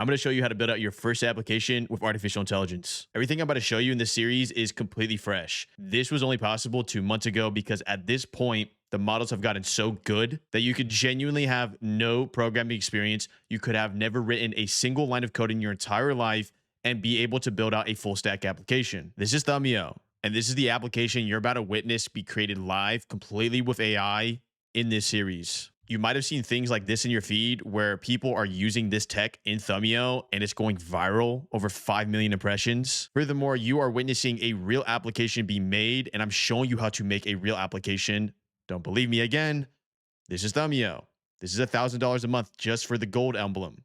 I'm going to show you how to build out your first application with artificial intelligence. Everything I'm about to show you in this series is completely fresh. This was only possible 2 months ago because at this point, the models have gotten so good that you could genuinely have no programming experience. You could have never written a single line of code in your entire life and be able to build out a full stack application. This is Thumbio, and this is the application you're about to witness be created live completely with AI in this series. You might have seen things like this in your feed where people are using this tech in Thumbio and it's going viral, over 5 million impressions. Furthermore, you are witnessing a real application be made, and I'm showing you how to make a real application. Don't believe me again? This is Thumbio. This is $1,000 a month just for the gold emblem.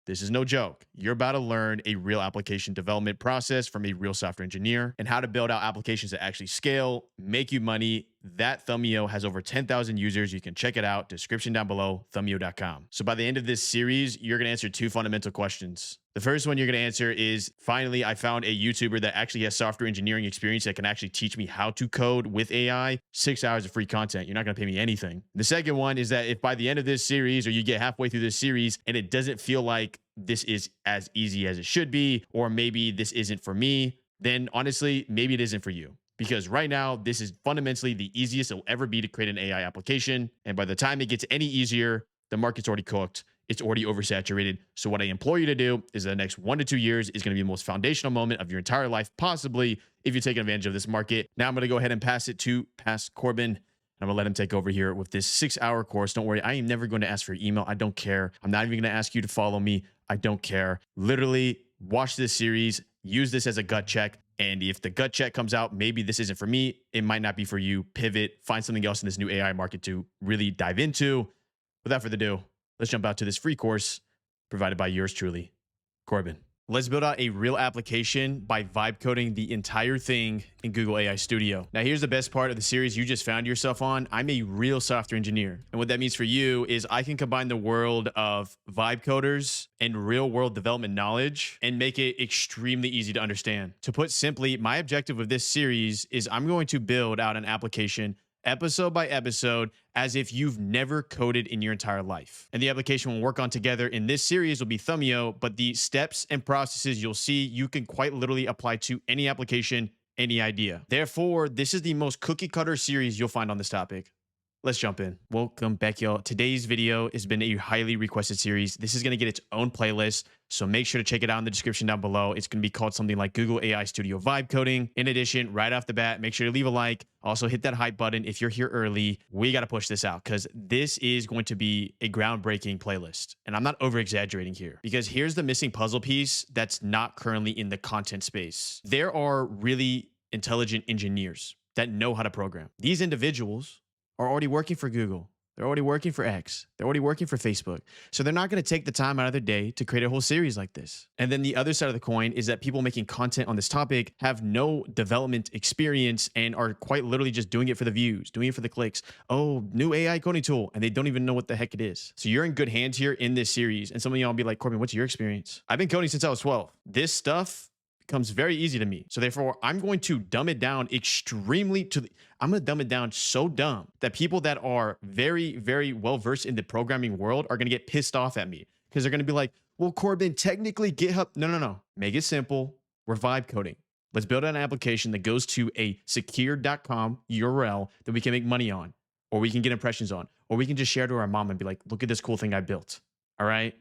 This is no joke. You're about to learn a real application development process from a real software engineer and how to build out applications that actually scale, make you money. That Thumbio has over 10,000 users. You can check it out. Description down below, thumbio.com. So by the end of this series, you're going to answer 2 fundamental questions. The first one you're going to answer is, finally, I found a YouTuber that actually has software engineering experience that can actually teach me how to code with AI. 6 hours of free content. You're not going to pay me anything. The second one is that if by the end of this series, or you get halfway through this series and it doesn't feel like this is as easy as it should be, or maybe this isn't for me, then honestly, maybe it isn't for you. Because right now, this is fundamentally the easiest it will ever be to create an AI application. And by the time it gets any easier, the market's already cooked. It's already oversaturated. So what I implore you to do is the next 1 to 2 years is going to be the most foundational moment of your entire life, possibly, if you're taking advantage of this market. Now I'm going to go ahead and pass it to Corbin. I'm going to let him take over here with this 6-hour course. Don't worry, I am never going to ask for your email. I don't care. I'm not even going to ask you to follow me. I don't care. Literally, watch this series. Use this as a gut check. And if the gut check comes out, maybe this isn't for me, it might not be for you. Pivot, find something else in this new AI market to really dive into. Without further ado, let's jump out to this free course provided by yours truly, Corbin. Let's build out a real application by vibe coding the entire thing in Google AI Studio. Now, here's the best part of the series you just found yourself on. I'm a real software engineer. And what that means for you is I can combine the world of vibe coders and real world development knowledge and make it extremely easy to understand. To put simply, my objective with this series is I'm going to build out an application episode by episode, as if you've never coded in your entire life. And the application we'll work on together in this series will be Thumbio, but the steps and processes you'll see, you can quite literally apply to any application, any idea. Therefore, this is the most cookie cutter series you'll find on this topic. Let's jump in. Welcome back, y'all. Today's video has been a highly requested series. This is going to get its own playlist, so make sure to check it out in the description down below. It's going to be called something like Google AI Studio Vibe Coding. In addition, right off the bat, make sure to leave a like. Also, hit that hype button if you're here early. We got to push this out because this is going to be a groundbreaking playlist. And I'm not over-exaggerating here, because here's the missing puzzle piece that's not currently in the content space. There are really intelligent engineers that know how to program. These individuals are already working for Google. They're already working for X. They're already working for Facebook. So they're not going to take the time out of their day to create a whole series like this. And then the other side of the coin is that people making content on this topic have no development experience and are quite literally just doing it for the views, doing it for the clicks. Oh, new AI coding tool. And they don't even know what the heck it is. So you're in good hands here in this series. And some of y'all will be like, Corbin, what's your experience? I've been coding since I was 12. This stuff becomes very easy to me. So therefore, I'm going to dumb it down I'm going to dumb it down so dumb that people that are very, very well versed in the programming world are going to get pissed off at me, because they're going to be like, well, Corbin, technically GitHub. No. Make it simple. We're vibe coding. Let's build an application that goes to a secure.com URL that we can make money on, or we can get impressions on, or we can just share to our mom and be like, look at this cool thing I built. All right.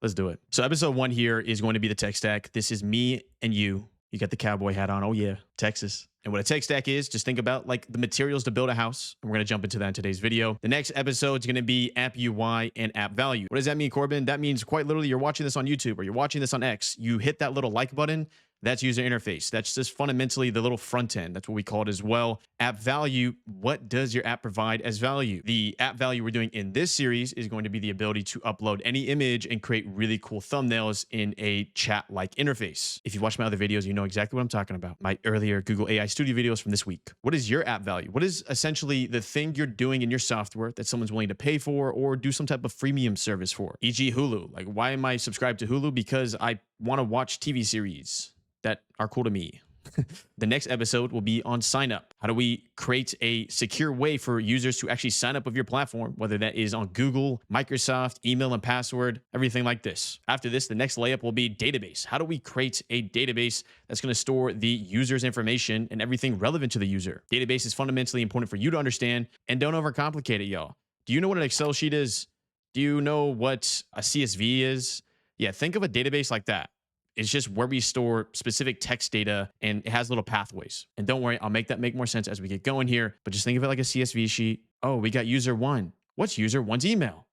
Let's do it. So episode 1 here is going to be the tech stack. This is me and you. You got the cowboy hat on. Oh yeah, Texas. And what a tech stack is, just think about like the materials to build a house. And we're going to jump into that in today's video. The next episode is going to be app UI and app value. What does that mean, Corbin? That means quite literally you're watching this on YouTube or you're watching this on X. You hit that little like button. That's user interface. That's just fundamentally the little front end. That's what we call it as well. App value. What does your app provide as value? The app value we're doing in this series is going to be the ability to upload any image and create really cool thumbnails in a chat-like interface. If you watch my other videos, you know exactly what I'm talking about. My earlier Google AI Studio videos from this week. What is your app value? What is essentially the thing you're doing in your software that someone's willing to pay for or do some type of freemium service for? E.g. Hulu. Like, why am I subscribed to Hulu? Because I want to watch TV series that are cool to me. The next episode will be on sign up. How do we create a secure way for users to actually sign up with your platform, whether that is on Google, Microsoft, email and password, everything like this. After this, the next layup will be database. How do we create a database that's going to store the user's information and everything relevant to the user? Database is fundamentally important for you to understand, and don't overcomplicate it, y'all. Do you know what an Excel sheet is? Do you know what a CSV is? Yeah, think of a database like that. It's just where we store specific text data, and it has little pathways. And don't worry, I'll make that make more sense as we get going here. But just think of it like a CSV sheet. Oh, we got user one. What's user one's email?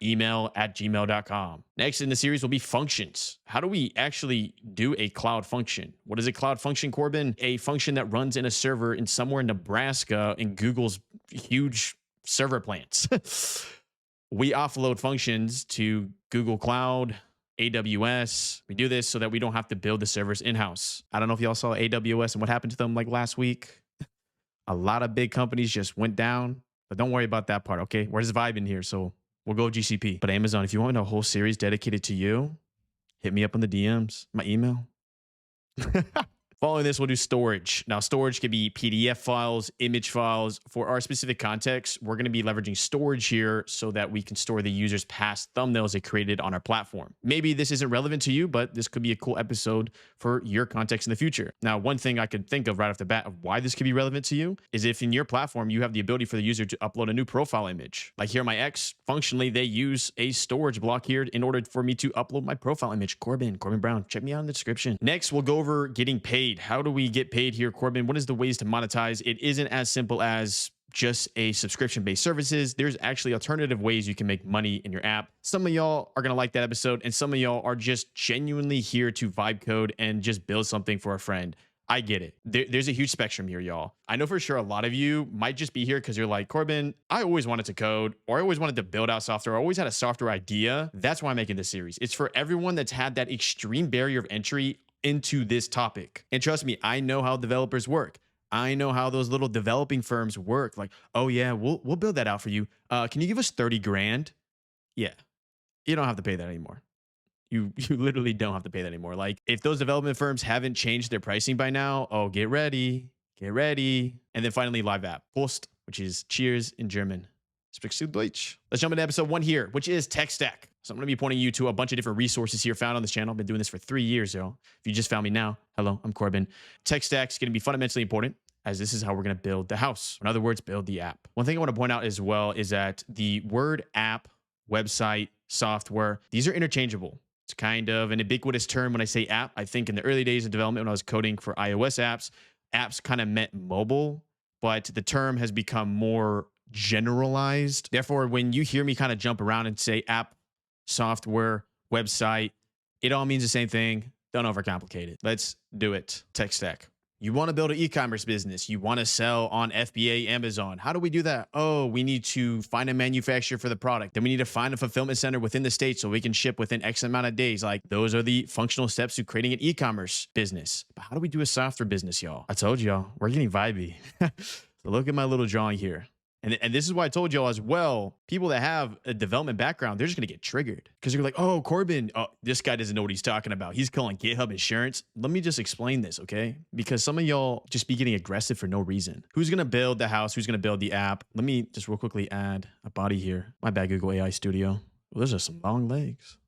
Email@gmail.com. Next in the series will be functions. How do we actually do a cloud function? What is a cloud function, Corbin? A function that runs in a server in somewhere in Nebraska in Google's huge server plants. We offload functions to Google Cloud, AWS. We do this so that we don't have to build the servers in-house. I don't know if y'all saw AWS and what happened to them like last week. A lot of big companies just went down, but don't worry about that part, okay? We're just vibing here, so we'll go GCP. But Amazon, if you want a whole series dedicated to you, hit me up on the DMs, my email. Following this, we'll do storage. Now, storage can be PDF files, image files. For our specific context, we're going to be leveraging storage here so that we can store the user's past thumbnails they created on our platform. Maybe this isn't relevant to you, but this could be a cool episode for your context in the future. Now, one thing I could think of right off the bat of why this could be relevant to you is if in your platform, you have the ability for the user to upload a new profile image. Like here, my ex, functionally, they use a storage block here in order for me to upload my profile image. Corbin Brown. Check me out in the description. Next, we'll go over getting paid. How do we get paid here, Corbin? What is the ways to monetize? It isn't as simple as just a subscription-based services. There's actually alternative ways you can make money in your app. Some of y'all are going to like that episode, and some of y'all are just genuinely here to vibe code and just build something for a friend. I get it. There's a huge spectrum here, y'all. I know for sure a lot of you might just be here because you're like, Corbin, I always wanted to code, or I always wanted to build out software. I always had a software idea. That's why I'm making this series. It's for everyone that's had that extreme barrier of entry into this topic. And trust me, I know how developers work. I know how those little developing firms work. Like, oh yeah, we'll build that out for you. Can you give us 30 grand? Yeah, you don't have to pay that anymore. You literally don't have to pay that anymore. Like if those development firms haven't changed their pricing by now, oh, get ready. And then finally live app, Prost, which is cheers in German. Sprichst du Deutsch? Let's jump into episode 1 here, which is tech stack. So I'm going to be pointing you to a bunch of different resources here found on this channel. I've been doing this for 3 years, yo. If you just found me now, hello, I'm Corbin. Tech stack is going to be fundamentally important, as this is how we're going to build the house. In other words, build the app. One thing I want to point out as well is that the word app, website, software, these are interchangeable. It's kind of an ubiquitous term when I say app. I think in the early days of development when I was coding for iOS apps kind of meant mobile, but the term has become more generalized. Therefore, when you hear me kind of jump around and say app, software, website, it all means the same thing. Don't overcomplicate it. Let's do it. Tech stack. You want to build an e-commerce business. You want to sell on FBA, Amazon. How do we do that? Oh, we need to find a manufacturer for the product. Then we need to find a fulfillment center within the state so we can ship within X amount of days. Like those are the functional steps to creating an e-commerce business. But how do we do a software business, y'all? I told y'all, we're getting vibey. So look at my little drawing here. And this is why I told y'all as well, people that have a development background, they're just going to get triggered because you're like, oh, Corbin, oh, this guy doesn't know what he's talking about. He's calling GitHub insurance. Let me just explain this, okay? Because some of y'all just be getting aggressive for no reason. Who's going to build the house? Who's going to build the app? Let me just real quickly add a body here. My bad, Google AI Studio. Well, those are some long legs.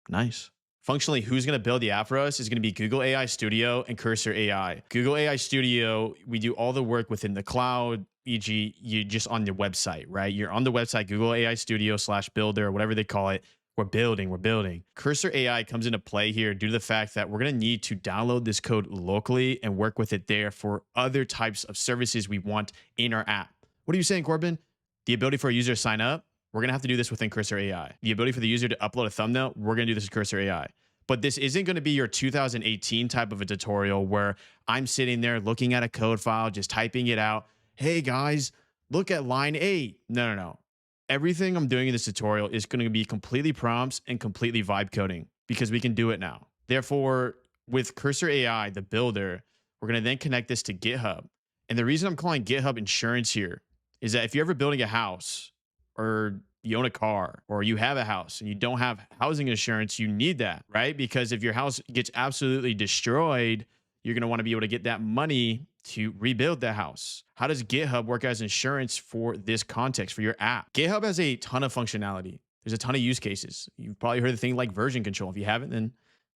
Nice. Functionally, who's going to build the app for us is going to be Google AI Studio and Cursor AI. Google AI Studio, we do all the work within the cloud, e.g., you just on your website, right? You're on the website, Google AI Studio /builder, or whatever they call it. We're building. Cursor AI comes into play here due to the fact that we're going to need to download this code locally and work with it there for other types of services we want in our app. What are you saying, Corbin? The ability for a user to sign up? We're going to have to do this within Cursor AI. The ability for the user to upload a thumbnail, we're going to do this with Cursor AI. But this isn't going to be your 2018 type of a tutorial where I'm sitting there looking at a code file, just typing it out. Hey guys, look at line 8. No. Everything I'm doing in this tutorial is going to be completely prompts and completely vibe coding because we can do it now. Therefore, with Cursor AI, the builder, we're going to then connect this to GitHub. And the reason I'm calling GitHub insurance here is that if you're ever building a house or you own a car or you have a house and you don't have housing insurance, you need that, right? Because if your house gets absolutely destroyed, You're going to want to be able to get that money to rebuild the house. How does GitHub work as insurance for this context for your app? GitHub has a ton of functionality. There's a ton of use cases. You've probably heard the thing like version control. If you haven't, then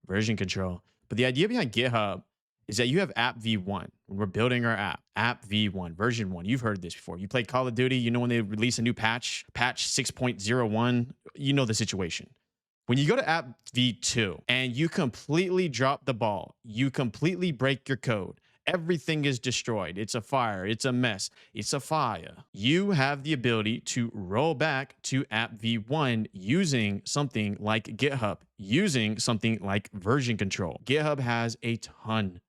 version control. But the idea behind GitHub is that you have app v1. When we're building our app v1, version 1. You've heard this before. You play Call of Duty, you know when they release a new patch 6.01, you know the situation. When you go to app v2 and you completely drop the ball, you completely break your code, everything is destroyed. It's a fire. It's a mess. It's a fire. You have the ability to roll back to app v1 using something like GitHub, using something like version control. GitHub has a ton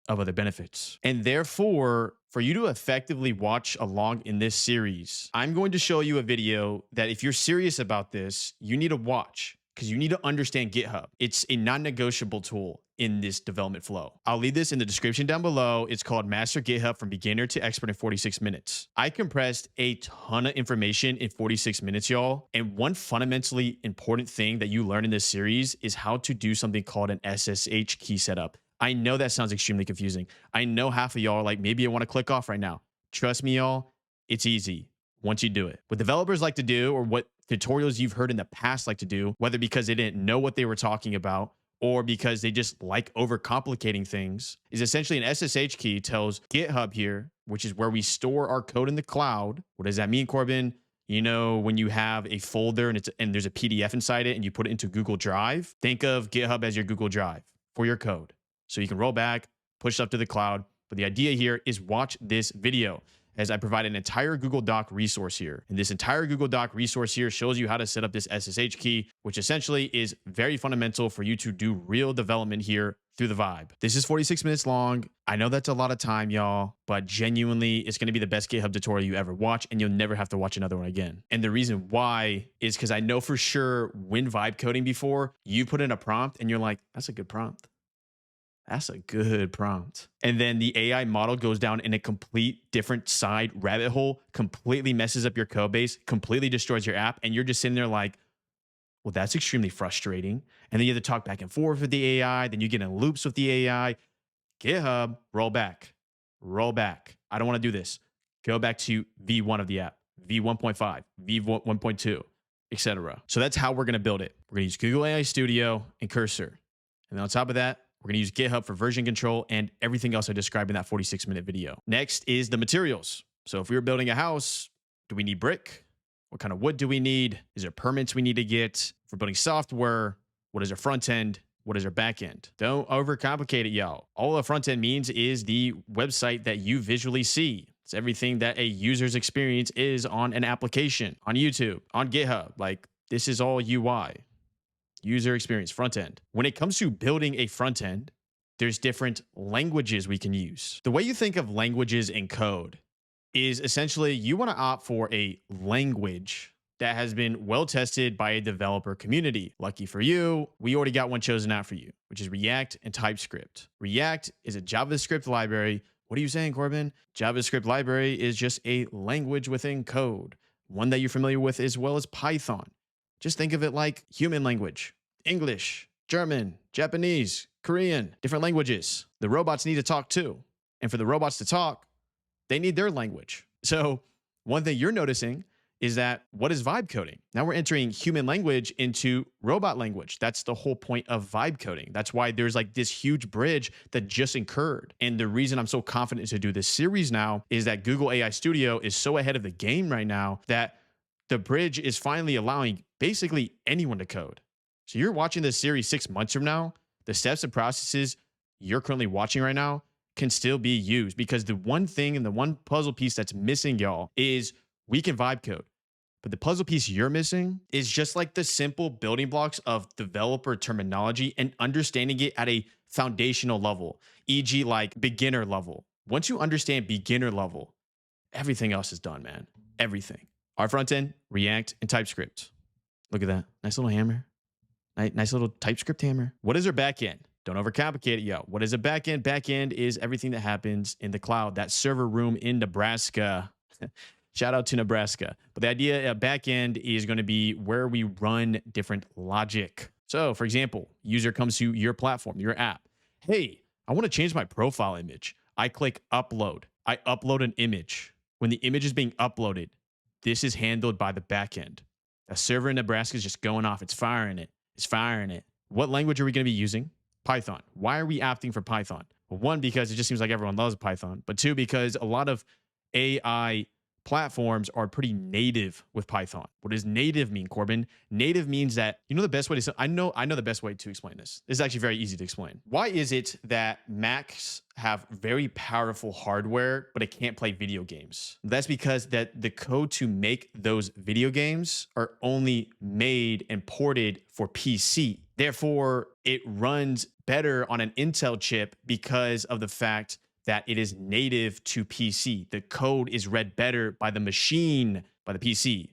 of other benefits. And therefore, for you to effectively watch along in this series, I'm going to show you a video that if you're serious about this, you need to watch, because you need to understand GitHub. It's a non-negotiable tool in this development flow. I'll leave this in the description down below. It's called Master GitHub from Beginner to Expert in 46 minutes. I compressed a ton of information in 46 minutes, y'all. And one fundamentally important thing that you learn in this series is how to do something called an SSH key setup. I know that sounds extremely confusing. I know half of y'all are like, maybe I want to click off right now. Trust me, y'all, it's easy once you do it. What developers like to do, or what tutorials you've heard in the past like to do, whether because they didn't know what they were talking about or because they just like overcomplicating things, is essentially an SSH key tells GitHub here, which is where we store our code in the cloud. What does that mean, Corbin? You know, when you have a folder and there's a PDF inside it and you put it into Google Drive, think of GitHub as your Google Drive for your code. So you can roll back, push up to the cloud. But the idea here is watch this video, as I provide an entire Google Doc resource here. And this entire Google Doc resource here shows you how to set up this SSH key, which essentially is very fundamental for you to do real development here through the vibe. This is 46 minutes long. I know that's a lot of time, y'all, but genuinely, it's going to be the best GitHub tutorial you ever watch, and you'll never have to watch another one again. And the reason why is because I know for sure when vibe coding before, you put in a prompt and you're like, that's a good prompt. That's a good prompt. And then the AI model goes down in a complete different side rabbit hole, completely messes up your code base, completely destroys your app. And you're just sitting there like, well, that's extremely frustrating. And then you have to talk back and forth with the AI. Then you get in loops with the AI. GitHub, roll back, roll back. I don't want to do this. Go back to V1 of the app, V1.5, V1.2, etc. So that's how we're going to build it. We're going to use Google AI Studio and Cursor. And then on top of that, we're going to use GitHub for version control and everything else I described in that 46-minute video. Next is the materials. So if we were building a house, do we need brick? What kind of wood do we need? Is there permits we need to get? If we're building software, what is our front end? What is our back end? Don't overcomplicate it, y'all. All a front end means is the website that you visually see. It's everything that a user's experience is on an application, on YouTube, on GitHub. Like, this is all UI. User experience, front end. When it comes to building a front end, there's different languages we can use. The way you think of languages in code is essentially you want to opt for a language that has been well tested by a developer community. Lucky for you, we already got one chosen out for you, which is React and TypeScript. React is a JavaScript library. What are you saying, Corbin? JavaScript library is just a language within code, one that you're familiar with as well as Python. Just think of it like human language, English, German, Japanese, Korean, different languages. The robots need to talk too. And for the robots to talk, they need their language. So one thing you're noticing is that what is vibe coding? Now we're entering human language into robot language. That's the whole point of vibe coding. That's why there's like this huge bridge that just occurred. And the reason I'm so confident to do this series now is that Google AI Studio is so ahead of the game right now that the bridge is finally allowing basically anyone to code. So you're watching this series 6 months from now, the steps and processes you're currently watching right now can still be used, because the one thing and the one puzzle piece that's missing, y'all, is we can vibe code. But the puzzle piece you're missing is just like the simple building blocks of developer terminology and understanding it at a foundational level, e.g. like beginner level. Once you understand beginner level, everything else is done, man. Everything. Our front end, React, and TypeScript. Look at that. Nice little hammer. Nice little TypeScript hammer. What is our back end? Don't overcomplicate it, yo. What is a back end? Back end is everything that happens in the cloud, that server room in Nebraska. Shout out to Nebraska. But the idea of back end is going to be where we run different logic. So, for example, user comes to your platform, your app. Hey, I want to change my profile image. I click upload. I upload an image. When the image is being uploaded, this is handled by the backend. A server in Nebraska is just going off. It's firing it. It's firing it. What language are we going to be using? Python. Why are we opting for Python? Well, one, because it just seems like everyone loves Python. But two, because a lot of AI platforms are pretty native with Python. What does native mean, Corbin? Native means that, you know, the best way to, I know the best way to explain this. This is actually very easy to explain. Why is it that Macs have very powerful hardware, but it can't play video games? That's because that the code to make those video games are only made and ported for PC. Therefore, it runs better on an Intel chip because of the fact that it is native to PC. The code is read better by the machine, by the PC.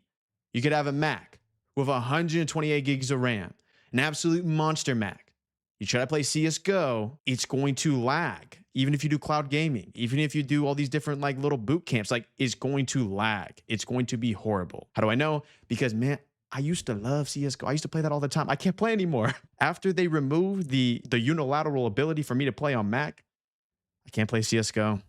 You could have a Mac with 128 gigs of RAM, an absolute monster Mac. You try to play CSGO, it's going to lag. Even if you do cloud gaming, even if you do all these different like little boot camps, like it's going to lag. It's going to be horrible. How do I know? Because man, I used to love CSGO. I used to play that all the time. I can't play anymore. After they removed the unilateral ability for me to play on Mac, I can't play CSGO.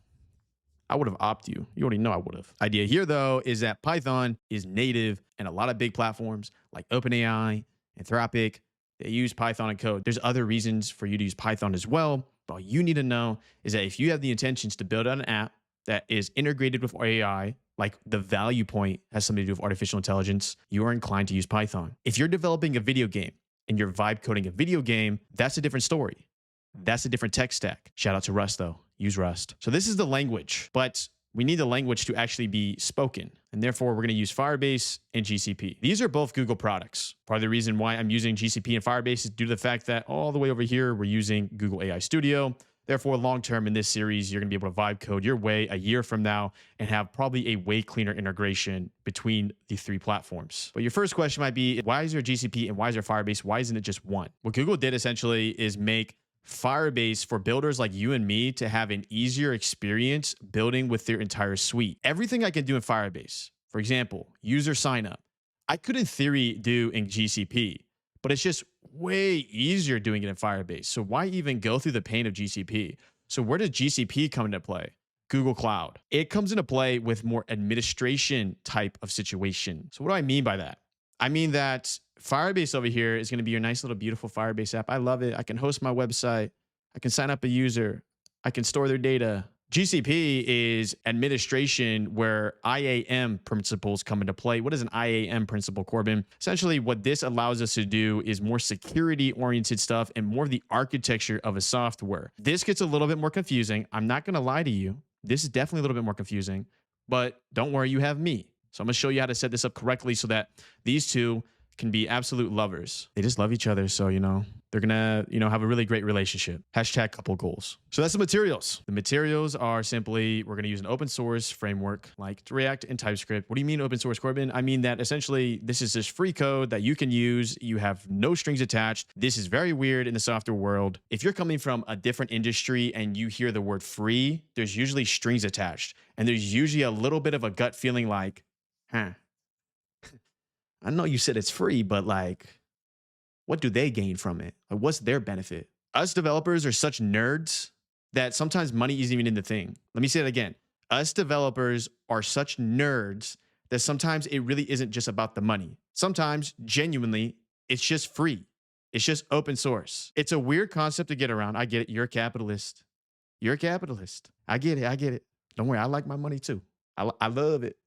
I would have opted you. You already know I would have. Idea here, though, is that Python is native and a lot of big platforms like OpenAI, Anthropic, they use Python and code. There's other reasons for you to use Python as well. But all you need to know is that if you have the intentions to build out an app that is integrated with AI, like the value point has something to do with artificial intelligence, you are inclined to use Python. If you're developing a video game and you're vibe coding a video game, that's a different story. That's a different tech stack. Shout out to Rust, though. Use Rust. So this is the language, but we need the language to actually be spoken. And therefore, we're going to use Firebase and GCP. These are both Google products. Part of the reason why I'm using GCP and Firebase is due to the fact that all the way over here, we're using Google AI Studio. Therefore, long-term in this series, you're going to be able to vibe code your way a year from now and have probably a way cleaner integration between the three platforms. But your first question might be, why is there GCP and why is there Firebase? Why isn't it just one? What Google did essentially is make Firebase for builders like you and me to have an easier experience building with their entire suite. Everything I can do in Firebase, for example, user sign up, I could in theory do in GCP, but it's just way easier doing it in Firebase. So why even go through the pain of GCP? So where does GCP come into play? Google Cloud. It comes into play with more administration type of situation. So what do I mean by that? I mean that Firebase over here is going to be your nice little beautiful Firebase app. I love it. I can host my website. I can sign up a user. I can store their data. GCP is administration where IAM principles come into play. What is an IAM principle, Corbin? Essentially, what this allows us to do is more security-oriented stuff and more of the architecture of a software. This gets a little bit more confusing. I'm not going to lie to you. This is definitely a little bit more confusing, but don't worry, you have me. So I'm going to show you how to set this up correctly so that these two can be absolute lovers. They just love each other. So, they're going to, have a really great relationship. Hashtag couple goals. So that's the materials. The materials are simply, we're going to use an open source framework like React and TypeScript. What do you mean open source, Corbin? I mean that essentially this is just free code that you can use. You have no strings attached. This is very weird in the software world. If you're coming from a different industry and you hear the word free, there's usually strings attached. And there's usually a little bit of a gut feeling like, I know you said it's free, but like, what do they gain from it? Like, what's their benefit? Us developers are such nerds that sometimes money isn't even in the thing. Let me say it again. Us developers are such nerds that sometimes it really isn't just about the money. Sometimes, genuinely, it's just free. It's just open source. It's a weird concept to get around. I get it. You're a capitalist. You're a capitalist. I get it. I get it. Don't worry. I like my money too. I love it.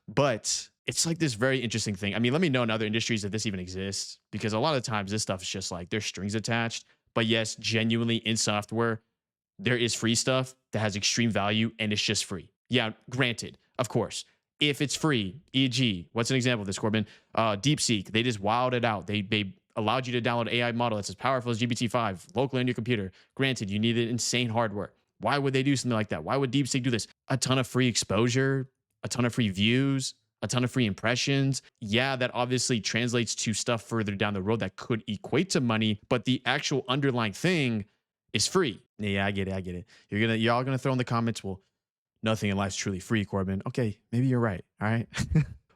But it's like this very interesting thing. I mean, let me know in other industries if this even exists, because a lot of times this stuff is just like there's strings attached. But yes, genuinely in software, there is free stuff that has extreme value and it's just free. Yeah, granted, of course. If it's free, e.g., what's an example of this, Corbin? DeepSeek, they just wilded it out. They allowed you to download an AI model that's as powerful as GPT-5 locally on your computer. Granted, you needed insane hardware. Why would they do something like that? Why would DeepSeek do this? A ton of free exposure, a ton of free views, a ton of free impressions. Yeah, that obviously translates to stuff further down the road that could equate to money, but the actual underlying thing is free. Yeah, I get it. I get it. Y'all gonna throw in the comments, well, nothing in life's truly free, Corbin. Okay, maybe you're right. All right.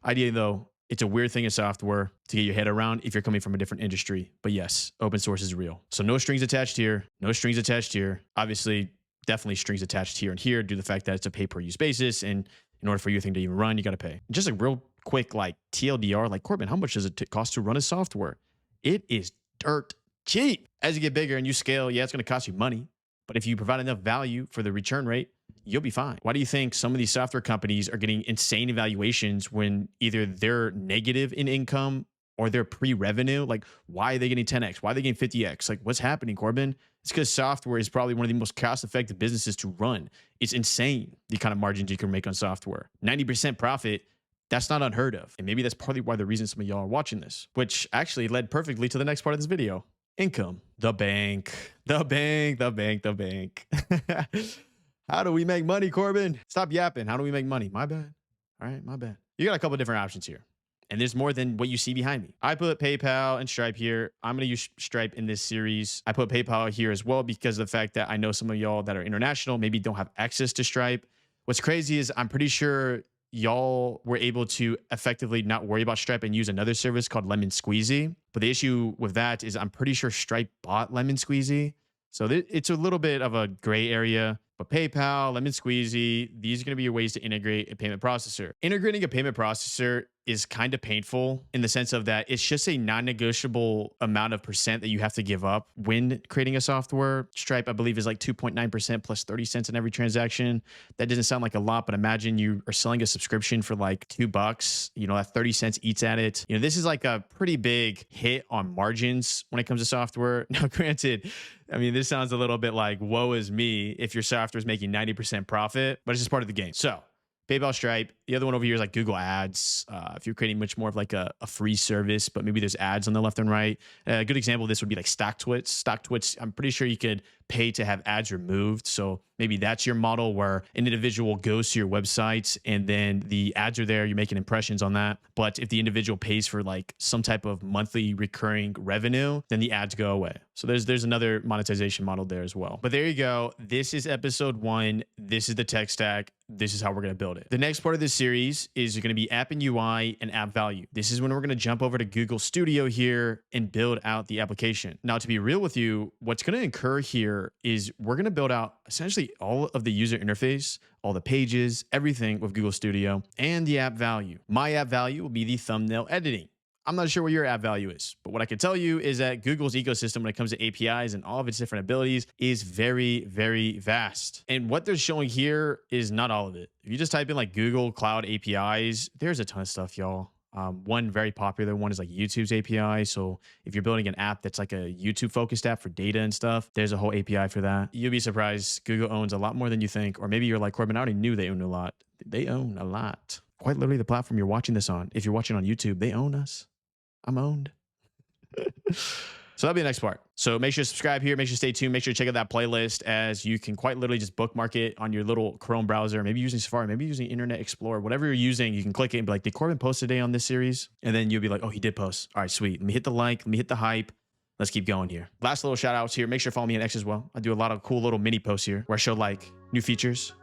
Idea though, It's a weird thing in software to get your head around if you're coming from a different industry. But yes, open source is real. So no strings attached here. No strings attached here. Obviously, definitely strings attached here and here due to the fact that it's a pay per use basis. And in order for your thing to even run, you got to pay. Just a real quick like TLDR, like Corbin, how much does it cost to run a software? It is dirt cheap. As you get bigger and you scale, yeah, it's going to cost you money. But if you provide enough value for the return rate, you'll be fine. Why do you think some of these software companies are getting insane evaluations when either they're negative in income or they're pre-revenue? Like, why are they getting 10x? Why are they getting 50x? Like, what's happening, Corbin? It's because software is probably one of the most cost-effective businesses to run. It's insane the kind of margins you can make on software. 90% profit, that's not unheard of. And maybe that's partly why the reason some of y'all are watching this, which actually led perfectly to the next part of this video. Income. The bank. How do we make money, Corbin? Stop yapping. How do we make money? My bad. All right, my bad. You got a couple different options here. And there's more than what you see behind me. I put PayPal and Stripe here. I'm going to use Stripe in this series. I put PayPal here as well because of the fact that I know some of y'all that are international maybe don't have access to Stripe. What's crazy is I'm pretty sure y'all were able to effectively not worry about Stripe and use another service called Lemon Squeezy. But the issue with that is I'm pretty sure Stripe bought Lemon Squeezy. So it's a little bit of a gray area. But PayPal, Lemon Squeezy, these are going to be your ways to integrate a payment processor. Integrating a payment processor is kind of painful in the sense of that it's just a non-negotiable amount of percent that you have to give up when creating a software. Stripe, I believe, is like 2.9% plus 30 cents on every transaction. That doesn't sound like a lot, but imagine you are selling a subscription for like $2. You know, that 30 cents eats at it. You know, this is like a pretty big hit on margins when it comes to software. Now, granted, I mean, this sounds a little bit like woe is me if your software is making 90% profit, but it's just part of the game. So PayPal, Stripe. The other one over here is like Google Ads. If you're creating much more of like a free service, but maybe there's ads on the left and right. A good example of this would be like StockTwits. StockTwits, I'm pretty sure you could pay to have ads removed. So maybe that's your model where an individual goes to your website and then the ads are there. You're making impressions on that. But if the individual pays for like some type of monthly recurring revenue, then the ads go away. So there's another monetization model there as well. But there you go. This is episode 1. This is the tech stack. This is how we're going to build it. The next part of this series is going to be app and UI and app value. This is when we're going to jump over to Google Studio here and build out the application. Now, to be real with you, what's going to occur here is we're going to build out essentially all of the user interface, all the pages, everything with Google Studio and the app value. My app value will be the thumbnail editing. I'm not sure what your app value is, but what I can tell you is that Google's ecosystem when it comes to APIs and all of its different abilities is very, very vast. And what they're showing here is not all of it. If you just type in like Google Cloud APIs, there's a ton of stuff, y'all. One very popular one is like YouTube's API. So if you're building an app that's like a YouTube focused app for data and stuff, there's a whole API for that. You'll be surprised. Google owns a lot more than you think. Or maybe you're like, Corbin, I already knew they owned a lot. They own a lot. Quite literally the platform you're watching this on. If you're watching on YouTube, they own us. I'm owned. So that'll be the next part. So make sure to subscribe here. Make sure to stay tuned. Make sure to check out that playlist as you can quite literally just bookmark it on your little Chrome browser. Maybe using Safari, maybe using Internet Explorer, whatever you're using, you can click it and be like, did Corbin post today on this series? And then you'll be like, oh, he did post. All right, sweet. Let me hit the like. Let me hit the hype. Let's keep going here. Last little shout outs here. Make sure to follow me on X as well. I do a lot of cool little mini posts here where I show like new features.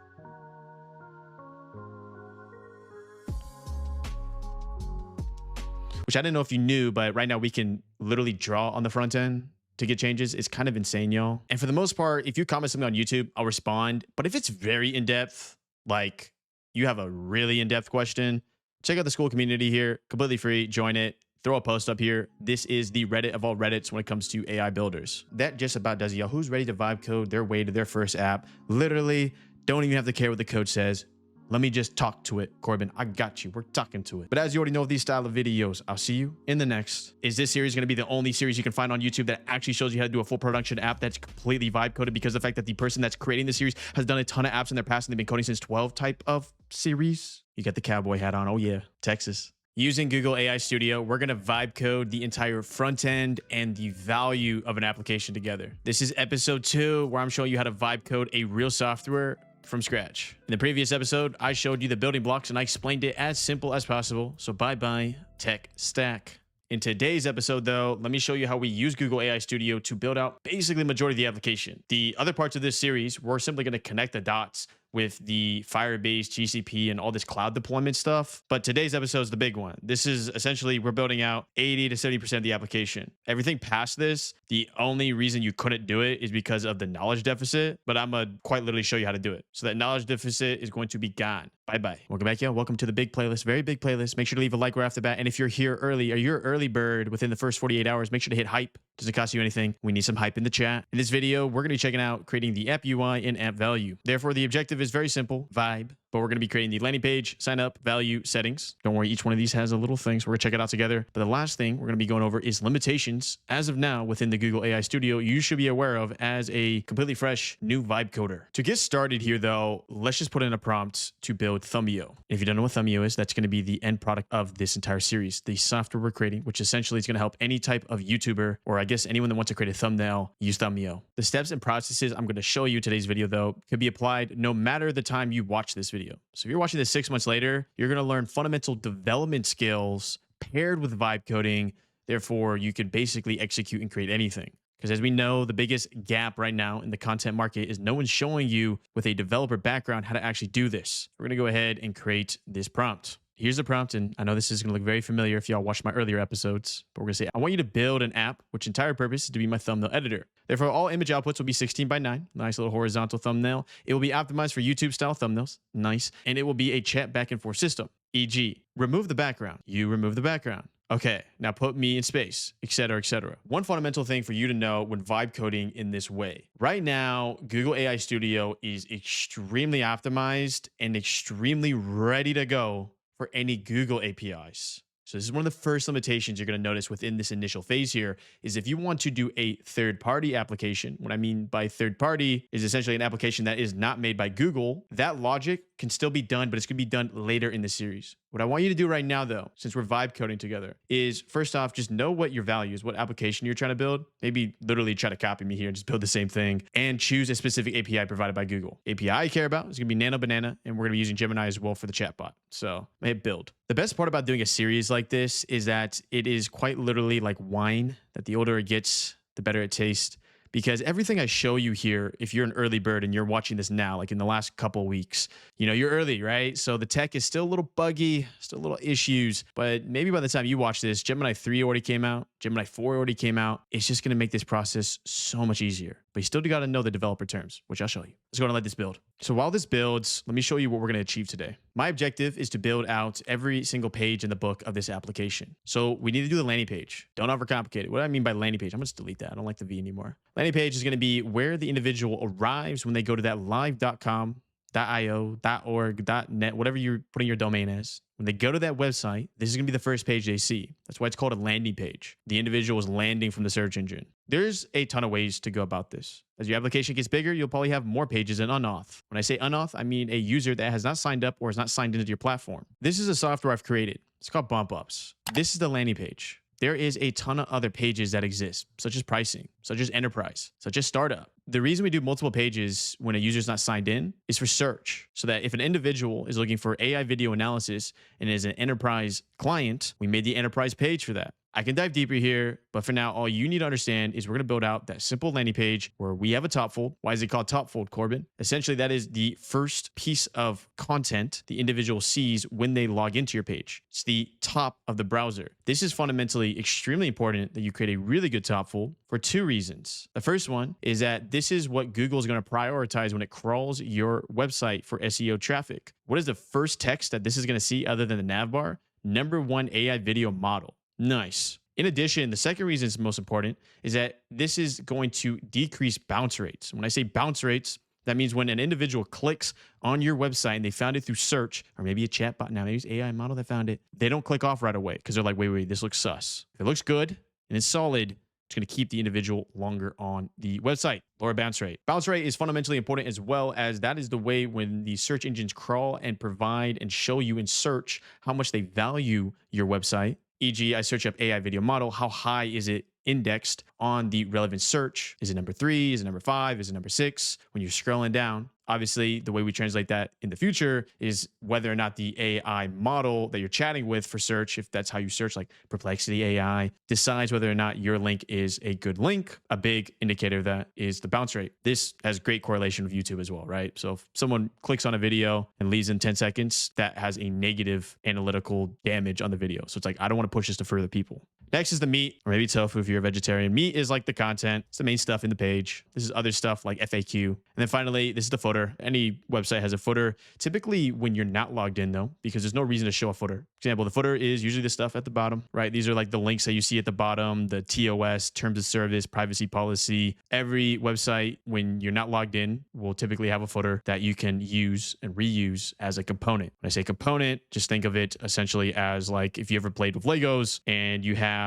Which I didn't know if you knew, but right now we can literally draw on the front end to get changes. It's kind of insane, y'all. And for the most part, if you comment something on YouTube, I'll respond. But if it's very in-depth, like you have a really in-depth question, check out the school community here, completely free, join it, throw a post up here. This is the Reddit of all Reddits when it comes to AI builders. That just about does it, y'all. Who's ready to vibe code their way to their first app? Literally, don't even have to care what the code says. Let me just talk to it, Corbin. I got you. We're talking to it. But as you already know, these style of videos, I'll see you in the next. Is this series going to be the only series you can find on YouTube that actually shows you how to do a full production app that's completely vibe coded because of the fact that the person that's creating the series has done a ton of apps in their past and they've been coding since 12 type of series? You got the cowboy hat on. Oh yeah, Texas. Using Google AI Studio, we're going to vibe code the entire front end and the value of an application together. This is episode 2 where I'm showing you how to vibe code a real software from scratch. In the previous episode, I showed you the building blocks and I explained it as simple as possible. So bye-bye tech stack. In today's episode though, let me show you how we use Google AI Studio to build out basically the majority of the application. The other parts of this series, we're simply going to connect the dots with the Firebase, GCP, and all this cloud deployment stuff. But today's episode is the big one. This is essentially we're building out 80 to 70% of the application. Everything past this, the only reason you couldn't do it is because of the knowledge deficit. But I'm going to quite literally show you how to do it. So that knowledge deficit is going to be gone. Bye-bye. Welcome back, y'all. Welcome to the big playlist. Very big playlist. Make sure to leave a like right off the bat. And if you're here early or you're an early bird within the first 48 hours, make sure to hit hype. Doesn't cost you anything. We need some hype in the chat. In this video, we're going to be checking out creating the app UI and app value. Therefore, the objective is very simple, vibe. But we're going to be creating the landing page, sign up, value, settings. Don't worry, each one of these has a little thing, so we're going to check it out together. But the last thing we're going to be going over is limitations. As of now, within the Google AI Studio, you should be aware of as a completely fresh new vibe coder. To get started here, though, let's just put in a prompt to build Thumbio. If you don't know what Thumbio is, that's going to be the end product of this entire series, the software we're creating, which essentially is going to help any type of YouTuber, or I guess anyone that wants to create a thumbnail, use Thumbio. The steps and processes I'm going to show you today's video, though, could be applied no matter the time you watch this video. So if you're watching this 6 months later, you're going to learn fundamental development skills paired with vibe coding. Therefore, you can basically execute and create anything. Because as we know, the biggest gap right now in the content market is no one's showing you with a developer background how to actually do this. We're going to go ahead and create this prompt. Here's the prompt, and I know this is going to look very familiar if y'all watched my earlier episodes, but we're going to say, I want you to build an app, which entire purpose is to be my thumbnail editor. Therefore, all image outputs will be 16 by 9, nice little horizontal thumbnail. It will be optimized for YouTube style thumbnails, nice, and it will be a chat back and forth system, e.g., remove the background, you remove the background. Okay, now put me in space, etc., etc. One fundamental thing for you to know when vibe coding in this way. Right now, Google AI Studio is extremely optimized and extremely ready to go for any Google APIs. So this is one of the first limitations you're going to notice within this initial phase here is if you want to do a third-party application, what I mean by third-party is essentially an application that is not made by Google, that logic can still be done, but it's going to be done later in the series. What I want you to do right now, though, since we're vibe coding together, is first off, just know what your value is, what application you're trying to build. Maybe literally try to copy me here and just build the same thing and choose a specific API provided by Google. API I care about is going to be Nano Banana, and we're going to be using Gemini as well for the chatbot. So I hit build. The best part about doing a series like this is that it is quite literally like wine, that the older it gets, the better it tastes. Because everything I show you here, if you're an early bird and you're watching this now, like in the last couple of weeks, you know, you're early, right? So the tech is still a little buggy, still a little issues, but maybe by the time you watch this, Gemini 3 already came out, Gemini 4 already came out. It's just going to make this process so much easier. But you still got to know the developer terms, which I'll show you. Let's go and let this build. So while this builds, let me show you what we're going to achieve today. My objective is to build out every single page in the book of this application. So we need to do the landing page. Don't overcomplicate it. What do I mean by landing page? I'm going to just delete that. I don't like the V anymore. Landing page is going to be where the individual arrives when they go to that live.com, .io, .org, .net, whatever you're putting your domain as. When they go to that website, this is going to be the first page they see. That's why it's called a landing page. The individual is landing from the search engine. There's a ton of ways to go about this. As your application gets bigger, you'll probably have more pages than unauth. When I say unauth, I mean a user that has not signed up or is not signed into your platform. This is a software I've created. It's called Bump Ups. This is the landing page. There is a ton of other pages that exist, such as pricing, such as enterprise, such as startup. The reason we do multiple pages when a user is not signed in is for search, so that if an individual is looking for AI video analysis and is an enterprise client, we made the enterprise page for that. I can dive deeper here, but for now, all you need to understand is we're going to build out that simple landing page where we have a top fold. Why is it called top fold, Corbin? Essentially, that is the first piece of content the individual sees when they log into your page. It's the top of the browser. This is fundamentally extremely important that you create a really good top fold for two reasons. The first one is that this is what Google is going to prioritize when it crawls your website for SEO traffic. What is the first text that this is going to see other than the nav bar? Number one AI video model. Nice. In addition, the second reason it's most important is that this is going to decrease bounce rates. When I say bounce rates, that means when an individual clicks on your website and they found it through search, or maybe a chatbot, now maybe it's AI model that found it, they don't click off right away because they're like, wait, this looks sus. If it looks good and it's solid, it's going to keep the individual longer on the website. Lower bounce rate. Bounce rate is fundamentally important as well, as that is the way when the search engines crawl and provide and show you in search how much they value your website. E.g., I search up AI video model. How high is it indexed on the relevant search? Is it number 3? Is it number 5? Is it number 6? When you're scrolling down, Obviously, the way we translate that in the future is whether or not the AI model that you're chatting with for search, if that's how you search, like Perplexity AI, decides whether or not your link is a good link. A big indicator of that is the bounce rate. This has great correlation with YouTube as well, right? So if someone clicks on a video and leaves in 10 seconds, that has a negative analytical damage on the video. So it's like, I don't want to push this to further people. Next is the meat, or maybe tofu if you're a vegetarian. Meat is like the content. It's the main stuff in the page. This is other stuff like FAQ. And then finally, this is the footer. Any website has a footer. Typically when you're not logged in though, because there's no reason to show a footer. For example, the footer is usually the stuff at the bottom, right? These are like the links that you see at the bottom, the TOS, terms of service, privacy policy. Every website, when you're not logged in, will typically have a footer that you can use and reuse as a component. When I say component, just think of it essentially as like if you ever played with Legos and you have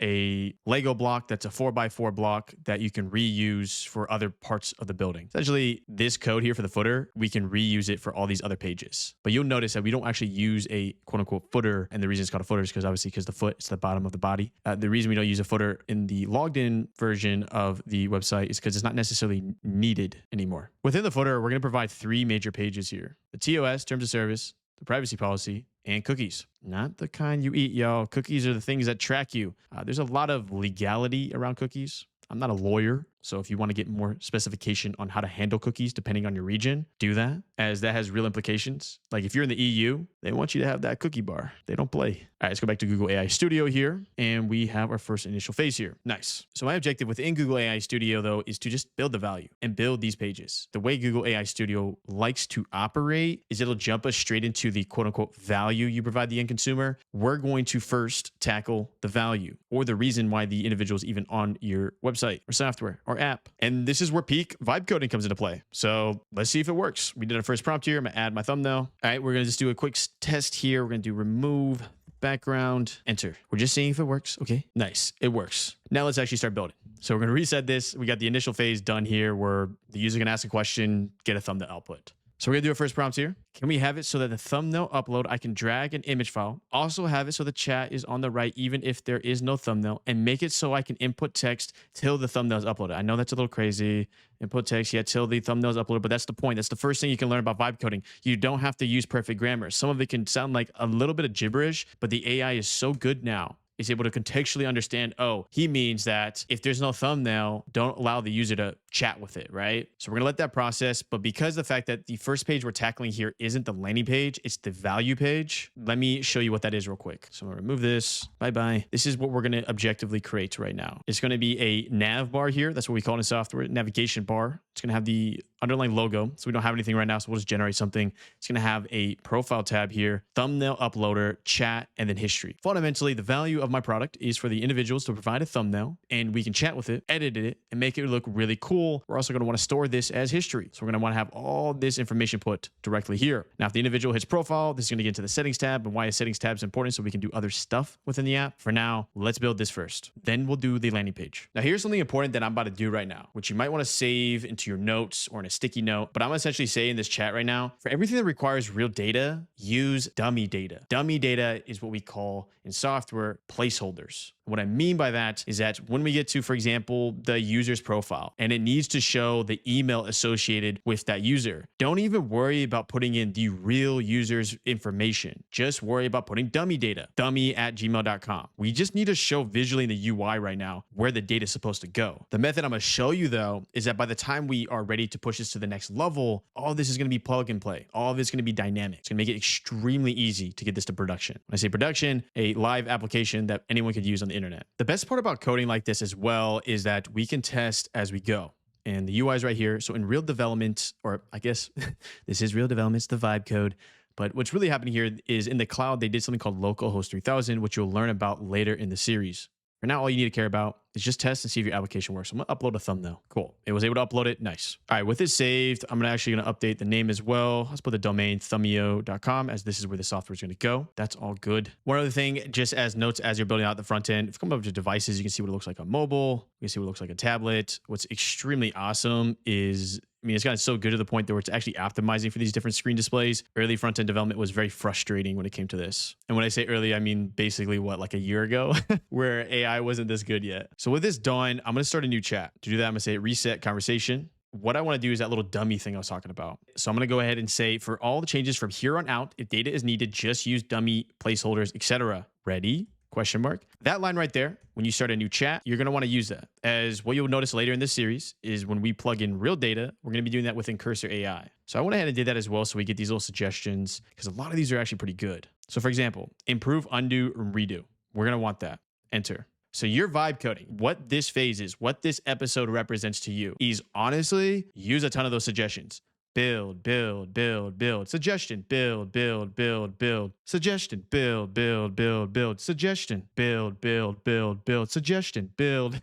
a Lego block that's a 4x4 block that you can reuse for other parts of the building. Essentially, this code here for the footer, we can reuse it for all these other pages. But you'll notice that we don't actually use a quote unquote footer. And the reason it's called a footer is because obviously because the foot is the bottom of the body. The reason we don't use a footer in the logged in version of the website is because it's not necessarily needed anymore. Within the footer, we're going to provide 3 major pages here: the TOS, terms of service, the privacy policy, and cookies. Not the kind you eat, y'all. Cookies are the things that track you. There's a lot of legality around cookies. I'm not a lawyer, so if you want to get more specification on how to handle cookies depending on your region, do that, as that has real implications. Like if you're in the EU, they want you to have that cookie bar. They don't play. All right, let's go back to Google AI Studio here, and we have our first initial phase here. Nice. So my objective within Google AI Studio, though, is to just build the value and build these pages. The way Google AI Studio likes to operate is it'll jump us straight into the quote-unquote value you provide the end consumer. We're going to first tackle the value or the reason why the individual is even on your website or software or app. And this is where peak vibe coding comes into play. So let's see if it works. We did our first prompt here. I'm gonna add my thumbnail. All right, we're gonna just do a quick test here. We're gonna do remove background, enter. We're just seeing if it works. Okay, nice, it works. Now let's actually start building. So we're gonna reset this. We got the initial phase done here where the user can ask a question, get a thumbnail output. So we're gonna do our first prompt here. Can we have it so that the thumbnail upload, I can drag an image file, also have it so the chat is on the right, even if there is no thumbnail, and make it so I can input text till the thumbnail is uploaded. I know that's a little crazy. Input text, yeah, till the thumbnail is uploaded, but that's the point. That's the first thing you can learn about vibe coding. You don't have to use perfect grammar. Some of it can sound like a little bit of gibberish, but the AI is so good now. Is able to contextually understand, oh, he means that if there's no thumbnail, don't allow the user to chat with it, right? So we're gonna let that process, but because the fact that the first page we're tackling here isn't the landing page, it's the value page, let me show you what that is real quick. So I'm gonna remove this, bye-bye. This is what we're gonna objectively create right now. It's gonna be a nav bar here. That's what we call it in software, navigation bar. It's gonna have the underlying logo. So we don't have anything right now, so we'll just generate something. It's gonna have a profile tab here, thumbnail uploader, chat, and then history. Fundamentally, the value of my product is for the individuals to provide a thumbnail and we can chat with it, edit it, and make it look really cool. We're also going to want to store this as history. So we're going to want to have all this information put directly here. Now, if the individual hits profile, this is going to get into the settings tab, and why a settings tab is important so we can do other stuff within the app. For now, let's build this first. Then we'll do the landing page. Now, here's something important that I'm about to do right now, which you might want to save into your notes or in a sticky note. But I'm going to essentially say in this chat right now, for everything that requires real data, use dummy data. Dummy data is what we call in software placeholders. What I mean by that is that when we get to, for example, the user's profile and it needs to show the email associated with that user, don't even worry about putting in the real user's information. Just worry about putting dummy data, dummy@gmail.com. We just need to show visually in the UI right now where the data is supposed to go. The method I'm going to show you, though, is that by the time we are ready to push this to the next level, all this is going to be plug and play. All of it's going to be dynamic. It's going to make it extremely easy to get this to production. When I say production, a live application that anyone could use on the internet. The best part about coding like this as well is that we can test as we go. And the UI is right here. So in real development, or I guess this is real development, it's the vibe code. But what's really happening here is in the cloud, they did something called localhost 3000, which you'll learn about later in the series. For now, all you need to care about is just test and see if your application works. I'm gonna upload a thumbnail. Cool. It was able to upload it. Nice. All right, with this saved, I'm actually gonna update the name as well. Let's put the domain thumbio.com as this is where the software is gonna go. That's all good. One other thing, just as notes as you're building out the front end, if you come over to devices, you can see what it looks like on mobile. You can see what it looks like a tablet. What's extremely awesome is, I mean, it's gotten so good to the point that where it's actually optimizing for these different screen displays. Early front-end development was very frustrating when it came to this. And when I say early, I mean basically what, like a year ago, where AI wasn't this good yet. So with this done, I'm going to start a new chat. To do that, I'm going to say reset conversation. what I want to do is that little dummy thing I was talking about. So I'm going to go ahead and say for all the changes from here on out, if data is needed, just use dummy placeholders, etc. Ready? Question mark. That line right there, when you start a new chat, you're going to want to use that. As what you'll notice later in this series is when we plug in real data, we're going to be doing that within Cursor AI. So I went ahead and did that as well so we get these little suggestions because a lot of these are actually pretty good. So for example, improve, undo, redo. We're going to want that. Enter. So your vibe coding, what this phase is, what this episode represents to you is honestly use a ton of those suggestions. Build, build, build, build. Suggestion, build, build, build, build. Suggestion, build, build, build, build. Suggestion, build, build, build, build. Suggestion, build.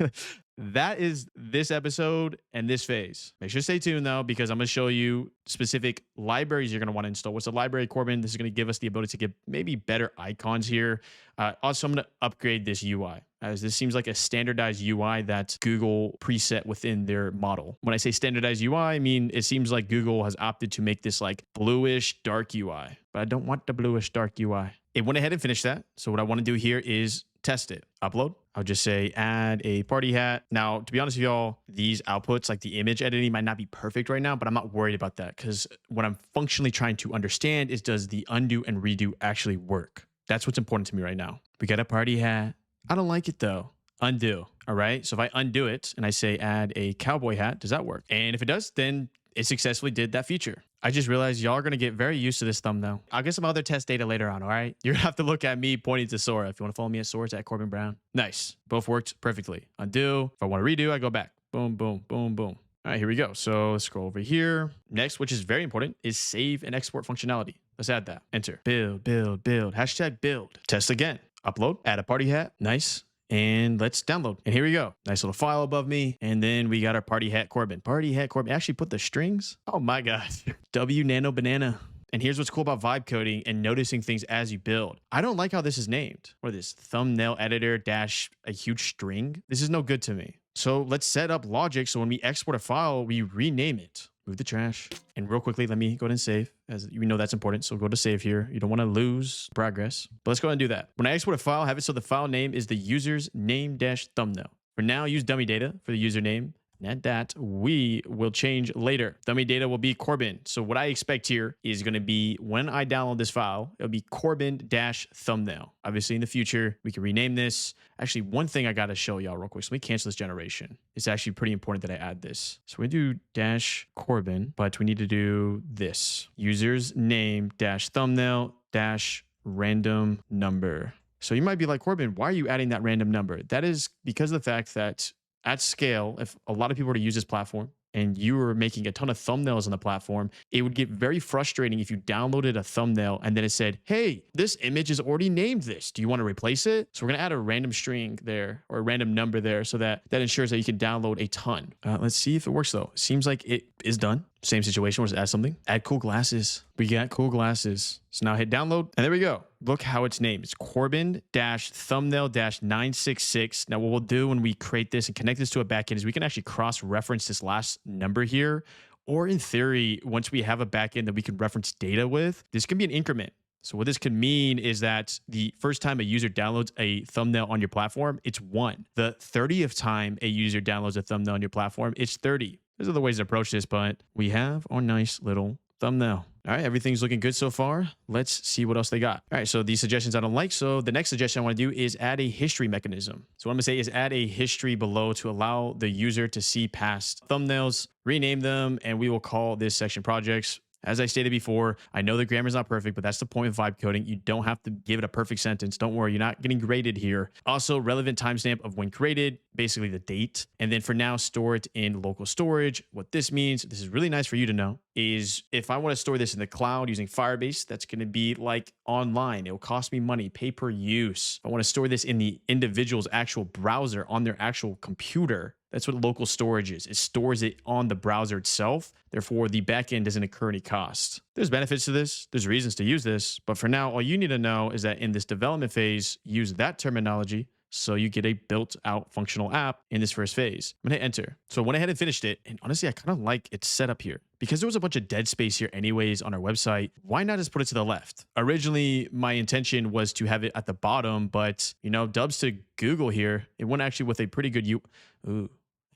That is this episode and this phase. Make sure to stay tuned though, because I'm going to show you specific libraries you're going to want to install. What's a library, Corbin? This is going to give us the ability to get maybe better icons here. Also, I'm going to upgrade this UI as this seems like a standardized UI that Google preset within their model. When I say standardized UI, I mean, it seems like Google has opted to make this like bluish dark UI, but I don't want the bluish dark UI. It went ahead and finished that. So what I want to do here is test it. Upload. I'll just say add a party hat. Now, to be honest with y'all, these outputs, like the image editing might not be perfect right now, but I'm not worried about that because what I'm functionally trying to understand is does the undo and redo actually work? That's what's important to me right now. We got a party hat. I don't like it though. Undo. All right. So if I undo it and I say add a cowboy hat, does that work? And if it does, then it successfully did that feature. I just realized y'all are going to get very used to this thumbnail. I'll get some other test data later on, all right? You're going to have to look at me pointing to Sora. If you want to follow me at Sora, it's at Corbin Brown. Nice. Both worked perfectly. Undo. If I want to redo, I go back. Boom, boom, boom, boom. All right, here we go. So let's scroll over here. Next, which is very important, is save and export functionality. Let's add that. Enter. Build, build, build. Hashtag build. Test again. Upload. Add a party hat. Nice. And let's download. And here we go. Nice little file above me. And then we got our party hat Corbin. Party hat Corbin. Actually put the strings. Oh my God. W nano banana. And here's what's cool about vibe coding and noticing things as you build. I don't like how this is named. What is this? Thumbnail editor dash a huge string. This is no good to me. So let's set up logic so when we export a file, we rename it. Move the trash. And real quickly, let me go ahead and save, as you know that's important. So go to save here. You don't want to lose progress. But let's go ahead and do that. When I export a file, have it so the file name is the user's name dash thumbnail. For now, use dummy data for the username. And that we will change later. Dummy data will be Corbin. So what I expect here is going to be when I download this file, it'll be Corbin dash thumbnail. Obviously in the future, we can rename this. Actually, one thing I got to show y'all real quick. So let me cancel this generation. It's actually pretty important that I add this. So we do dash Corbin, but we need to do this. User's name dash thumbnail dash random number. So you might be like, Corbin, why are you adding that random number? That is because of the fact that at scale, if a lot of people were to use this platform and you were making a ton of thumbnails on the platform, it would get very frustrating if you downloaded a thumbnail and then it said, hey, this image is already named this. Do you want to replace it? So we're going to add a random string there or a random number there so that ensures that you can download a ton. Let's see if it works though. Seems like it is done. Same situation. We'll just add something. Add cool glasses. We got cool glasses. So now hit download and there we go. Look how it's named. It's Corbin-thumbnail-966. Now what we'll do when we create this and connect this to a backend is we can actually cross-reference this last number here. Or in theory, once we have a backend that we can reference data with, this can be an increment. So what this could mean is that the first time a user downloads a thumbnail on your platform, it's 1. The 30th time a user downloads a thumbnail on your platform, it's 30. There's other ways to approach this, but we have our nice little thumbnail. All right, everything's looking good so far. Let's see what else they got. All right, so these suggestions I don't like. So the next suggestion I want to do is add a history mechanism. So what I'm gonna say is add a history below to allow the user to see past thumbnails, rename them, and we will call this section projects. As I stated before, I know the grammar is not perfect, but that's the point of vibe coding. You don't have to give it a perfect sentence. Don't worry, you're not getting graded here. Also, relevant timestamp of when created, basically the date. And then for now, store it in local storage. What this means, this is really nice for you to know, is if I want to store this in the cloud using Firebase, that's going to be like online. It will cost me money, pay per use. If I want to store this in the individual's actual browser on their actual computer, that's what local storage is. It stores it on the browser itself. Therefore, the backend doesn't incur any cost. There's benefits to this. There's reasons to use this. But for now, all you need to know is that in this development phase, use that terminology so you get a built-out functional app in this first phase. I'm going to hit enter. So I went ahead and finished it. And honestly, I kind of like its setup here. Because there was a bunch of dead space here anyways on our website, why not just put it to the left? Originally, my intention was to have it at the bottom, but, you know, dubs to Google here. It went actually with a pretty good Ooh.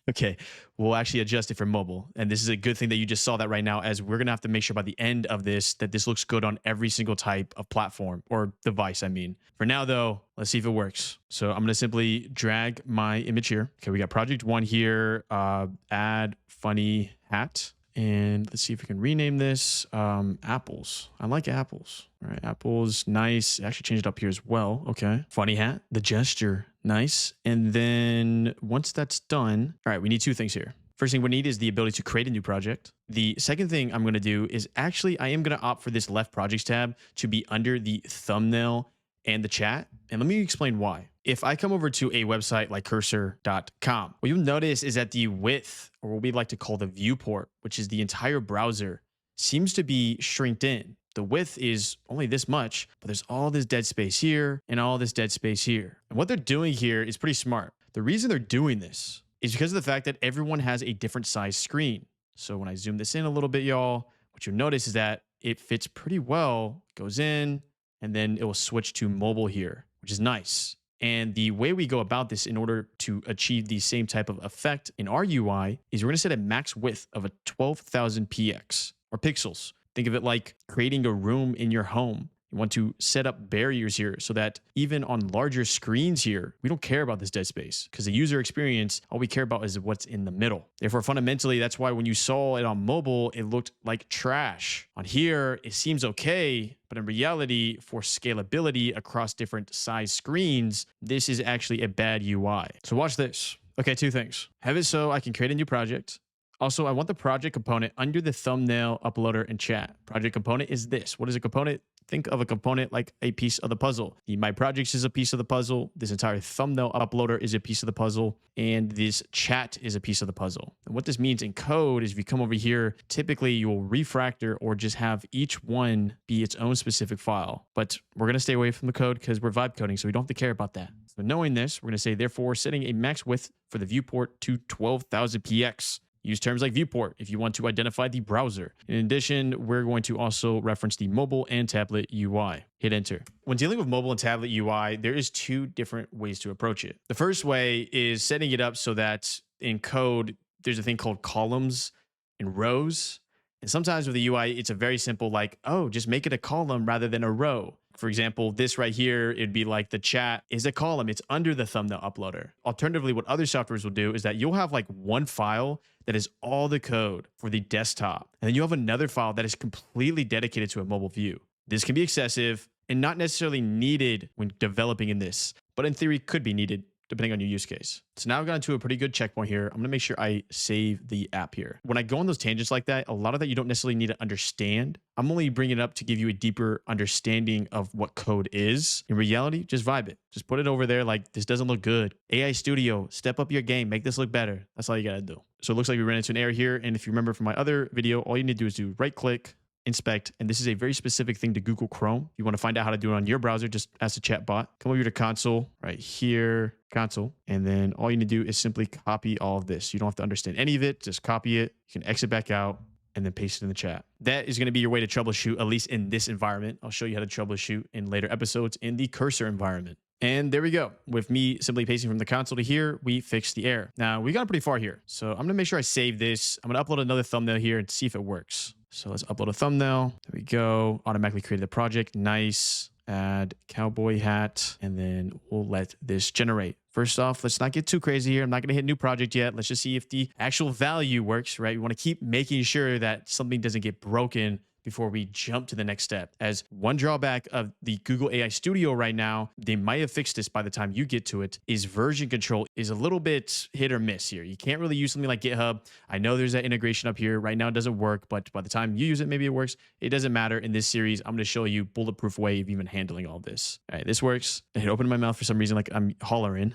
Okay, we'll actually adjust it for mobile. And this is a good thing that you just saw that right now, as we're gonna have to make sure by the end of this that this looks good on every single type of platform or device, I mean. For now though, let's see if it works. So I'm gonna simply drag my image here. Okay, we got project one here, add funny hat. And let's see if we can rename this apples. I like apples. All right, apples, nice. Actually changed it up here as well. Okay. Funny hat, the gesture, nice. And then once that's done, all right, we need two things here. First thing we need is the ability to create a new project. The second thing I'm going to do is actually I am going to opt for this left projects tab to be under the thumbnail and the chat. And let me explain why. If I come over to a website like cursor.com, what you'll notice is that the width, or what we like to call the viewport, which is the entire browser, seems to be shrinked in. The width is only this much, but there's all this dead space here and all this dead space here. And what they're doing here is pretty smart. The reason they're doing this is because of the fact that everyone has a different size screen. So when I zoom this in a little bit, y'all, what you'll notice is that it fits pretty well, goes in, and then it will switch to mobile here, which is nice. And the way we go about this in order to achieve the same type of effect in our UI is we're going to set a max width of a 12,000 px or pixels. Think of it like creating a room in your home. You want to set up barriers here so that even on larger screens here, we don't care about this dead space, because the user experience, all we care about is what's in the middle. Therefore, fundamentally, that's why when you saw it on mobile, it looked like trash. On here, it seems okay, but in reality, for scalability across different size screens, this is actually a bad UI. So watch this. Okay, two things. Have it so I can create a new project. Also, I want the project component under the thumbnail, uploader, and chat. Project component is this. What is a component? Think of a component like a piece of the puzzle. The My Projects is a piece of the puzzle. This entire thumbnail uploader is a piece of the puzzle. And this chat is a piece of the puzzle. And what this means in code is if you come over here, typically you will refactor or just have each one be its own specific file. But we're going to stay away from the code because we're vibe coding, so we don't have to care about that. So knowing this, we're going to say, therefore, setting a max width for the viewport to 12,000 px. Use terms like viewport if you want to identify the browser. In addition, we're going to also reference the mobile and tablet UI. Hit enter. When dealing with mobile and tablet UI, there is two different ways to approach it. The first way is setting it up so that in code, there's a thing called columns and rows. And sometimes with the UI, it's a very simple like, oh, just make it a column rather than a row. For example, this right here, it'd be like the chat is a column. It's under the thumbnail uploader. Alternatively, what other softwares will do is that you'll have like one file that is all the code for the desktop. And then you have another file that is completely dedicated to a mobile view. This can be excessive and not necessarily needed when developing in this, but in theory could be needed depending on your use case. So now I've gotten to a pretty good checkpoint here. I'm gonna make sure I save the app here. When I go on those tangents like that, a lot of that you don't necessarily need to understand. I'm only bringing it up to give you a deeper understanding of what code is. In reality, just vibe it. Just put it over there like, this doesn't look good. AI Studio, step up your game, make this look better. That's all you gotta do. So it looks like we ran into an error here. And if you remember from my other video, all you need to do is do right click, inspect, and this is a very specific thing to Google Chrome. You want to find out how to do it on your browser, just ask the chat bot. Come over to console, right here, console, and then all you need to do is simply copy all of this. You don't have to understand any of it, just copy it. You can exit back out and then paste it in the chat. That is going to be your way to troubleshoot, at least in this environment. I'll show you how to troubleshoot in later episodes in the cursor environment. And there we go. With me simply pasting from the console to here, we fixed the error. Now, we got pretty far here. So I'm going to make sure I save this. I'm going to upload another thumbnail here and see if it works. So let's upload a thumbnail. There we go. Automatically created the project. Nice. Add cowboy hat. And then we'll let this generate. First off, let's not get too crazy here. I'm not going to hit new project yet. Let's just see if the actual value works, right? We want to keep making sure that something doesn't get broken before we jump to the next step. As one drawback of the Google AI Studio right now, they might have fixed this by the time you get to it, is version control is a little bit hit or miss here. You can't really use something like GitHub. I know there's that integration up here. Right now it doesn't work, but by the time you use it, maybe it works. It doesn't matter. In this series, I'm going to show you bulletproof way of even handling all this. All right, this works. I opened my mouth for some reason, like I'm hollering.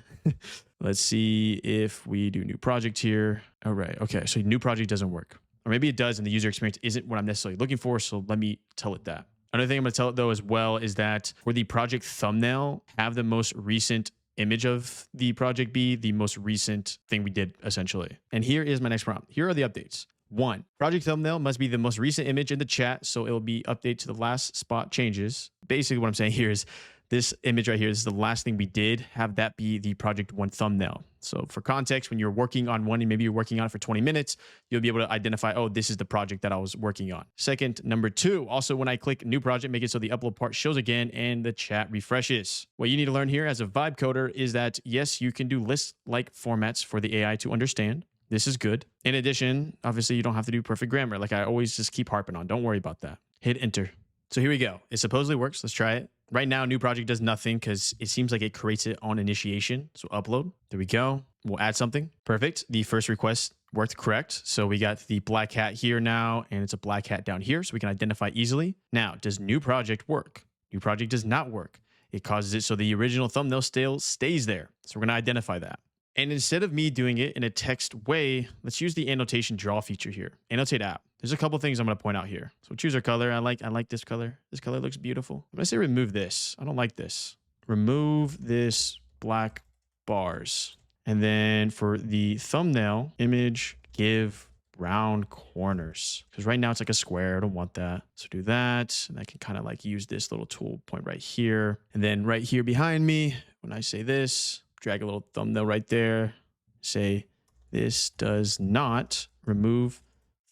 Let's see if we do new project here. All right. Okay. So new project doesn't work. Or maybe it does and the user experience isn't what I'm necessarily looking for. So let me tell it that. Another thing I'm going to tell it though as well is that for the project thumbnail, have the most recent image of the project be the most recent thing we did essentially. And here is my next prompt. Here are the updates. 1, project thumbnail must be the most recent image in the chat. So it'll be update to the last spot changes. Basically what I'm saying here is this image right here, this is the last thing we did, have that be the project one thumbnail. So for context, when you're working on one and maybe you're working on it for 20 minutes, you'll be able to identify, oh, this is the project that I was working on. Second, number two, also when I click new project, make it so the upload part shows again and the chat refreshes. What you need to learn here as a vibe coder is that yes, you can do list-like formats for the AI to understand. This is good. In addition, obviously you don't have to do perfect grammar. Like I always just keep harping on. Don't worry about that. Hit enter. So here we go. It supposedly works. Let's try it. Right now, new project does nothing because it seems like it creates it on initiation. So upload. There we go. We'll add something. Perfect. The first request worked correct. So we got the black hat here now, and it's a black hat down here. So we can identify easily. Now, does new project work? New project does not work. It causes it so the original thumbnail still stays there. So we're going to identify that. And instead of me doing it in a text way, let's use the annotation draw feature here. Annotate app. There's a couple things I'm going to point out here. So choose our color. I like this color. This color looks beautiful. I'm going to say remove this. I don't like this. Remove this black bars. And then for the thumbnail image, give round corners. Because right now it's like a square. I don't want that. So do that. And I can kind of like use this little tool point right here. And then right here behind me, when I say this, drag a little thumbnail right there. Say this does not remove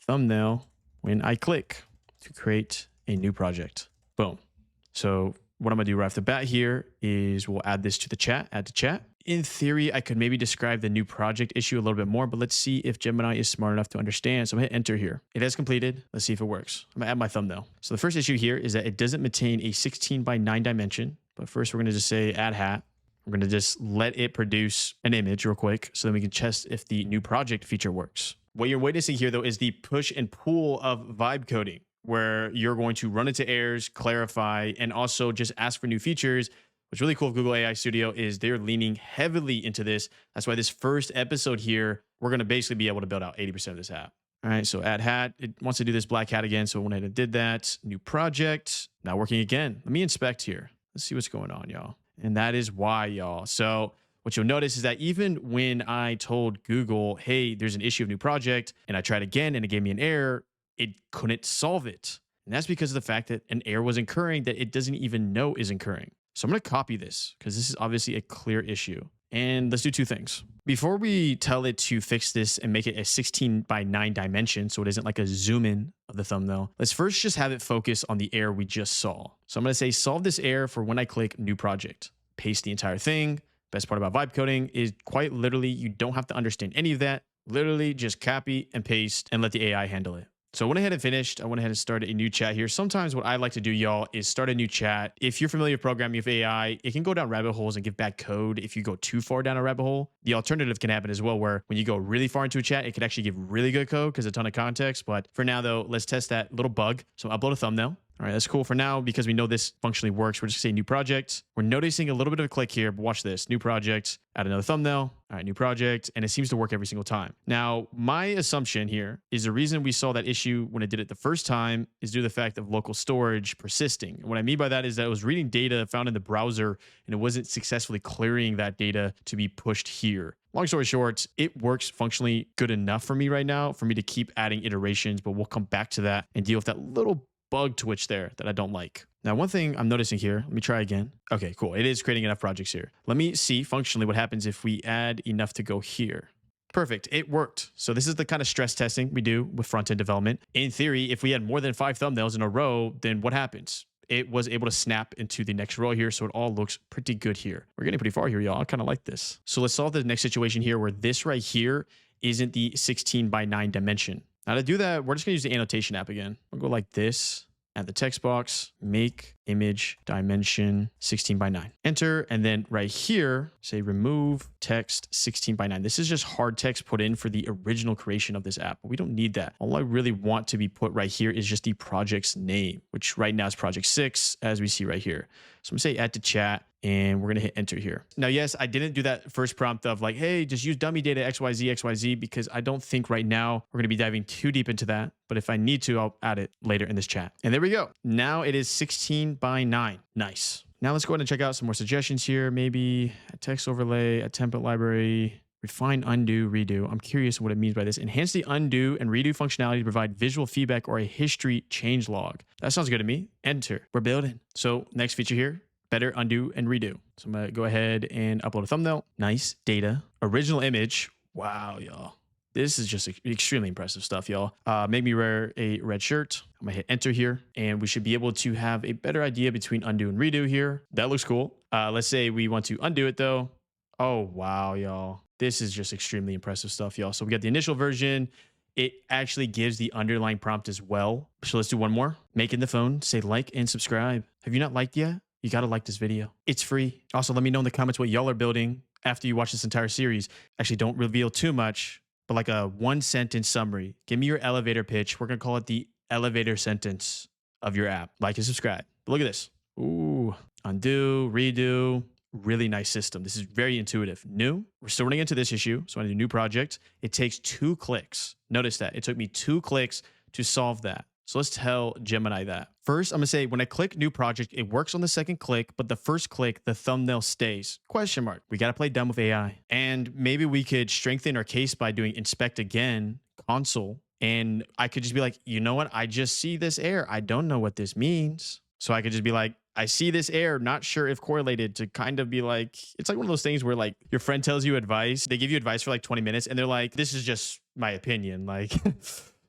thumbnail when I click to create a new project. Boom. So what I'm gonna do right off the bat here is we'll add this to the chat, add to chat. In theory, I could maybe describe the new project issue a little bit more, but let's see if Gemini is smart enough to understand. So I'm gonna hit enter here. It has completed. Let's see if it works. I'm gonna add my thumbnail. So the first issue here is that it doesn't maintain a 16:9 dimension, but first we're gonna just say add hat. We're going to just let it produce an image real quick so then we can test if the new project feature works. What you're witnessing here, though, is the push and pull of vibe coding, where you're going to run into errors, clarify, and also just ask for new features. What's really cool with Google AI Studio is they're leaning heavily into this. That's why this first episode here, we're going to basically be able to build out 80% of this app. All right, so add hat. It wants to do this black hat again, so I went ahead and did that. New project, not working again. Let me inspect here. Let's see what's going on, y'all. And that is why, y'all. So what you'll notice is that even when I told Google, hey, there's an issue of new project, and I tried again and it gave me an error, it couldn't solve it. And that's because of the fact that an error was incurring that it doesn't even know is incurring. So I'm going to copy this because this is obviously a clear issue. And let's do two things. Before we tell it to fix this and make it a 16:9 dimension, so it isn't like a zoom in of the thumbnail, let's first just have it focus on the error we just saw. So I'm going to say solve this error for when I click new project. Paste the entire thing. Best part about vibe coding is quite literally you don't have to understand any of that. Literally just copy and paste and let the AI handle it. So I went ahead and finished. I went ahead and started a new chat here. Sometimes what I like to do, y'all, is start a new chat. If you're familiar with programming with AI, it can go down rabbit holes and give bad code if you go too far down a rabbit hole. The alternative can happen as well, where when you go really far into a chat, it could actually give really good code because a ton of context. But for now, though, let's test that little bug. So upload a thumbnail. All right, that's cool for now because we know this functionally works. We're just gonna say new project. We're noticing a little bit of a click here, but watch this. New project, add another thumbnail. All right, new project, and it seems to work every single time. Now, my assumption here is the reason we saw that issue when it did it the first time is due to the fact of local storage persisting. And what I mean by that is that it was reading data found in the browser and it wasn't successfully clearing that data to be pushed here. Long story short, it works functionally good enough for me right now for me to keep adding iterations, but we'll come back to that and deal with that little bug twitch there that I don't like. Now, one thing I'm noticing here, let me try again. Okay, cool. It is creating enough projects here. Let me see functionally what happens if we add enough to go here. Perfect. It worked. So this is the kind of stress testing we do with front-end development. In theory, if we had more than 5 thumbnails in a row, then what happens? It was able to snap into the next row here, so it all looks pretty good here. We're getting pretty far here, y'all. I kind of like this. So let's solve the next situation here where this right here isn't the 16:9 dimension. Now to do that, we're just gonna use the annotation app again. We'll go like this, add the text box, make image dimension 16:9. Enter, and then right here, say remove text 16:9. This is just hard text put in for the original creation of this app. We don't need that. All I really want to be put right here is just the project's name, which right now is project 6, as we see right here. So I'm gonna say add to chat, and we're gonna hit enter here. Now, yes, I didn't do that first prompt of like, hey, just use dummy data XYZ, XYZ, because I don't think right now we're gonna be diving too deep into that. But if I need to, I'll add it later in this chat. And there we go. Now it is 16:9. Nice. Now let's go ahead and check out some more suggestions here. Maybe a text overlay, a template library, refine, undo, redo. I'm curious what it means by this. Enhance the undo and redo functionality to provide visual feedback or a history change log. That sounds good to me. Enter. We're building. So next feature here, better undo and redo. So I'm gonna go ahead and upload a thumbnail. Nice data. Original image. Wow, y'all. This is just extremely impressive stuff, y'all. Make me wear a red shirt. I'm gonna hit enter here, and we should be able to have a better idea between undo and redo here. That looks cool. Let's say we want to undo it though. Oh, wow, y'all. This is just extremely impressive stuff, y'all. So we got the initial version. It actually gives the underlying prompt as well. So let's do one more. Make in the phone, say like and subscribe. Have you not liked yet? You gotta like this video. It's free. Also, let me know in the comments what y'all are building after you watch this entire series. Actually, don't reveal too much, but like a 1-sentence summary. Give me your elevator pitch. We're gonna call it the elevator sentence of your app. Like and subscribe. But look at this. Ooh, undo, redo. Really nice system. This is very intuitive. New, we're still running into this issue. So I do new project. It takes 2 clicks. Notice that it took me 2 clicks to solve that. So let's tell Gemini that. First, I'm gonna say when I click new project, it works on the second click, but the first click, the thumbnail stays. Question mark. We gotta play dumb with AI. And maybe we could strengthen our case by doing inspect again, console. And I could just be like, you know what? I just see this error. I don't know what this means. So I could just be like, I see this error, not sure if correlated, to kind of be like, it's like one of those things where like your friend tells you advice. They give you advice for like 20 minutes and they're like, this is just my opinion. Like,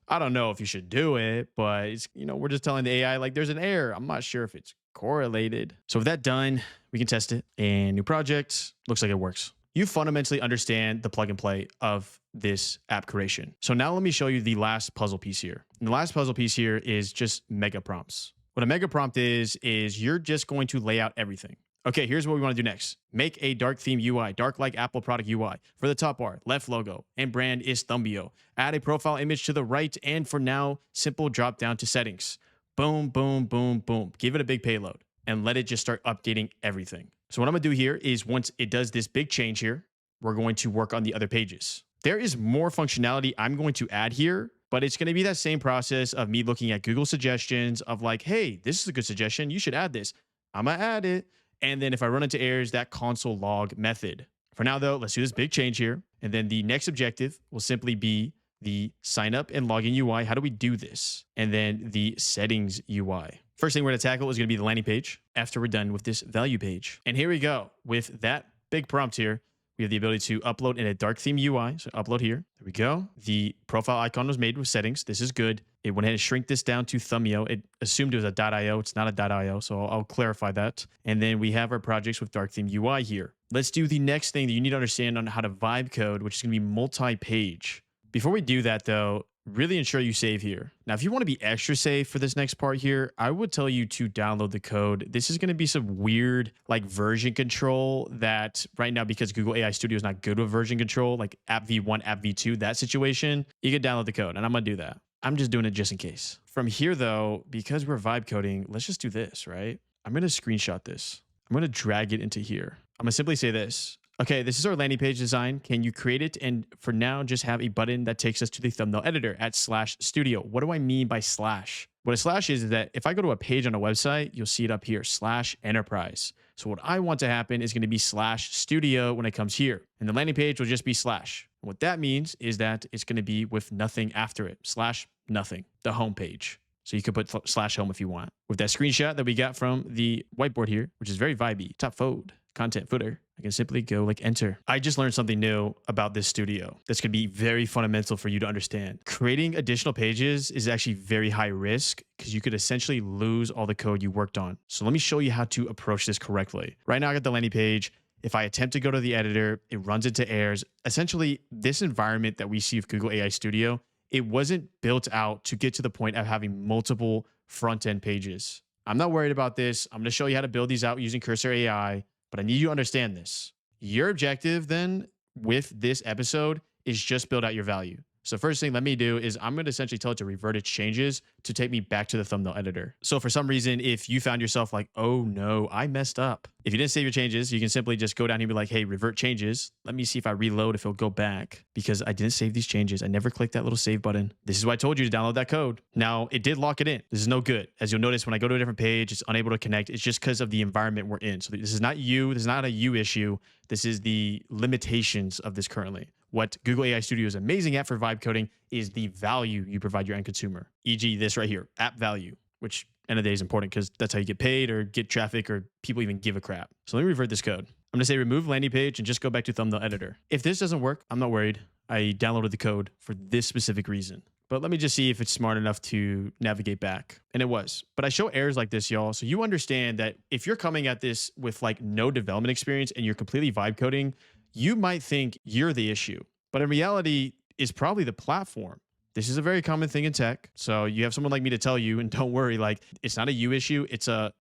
I don't know if you should do it, but it's, we're just telling the AI like there's an error. I'm not sure if it's correlated. So with that done, we can test it. And new project, looks like it works. You fundamentally understand the plug and play of this app creation. So now let me show you the last puzzle piece here. And the last puzzle piece here is just mega prompts. What a mega prompt is you're just going to lay out everything. Okay, here's what we want to do next. Make a dark theme UI, dark like Apple product UI. For the top bar, left logo, and brand is Thumbio. Add a profile image to the right, and for now, simple drop down to settings. Boom, boom, boom, boom. Give it a big payload and let it just start updating everything. So what I'm gonna do here is once it does this big change here, we're going to work on the other pages. There is more functionality I'm going to add here, but it's going to be that same process of me looking at Google suggestions of like, hey, this is a good suggestion. You should add this. I'm going to add it. And then if I run into errors, that console log method. For now, though, let's do this big change here. And then the next objective will simply be the sign up and login UI. How do we do this? And then the settings UI. First thing we're going to tackle is going to be the landing page after we're done with this value page. And here we go. With that big prompt here, we have the ability to upload in a dark theme UI. So upload here. There we go. The profile icon was made with settings. This is good. It went ahead and shrink this down to Thumbio. It assumed it was a .io. It's not a .io. So I'll clarify that. And then we have our projects with dark theme UI here. Let's do the next thing that you need to understand on how to vibe code, which is going to be multi-page. Before we do that though, really ensure you save here. Now, if you want to be extra safe for this next part here, I would tell you to download the code. This is going to be some weird like version control that right now, because Google AI Studio is not good with version control, like app v1, app v2, that situation, you can download the code and I'm going to do that. I'm just doing it just in case. From here though, because we're vibe coding, let's just do this, right? I'm going to screenshot this. I'm going to drag it into here. I'm going to simply say this. Okay, this is our landing page design. Can you create it? And for now, just have a button that takes us to the thumbnail editor at /studio. What do I mean by slash? What a slash is that if I go to a page on a website, you'll see it up here, /enterprise. So what I want to happen is going to be /studio when it comes here. And the landing page will just be slash. What that means is that it's going to be with nothing after it, /nothing, the home page. So you could put /home if you want. With that screenshot that we got from the whiteboard here, which is very vibey, top fold, content footer, I can simply go like enter. I just learned something new about this studio that's going to be very fundamental for you to understand. Creating additional pages is actually very high risk because you could essentially lose all the code you worked on. So let me show you how to approach this correctly. Right now I got the landing page. If I attempt to go to the editor, it runs into errors. Essentially, this environment that we see with Google AI Studio, it wasn't built out to get to the point of having multiple front-end pages. I'm not worried about this. I'm going to show you how to build these out using Cursor AI. But I need you to understand this. Your objective then with this episode is just build out your value. So first thing let me do is I'm going to essentially tell it to revert its changes to take me back to the thumbnail editor. So for some reason, if you found yourself like, oh no, I messed up. If you didn't save your changes, you can simply just go down here and be like, hey, revert changes. Let me see if I reload, if it'll go back because I didn't save these changes. I never clicked that little save button. This is why I told you to download that code. Now it did lock it in. This is no good. As you'll notice when I go to a different page, it's unable to connect. It's just because of the environment we're in. So this is not you. This is not a you issue. This is the limitations of this currently. What Google AI Studio is amazing at for vibe coding is the value you provide your end consumer, e.g. this right here, app value, which End of the day is important because that's how you get paid or get traffic or people even give a crap. So let me revert this code. I'm gonna say remove landing page and just go back to thumbnail editor. If this doesn't work, I'm not worried. I downloaded the code for this specific reason. But let me just see if it's smart enough to navigate back. And it was. But I show errors like this, y'all, so you understand that if you're coming at this with like no development experience and you're completely vibe coding, you might think you're the issue. But in reality, it's probably the platform. This is a very common thing in tech. So you have someone like me to tell you, and don't worry, like it's not a you issue.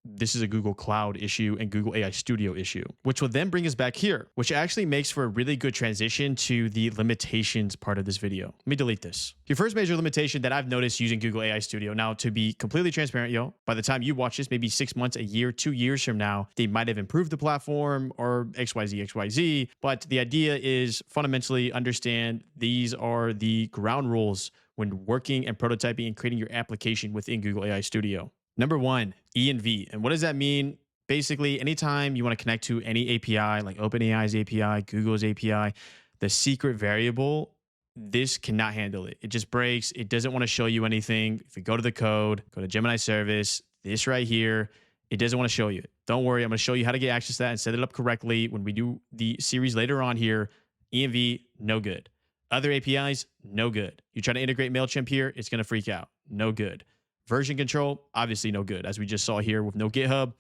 This is a Google Cloud issue and Google AI Studio issue, which will then bring us back here, which actually makes for a really good transition to the limitations part of this video. Let me delete this. Your first major limitation that I've noticed using Google AI Studio. Now, to be completely transparent, yo, by the time you watch this, maybe 6 months, a year, 2 years from now, they might have improved the platform or XYZ. But the idea is fundamentally understand these are the ground rules when working and prototyping and creating your application within Google AI Studio. Number one, env. And what does that mean? Basically, anytime you want to connect to any API, like OpenAI's API, Google's API, the secret variable, this cannot handle it. It just breaks. It doesn't want to show you anything. If you go to the code, go to Gemini service, this right here, it doesn't want to show you it. Don't worry. I'm going to show you how to get access to that and set it up correctly. When we do the series later on here, env, no good. Other APIs, no good. You try to integrate MailChimp here, it's going to freak out. No good. Version control, obviously no good. As we just saw here with no GitHub,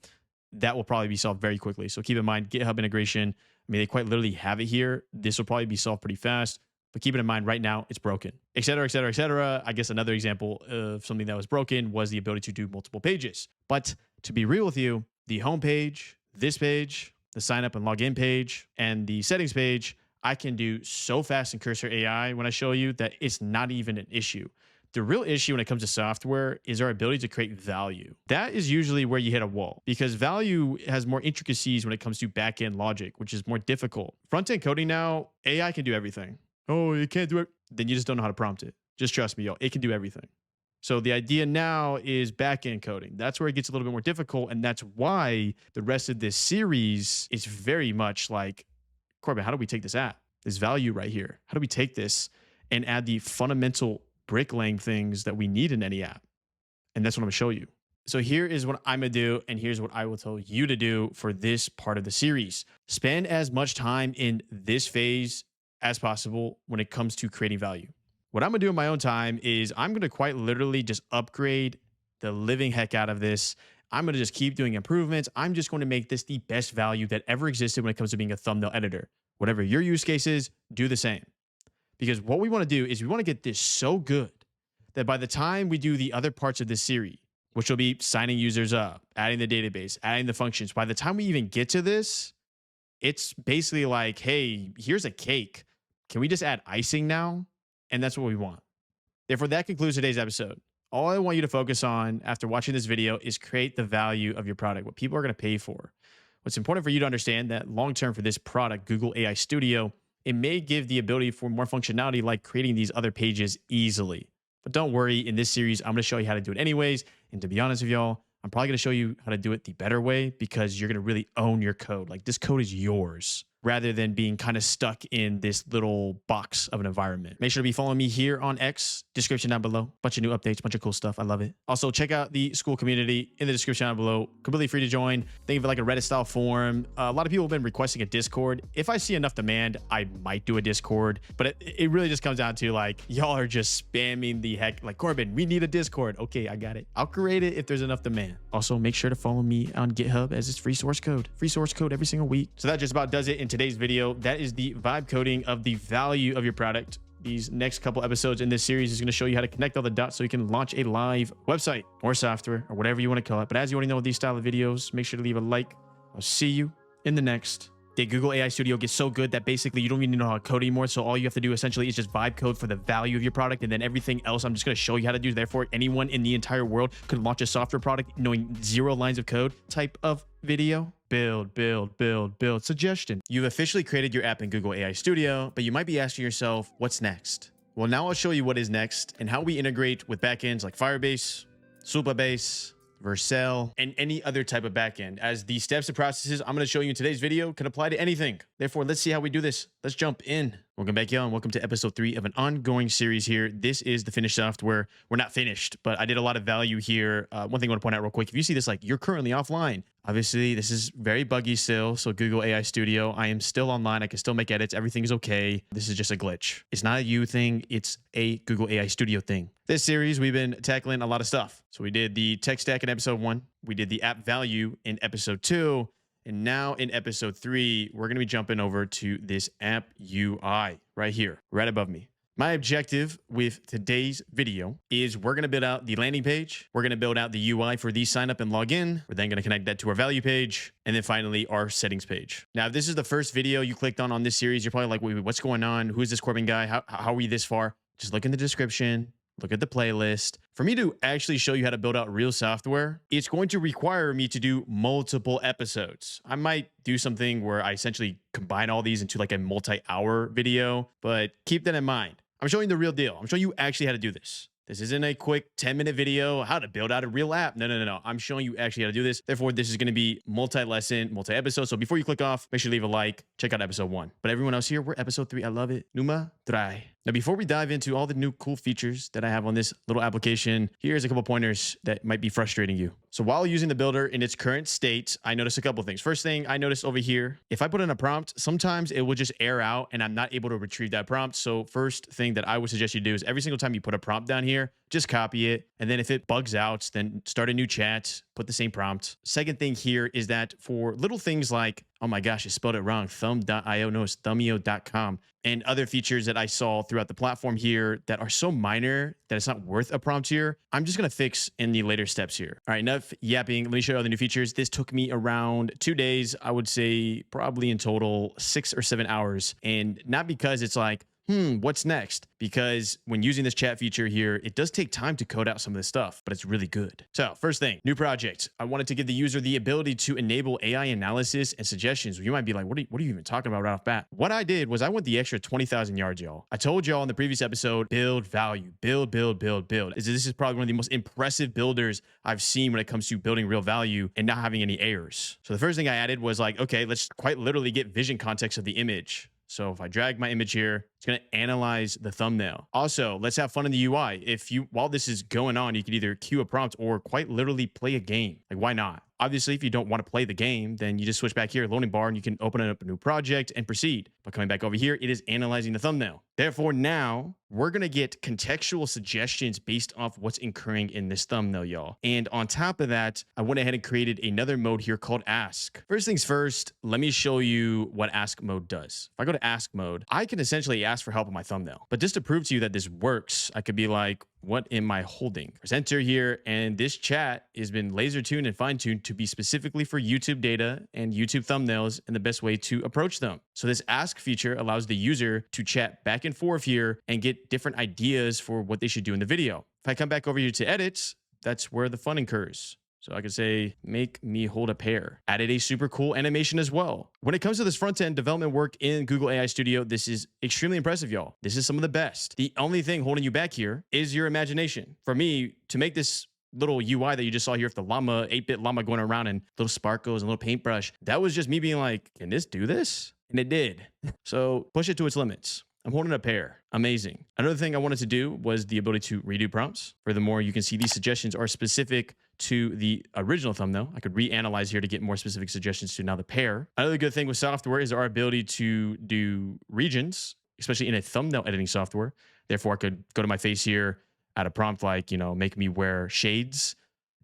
that will probably be solved very quickly. So keep in mind, GitHub integration, I mean, they quite literally have it here. This will probably be solved pretty fast. But keep it in mind, right now, it's broken, et cetera, et cetera, et cetera. I guess another example of something that was broken was the ability to do multiple pages. But to be real with you, the home page, this page, the sign up and log in page, and the settings page, I can do so fast in Cursor AI when I show you that it's not even an issue. The real issue when it comes to software is our ability to create value. That is usually where you hit a wall because value has more intricacies when it comes to backend logic, which is more difficult. Front-end coding now, AI can do everything. Oh, it can't do it. Then you just don't know how to prompt it. Just trust me, yo, it can do everything. So the idea now is backend coding. That's where it gets a little bit more difficult. And that's why the rest of this series is very much like, Corbin, how do we take this app, this value right here? How do we take this and add the fundamental bricklaying things that we need in any app? And that's what I'm gonna show you. So here is what I'm gonna do, and here's what I will tell you to do for this part of the series. Spend as much time in this phase as possible when it comes to creating value. What I'm gonna do in my own time is I'm gonna quite literally just upgrade the living heck out of this. I'm going to just keep doing improvements. I'm just going to make this the best value that ever existed when it comes to being a thumbnail editor. Whatever your use case is, do the same. Because what we want to do is we want to get this so good that by the time we do the other parts of this series, which will be signing users up, adding the database, adding the functions, by the time we even get to this, it's basically like, hey, here's a cake. Can we just add icing now? And that's what we want. Therefore, that concludes today's episode. All I want you to focus on after watching this video is create the value of your product, what people are going to pay for. What's important for you to understand that long-term for this product, Google AI Studio, it may give the ability for more functionality like creating these other pages easily. But don't worry, in this series, I'm going to show you how to do it anyways. And to be honest with y'all, I'm probably going to show you how to do it the better way because you're going to really own your code. Like this code is yours, rather than being kind of stuck in this little box of an environment. Make sure to be following me here on X, description down below. Bunch of new updates, bunch of cool stuff. I love it. Also, check out the school community in the description down below. Completely free to join. Think of it like a Reddit style forum. A lot of people have been requesting a Discord. If I see enough demand, I might do a Discord, but it really just comes down to like, y'all are just spamming the heck. Like, Corbin, we need a Discord. Okay, I got it. I'll create it if there's enough demand. Also, make sure to follow me on GitHub as it's free source code every single week. So that just about does it in today's video. That is the vibe coding of the value of your product. These next couple episodes in this series is going to show you how to connect all the dots so you can launch a live website or software or whatever you want to call it. But as you already know with these style of videos, make sure to leave a like. I'll see you in the next. The Google AI Studio gets so good that basically you don't even know how to code anymore. So all you have to do essentially is just vibe code for the value of your product, and then everything else I'm just going to show you how to do. Therefore, anyone in the entire world could launch a software product knowing 0 lines of code type of video. Build, build, build, build. Suggestion. You've officially created your app in Google AI Studio, but you might be asking yourself, what's next? Well, now I'll show you what is next and how we integrate with backends like Firebase, Supabase, Vercel, and any other type of backend, as the steps and processes I'm going to show you in today's video can apply to anything. Therefore, let's see how we do this. Let's jump in. Welcome back, y'all, and welcome to episode 3 of an ongoing series here. This is the finished software. We're not finished, but I did a lot of value here. One thing I want to point out real quick, if you see this, like, you're currently offline. Obviously, this is very buggy still. So Google AI Studio, I am still online. I can still make edits. Everything is okay. This is just a glitch. It's not a you thing. It's a Google AI Studio thing. This series, we've been tackling a lot of stuff. So we did the tech stack in episode 1. We did the app value in episode 2. And now in episode 3, we're going to be jumping over to this app UI right here, right above me. My objective with today's video is we're going to build out the landing page. We're going to build out the UI for the sign up and log in. We're then going to connect that to our value page. And then finally, our settings page. Now, if this is the first video you clicked on this series, you're probably like, wait, what's going on? Who is this Corbin guy? How are we this far? Just look in the description. Look at the playlist. For me to actually show you how to build out real software, it's going to require me to do multiple episodes. I might do something where I essentially combine all these into like a multi-hour video, but keep that in mind. I'm showing the real deal. I'm showing you actually how to do this. This isn't a quick 10-minute video, how to build out a real app. No. I'm showing you actually how to do this. Therefore, this is going to be multi-lesson, multi-episode. So before you click off, make sure you leave a like. Check out episode 1. But everyone else here, we're episode 3. I love it. Numa try. Now, before we dive into all the new cool features that I have on this little application, here's a couple pointers that might be frustrating you. So while using the builder in its current state, I noticed a couple things. First thing I noticed over here, if I put in a prompt, sometimes it will just error out and I'm not able to retrieve that prompt. So first thing that I would suggest you do is every single time you put a prompt down here, just copy it. And then if it bugs out, then start a new chat, put the same prompt. Second thing here is that for little things like, oh my gosh, I spelled it wrong, thumb.io, no, it's thumbio.com, and other features that I saw throughout the platform here that are so minor that it's not worth a prompt here, I'm just going to fix in the later steps here. All right, enough yapping. Let me show you all the new features. This took me around 2 days. I would say probably in total 6 or 7 hours. And not because it's like, what's next? Because when using this chat feature here, it does take time to code out some of this stuff, but it's really good. So first thing, new project. I wanted to give the user the ability to enable AI analysis and suggestions. You might be like, what are you even talking about right off bat? What I did was I went the extra 20,000 yards, y'all. I told y'all in the previous episode, build value, build. This is probably one of the most impressive builders I've seen when it comes to building real value and not having any errors. So the first thing I added was like, okay, let's quite literally get vision context of the image. So if I drag my image here, it's going to analyze the thumbnail. Also, let's have fun in the UI. While this is going on, you can either cue a prompt or quite literally play a game. Like, why not? Obviously, if you don't want to play the game, then you just switch back here, loading bar, and you can open up a new project and proceed. But coming back over here, it is analyzing the thumbnail. Therefore, now we're going to get contextual suggestions based off what's occurring in this thumbnail, y'all. And on top of that, I went ahead and created another mode here called Ask. First things first, let me show you what Ask mode does. If I go to Ask mode, I can essentially ask for help on my thumbnail. But just to prove to you that this works, I could be like, what am I holding? Press enter here, and this chat has been laser tuned and fine tuned to be specifically for YouTube data and YouTube thumbnails and the best way to approach them. So this ask feature allows the user to chat back and forth here and get different ideas for what they should do in the video. If I come back over here to edits, that's where the fun occurs. So I could say, make me hold a pear. Added a super cool animation as well. When it comes to this front-end development work in Google AI Studio, this is extremely impressive, y'all. This is some of the best. The only thing holding you back here is your imagination. For me, to make this little UI that you just saw here with the llama, 8-bit llama going around and little sparkles and little paintbrush, that was just me being like, can this do this? And it did. So push it to its limits. I'm holding a pear. Amazing. Another thing I wanted to do was the ability to redo prompts. Furthermore, you can see these suggestions are specific to the original thumbnail. I could reanalyze here to get more specific suggestions to now the pear. Another good thing with software is our ability to do regions, especially in a thumbnail editing software. Therefore, I could go to my face here, add a prompt like, make me wear shades.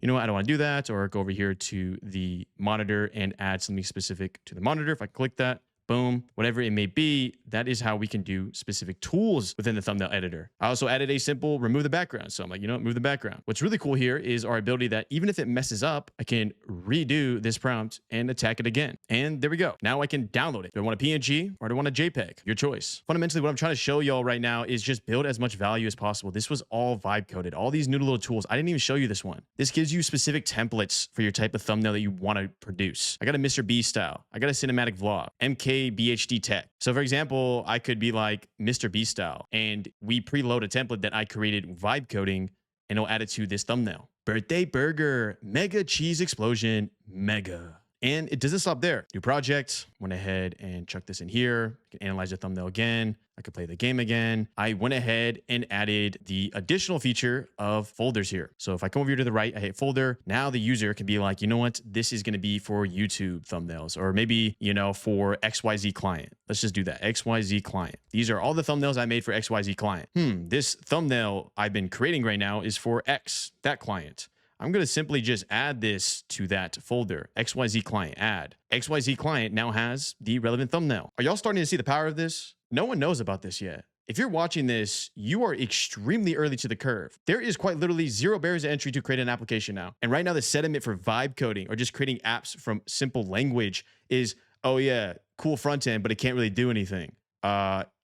You know what? I don't want to do that. Or go over here to the monitor and add something specific to the monitor. If I click that, boom, whatever it may be, that is how we can do specific tools within the thumbnail editor. I also added a simple remove the background. So I'm like, move the background. What's really cool here is our ability that even if it messes up, I can redo this prompt and attack it again. And there we go. Now I can download it. Do I want a PNG or do I want a JPEG? Your choice. Fundamentally, what I'm trying to show y'all right now is just build as much value as possible. This was all vibe coded. All these new little tools. I didn't even show you this one. This gives you specific templates for your type of thumbnail that you want to produce. I got a Mr. B style. I got a cinematic vlog. MK BHD tech. So for example, I could be like Mr. B style and we preload a template that I created vibe coding and it'll add it to this thumbnail. Birthday burger, mega cheese explosion, mega. And it doesn't stop there. New project, went ahead and chucked this in here. I can analyze the thumbnail again. I could play the game again. I went ahead and added the additional feature of folders here. So if I come over here to the right, I hit folder. Now the user can be like, you know what? This is going to be for YouTube thumbnails, or maybe, for XYZ client. Let's just do that. XYZ client. These are all the thumbnails I made for XYZ client. This thumbnail I've been creating right now is for that client. I'm going to simply just add this to that folder, XYZ client, add. XYZ client now has the relevant thumbnail. Are y'all starting to see the power of this? No one knows about this yet. If you're watching this, you are extremely early to the curve. There is quite literally 0 barriers to entry to create an application now. And right now, the sentiment for vibe coding or just creating apps from simple language is, oh yeah, cool front end, but it can't really do anything.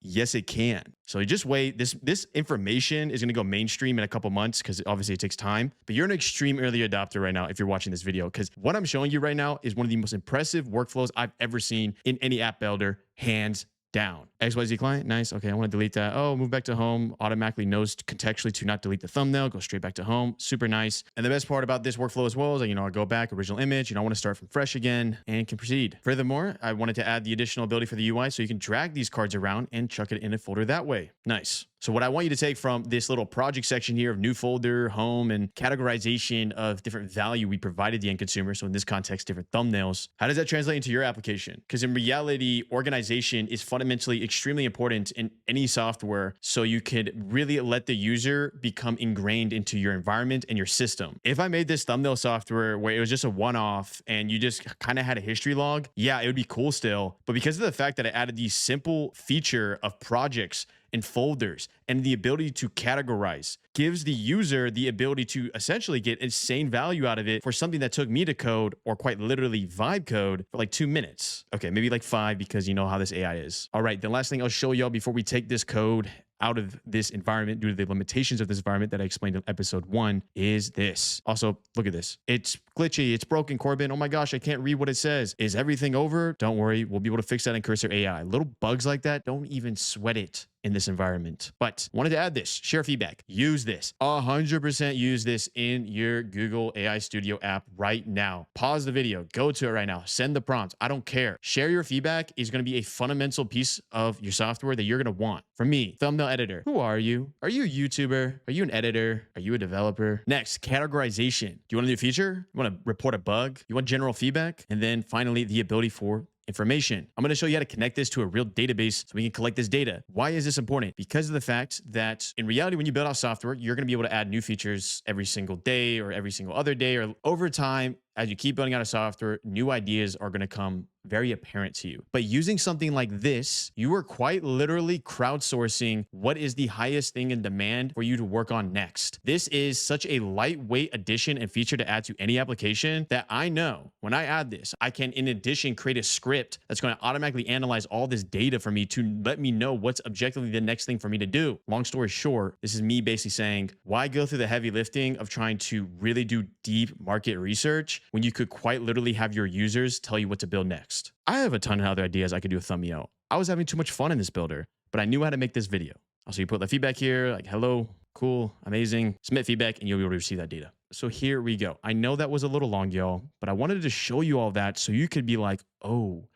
Yes, it can. So you just wait. This information is going to go mainstream in a couple months because obviously it takes time. But you're an extreme early adopter right now if you're watching this video, because what I'm showing you right now is one of the most impressive workflows I've ever seen in any app builder, hands down. XYZ client, nice. Okay, I want to delete that. Oh, move back to home. Automatically knows contextually to not delete the thumbnail. Go straight back to home. Super nice. And the best part about this workflow as well is that, I go back, original image, I want to start from fresh again and can proceed. Furthermore, I wanted to add the additional ability for the UI so you can drag these cards around and chuck it in a folder that way. Nice. So what I want you to take from this little project section here of new folder, home, and categorization of different value we provided the end consumer, so in this context, different thumbnails, how does that translate into your application? Because in reality, organization is fundamentally extremely important in any software, so you could really let the user become ingrained into your environment and your system. If I made this thumbnail software where it was just a one-off and you just kind of had a history log, yeah, it would be cool still. But because of the fact that I added the simple feature of projects and folders and the ability to categorize, gives the user the ability to essentially get insane value out of it for something that took me to code, or quite literally vibe code, for like 2 minutes. Okay, maybe like 5, because you know how this AI is. All right, the last thing I'll show y'all before we take this code out of this environment due to the limitations of this environment that I explained in episode 1 is this. Also, look at this. It's glitchy. It's broken, Corbin. Oh my gosh, I can't read what it says. Is everything over? Don't worry. We'll be able to fix that in Cursor AI. Little bugs like that, don't even sweat it in this environment. But wanted to add this. Share feedback. Use this. 100% use this in your Google AI Studio app right now. Pause the video. Go to it right now. Send the prompt. I don't care. Share your feedback is going to be a fundamental piece of your software that you're going to want. For me, thumbnail editor. Who are you? Are you a YouTuber? Are you an editor? Are you a developer? Next, categorization. Do you want a new feature? You want to report a bug? You want general feedback? And then finally, the ability for information. I'm going to show you how to connect this to a real database so we can collect this data. Why is this important? Because of the fact that in reality, when you build out software, you're going to be able to add new features every single day or every single other day, or over time, as you keep building out a software, new ideas are going to come very apparent to you. But using something like this, you are quite literally crowdsourcing what is the highest thing in demand for you to work on next. This is such a lightweight addition and feature to add to any application that I know when I add this, I can in addition create a script that's going to automatically analyze all this data for me to let me know what's objectively the next thing for me to do. Long story short, this is me basically saying, why go through the heavy lifting of trying to really do deep market research when you could quite literally have your users tell you what to build next? I have a ton of other ideas I could do with Thumbio. I was having too much fun in this builder, but I knew how to make this video. Also, you put the feedback here, like, hello, cool, amazing, submit feedback, and you'll be able to receive that data. So here we go. I know that was a little long, y'all, but I wanted to show you all that so you could be like, oh,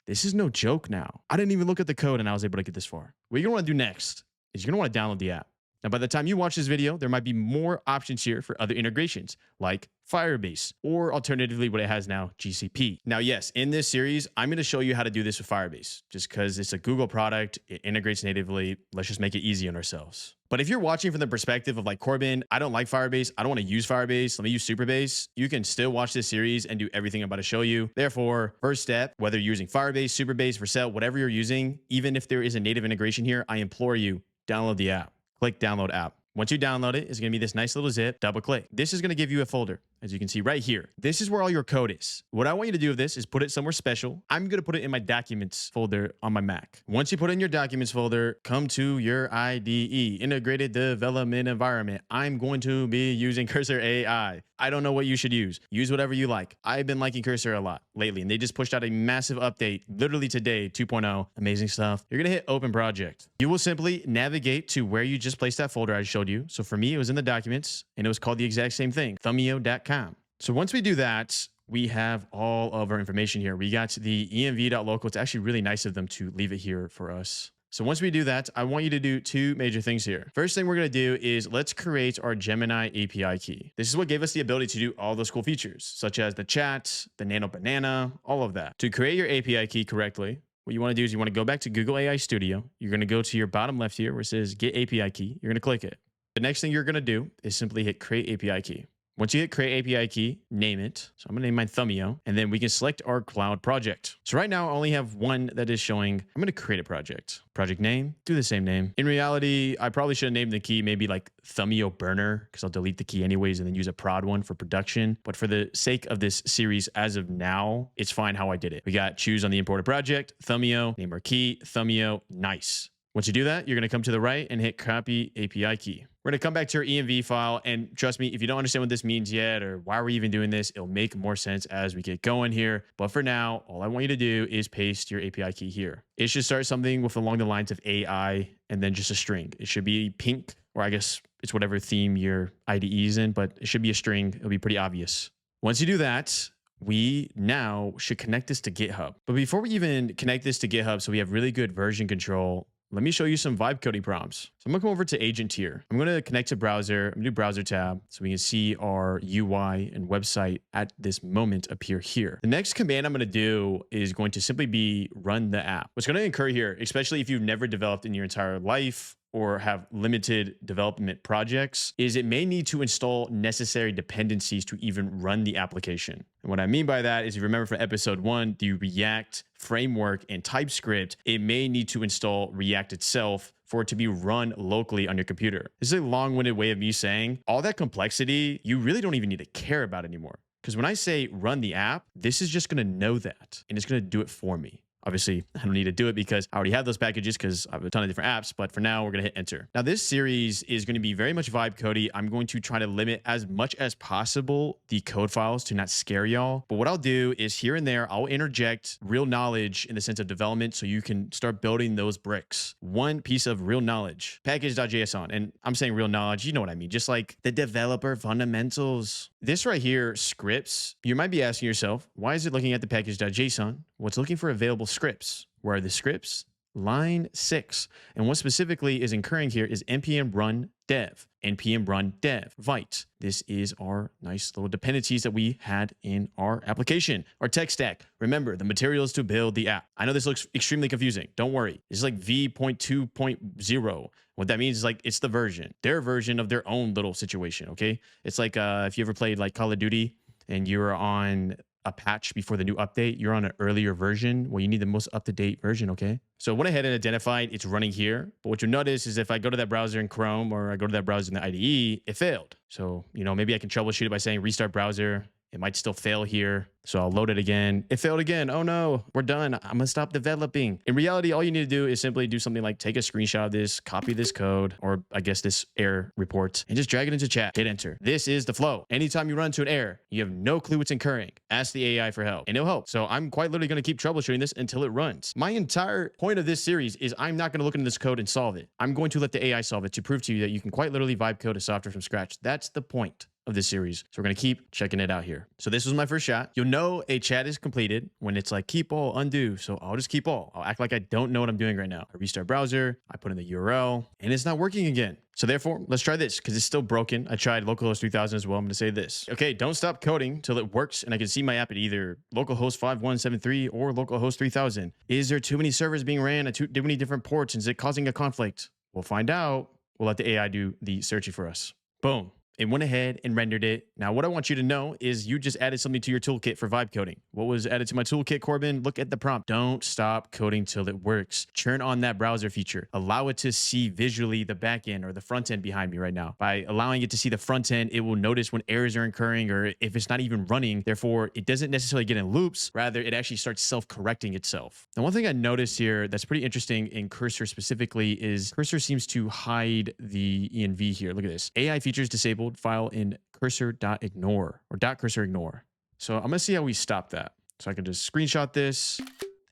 this is no joke now. I didn't even look at the code and I was able to get this far. What you're gonna wanna do next is you're gonna wanna download the app. Now, by the time you watch this video, there might be more options here for other integrations like Firebase, or alternatively what it has now, GCP. Now, yes, in this series, I'm going to show you how to do this with Firebase just because it's a Google product. It integrates natively. Let's just make it easy on ourselves. But if you're watching from the perspective of like, Corbin, I don't like Firebase. I don't want to use Firebase. Let me use Superbase. You can still watch this series and do everything I'm about to show you. Therefore, first step, whether you're using Firebase, Superbase, Vercel, whatever you're using, even if there is a native integration here, I implore you, download the app. Click download app. Once you download it, it's going to be this nice little zip. Double click. This is going to give you a folder, as you can see right here. This is where all your code is. What I want you to do with this is put it somewhere special. I'm going to put it in my documents folder on my Mac. Once you put it in your documents folder, come to your IDE, Integrated Development Environment. I'm going to be using Cursor AI. I don't know what you should use. Use whatever you like. I've been liking Cursor a lot lately, and they just pushed out a massive update literally today, 2.0. Amazing stuff. You're going to hit Open Project. You will simply navigate to where you just placed that folder I showed you. So for me, it was in the documents, and it was called the exact same thing, thumbio.com. So once we do that, we have all of our information here. We got the env.local. It's actually really nice of them to leave it here for us. So once we do that, I want you to do two major things here. First thing we're going to do is let's create our Gemini API key. This is what gave us the ability to do all those cool features, such as the chat, the nano banana, all of that. To create your API key correctly, what you want to do is you want to go back to Google AI Studio. You're going to go to your bottom left here where it says Get API Key. You're going to click it. The next thing you're going to do is simply hit Create API Key. Once you hit Create API Key, name it. So I'm going to name mine Thumbio, and then we can select our cloud project. So right now I only have one that is showing. I'm going to create a project. Project name, do the same name. In reality, I probably should have named the key maybe like Thumbio Burner, because I'll delete the key anyways and then use a prod one for production. But for the sake of this series, as of now, it's fine how I did it. We got choose on the imported project, Thumbio, name our key, Thumbio, nice. Once you do that, you're going to come to the right and hit Copy API Key. We're going to come back to our env file, and trust me, if you don't understand what this means yet or why we're even doing this, it'll make more sense as we get going here. But for now, all I want you to do is paste your API key here. It should start something with along the lines of AI and then just a string. It should be pink, or I guess it's whatever theme your IDE is in, but it should be a string. It'll be pretty obvious. Once you do that, we now should connect this to GitHub. But before we even connect this to GitHub so we have really good version control, let me show you some vibe coding prompts. So I'm gonna come over to agent tier. I'm gonna connect to browser. I'm gonna do browser tab so we can see our UI and website at this moment appear here. The next command I'm gonna do is going to simply be run the app. What's gonna occur here, especially if you've never developed in your entire life or have limited development projects, is it may need to install necessary dependencies to even run the application. And what I mean by that is, if you remember from episode 1, the React framework and TypeScript, it may need to install React itself for it to be run locally on your computer. This is a long-winded way of me saying all that complexity, you really don't even need to care about anymore. Because when I say run the app, this is just going to know that, and it's going to do it for me. Obviously, I don't need to do it because I already have those packages because I have a ton of different apps, but for now, we're going to hit enter. Now, this series is going to be very much vibe codey. I'm going to try to limit as much as possible the code files to not scare y'all. But what I'll do is here and there, I'll interject real knowledge in the sense of development so you can start building those bricks. One piece of real knowledge, package.js on. And I'm saying real knowledge, you know what I mean? Just like the developer fundamentals. This right here, scripts, you might be asking yourself, why is it looking at the package.json? Well, it's looking for available scripts. Where are the scripts? Line 6. And what specifically is occurring here is npm run dev, npm run dev, vite. This is our nice little dependencies that we had in our application, our tech stack. Remember, the materials to build the app. I know this looks extremely confusing. Don't worry. This is like v.2.0. What that means is like it's the version, their version of their own little situation, okay? It's like if you ever played like Call of Duty and you're on a patch before the new update, you're on an earlier version. Well, you need the most up-to-date version, okay? So I went ahead and identified it's running here. But what you'll notice is if I go to that browser in Chrome or I go to that browser in the IDE, it failed. So, maybe I can troubleshoot it by saying restart browser. It might still fail here. So I'll load it again. It failed again. Oh no, we're done. I'm gonna stop developing. In reality, all you need to do is simply do something like take a screenshot of this, copy this code, or I guess this error report, and just drag it into chat, hit enter. This is the flow. Anytime you run into an error, you have no clue what's occurring, ask the AI for help, and it'll help. So I'm quite literally gonna keep troubleshooting this until it runs. My entire point of this series is I'm not gonna look into this code and solve it. I'm going to let the AI solve it to prove to you that you can quite literally vibe code a software from scratch. That's the point of this series. So we're going to keep checking it out here. So this was my first shot. You'll know a chat is completed when it's like keep all, undo. So I'll just keep all. I'll act like I don't know what I'm doing right now. I restart browser, I put in the URL, and it's not working again. So therefore, let's try this because it's still broken. I tried localhost 3000 as well. I'm going to say this. Okay, don't stop coding till it works and I can see my app at either localhost 5173 or localhost 3000. Is there too many servers being ran at too many different ports? Is it causing a conflict? We'll find out. We'll let the AI do the searching for us. Boom. It went ahead and rendered it. Now, what I want you to know is you just added something to your toolkit for vibe coding. What was added to my toolkit, Corbin? Look at the prompt. Don't stop coding till it works. Turn on that browser feature. Allow it to see visually the backend or the front end behind me right now. By allowing it to see the front end, it will notice when errors are occurring or if it's not even running. Therefore, it doesn't necessarily get in loops. Rather, it actually starts self-correcting itself. Now, one thing I noticed here that's pretty interesting in Cursor specifically is Cursor seems to hide the env here. Look at this. AI features disabled file in cursor.ignore or .cursor ignore. So I'm going to see how we stop that. So I can just screenshot this,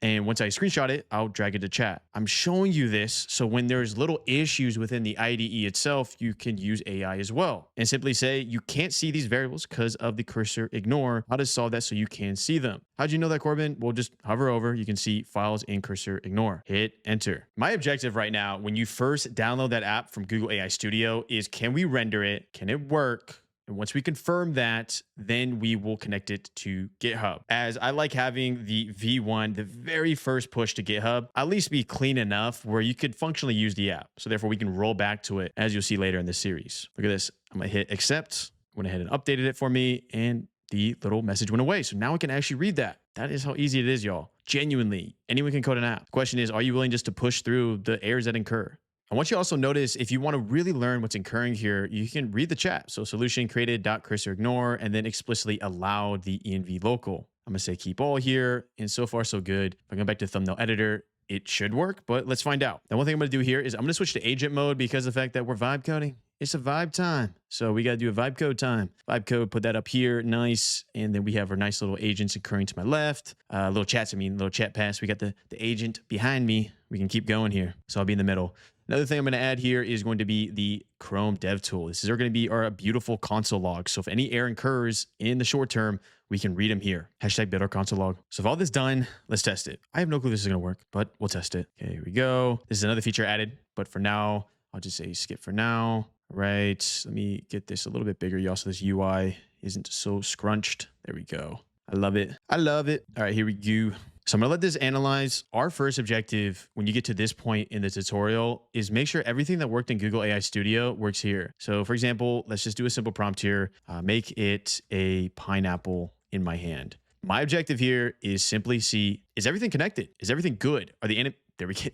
And once I screenshot it, I'll drag it to chat. I'm showing you this so when there's little issues within the IDE itself, you can use AI as well and simply say you can't see these variables because of the cursor ignore. How to solve that so you can see them. How'd you know that, Corbin? Well, just hover over. You can see files in cursor ignore. Hit enter. My objective right now, when you first download that app from Google AI Studio, is can we render it? Can it work? And once we confirm that, then we will connect it to GitHub. As I like having the V1, the very first push to GitHub, at least be clean enough where you could functionally use the app. So therefore we can roll back to it as you'll see later in this series. Look at this. I'm gonna hit accept. Went ahead and updated it for me and the little message went away. So now I can actually read that. That is how easy it is, y'all. Genuinely, anyone can code an app. The question is, are you willing just to push through the errors that incur? I want you to also notice if you want to really learn what's incurring here, you can read the chat. So solution created .cursor ignore and then explicitly allow the env local. I'm going to say keep all here. And so far, so good. If I go back to thumbnail editor, it should work, but let's find out. Now, one thing I'm going to do here is I'm going to switch to agent mode because of the fact that we're vibe coding. It's a vibe time. So we got to do a vibe code time. Vibe code, put that up here. Nice. And then we have our nice little agents occurring to my left. Little chat pass. We got the agent behind me. We can keep going here. So I'll be in the middle. Another thing I'm going to add here is going to be the Chrome dev tool. This is going to be our beautiful console log. So if any error occurs in the short term, we can read them here. Hashtag build our console log. So if all this done, let's test it. I have no clue this is going to work, but we'll test it. Okay, here we go. This is another feature added, but for now, I'll just say skip for now. All right, let me get this a little bit bigger, y'all, so this UI isn't so scrunched. There we go. I love it. I love it. All right, here we go. So I'm going to let this analyze. Our first objective when you get to this point in the tutorial is make sure everything that worked in Google AI Studio works here. So for example, let's just do a simple prompt here. Make it a pineapple in my hand. My objective here is simply see, is everything connected? Is everything good? Are the there we go.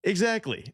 Exactly.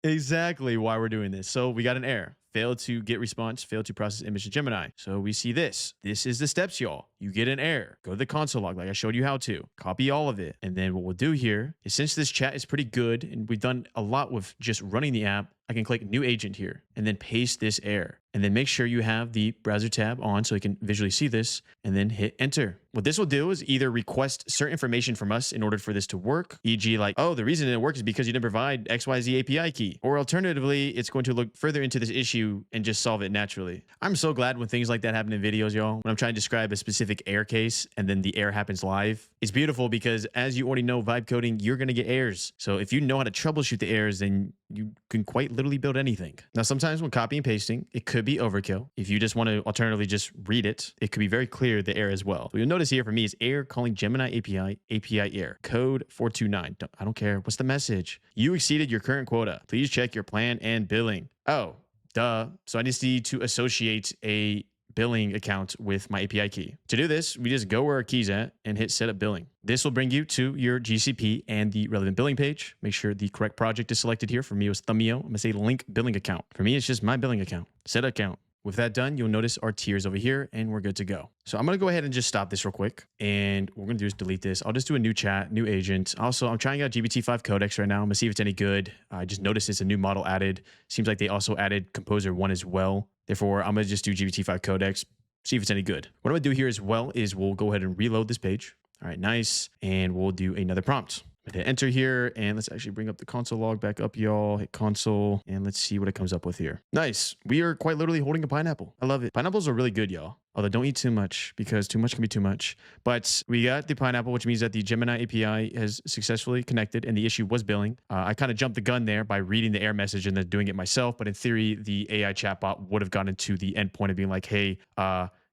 Exactly why we're doing this. So we got an error. Failed to get response, failed to process image in Gemini. So we see this. This is the steps, y'all. You get an error. Go to the console log like I showed you how to. Copy all of it. And then what we'll do here is since this chat is pretty good and we've done a lot with just running the app, I can click new agent here and then paste this error. And then make sure you have the browser tab on so you can visually see this and then hit enter. What this will do is either request certain information from us in order for this to work, e.g. like, oh, the reason it didn't work is because you didn't provide XYZ API key. Or alternatively, it's going to look further into this issue and just solve it naturally. I'm so glad when things like that happen in videos, y'all. When I'm trying to describe a specific error case and then the error happens live, it's beautiful because as you already know, vibe coding, you're going to get errors. So if you know how to troubleshoot the errors, then you can quite literally build anything. Now, sometimes when copy and pasting, it could be overkill. If you just want to alternatively just read it, it could be very clear the error as well. So you'll notice here for me is error calling Gemini API error, code 429. I don't care. What's the message? You exceeded your current quota. Please check your plan and billing. Oh, duh. So I just need to associate a billing account with my API key. To do this, we just go where our key's at and hit set up billing. This will bring you to your GCP and the relevant billing page. Make sure the correct project is selected here. For me, it was Thumbio. I'm going to say link billing account. For me, it's just my billing account. Set account. With that done, you'll notice our tiers over here and we're good to go. So I'm going to go ahead and just stop this real quick. And what we're going to do is delete this. I'll just do a new chat, new agent. Also, I'm trying out GPT-5 Codex right now. I'm going to see if it's any good. I just noticed it's a new model added. Seems like they also added Composer 1 as well. Therefore, I'm going to just do GPT-5 Codex, see if it's any good. What I'm going to do here as well is we'll go ahead and reload this page. All right, nice. And we'll do another prompt. Hit enter here and let's actually bring up the console log back up, y'all. Hit console and let's see what it comes up with here. Nice. We are quite literally holding a pineapple. I love it. Pineapples are really good, y'all. Although don't eat too much because too much can be too much. But we got the pineapple, which means that the Gemini API has successfully connected and the issue was billing. I kind of jumped the gun there by reading the error message and then doing it myself. But in theory, the AI chatbot would have gotten to the endpoint of being like, hey,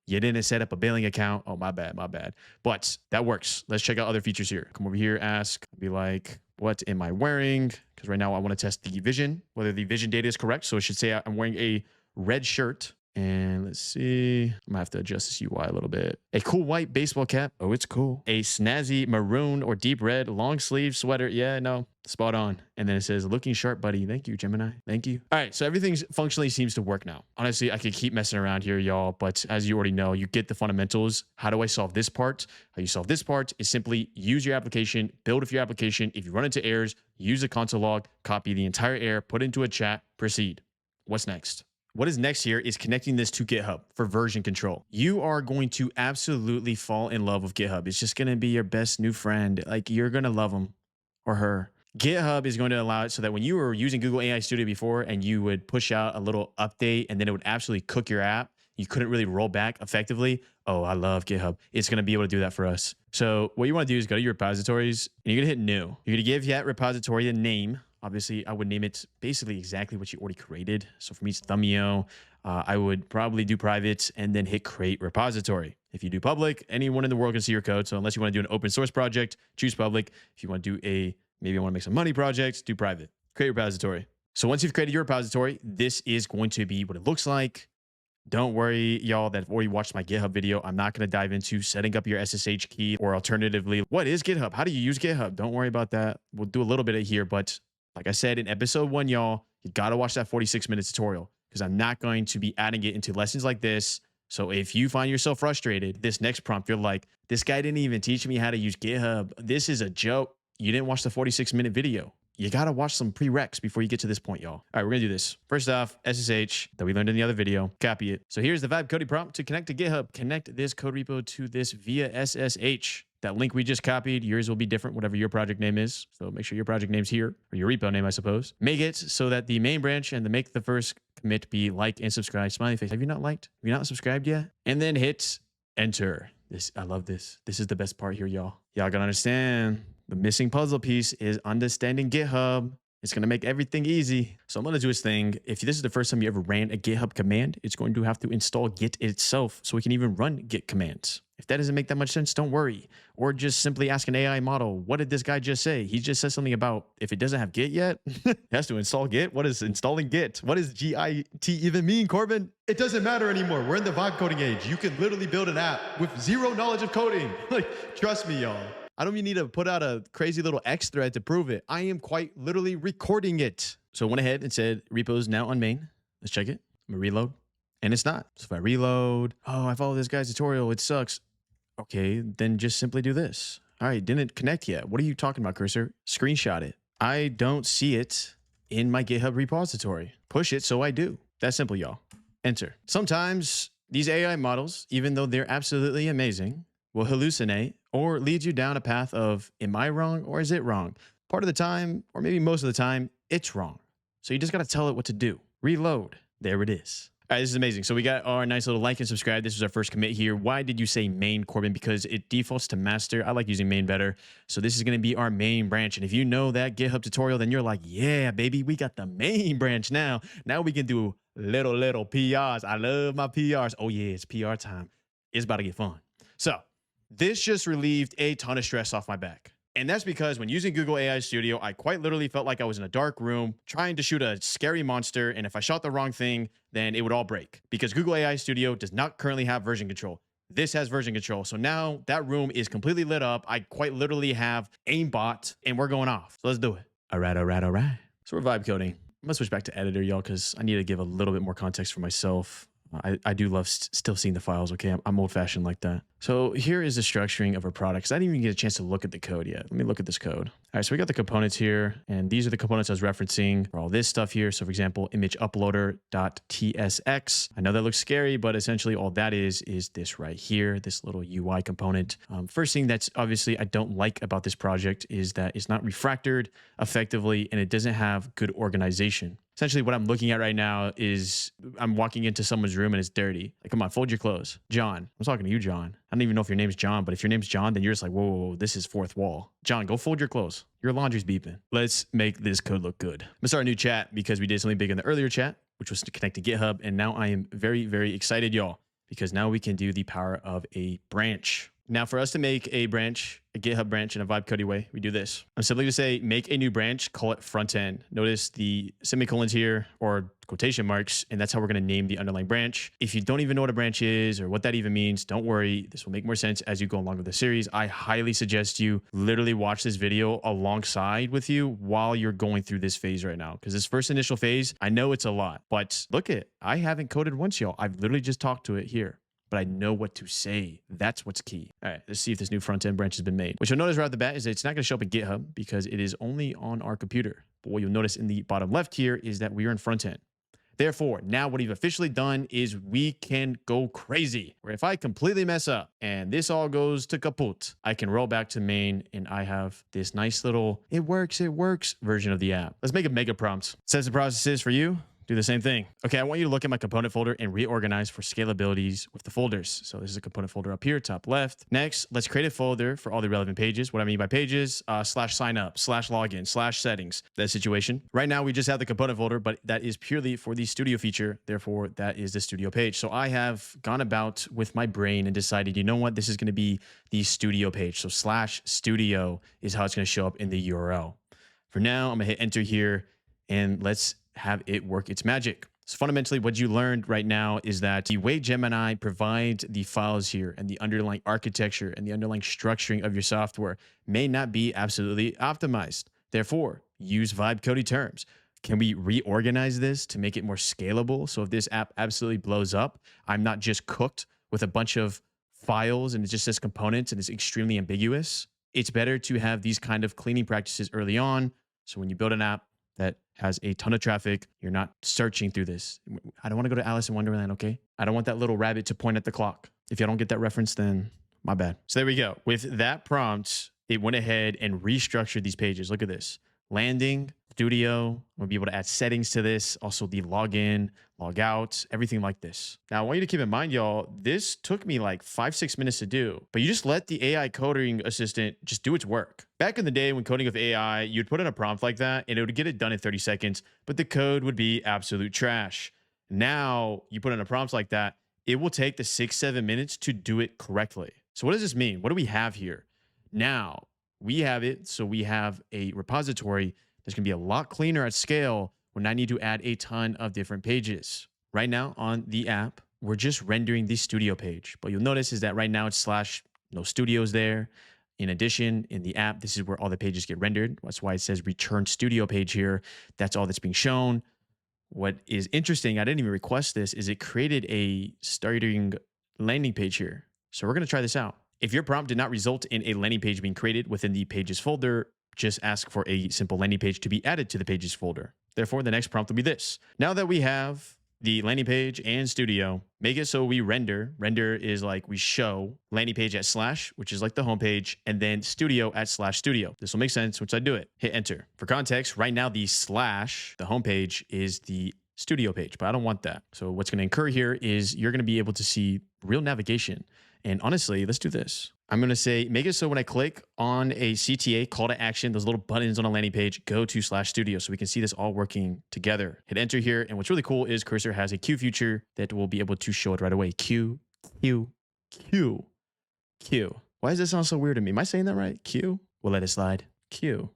you didn't set up a billing account. Oh, my bad, my bad. But that works. Let's check out other features here. Come over here, ask, be like, what am I wearing? Because right now I want to test the vision, whether the vision data is correct. So it should say I'm wearing a red shirt. And let's see, I'm gonna have to adjust this UI a little bit. A cool white baseball cap. Oh, it's cool. A snazzy maroon or deep red long sleeve sweater. Yeah, no, spot on. And then it says, looking sharp, buddy. Thank you, Gemini. Thank you. All right, so everything functionally seems to work now. Honestly, I could keep messing around here, y'all, but as you already know, you get the fundamentals. How do I solve this part? How you solve this part is simply use your application, build with your application. If you run into errors, use the console log, copy the entire error, put it into a chat, proceed. What's next? What is next here is connecting this to GitHub for version control. You are going to absolutely fall in love with GitHub. It's just going to be your best new friend. Like, you're going to love him or her. GitHub is going to allow it so that when you were using Google AI Studio before and you would push out a little update and then it would absolutely cook your app, you couldn't really roll back effectively. Oh, I love GitHub. It's going to be able to do that for us. So what you want to do is go to your repositories and you're going to hit new. You're going to give that repository a name. Obviously, I would name it basically exactly what you already created. So for me, it's Thumbio. I would probably do private and then hit create repository. If you do public, anyone in the world can see your code. So unless you want to do an open source project, choose public. If you want to do maybe I want to make some money projects, do private. Create repository. So once you've created your repository, this is going to be what it looks like. Don't worry, y'all, that have already watched my GitHub video. I'm not going to dive into setting up your SSH key, or alternatively, what is GitHub? How do you use GitHub? Don't worry about that. We'll do a little bit of here, but like I said in episode 1, y'all, you got to watch that 46-minute tutorial because I'm not going to be adding it into lessons like this. So if you find yourself frustrated, this next prompt, you're like, this guy didn't even teach me how to use GitHub. This is a joke. You didn't watch the 46-minute video. You got to watch some prereqs before you get to this point, y'all. All right, we're going to do this. First off, SSH that we learned in the other video, copy it. So here's the vibe coding prompt to connect to GitHub. Connect this code repo to this via SSH. That link we just copied, yours will be different, whatever your project name is. So make sure your project name's here, or your repo name, I suppose. Make it so that the main branch and the make the first commit be like and subscribe. Smiley face. Have you not liked? Have you not subscribed yet? And then hit enter. I love this. This is the best part here, y'all. Y'all gotta understand. The missing puzzle piece is understanding GitHub. It's going to make everything easy. So I'm going to do this thing. If this is the first time you ever ran a GitHub command, it's going to have to install Git itself so we can even run Git commands. If that doesn't make that much sense, don't worry. Or just simply ask an AI model, what did this guy just say? He just said something about if it doesn't have Git yet, it has to install Git. What is installing Git? What does GIT even mean, Corbin? It doesn't matter anymore. We're in the vibe coding age. You can literally build an app with zero knowledge of coding. Like, trust me, y'all. I don't even need to put out a crazy little X thread to prove it. I am quite literally recording it. So I went ahead and said repos now on main. Let's check it. I'm gonna reload. And it's not. So if I reload, oh, I followed this guy's tutorial. It sucks. Okay, then just simply do this. All right, didn't connect yet. What are you talking about, cursor? Screenshot it. I don't see it in my GitHub repository. Push it so I do. That's simple, y'all. Enter. Sometimes these AI models, even though they're absolutely amazing, will hallucinate or lead you down a path of, am I wrong or is it wrong? Part of the time, or maybe most of the time, it's wrong. So you just got to tell it what to do. Reload. There it is. All right, this is amazing. So we got our nice little like and subscribe. This is our first commit here. Why did you say main, Corbin? Because it defaults to master. I like using main better. So this is going to be our main branch. And if you know that GitHub tutorial, then you're like, yeah, baby, we got the main branch now. Now we can do little PRs. I love my PRs. Oh yeah, it's PR time. It's about to get fun. So this just relieved a ton of stress off my back. And that's because when using Google AI Studio, I quite literally felt like I was in a dark room trying to shoot a scary monster. And if I shot the wrong thing, then it would all break. Because Google AI Studio does not currently have version control. This has version control. So now that room is completely lit up. I quite literally have aimbot and we're going off. So let's do it. All right. So we're vibe coding. I'm gonna switch back to editor, y'all, because I need to give a little bit more context for myself. I do love still seeing the files. Okay, I'm old fashioned like that. So here is the structuring of our product. 'Cause I didn't even get a chance to look at the code yet. Let me look at this code. All right, so we got the components here, and these are the components I was referencing for all this stuff here. So for example, image uploader.tsx. I know that looks scary, but essentially all that is this right here, this little UI component. First thing that's obviously I don't like about this project is that it's not refactored effectively, and it doesn't have good organization. Essentially what I'm looking at right now is I'm walking into someone's room and it's dirty. Like, come on, fold your clothes. John, I'm talking to you, John. I don't even know if your name's John, but if your name's John, then you're just like, whoa, this is fourth wall. John, go fold your clothes. Your laundry's beeping. Let's make this code look good. I'm gonna start a new chat because we did something big in the earlier chat, which was to connect to GitHub. And now I am very, very excited, y'all, because now we can do the power of a branch. Now for us to make a branch, a GitHub branch in a vibe Cody way, we do this. I'm simply going to say, make a new branch, call it frontend. Notice the semicolons here or quotation marks, and that's how we're going to name the underlying branch. If you don't even know what a branch is or what that even means, don't worry. This will make more sense as you go along with the series. I highly suggest you literally watch this video alongside with you while you're going through this phase right now. Because this first initial phase, I know it's a lot, but look it, I haven't coded once, y'all. I've literally just talked to it here. But I know what to say. That's what's key. All right, let's see if this new front-end branch has been made. What you'll notice right off the bat is that it's not going to show up in GitHub because it is only on our computer. But what you'll notice in the bottom left here is that we are in front-end. Therefore, now what we've officially done is we can go crazy. Where if I completely mess up and this all goes to kaput, I can roll back to main and I have this nice little, it works version of the app. Let's make a mega prompt. Says the process is for you. Do the same thing. Okay, I want you to look at my component folder and reorganize for scalabilities with the folders. So this is a component folder up here, top left. Next, let's create a folder for all the relevant pages. What I mean by pages, /sign up, /login, /settings, that situation. Right now, we just have the component folder, but that is purely for the studio feature. Therefore, that is the studio page. So I have gone about with my brain and decided, you know what, this is gonna be the studio page. So /studio is how it's gonna show up in the URL. For now, I'm gonna hit enter here and let's have it work its magic. So fundamentally, what you learned right now is that the way Gemini provides the files here and the underlying architecture and the underlying structuring of your software may not be absolutely optimized. Therefore, use vibe coding terms. Can we reorganize this to make it more scalable? So if this app absolutely blows up, I'm not just cooked with a bunch of files and it just says components and it's extremely ambiguous. It's better to have these kind of cleaning practices early on. So when you build an app that has a ton of traffic, you're not searching through this. I don't want to go to Alice in Wonderland, okay? I don't want that little rabbit to point at the clock. If you don't get that reference, then my bad. So there we go. With that prompt, it went ahead and restructured these pages. Look at this. Landing, studio, we'll be able to add settings to this. Also the login, log out, everything like this. Now I want you to keep in mind, y'all, this took me like 5-6 minutes to do, but you just let the AI coding assistant just do its work. Back in the day when coding with AI, you'd put in a prompt like that and it would get it done in 30 seconds, but the code would be absolute trash. Now you put in a prompt like that, it will take the 6-7 minutes to do it correctly. So what does this mean? What do we have here? Now we have it. So we have a repository that's going to be a lot cleaner at scale when I need to add a ton of different pages. Right now on the app, we're just rendering the studio page. But you'll notice is that right now it's no studios there. In addition, in the app, this is where all the pages get rendered. That's why it says return studio page here. That's all that's being shown. What is interesting, I didn't even request this, is it created a starting landing page here. So we're going to try this out. If your prompt did not result in a landing page being created within the pages folder, just ask for a simple landing page to be added to the pages folder. Therefore, the next prompt will be this. Now that we have the landing page and studio, make it so we render. Render is like we show landing page at /, which is like the homepage, and then studio at /studio. This will make sense once I do it. Hit enter. For context, right now the /, the homepage, is the studio page, but I don't want that. So what's going to occur here is you're going to be able to see real navigation. And honestly, let's do this. I'm going to say, make it so when I click on a CTA, call to action, those little buttons on a landing page, go to /studio so we can see this all working together. Hit enter here. And what's really cool is Cursor has a Q feature that will be able to show it right away. Q, Q, Q, Q. Why does this sound so weird to me? Am I saying that right? Q? We'll let it slide. Q.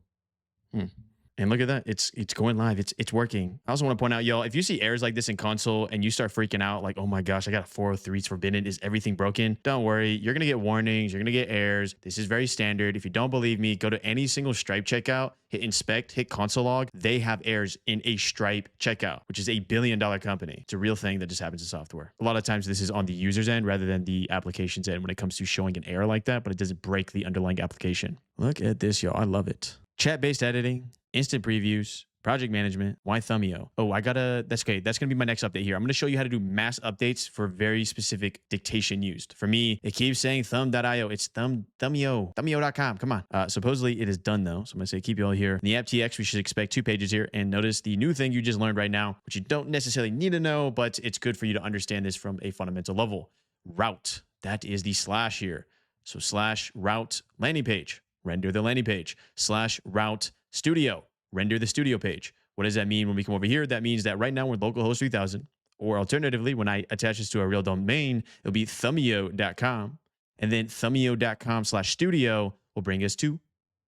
And look at that. It's going live. It's working. I also want to point out, y'all, if you see errors like this in console and you start freaking out like, oh my gosh, I got a 403, it's forbidden. Is everything broken? Don't worry. You're going to get warnings. You're going to get errors. This is very standard. If you don't believe me, go to any single Stripe checkout, hit inspect, hit console log. They have errors in a Stripe checkout, which is a $1 billion company. It's a real thing that just happens in software. A lot of times this is on the user's end rather than the application's end when it comes to showing an error like that, but it doesn't break the underlying application. Look at this, y'all. I love it. Chat-based editing, instant previews, project management. Why Thumbio? Oh, that's okay. That's going to be my next update here. I'm going to show you how to do mass updates for very specific dictation used. For me, it keeps saying thumb.io. It's thumbio.com. Come on. Supposedly it is done though. So I'm going to say keep you all here. In the aptX, we should expect 2 pages here. And notice the new thing you just learned right now, which you don't necessarily need to know, but it's good for you to understand this from a fundamental level. Route. That is the / here. So /route landing page. Render the landing page. /route studio. Render the studio page. What does that mean when we come over here? That means that right now we're localhost 3000, or alternatively, when I attach this to a real domain, it'll be thumbio.com, and then thumbio.com/studio will bring us to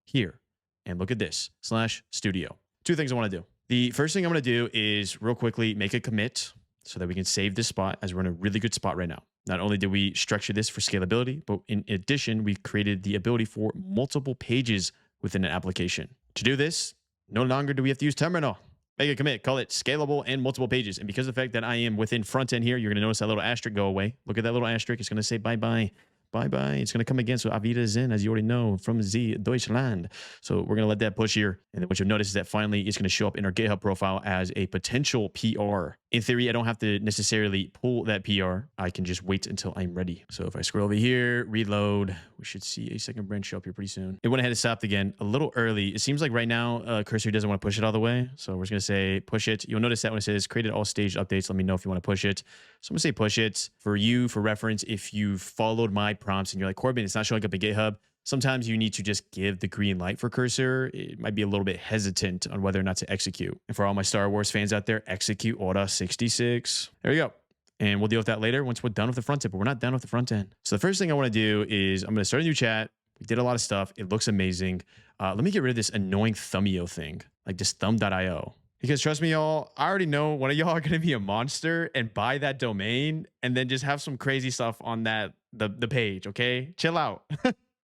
here. And look at this, /studio. 2 things I want to do. The first thing I'm going to do is real quickly make a commit so that we can save this spot, as we're in a really good spot right now. Not only did we structure this for scalability, but in addition, we created the ability for multiple pages within an application. To do this, no longer do we have to use terminal. Make a commit, call it scalable and multiple pages. And because of the fact that I am within front end here, you're going to notice that little asterisk go away. Look at that little asterisk. It's going to say bye-bye. Bye-bye. It's going to come again. So Auf Wiedersehen, as you already know, from the Deutschland. So we're going to let that push here. And then what you'll notice is that finally it's going to show up in our GitHub profile as a potential PR. In theory, I don't have to necessarily pull that PR. I can just wait until I'm ready. So if I scroll over here, reload, we should see a second branch show up here pretty soon. It went ahead and stopped again a little early. It seems like right now, Cursor doesn't want to push it all the way. So we're just going to say push it. You'll notice that when it says created all staged updates, let me know if you want to push it. So I'm going to say push it. For you, for reference, if you followed my prompts and you're like, Corbin, it's not showing up in GitHub, sometimes you need to just give the green light for Cursor. It might be a little bit hesitant on whether or not to execute. And for all my Star Wars fans out there, execute Order 66. There you go. And we'll deal with that later once we're done with the front end, but we're not done with the front end. So the first thing I want to do is I'm going to start a new chat. We did a lot of stuff. It looks amazing. Let me get rid of this annoying Thumbio thing, like this thumb.io. Because trust me, y'all, I already know one of y'all are going to be a monster and buy that domain and then just have some crazy stuff on that the page, okay? Chill out.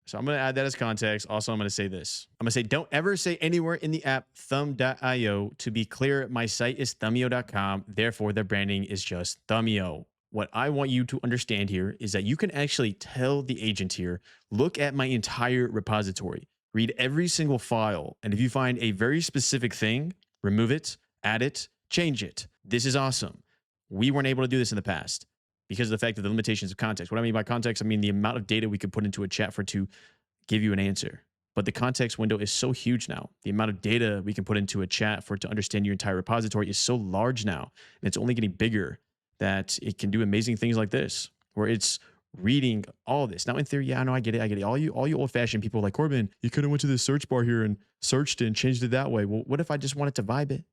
So I'm going to add that as context. Also, I'm going to say this. I'm going to say, don't ever say anywhere in the app thumb.io. To be clear, my site is thumbio.com. Therefore, the branding is just Thumbio. What I want you to understand here is that you can actually tell the agent here, look at my entire repository, read every single file. And if you find a very specific thing, remove it, add it, change it. This is awesome. We weren't able to do this in the past because of the fact of the limitations of context. What I mean by context, I mean the amount of data we could put into a chat to give you an answer. But the context window is so huge now. The amount of data we can put into a chat to understand your entire repository is so large now. And it's only getting bigger that it can do amazing things like this, where it's reading all this. Now, in theory, yeah, I know, I get it. All you old-fashioned people like, Corbin, you could have went to the search bar here and searched it and changed it that way. Well, what if I just wanted to vibe it?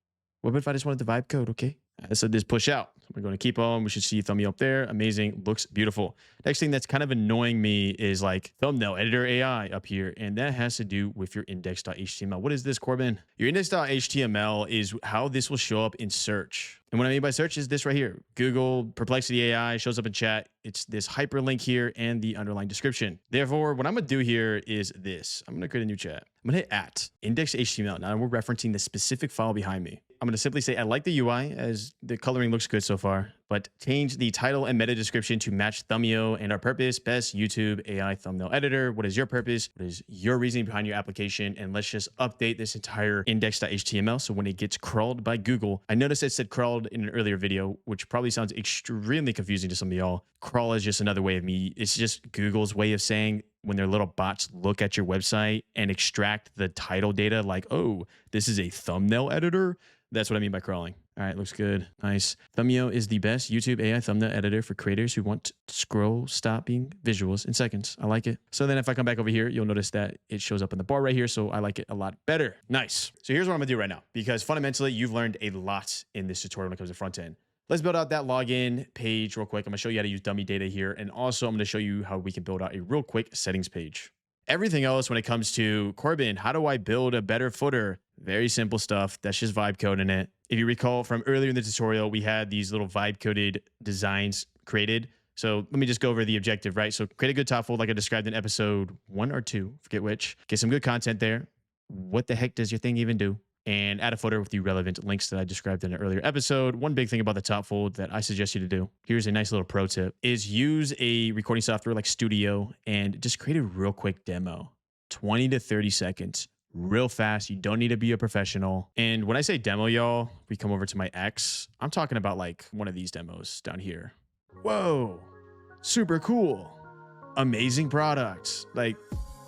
What if I just wanted to vibe code? Okay. So this push out. We're going to keep on. We should see Thumbio up there. Amazing. Looks beautiful. Next thing that's kind of annoying me is like thumbnail editor AI up here. And that has to do with your index.html. What is this, Corbin? Your index.html is how this will show up in search. And what I mean by search is this right here. Google Perplexity AI shows up in chat. It's this hyperlink here and the underlying description. Therefore, what I'm going to do here is this. I'm going to create a new chat. I'm going to hit at index.html. Now we're referencing the specific file behind me. I'm going to simply say, I like the UI as the coloring looks good so far, but change the title and meta description to match Thumbio and our purpose, best YouTube AI thumbnail editor. What is your purpose? What is your reasoning behind your application? And let's just update this entire index.html. So when it gets crawled by Google, I noticed it said crawled in an earlier video, which probably sounds extremely confusing to some of y'all. Crawl is just another way of it's just Google's way of saying when their little bots look at your website and extract the title data like, oh, this is a thumbnail editor. That's what I mean by crawling. All right, looks good. Nice. Thumbio is the best YouTube AI thumbnail editor for creators who want scroll stopping visuals in seconds. I like it. So then if I come back over here, you'll notice that it shows up in the bar right here. So I like it a lot better. Nice. So here's what I'm gonna do right now, because fundamentally you've learned a lot in this tutorial when it comes to front end. Let's build out that login page real quick. I'm gonna show you how to use dummy data here. And also I'm gonna show you how we can build out a real quick settings page. Everything else when it comes to Corbin, how do I build a better footer? Very simple stuff. That's just vibe coding it. If you recall from earlier in the tutorial, we had these little vibe coded designs created. So let me just go over the objective, right? So create a good top fold like I described in episode 1 or 2, forget which. Get some good content there. What the heck does your thing even do? And add a footer with the relevant links that I described in an earlier episode. One big thing about the top fold that I suggest you to do, here's a nice little pro tip, is use a recording software like Studio and just create a real quick demo. 20 to 30 seconds, real fast. You don't need to be a professional. And when I say demo, y'all, we come over to my X. I'm talking about like one of these demos down here. Whoa, super cool. Amazing products. Like,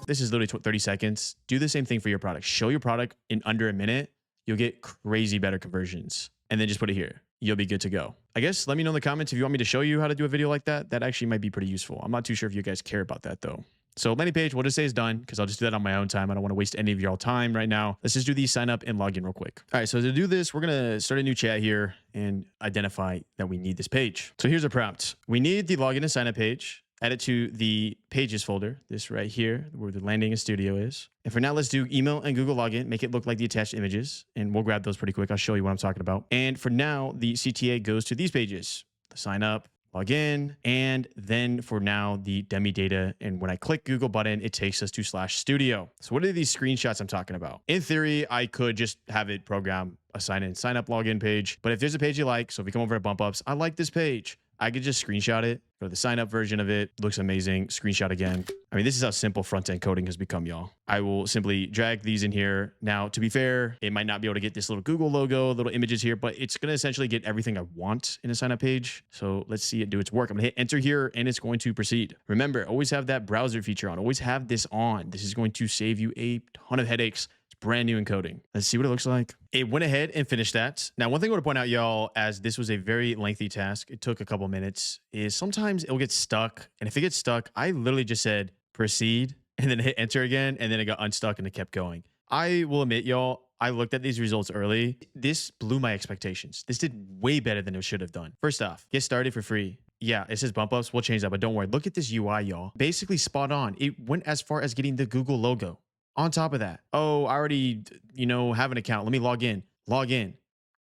this is literally 30 seconds. Do the same thing for your product. Show your product in under a minute. You'll get crazy better conversions. And then just put it here. You'll be good to go. I guess let me know in the comments if you want me to show you how to do a video like that. That actually might be pretty useful. I'm not too sure if you guys care about that though. So landing page, we'll just say it's done because I'll just do that on my own time. I don't want to waste any of your time right now. Let's just do the sign up and log in real quick. All right, so to do this, we're going to start a new chat here and identify that we need this page. So here's a prompt. We need the login and sign up page. Add it to the pages folder, this right here, where the landing and studio is. And for now, let's do email and Google login, make it look like the attached images, and we'll grab those pretty quick. I'll show you what I'm talking about. And for now, the CTA goes to these pages, the sign up, log in, and then for now, the dummy data. And when I click Google button, it takes us to /studio. So what are these screenshots I'm talking about? In theory, I could just have it program a sign in, sign up, login page. But if there's a page you like, so if we come over to bump ups, I like this page. I could just screenshot it. Go to the sign up version of it. Looks amazing. Screenshot again. I mean, this is how simple front end coding has become, y'all. I will simply drag these in here. Now, to be fair, it might not be able to get this little Google logo, little images here, but it's going to essentially get everything I want in a sign up page. So let's see it do its work. I'm going to hit enter here and it's going to proceed. Remember, always have that browser feature on. Always have this on. This is going to save you a ton of headaches. Brand new encoding. Let's see what it looks like. It went ahead and finished that. Now, one thing I want to point out, y'all, as this was a very lengthy task, it took a couple minutes, is sometimes it'll get stuck. And if it gets stuck, I literally just said proceed and then hit enter again. And then it got unstuck and it kept going. I will admit, y'all, I looked at these results early. This blew my expectations. This did way better than it should have done. First off, get started for free. Yeah, it says bump ups. We'll change that, but don't worry. Look at this UI, y'all. Basically spot on. It went as far as getting the Google logo. On top of that, oh, I already, have an account. Let me log in. Log in.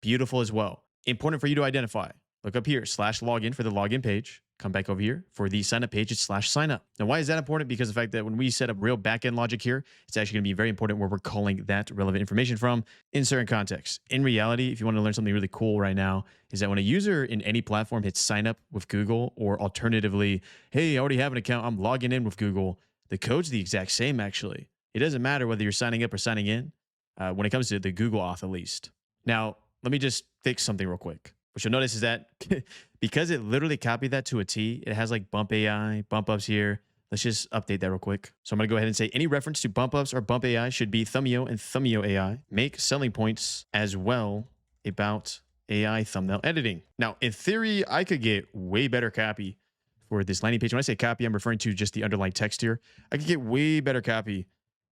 Beautiful as well. Important for you to identify. Look up here, /login for the login page. Come back over here for the sign up page. It's /signup. Now, why is that important? Because the fact that when we set up real backend logic here, it's actually going to be very important where we're calling that relevant information from in certain contexts. In reality, if you want to learn something really cool right now, is that when a user in any platform hits sign up with Google, or alternatively, hey, I already have an account, I'm logging in with Google, the code's the exact same actually. It doesn't matter whether you're signing up or signing in when it comes to the Google auth, at least. Now, let me just fix something real quick. What you'll notice is that because it literally copied that to a T, it has like bump AI, bump ups here. Let's just update that real quick. So I'm going to go ahead and say any reference to bump ups or bump AI should be Thumbio and Thumbio AI. Make selling points as well about AI thumbnail editing. Now, in theory, I could get way better copy for this landing page. When I say copy, I'm referring to just the underlying text here. I could get way better copy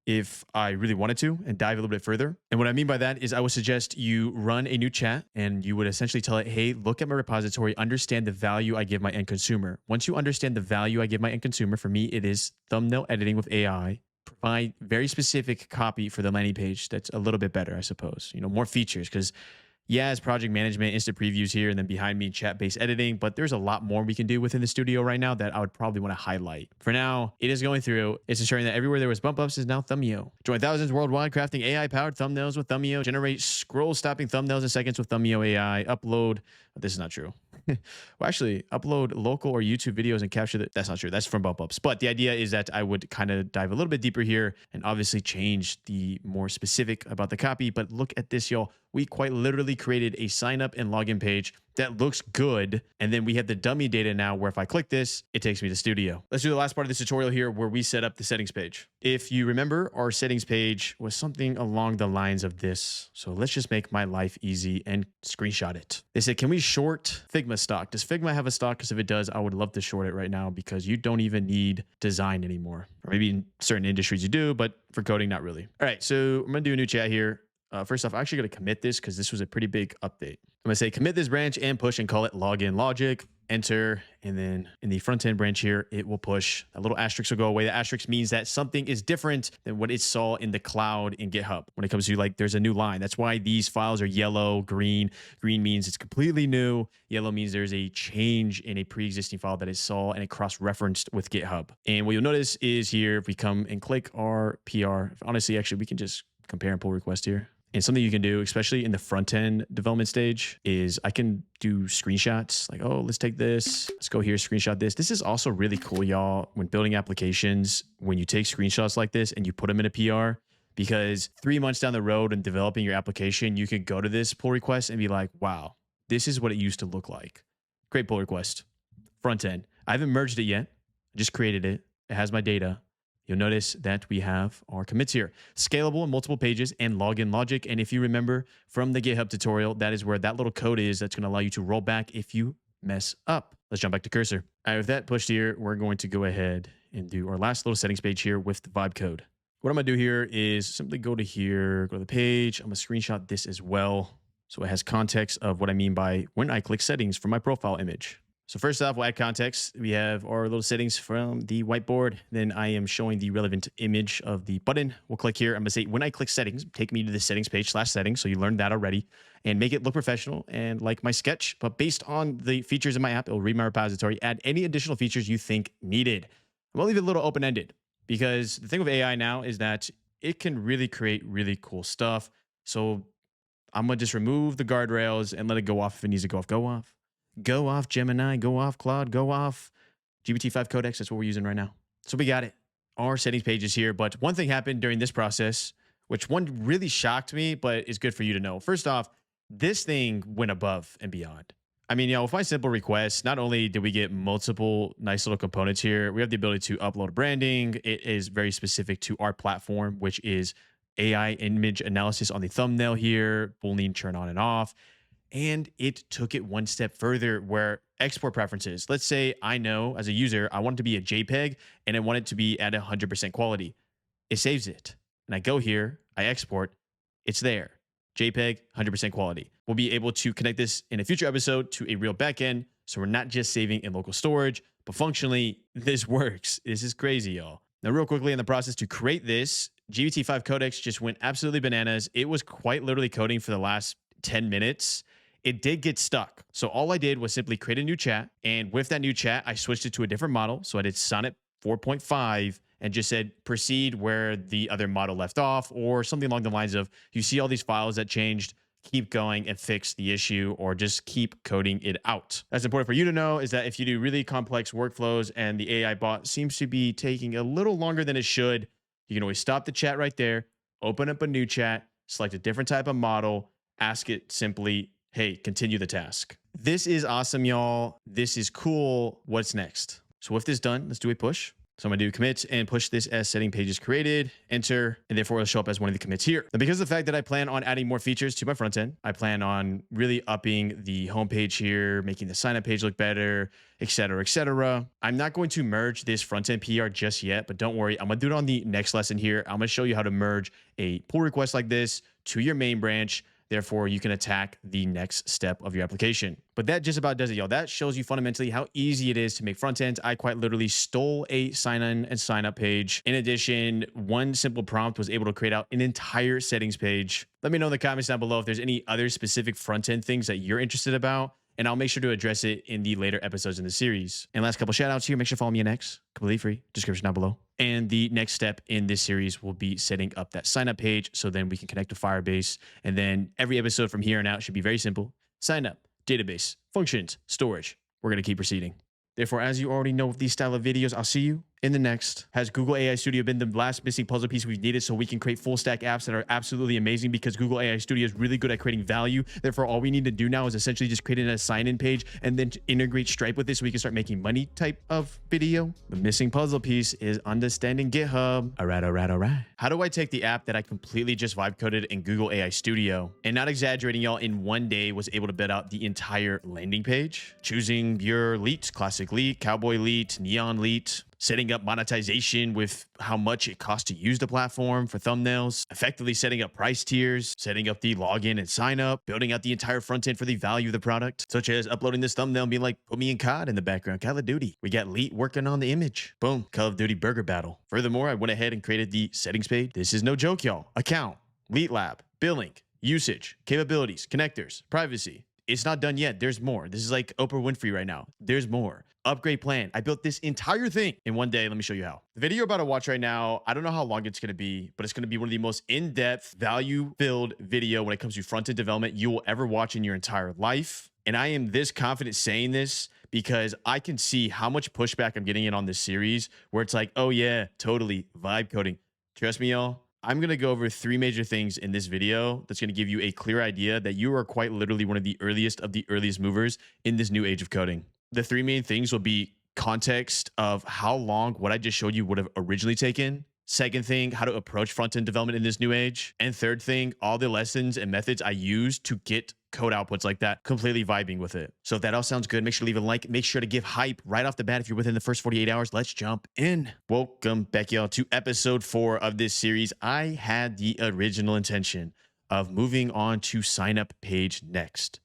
if I really wanted to and dive a little bit further. And what I mean by that is I would suggest you run a new chat and you would essentially tell it, hey, look at my repository, understand the value I give my end consumer. Once you understand the value I give my end consumer, for me, it is thumbnail editing with AI. Provide very specific copy for the landing page that's a little bit better, I suppose. More features, because yeah, it's project management, instant previews here, and then behind me, chat-based editing. But there's a lot more we can do within the studio right now that I would probably want to highlight. For now, it is going through. It's ensuring that everywhere there was bump ups is now Thumbio. Join thousands worldwide crafting AI-powered thumbnails with Thumbio. Generate scroll-stopping thumbnails in seconds with Thumbio AI. Upload. This is not true. Well, actually, upload local or YouTube videos and capture that. That's not true. That's from bump ups. But the idea is that I would kind of dive a little bit deeper here and obviously change the more specific about the copy. But look at this, y'all. We quite literally created a sign up and login page that looks good. And then we have the dummy data now where if I click this, it takes me to Studio. Let's do the last part of this tutorial here where we set up the settings page. If you remember, our settings page was something along the lines of this. So let's just make my life easy and screenshot it. They said, can we short Figma stock? Does Figma have a stock? Because if it does, I would love to short it right now because you don't even need design anymore. Or maybe in certain industries you do, but for coding, not really. All right, so I'm gonna do a new chat here. First off, I'm actually going to commit this because this was a pretty big update. I'm going to say commit this branch and push and call it login logic, enter, and then in the front end branch here, it will push. That little asterisk will go away. The asterisk means that something is different than what it saw in the cloud in GitHub. When it comes to like, there's a new line. That's why these files are yellow, green. Green means it's completely new. Yellow means there's a change in a pre-existing file that it saw and it cross-referenced with GitHub. And what you'll notice is here, if we come and click our PR, honestly, actually, we can just compare and pull request here. And something you can do, especially in the front end development stage, is I can do screenshots like, oh, let's take this. Let's go here, screenshot this. This is also really cool, y'all, when building applications, when you take screenshots like this and you put them in a PR, because 3 months down the road and developing your application, you can go to this pull request and be like, wow, this is what it used to look like. Great pull request. Front end. I haven't merged it yet. I just created it. It has my data. You'll notice that we have our commits here. Scalable in multiple pages and login logic. And if you remember from the GitHub tutorial, that is where that little code is that's going to allow you to roll back if you mess up. Let's jump back to cursor. All right, with that pushed here, we're going to go ahead and do our last little settings page here with the vibe code. What I'm going to do here is simply go to here, go to the page. I'm going to screenshot this as well, so it has context of what I mean by when I click settings for my profile image. So first off, we'll add context. We have our little settings from the whiteboard. Then I am showing the relevant image of the button. We'll click here. I'm gonna say, when I click settings, take me to the settings page /settings. So you learned that already, and make it look professional and like my sketch. But based on the features in my app, it'll read my repository, add any additional features you think needed. I'm gonna leave it a little open-ended because the thing with AI now is that it can really create really cool stuff. So I'm gonna just remove the guardrails and let it go off if it needs to go off. Go off. Go off Gemini, go off Claude, go off GPT-5 codecs, that's what we're using right now. So we got it. Our settings page is here. But one thing happened during this process, which one really shocked me, but is good for you to know. First off, this thing went above and beyond. I mean, with my simple request, not only did we get multiple nice little components here, we have the ability to upload branding. It is very specific to our platform, which is AI image analysis on the thumbnail here, Boolean turn on and off. And it took it one step further where export preferences. Let's say I know as a user, I want it to be a JPEG and I want it to be at 100% quality. It saves it. And I go here, I export, it's there. JPEG, 100% quality. We'll be able to connect this in a future episode to a real backend. So we're not just saving in local storage, but functionally, this works. This is crazy, y'all. Now, real quickly in the process to create this, GPT-5 codecs just went absolutely bananas. It was quite literally coding for the last 10 minutes. It did get stuck. So all I did was simply create a new chat. And with that new chat, I switched it to a different model. So I did Sonnet 4.5 and just said proceed where the other model left off, or something along the lines of, you see all these files that changed, keep going and fix the issue, or just keep coding it out. That's important for you to know, is that if you do really complex workflows and the AI bot seems to be taking a little longer than it should, you can always stop the chat right there, open up a new chat, select a different type of model, ask it simply, hey, continue the task. This is awesome, y'all. This is cool. What's next? So with this done, let's do a push. So I'm going to do commit and push this as setting pages created, enter, and therefore it'll show up as one of the commits here. Now, because of the fact that I plan on adding more features to my front end, I plan on really upping the homepage here, making the sign up page look better, et cetera, et cetera. I'm not going to merge this front end PR just yet, but don't worry. I'm going to do it on the next lesson here. I'm going to show you how to merge a pull request like this to your main branch. Therefore, you can attack the next step of your application. But that just about does it, y'all. That shows you fundamentally how easy it is to make front ends. I quite literally stole a sign in and sign up page. In addition, one simple prompt was able to create out an entire settings page. Let me know in the comments down below if there's any other specific front end things that you're interested about, and I'll make sure to address it in the later episodes in the series. And last couple shout outs here. Make sure to follow me on X, completely free, description down below. And the next step in this series will be setting up that sign up page so then we can connect to Firebase. And then every episode from here on out should be very simple. Sign up, database, functions, storage. We're going to keep proceeding. Therefore, as you already know with these style of videos, I'll see you in the next. Has Google AI Studio been the last missing puzzle piece we've needed so we can create full stack apps that are absolutely amazing? Because Google AI Studio is really good at creating value. Therefore, all we need to do now is essentially just create a sign-in page and then integrate Stripe with this so we can start making money type of video. The missing puzzle piece is understanding GitHub. All right. How do I take the app that I completely just vibe coded in Google AI Studio, and not exaggerating, y'all, in one day was able to build out the entire landing page, choosing your leet, classic leet, cowboy leet, neon leet, setting up monetization with how much it costs to use the platform for thumbnails, effectively setting up price tiers, setting up the login and sign up, building out the entire front end for the value of the product, such as uploading this thumbnail and being like, put me in COD in the background, Call of Duty. We got Leet working on the image. Boom, Call of Duty burger battle. Furthermore, I went ahead and created the settings page. This is no joke, y'all. Account, Leet Lab, billing, usage, capabilities, connectors, privacy. It's not done yet. There's more. This is like Oprah Winfrey right now. There's more. Upgrade plan. I built this entire thing in one day. Let me show you how. The video you're about to watch right now, I don't know how long it's going to be, but it's going to be one of the most in-depth, value-filled video when it comes to front-end development you will ever watch in your entire life. And I am this confident saying this because I can see how much pushback I'm getting in on this series where it's like, oh yeah, totally, vibe coding. Trust me, y'all. I'm going to go over 3 major things in this video that's going to give you a clear idea that you are quite literally one of the earliest movers in this new age of coding. The 3 main things will be context of how long what I just showed you would have originally taken. Second thing, how to approach front-end development in this new age. And third thing, all the lessons and methods I use to get code outputs like that, completely vibing with it. So if that all sounds good, make sure to leave a like. Make sure to give hype right off the bat if you're within the first 48 hours. Let's jump in. Welcome back, y'all, to episode 4 of this series. I had the original intention of moving on to sign up page next.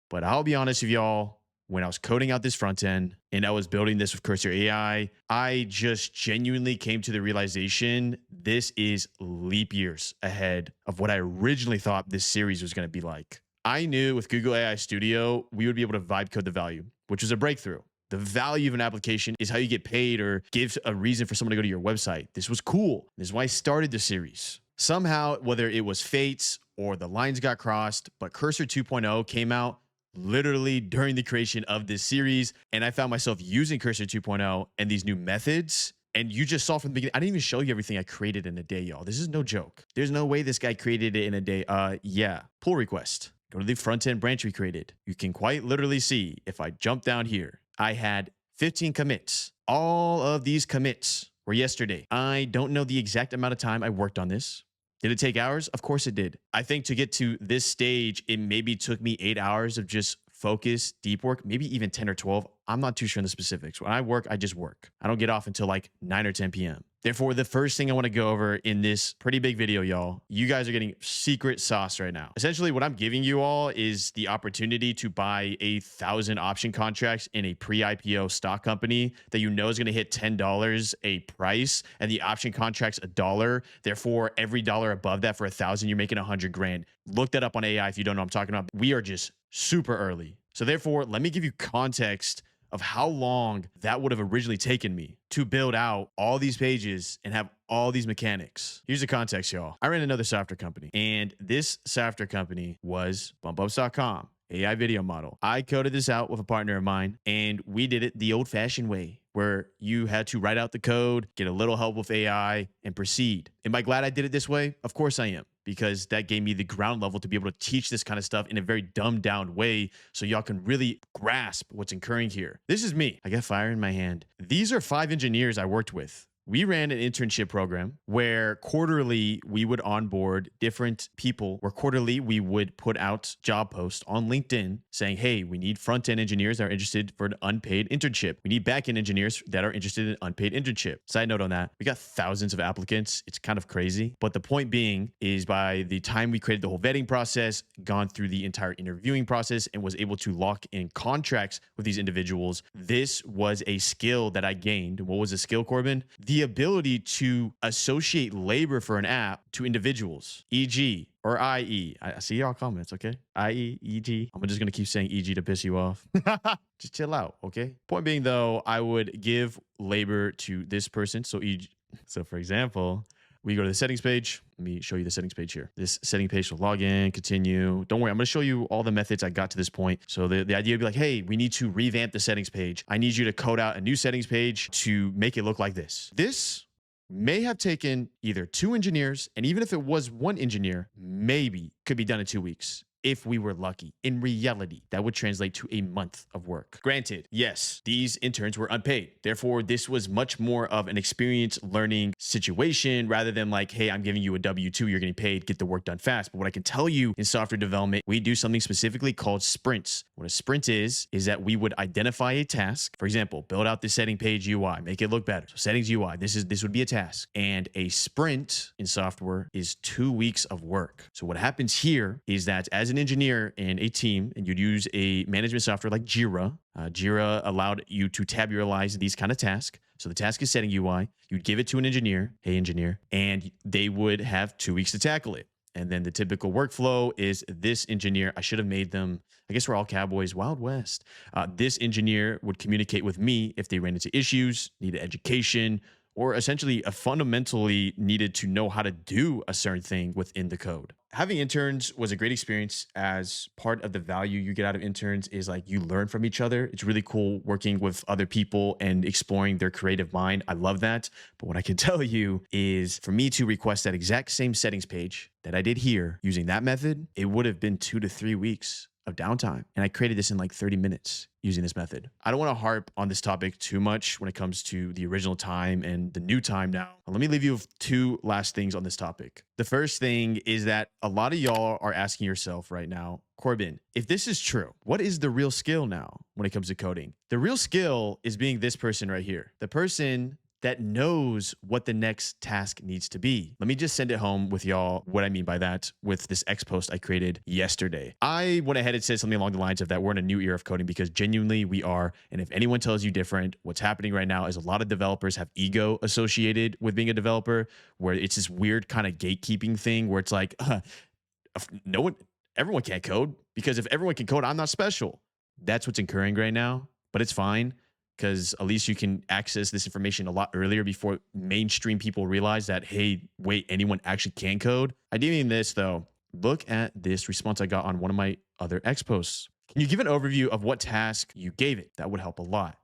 But I'll be honest with y'all, when I was coding out this front end and I was building this with Cursor AI, I just genuinely came to the realization this is leap years ahead of what I originally thought this series was going to be like. I knew with Google AI Studio, we would be able to vibe code the value, which was a breakthrough. The value of an application is how you get paid or gives a reason for someone to go to your website. This was cool. This is why I started the series. Somehow, whether it was fates or the lines got crossed, but Cursor 2.0 came out literally during the creation of this series. And I found myself using Cursor 2.0 and these new methods. And you just saw from the beginning, I didn't even show you everything I created in a day, y'all. This is no joke. There's no way this guy created it in a day. Yeah. Pull request. Go to the front end branch we created. You can quite literally see if I jump down here, I had 15 commits. All of these commits were yesterday. I don't know the exact amount of time I worked on this. Did it take hours? Of course it did. I think to get to this stage, it maybe took me 8 hours of just focus, deep work, maybe even 10 or 12. I'm not too sure in the specifics. When I work, I just work. I don't get off until like 9 or 10 p.m. Therefore, the first thing I want to go over in this pretty big video, y'all, you guys are getting secret sauce right now. Essentially, what I'm giving you all is the opportunity to buy 1,000 option contracts in a pre-IPO stock company that you know is going to hit $10 a price, and the option contract's $1. Therefore, every dollar above that for 1,000, you're making 100 grand. Look that up on AI if you don't know what I'm talking about. We are just super early. So therefore, let me give you context of how long that would have originally taken me to build out all these pages and have all these mechanics. Here's the context, y'all. I ran another software company, and this software company was bumpups.com, AI video model. I coded this out with a partner of mine, and we did it the old-fashioned way, where you had to write out the code, get a little help with AI, and proceed. Am I glad I did it this way? Of course I am, because that gave me the ground level to be able to teach this kind of stuff in a very dumbed down way so y'all can really grasp what's occurring here. This is me. I got fire in my hand. These are 5 engineers I worked with. We ran an internship program where quarterly we would onboard different people, where quarterly we would put out job posts on LinkedIn saying, hey, we need front-end engineers that are interested for an unpaid internship. We need back-end engineers that are interested in an unpaid internship. Side note on that, we got thousands of applicants. It's kind of crazy. But the point being is by the time we created the whole vetting process, gone through the entire interviewing process, and was able to lock in contracts with these individuals, this was a skill that I gained. What was the skill, Corbin? The ability to associate labor for an app to individuals, e.g., or i.e. I see y'all comments, okay? I.e., e.g. I'm just going to keep saying e.g. to piss you off. Just chill out, okay? Point being, though, I would give labor to this person. So, so for example, we go to the settings page. Let me show you the settings page here. This setting page will log in, continue. Don't worry, I'm going to show you all the methods I got to this point. So the idea would be like, hey, we need to revamp the settings page. I need you to code out a new settings page to make it look like this. This may have taken either 2 engineers, and even if it was 1 engineer, maybe could be done in 2 weeks. If we were lucky. In reality, that would translate to a month of work. Granted, yes, these interns were unpaid. Therefore, this was much more of an experience learning situation rather than like, hey, I'm giving you a W-2, you're getting paid, get the work done fast. But what I can tell you in software development, we do something specifically called sprints. What a sprint is that we would identify a task. For example, build out the setting page UI, make it look better. So settings UI, this would be a task. And a sprint in software is 2 weeks of work. So what happens here is that as an engineer in a team, and you'd use a management software like Jira. Jira allowed you to tabularize these kind of tasks. So the task is setting UI. You'd give it to an engineer, hey engineer, and they would have 2 weeks to tackle it. And then the typical workflow is this engineer, I should have made them, I guess we're all cowboys, Wild West. This engineer would communicate with me if they ran into issues, needed education, or essentially fundamentally needed to know how to do a certain thing within the code. Having interns was a great experience, as part of the value you get out of interns is like you learn from each other. It's really cool working with other people and exploring their creative mind. I love that. But what I can tell you is for me to request that exact same settings page that I did here using that method, it would have been 2 to 3 weeks of downtime. And I created this in like 30 minutes using this method. I don't want to harp on this topic too much when it comes to the original time and the new time now. Let me leave you with 2 last things on this topic. The first thing is that a lot of y'all are asking yourself right now, Corbin, if this is true, what is the real skill now when it comes to coding? The real skill is being this person right here. The person that knows what the next task needs to be. Let me just send it home with y'all what I mean by that with this X post I created yesterday. I went ahead and said something along the lines of that we're in a new era of coding, because genuinely we are. And if anyone tells you different, what's happening right now is a lot of developers have ego associated with being a developer, where it's this weird kind of gatekeeping thing where it's like, everyone can't code, because if everyone can code, I'm not special. That's what's occurring right now, but it's fine, because at least you can access this information a lot earlier before mainstream people realize that, hey, wait, anyone actually can code. I do mean this, though. Look at this response I got on one of my other X posts. Can you give an overview of what task you gave it? That would help a lot.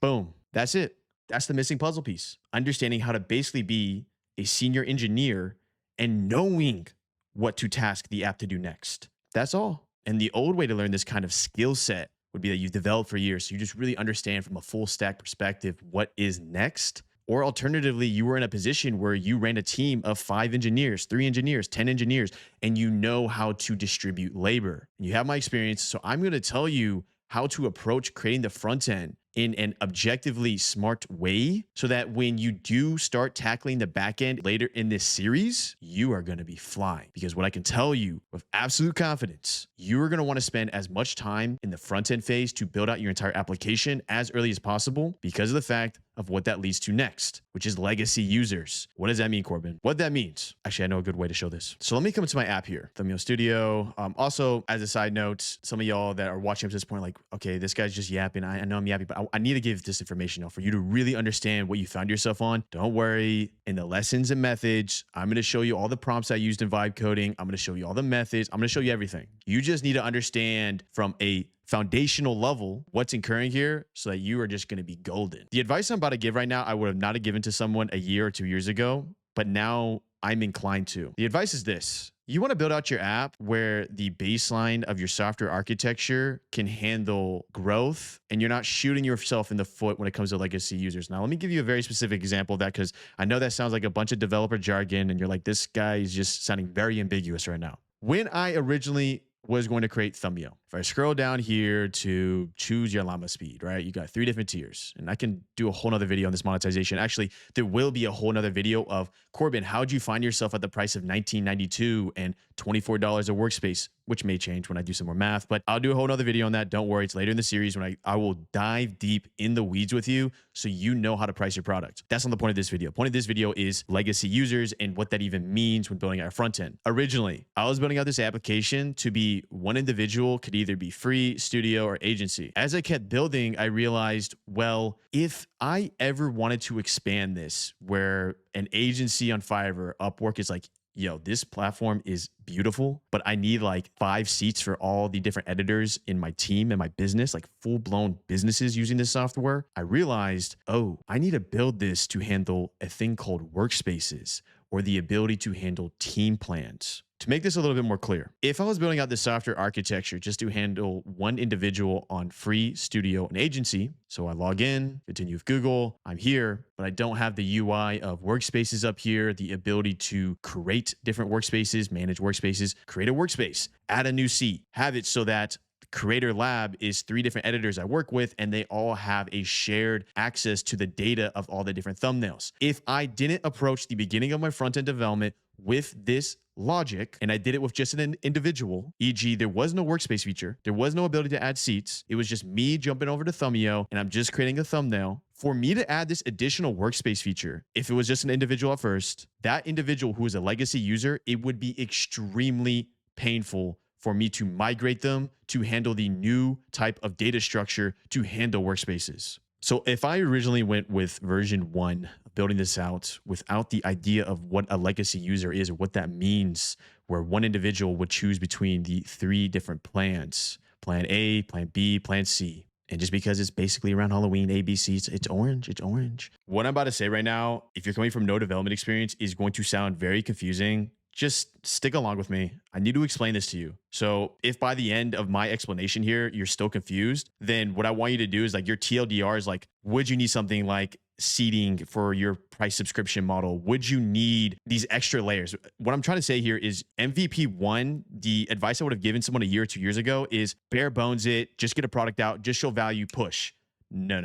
Boom. That's it. That's the missing puzzle piece. Understanding how to basically be a senior engineer and knowing what to task the app to do next. That's all. And the old way to learn this kind of skill set would be that you've developed for years. So you just really understand from a full stack perspective what is next. Or alternatively, you were in a position where you ran a team of 5 engineers, 3 engineers, 10 engineers, and you know how to distribute labor. You have my experience. So I'm going to tell you how to approach creating the front end in an objectively smart way so that when you do start tackling the back end later in this series, you are going to be flying. Because what I can tell you with absolute confidence, you are going to want to spend as much time in the front end phase to build out your entire application as early as possible because of the fact of what that leads to next, which is legacy users. What does that mean, Corbin? What that means? Actually, I know a good way to show this. So let me come to my app here, Thumbnail Studio. Also, as a side note, some of y'all that are watching up to this point, like, okay, this guy's just yapping. I know I'm yapping, but I need to give this information out for you to really understand what you found yourself on. Don't worry. In the lessons and methods, I'm going to show you all the prompts I used in vibe coding. I'm going to show you all the methods. I'm going to show you everything. You just need to understand from a foundational level what's occurring here so that you are just going to be golden. The advice I'm about to give right now, I would have not given to someone a year or 2 years ago, but now I'm inclined to. The advice is this. You want to build out your app where the baseline of your software architecture can handle growth and you're not shooting yourself in the foot when it comes to legacy users. Now, let me give you a very specific example of that because I know that sounds like a bunch of developer jargon and you're like, this guy is just sounding very ambiguous right now. When I originally was going to create Thumbnail, if I scroll down here to choose your llama speed, right? You got 3 different tiers and I can do a whole nother video on this monetization. Actually, there will be a whole nother video of Corbin, how'd you find yourself at the price of $19.92 and $24 a workspace, which may change when I do some more math, but I'll do a whole nother video on that. Don't worry. It's later in the series when I will dive deep in the weeds with you so you know how to price your product. That's not the point of this video. The point of this video is legacy users and what that even means when building our front end. Originally, I was building out this application to be one individual could either be free, studio, or agency. As I kept building, I realized, well, if I ever wanted to expand this where an agency on Fiverr, Upwork is like, yo, this platform is beautiful, but I need like 5 seats for all the different editors in my team and my business, like full-blown businesses using this software. I realized, oh, I need to build this to handle a thing called workspaces or the ability to handle team plans. To make this a little bit more clear, if I was building out this software architecture just to handle one individual on free, studio, and agency, so I log in, continue with Google, I'm here, but I don't have the UI of workspaces up here, the ability to create different workspaces, manage workspaces, create a workspace, add a new seat, have it so that Creator Lab is 3 different editors I work with, and they all have a shared access to the data of all the different thumbnails. If I didn't approach the beginning of my front-end development with this logic, and I did it with just an individual, e.g. there was no workspace feature, there was no ability to add seats, it was just me jumping over to Thumbnail, and I'm just creating a thumbnail. For me to add this additional workspace feature, if it was just an individual at first, that individual who is a legacy user, it would be extremely painful for me to migrate them to handle the new type of data structure to handle workspaces. So if I originally went with version 1, building this out without the idea of what a legacy user is or what that means, where one individual would choose between the 3 different plans, plan A, plan B, plan C. And just because it's basically around Halloween, ABC, it's orange, it's orange. What I'm about to say right now, if you're coming from no development experience, is going to sound very confusing. Just stick along with me. I need to explain this to you. So if by the end of my explanation here, you're still confused, then what I want you to do is like your TLDR is like, would you need something like seating for your price subscription model? Would you need these extra layers? What I'm trying to say here is MVP 1, the advice I would have given someone a year or 2 years ago is bare bones it, just get a product out, just show value, push. No.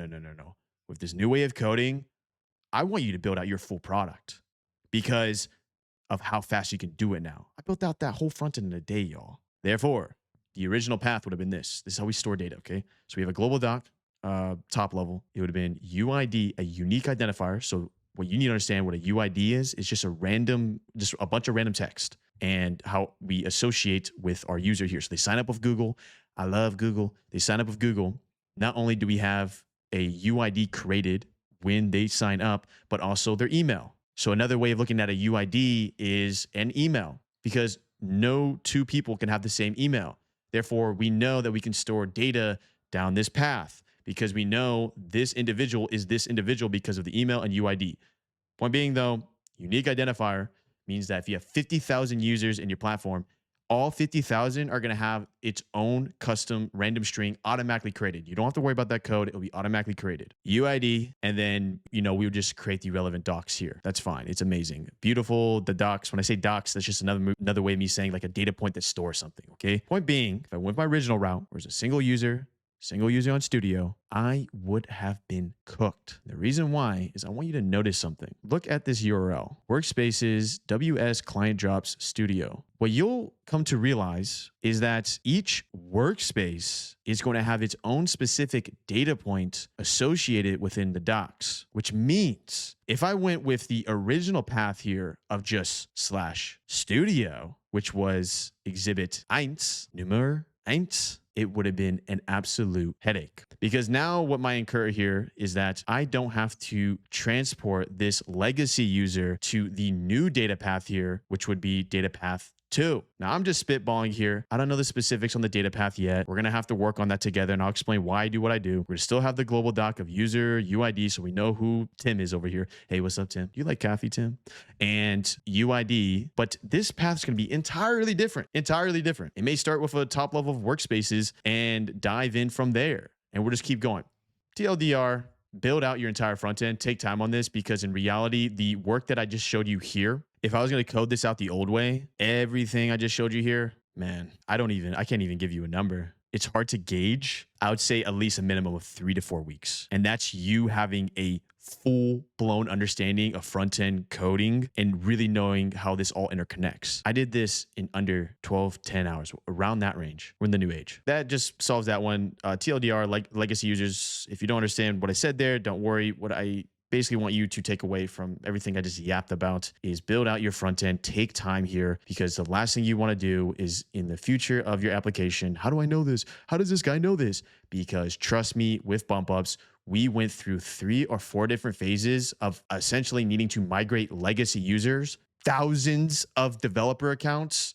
With this new way of coding, I want you to build out your full product because of how fast you can do it now. I built out that whole front end in a day, y'all. Therefore, the original path would have been this. This is how we store data, okay? So we have a global doc, top level. It would have been UID, a unique identifier. So what you need to understand what a UID is just a bunch of random text and how we associate with our user here. So they sign up with Google. I love Google. They sign up with Google. Not only do we have a UID created when they sign up, but also their email. So another way of looking at a UID is an email because no 2 people can have the same email. Therefore, we know that we can store data down this path because we know this individual is this individual because of the email and UID. Point being, though, unique identifier means that if you have 50,000 users in your platform, all 50,000 are going to have its own custom random string automatically created. You don't have to worry about that code. It'll be automatically created. UID, and then, we would just create the relevant docs here. That's fine. It's amazing. Beautiful. The docs, when I say docs, that's just another way of me saying like a data point that stores something, okay? Point being, if I went my original route, where it's a single user on Studio, I would have been cooked. The reason why is I want you to notice something. Look at this URL, workspaces, WS client drops Studio. What you'll come to realize is that each workspace is going to have its own specific data point associated within the docs, which means if I went with the original path here of just /studio, which was exhibit 1, Nummer 1, it would have been an absolute headache. Because now what might occur here is that I don't have to transport this legacy user to the new data path here, which would be data path 2. Now I'm just spitballing here. I don't know the specifics on the data path yet. We're going to have to work on that together, and I'll explain why I do what I do. We're going to still have the global doc of user UID, so we know who Tim is over here. Hey, what's up, Tim? You like coffee, Tim? And UID, but this path is going to be entirely different. Entirely different. It may start with a top level of workspaces and dive in from there, and we'll just keep going. TLDR, build out your entire front end. Take time on this because in reality, the work that I just showed you here, if I was going to code this out the old way, everything I just showed you here, man, I can't even give you a number. It's hard to gauge. I would say at least a minimum of 3 to 4 weeks. And that's you having a full-blown understanding of front-end coding and really knowing how this all interconnects. I did this in under 10 hours, around that range. We're in the new age. That just solves that one. TLDR, like legacy users, if you don't understand what I said there, don't worry. What I basically want you to take away from everything I just yapped about is build out your front end, take time here, because the last thing you want to do is in the future of your application, how do I know this? How does this guy know this? Because trust me, with bump ups, we went through 3 or 4 different phases of essentially needing to migrate legacy users, thousands of developer accounts,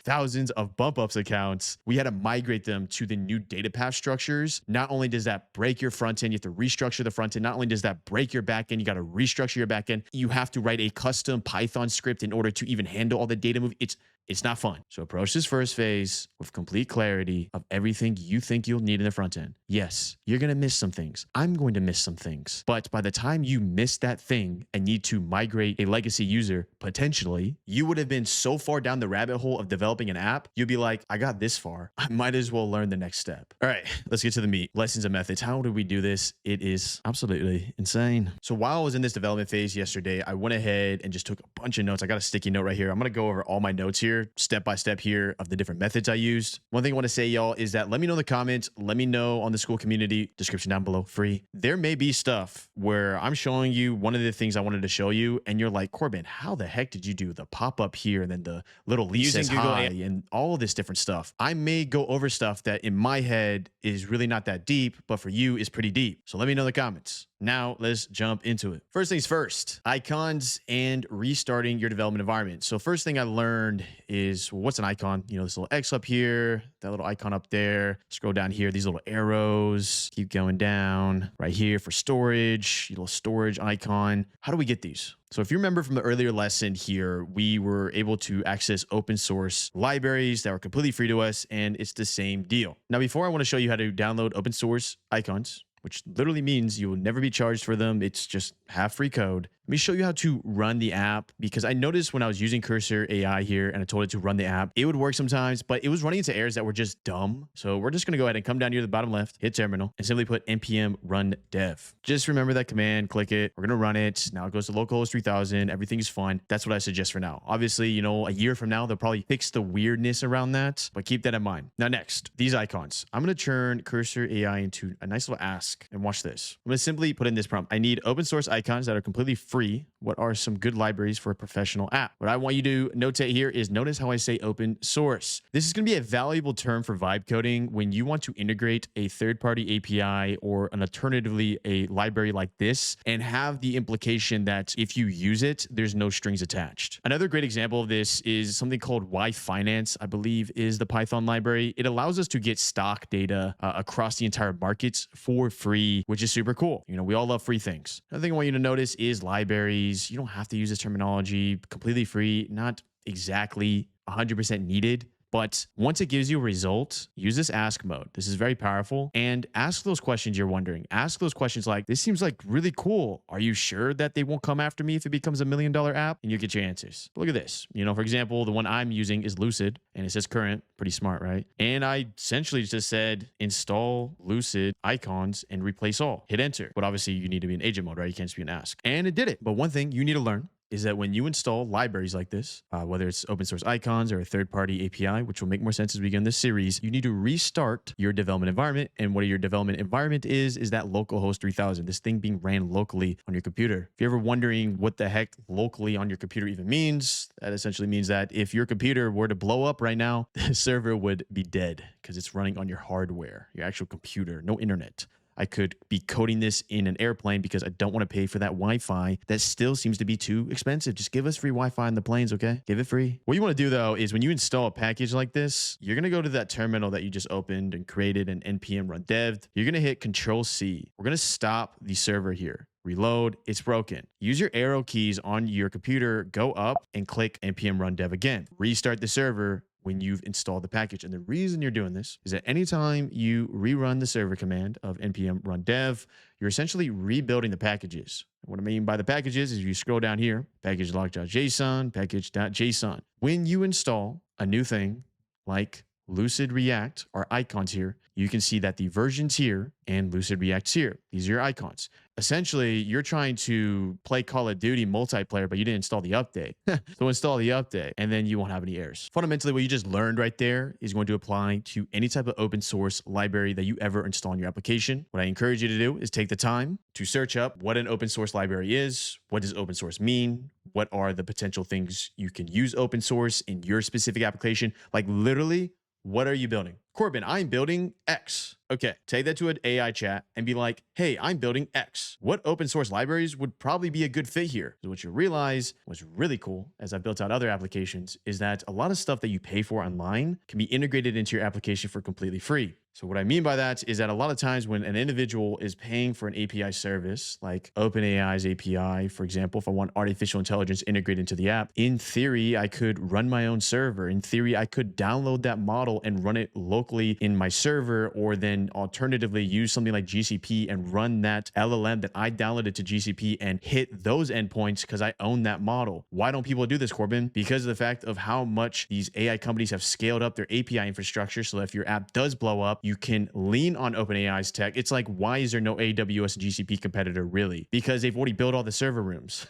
thousands of bump ups accounts. We had to migrate them to the new data path structures. Not only does that break your front end, you have to restructure the front end. Not only does that break your back end, you got to restructure your back end. You have to write a custom Python script in order to even handle all the data move. It's not fun. So approach this first phase with complete clarity of everything you think you'll need in the front end. Yes, you're going to miss some things. I'm going to miss some things. But by the time you miss that thing and need to migrate a legacy user, potentially, you would have been so far down the rabbit hole of developing an app, you'd be like, I got this far. I might as well learn the next step. All right, let's get to the meat. Lessons and methods. How do we do this? It is absolutely insane. So while I was in this development phase yesterday, I went ahead and just took a bunch of notes. I got a sticky note right here. I'm going to go over all my notes here, step by step here of the different methods I used. One thing I want to say, y'all, is that let me know in the comments. Let me know on the school community, description down below, free. There may be stuff where I'm showing you one of the things I wanted to show you, and you're like, Corbin, how the heck did you do the pop-up here and then the little Lee says hi and all of this different stuff? I may go over stuff that in my head is really not that deep, but for you is pretty deep. So let me know in the comments. Now let's jump into it. First things first, icons and restarting your development environment. So first thing I learned is, well, what's an icon? This little X up here, that little icon up there. Scroll down here, these little arrows, keep going down right here for storage, your little storage icon. How do we get these? So if you remember from the earlier lesson here, we were able to access open source libraries that were completely free to us, and it's the same deal. Now, before I want to show you how to download open source icons, which literally means you will never be charged for them. It's just half free code. Let me show you how to run the app, because I noticed when I was using Cursor AI here and I told it to run the app, it would work sometimes, but it was running into errors that were just dumb. So we're just going to go ahead and come down here to the bottom left, hit terminal, and simply put npm run dev. Just remember that command, click it. We're going to run it. Now it goes to localhost 3000. Everything's fine. That's what I suggest for now. Obviously, a year from now, they'll probably fix the weirdness around that, but keep that in mind. Now next, these icons. I'm going to turn Cursor AI into a nice little ask, and watch this. I'm going to simply put in this prompt. I need open source icons that are completely free free, what are some good libraries for a professional app? What I want you to notate here is notice how I say open source. This is going to be a valuable term for vibe coding when you want to integrate a third-party API or an alternatively a library like this and have the implication that if you use it, there's no strings attached. Another great example of this is something called Y Finance, I believe is the Python library. It allows us to get stock data across the entire markets for free, which is super cool. You know, we all love free things. Another thing I want you to notice is libraries. You don't have to use this terminology. Completely free, not exactly 100% needed. But once it gives you a result, use this ask mode. This is very powerful. And ask those questions you're wondering. Ask those questions like, this seems like really cool. Are you sure that they won't come after me if it becomes $1 million app? And you get your answers. But look at this. You know, for example, the one I'm using is Lucid and it says current. Pretty smart, right? And I essentially just said install Lucid icons and replace all. Hit enter. But obviously you need to be in agent mode, right? You can't just be an ask. And it did it. But one thing you need to learn is that when you install libraries like this, whether it's open source icons or a third-party API, which will make more sense as we get in this series, you need to restart your development environment. And what your development environment is that localhost 3000, this thing being ran locally on your computer. If you're ever wondering what the heck locally on your computer even means, that essentially means that if your computer were to blow up right now, the server would be dead because it's running on your hardware, your actual computer, no internet. I could be coding this in an airplane because I don't want to pay for that Wi-Fi. That still seems to be too expensive. Just give us free Wi-Fi in the planes, okay? Give it free. What you want to do though is when you install a package like this, you're going to go to that terminal that you just opened and created an npm run dev. You're going to hit Control C. We're going to stop the server here. Reload, it's broken. Use your arrow keys on your computer, go up and click npm run dev again. Restart the server when you've installed the package. And the reason you're doing this is that anytime you rerun the server command of npm run dev, you're essentially rebuilding the packages. What I mean by the packages is you scroll down here, package log.json, package.json. When you install a new thing like Lucid React, our icons here, you can see that the versions here and Lucid React's here. These are your icons. Essentially, you're trying to play Call of Duty multiplayer, but you didn't install the update. So install the update, and then you won't have any errors. Fundamentally, what you just learned right there is going to apply to any type of open source library that you ever install in your application. What I encourage you to do is take the time to search up what an open source library is. What does open source mean? What are the potential things you can use open source in your specific application? Like literally, what are you building? Corbin, I'm building X. Okay, take that to an AI chat and be like, hey, I'm building X. What open source libraries would probably be a good fit here? So what you realize was really cool as I built out other applications is that a lot of stuff that you pay for online can be integrated into your application for completely free. So what I mean by that is that a lot of times when an individual is paying for an API service, like OpenAI's API, for example, if I want artificial intelligence integrated into the app, in theory, I could run my own server. In theory, I could download that model and run it locally in my server, or then alternatively use something like GCP and run that LLM that I downloaded to GCP and hit those endpoints because I own that model. Why don't people do this, Corbin? Because of the fact of how much these AI companies have scaled up their API infrastructure so that if your app does blow up, you can lean on OpenAI's tech. It's like, why is there no AWS GCP competitor really? Because they've already built all the server rooms.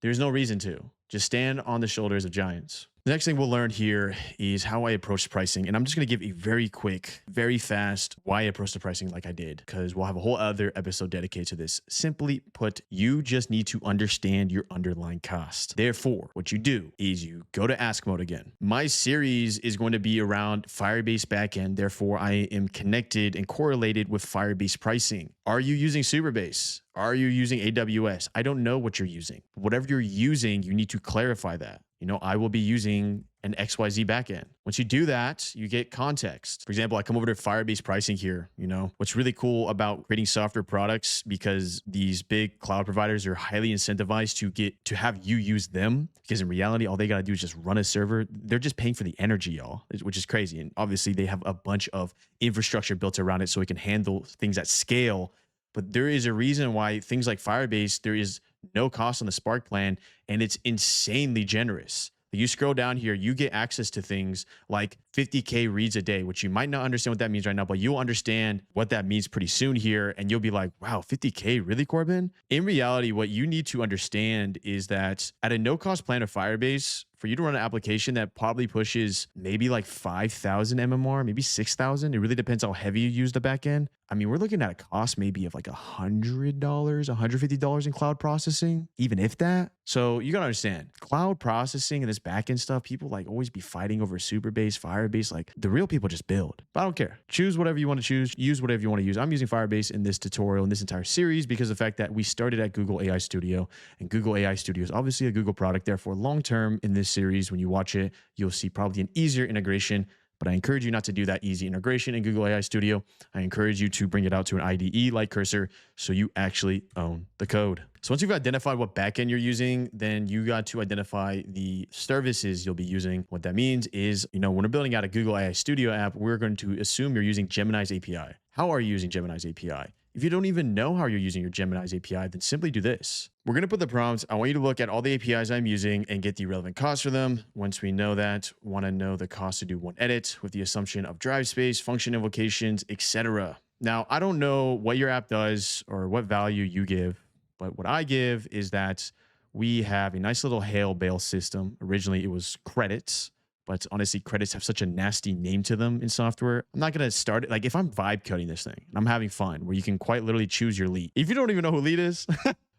There's no reason to. Just stand on the shoulders of giants. The next thing we'll learn here is how I approach pricing. And I'm just going to give a very quick, very fast why I approach the pricing like I did, because we'll have a whole other episode dedicated to this. Simply put, you just need to understand your underlying cost. Therefore, what you do is you go to ask mode again. My series is going to be around Firebase backend. Therefore, I am connected and correlated with Firebase pricing. Are you using Superbase? Are you using AWS? I don't know what you're using. Whatever you're using, you need to clarify that. You know, I will be using an XYZ backend. Once you do that, you get context. For example, I come over to Firebase pricing here. You know, what's really cool about creating software products, because these big cloud providers are highly incentivized to have you use them, because in reality, all they got to do is just run a server. They're just paying for the energy, y'all, which is crazy. And obviously they have a bunch of infrastructure built around it so it can handle things at scale. But there is a reason why things like Firebase, there is no cost on the Spark plan, and it's insanely generous. You scroll down here, you get access to things like 50K reads a day, which you might not understand what that means right now, but you'll understand what that means pretty soon here. And you'll be like, wow, 50K, really, Corbin? In reality, what you need to understand is that at a no-cost plan of Firebase, for you to run an application that probably pushes maybe like 5,000 MMR, maybe 6,000. It really depends how heavy you use the backend. I mean, we're looking at a cost maybe of like $100, $150 in cloud processing, even if that. So you gotta understand, cloud processing and this backend stuff, people like always be fighting over Superbase, Firebase. Like the real people just build. But I don't care. Choose whatever you want to choose. Use whatever you want to use. I'm using Firebase in this tutorial, in this entire series, because of the fact that we started at Google AI Studio, and Google AI Studio is obviously a Google product. Therefore, long term in this series, when you watch it, you'll see probably an easier integration. But I encourage you not to do that easy integration in Google AI Studio. I encourage you to bring it out to an IDE like Cursor so you actually own the code. So once you've identified what backend you're using, then you got to identify the services you'll be using. What that means is, when we're building out a Google AI Studio app, we're going to assume you're using Gemini's API. How are you using Gemini's API? If you don't even know how you're using your Gemini's API, then simply do this. We're going to put the prompts. I want you to look at all the APIs I'm using and get the relevant costs for them. Once we know that, want to know the cost to do one edit with the assumption of drive space, function invocations, etc. Now, I don't know what your app does or what value you give, but what I give is that we have a nice little hail bale system. Originally, it was credits. But honestly, credits have such a nasty name to them in software. I'm not going to start it. Like if I'm vibe coding this thing and I'm having fun where you can quite literally choose your lead. If you don't even know who lead is,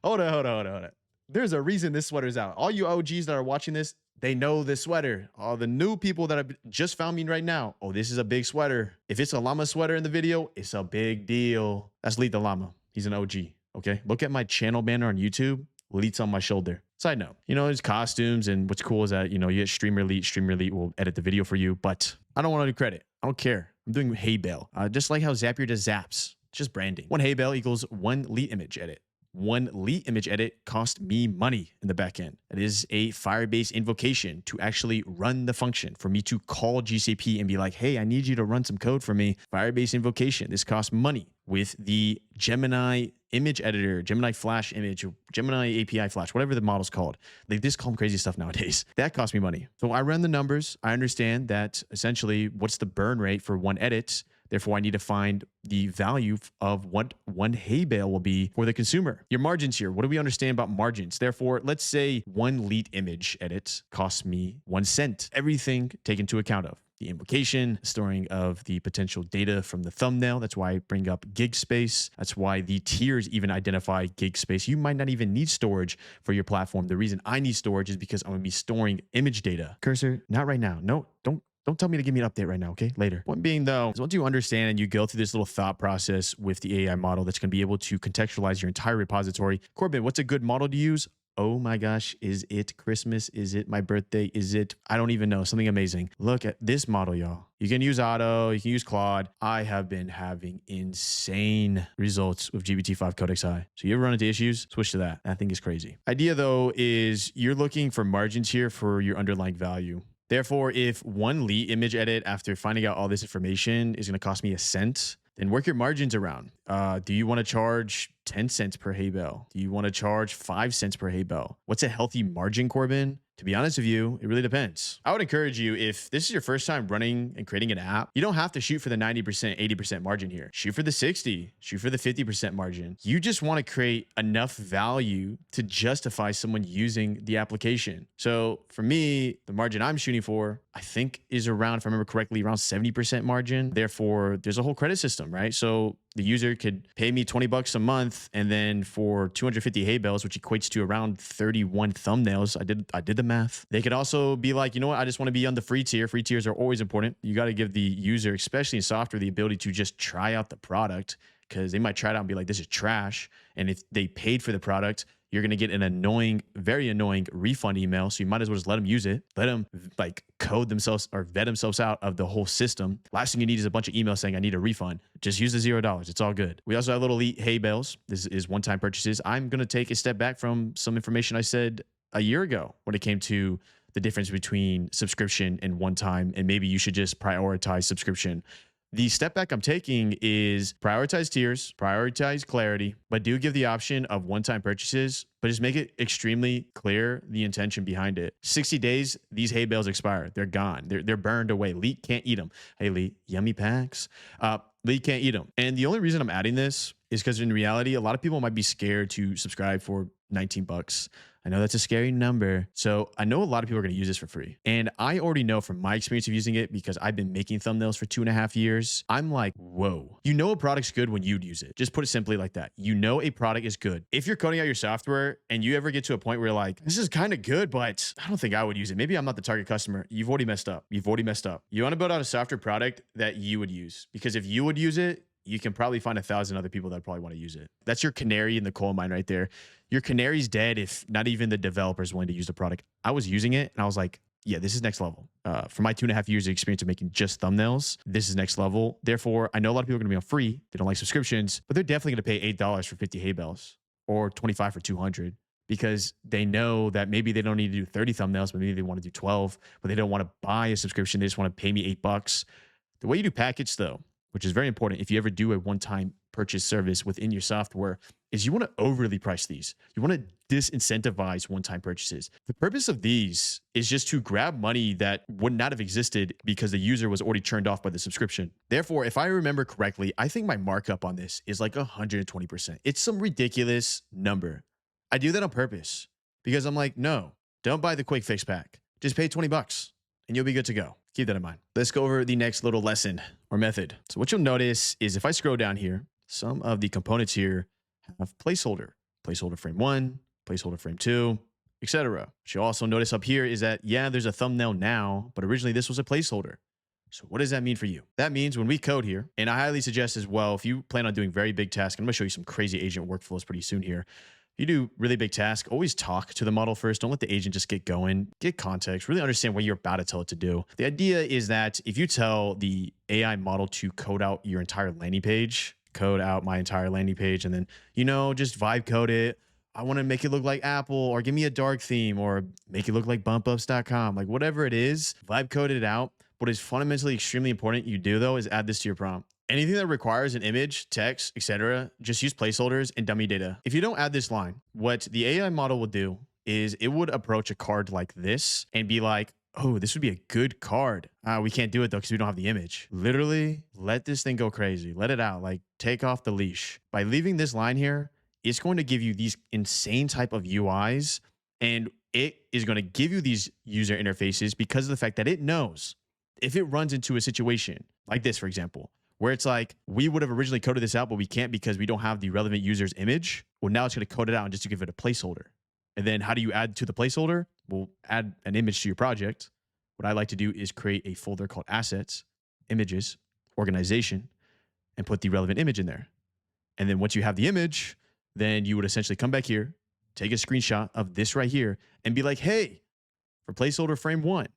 hold on. There's a reason this sweater's out. All you OGs that are watching this, they know this sweater. All the new people that have just found me right now. Oh, this is a big sweater. If it's a llama sweater in the video, it's a big deal. That's Lead the Llama. He's an OG. Okay. Look at my channel banner on YouTube. Lead's on my shoulder. Side note, there's costumes, and what's cool is that, you get Streamer Elite. Streamer Elite will edit the video for you, but I don't want to do credit. I don't care. I'm doing hay bale. Just like how Zapier does zaps. It's just branding. One hay bale equals one lead image edit. One lead image edit cost me money in the backend. That is a Firebase invocation to actually run the function for me to call GCP and be like, hey, I need you to run some code for me. Firebase invocation. This costs money. With the Gemini image editor, Gemini Flash image, or Gemini API Flash, whatever the model's called. They just call them crazy stuff nowadays. That cost me money. So I ran the numbers. I understand that essentially what's the burn rate for one edit. Therefore, I need to find the value of what one hay bale will be for the consumer. Your margins here. What do we understand about margins? Therefore, let's say one lead image edit costs me 1 cent. Everything taken into account of. The invocation, storing of the potential data from the thumbnail. That's why I bring up gig space. That's why the tiers even identify gig space. You might not even need storage for your platform. The reason I need storage is because I'm going to be storing image data. Cursor, not right now. No, don't tell me to give me an update right now, okay? Later. Point being, though, is once you understand and you go through this little thought process with the AI model that's going to be able to contextualize your entire repository. Corbin, what's a good model to use? Oh my gosh, is it Christmas? Is it my birthday? Is it, I don't even know, something amazing. Look at this model, y'all. You can use Otto, you can use Claude. I have been having insane results with GPT-5 Codex I. So you ever run into issues? Switch to that. That thing is crazy. Idea though is you're looking for margins here for your underlying value. Therefore, if one lead image edit after finding out all this information is going to cost me 1 cent, then work your margins around. Do you want to charge 10 cents per hay bale? Do you want to charge 5 cents per hay bale? What's a healthy margin, Corbin? To be honest with you, it really depends. I would encourage you, if this is your first time running and creating an app, you don't have to shoot for the 90%, 80% margin here. Shoot for the 60, shoot for the 50% margin. You just want to create enough value to justify someone using the application. So for me, the margin I'm shooting for, I think is around, if I remember correctly, around 70% margin. Therefore, there's a whole credit system, right? So the user could pay me $20 a month, and then for 250 hay bales, which equates to around 31 thumbnails, I did the math. They could also be like, you know what, I just want to be on the free tier. Free tiers are always important. You got to give the user, especially in software, the ability to just try out the product, because they might try it out and be like, this is trash. And if they paid for the product, you're going to get an annoying, very annoying refund email. So you might as well just let them use it. Let them like code themselves or vet themselves out of the whole system. Last thing you need is a bunch of emails saying, I need a refund. Just use the $0. It's all good. We also have little elite hay bales. This is one-time purchases. I'm going to take a step back from some information I said a year ago when it came to the difference between subscription and one-time. And maybe you should just prioritize subscription. The step back I'm taking is prioritize tiers, prioritize clarity, but do give the option of one-time purchases, but just make it extremely clear the intention behind it. 60 days, these hay bales expire. They're gone. They're burned away. Leet can't eat them. Hey, Leet, yummy packs. Leet can't eat them. And the only reason I'm adding this is because in reality, a lot of people might be scared to subscribe for 19 bucks. I know that's a scary number. So I know a lot of people are going to use this for free. And I already know from my experience of using it, because I've been making thumbnails for 2.5 years, I'm like, whoa. You know a product's good when you'd use it. Just put it simply like that. You know a product is good. If you're coding out your software and you ever get to a point where you're like, this is kind of good, but I don't think I would use it. Maybe I'm not the target customer. You've already messed up. You've already messed up. You want to build out a software product that you would use, because if you would use it, you can probably find 1,000 other people that probably want to use it. That's your canary in the coal mine right there. Your canary's dead if not even the developers willing to use the product. I was using it and I was like, yeah, this is next level. For my 2.5 years of experience of making just thumbnails, this is next level. Therefore, I know a lot of people are going to be on free. They don't like subscriptions, but they're definitely going to pay $8 for 50 hay bales or 25 for 200, because they know that maybe they don't need to do 30 thumbnails, but maybe they want to do 12, but they don't want to buy a subscription. They just want to pay me $8. The way you do package though, which is very important if you ever do a one-time purchase service within your software, is you want to overly price these. You want to disincentivize one-time purchases. The purpose of these is just to grab money that would not have existed because the user was already turned off by the subscription. Therefore, if I remember correctly, I think my markup on this is like 120%. It's some ridiculous number. I do that on purpose because I'm like, no, don't buy the quick fix pack. Just pay 20 bucks and you'll be good to go. Keep that in mind. Let's go over the next little lesson or method. So what you'll notice is if I scroll down here, some of the components here have placeholder frame 1, placeholder frame 2, etc. What you'll also notice up here is that, yeah, there's a thumbnail now, but originally this was a placeholder. So what does that mean for you? That means when we code here, and I highly suggest as well, if you plan on doing very big tasks, I'm going to show you some crazy agent workflows pretty soon here. You do really big tasks, always talk to the model first. Don't let the agent just get going. Get context, really understand what you're about to tell it to do. The idea is that if you tell the AI model to code out your entire landing page, code out my entire landing page, and then, just vibe code it. I want to make it look like Apple, or give me a dark theme, or make it look like bumpups.com, like whatever it is, vibe code it out. What is fundamentally extremely important you do though is add this to your prompt. Anything that requires an image, text, etc., just use placeholders and dummy data. If you don't add this line, what the AI model will do is it would approach a card like this and be like, oh, this would be a good card. We can't do it though because we don't have the image. Literally, let this thing go crazy. Let it out. Like, take off the leash. By leaving this line here, it's going to give you these insane type of UIs, and it is going to give you these user interfaces because of the fact that it knows if it runs into a situation like this, for example, where it's like, we would have originally coded this out, but we can't because we don't have the relevant user's image. Well, now it's going to code it out just to give it a placeholder. And then how do you add to the placeholder? We'll add an image to your project. What I like to do is create a folder called assets, images, organization, and put the relevant image in there. And then once you have the image, then you would essentially come back here, take a screenshot of this right here, and be like, hey, for placeholder frame 1,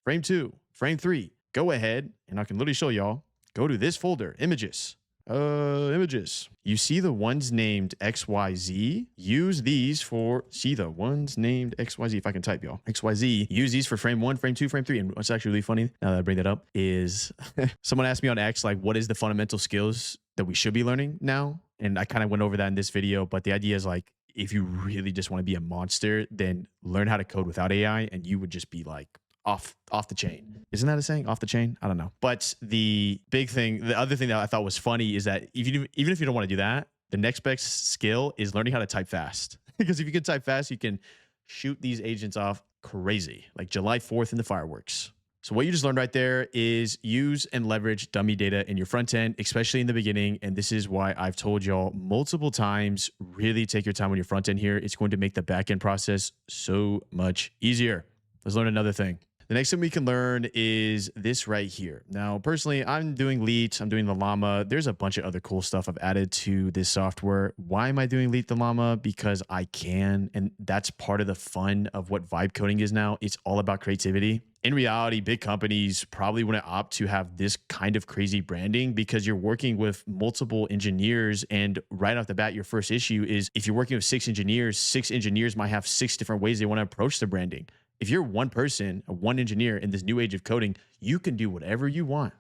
frame 2, frame 3, go ahead, and I can literally show y'all. Go to this folder, images. Images. You see the ones named XYZ? Use these for, see the ones named XYZ, if I can type, y'all. XYZ. Use these for frame 1, frame 2, frame 3. And what's actually really funny, now that I bring that up, is someone asked me on X, like, what is the fundamental skills that we should be learning now? And I kind of went over that in this video, but the idea is like, if you really just want to be a monster, then learn how to code without AI, and you would just be like, off the chain. Isn't that a saying? Off the chain? I don't know. But the big thing, the other thing that I thought was funny is that even if you don't want to do that, the next best skill is learning how to type fast. Because if you can type fast, you can shoot these agents off crazy, like July 4th in the fireworks. So what you just learned right there is use and leverage dummy data in your front end, especially in the beginning. And this is why I've told y'all multiple times, really take your time on your front end here. It's going to make the back end process so much easier. Let's learn another thing. The next thing we can learn is this right here. Now, personally, I'm doing Leet. I'm doing the Llama. There's a bunch of other cool stuff I've added to this software. Why am I doing Leet the Llama? Because I can, and that's part of the fun of what vibe coding is now. It's all about creativity. In reality, big companies probably wouldn't opt to have this kind of crazy branding because you're working with multiple engineers. And right off the bat, your first issue is if you're working with 6 engineers might have 6 different ways they want to approach the branding. If you're one person, one engineer in this new age of coding, you can do whatever you want.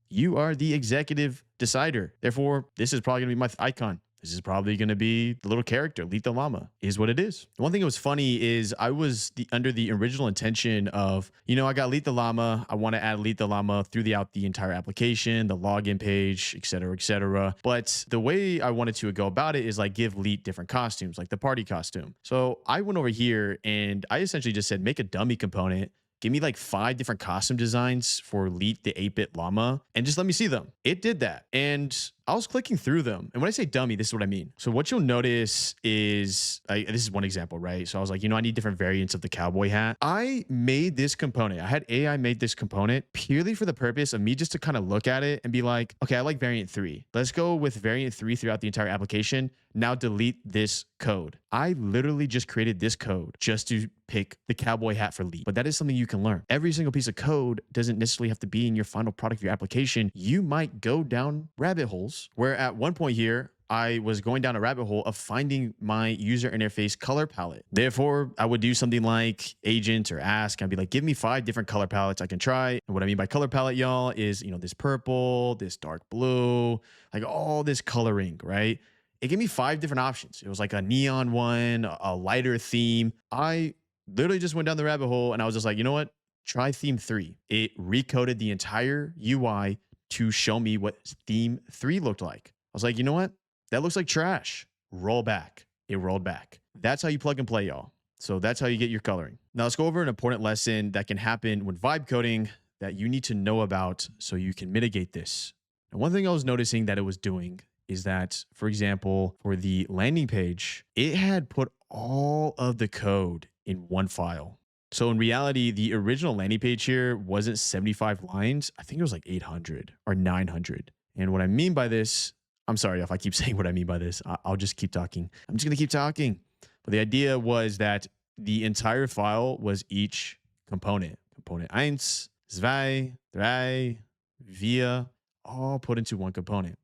You are the executive decider. Therefore, this is probably going to be my icon. This is probably going to be the little character, Lead the Llama, is what it is. One thing that was funny is I was under the original intention of, I got Lead the Llama. I want to add Lead the Llama throughout the entire application, the login page, et cetera, et cetera. But the way I wanted to go about it is like give Lead different costumes, like the party costume. So I went over here and I essentially just said, make a dummy component. Give me like 5 different costume designs for Leet the 8-bit llama and just let me see them. It did that. And I was clicking through them. And when I say dummy, this is what I mean. So what you'll notice is, this is one example, right? So I was like, I need different variants of the cowboy hat. I made this component. I had AI made this component purely for the purpose of me just to kind of look at it and be like, okay, I like variant 3. Let's go with variant 3 throughout the entire application. Now delete this code. I literally just created this code just to pick the cowboy hat for Leet. But that is something you can learn. Every single piece of code doesn't necessarily have to be in your final product of your application. You might go down rabbit holes where at one point here, I was going down a rabbit hole of finding my user interface color palette. Therefore, I would do something like agent or ask. I'd be like, give me 5 different color palettes I can try. And what I mean by color palette, y'all, is, this purple, this dark blue, like all this coloring, right? It gave me 5 different options. It was like a neon one, a lighter theme. I literally just went down the rabbit hole and I was just like, you know what? Try theme 3. It recoded the entire UI to show me what theme 3 looked like. I was like, you know what? That looks like trash. Roll back. It rolled back. That's how you plug and play, y'all. So that's how you get your coloring. Now let's go over an important lesson that can happen when vibe coding that you need to know about so you can mitigate this. And one thing I was noticing that it was doing is that, for example, for the landing page, it had put all of the code in one file. So in reality, the original landing page here wasn't 75 lines. I think it was like 800 or 900. And what I mean by this, I'm sorry if I keep saying what I mean by this. I'll just keep talking. I'm just going to keep talking. But the idea was that the entire file was each component. Component 1, 2, 3, 4, all put into one component.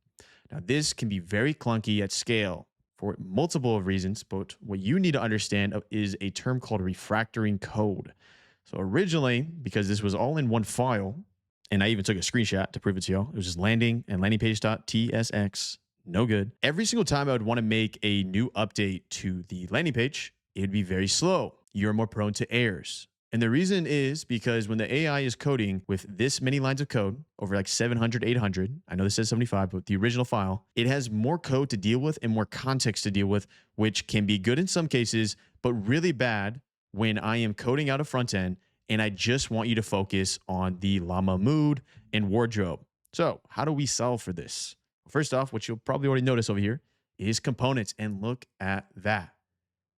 Now, this can be very clunky at scale for multiple reasons, but what you need to understand is a term called refactoring code. So originally, because this was all in one file, and I even took a screenshot to prove it to y'all, it was just landing and landing page.tsx, no good. Every single time I would want to make a new update to the landing page, it would be very slow. You're more prone to errors. And the reason is because when the AI is coding with this many lines of code, over like 700, 800, I know this says 75, but the original file, it has more code to deal with and more context to deal with, which can be good in some cases, but really bad when I am coding out a front end and I just want you to focus on the llama mood and wardrobe. So how do we solve for this? First off, what you'll probably already notice over here is components, and look at that.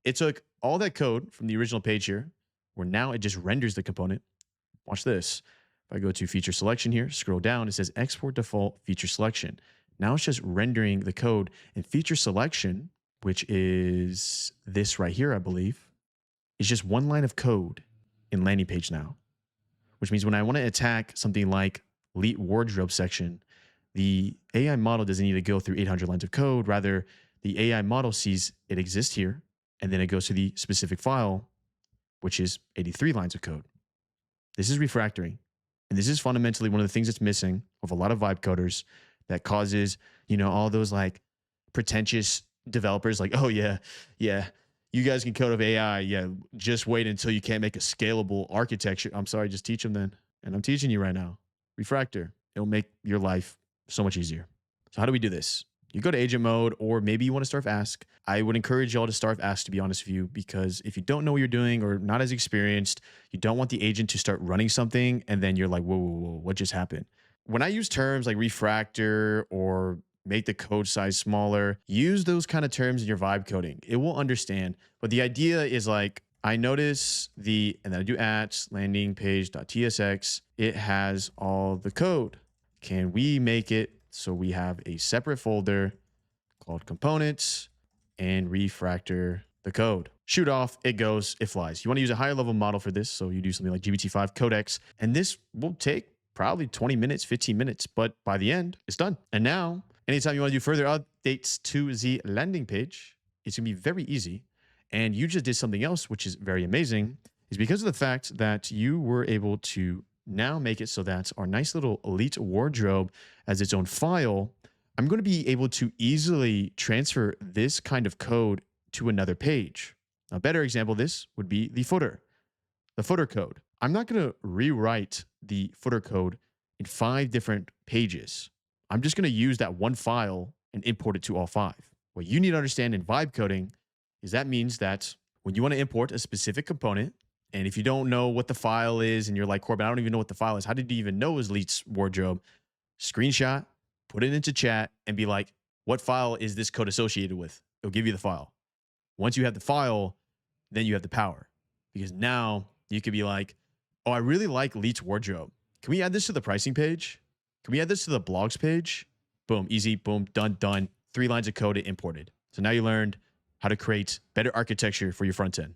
It took all that code from the original page here, where now it just renders the component. Watch this. If I go to feature selection here, scroll down, it says export default feature selection. Now it's just rendering the code, and feature selection, which is this right here, I believe, is just one line of code in landing page now, which means when I want to attack something like Leet wardrobe section, the AI model doesn't need to go through 800 lines of code. Rather, the AI model sees it exists here, and then it goes to the specific file, which is 83 lines of code. This is refactoring. And this is fundamentally one of the things that's missing with a lot of vibe coders that causes, all those like pretentious developers like, oh yeah, you guys can code with AI. Yeah, just wait until you can't make a scalable architecture. I'm sorry, just teach them then. And I'm teaching you right now. Refactor. It'll make your life so much easier. So how do we do this? You go to agent mode, or maybe you want to start with ask. I would encourage y'all to start with ask, to be honest with you, because if you don't know what you're doing or not as experienced, you don't want the agent to start running something and then you're like, whoa, what just happened? When I use terms like refactor or make the code size smaller, use those kind of terms in your vibe coding. It will understand. But the idea is like, I notice and then I do at landing page.tsx, it has all the code. Can we make it so we have a separate folder called components and refactor the code? Shoot off, it goes, it flies. You want to use a higher level model for this, so you do something like GPT-5 Codex, and this will take probably 20 minutes, 15 minutes, but by the end, it's done. And now, anytime you want to do further updates to the landing page, it's going to be very easy. And you just did something else, which is very amazing, is because of the fact that you were able to now make it so that our nice little elite wardrobe as its own file, I'm going to be able to easily transfer this kind of code to another page. A better example of this would be the footer code. I'm not going to rewrite the footer code in 5 different pages. I'm just going to use that one file and import it to all 5. What you need to understand in vibe coding is that means that when you want to import a specific component, and if you don't know what the file is and you're like, Corbin, I don't even know what the file is. How did you even know it was Leet's wardrobe? Screenshot, put it into chat, and be like, what file is this code associated with? It'll give you the file. Once you have the file, then you have the power. Because now you could be like, oh, I really like Leet's wardrobe. Can we add this to the pricing page? Can we add this to the blogs page? Boom, easy, boom, done, done. 3 lines of code imported. So now you learned how to create better architecture for your front end.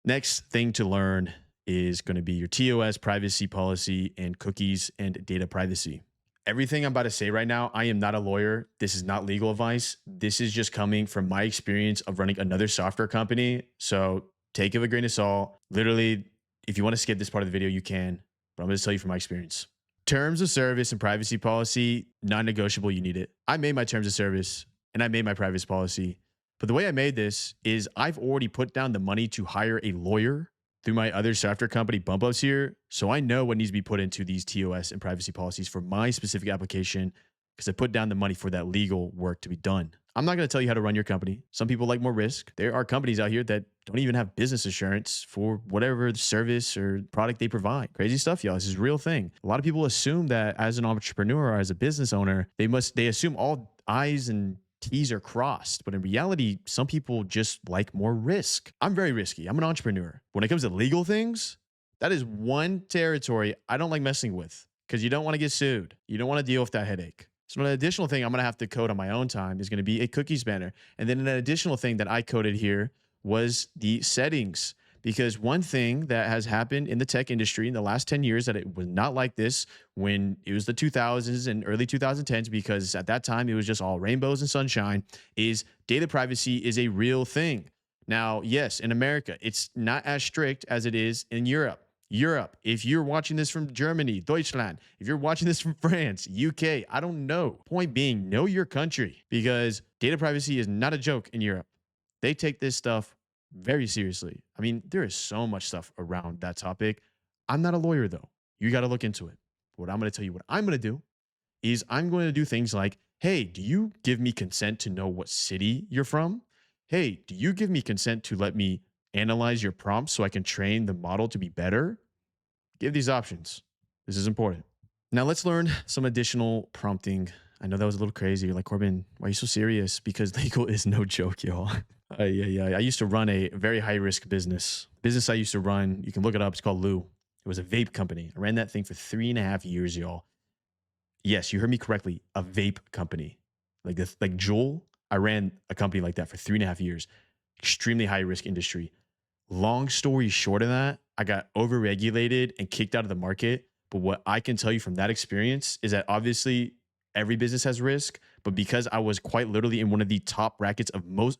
Next thing to learn is going to be your TOS privacy policy and cookies and data privacy. Everything I'm about to say right now, I am not a lawyer. This is not legal advice. This is just coming from my experience of running another software company. So take it with a grain of salt. Literally, if you want to skip this part of the video, you can, but I'm going to tell you from my experience. Terms of service and privacy policy, non-negotiable, you need it. I made my terms of service and I made my privacy policy. But the way I made this is I've already put down the money to hire a lawyer through my other software company bump ups here. So I know what needs to be put into these TOS and privacy policies for my specific application because I put down the money for that legal work to be done. I'm not going to tell you how to run your company. Some people like more risk. There are companies out here that don't even have business insurance for whatever service or product they provide. Crazy stuff, y'all. This is a real thing. A lot of people assume that as an entrepreneur or as a business owner, they assume all I's and T's are crossed. But in reality, some people just like more risk. I'm very risky. I'm an entrepreneur. When it comes to legal things, that is one territory I don't like messing with because you don't want to get sued. You don't want to deal with that headache. So an additional thing I'm going to have to code on my own time is going to be a cookies banner. And then an additional thing that I coded here was the settings. Because one thing that has happened in the tech industry in the last 10 years that it was not like this when it was the 2000s and early 2010s, because at that time it was just all rainbows and sunshine, is data privacy is a real thing. Now, yes, in America, it's not as strict as it is in Europe. If you're watching this from Germany, Deutschland, if you're watching this from France, UK, I don't know. Point being, know your country because data privacy is not a joke in Europe. They take this stuff very seriously. I mean, there is so much stuff around that topic. I'm not a lawyer though. You got to look into it. What I'm going to tell you what I'm going to do is I'm going to do things like, hey, do you give me consent to know what city you're from? Hey, do you give me consent to let me analyze your prompts so I can train the model to be better? Give these options. This is important. Now let's learn some additional prompting. I know that was a little crazy. You're like, Corbin, why are you so serious? Because legal is no joke, y'all. Yeah. I used to run a very high risk business. Business I used to run, you can look it up. It's called Lou. It was a vape company. I ran that thing for 3.5 years, y'all. Yes, you heard me correctly. A vape company. Like this, like Juul. I ran a company like that for 3.5 years. Extremely high risk industry. Long story short of that, I got overregulated and kicked out of the market. But what I can tell you from that experience is that obviously every business has risk, but because I was quite literally in one of the top brackets of most,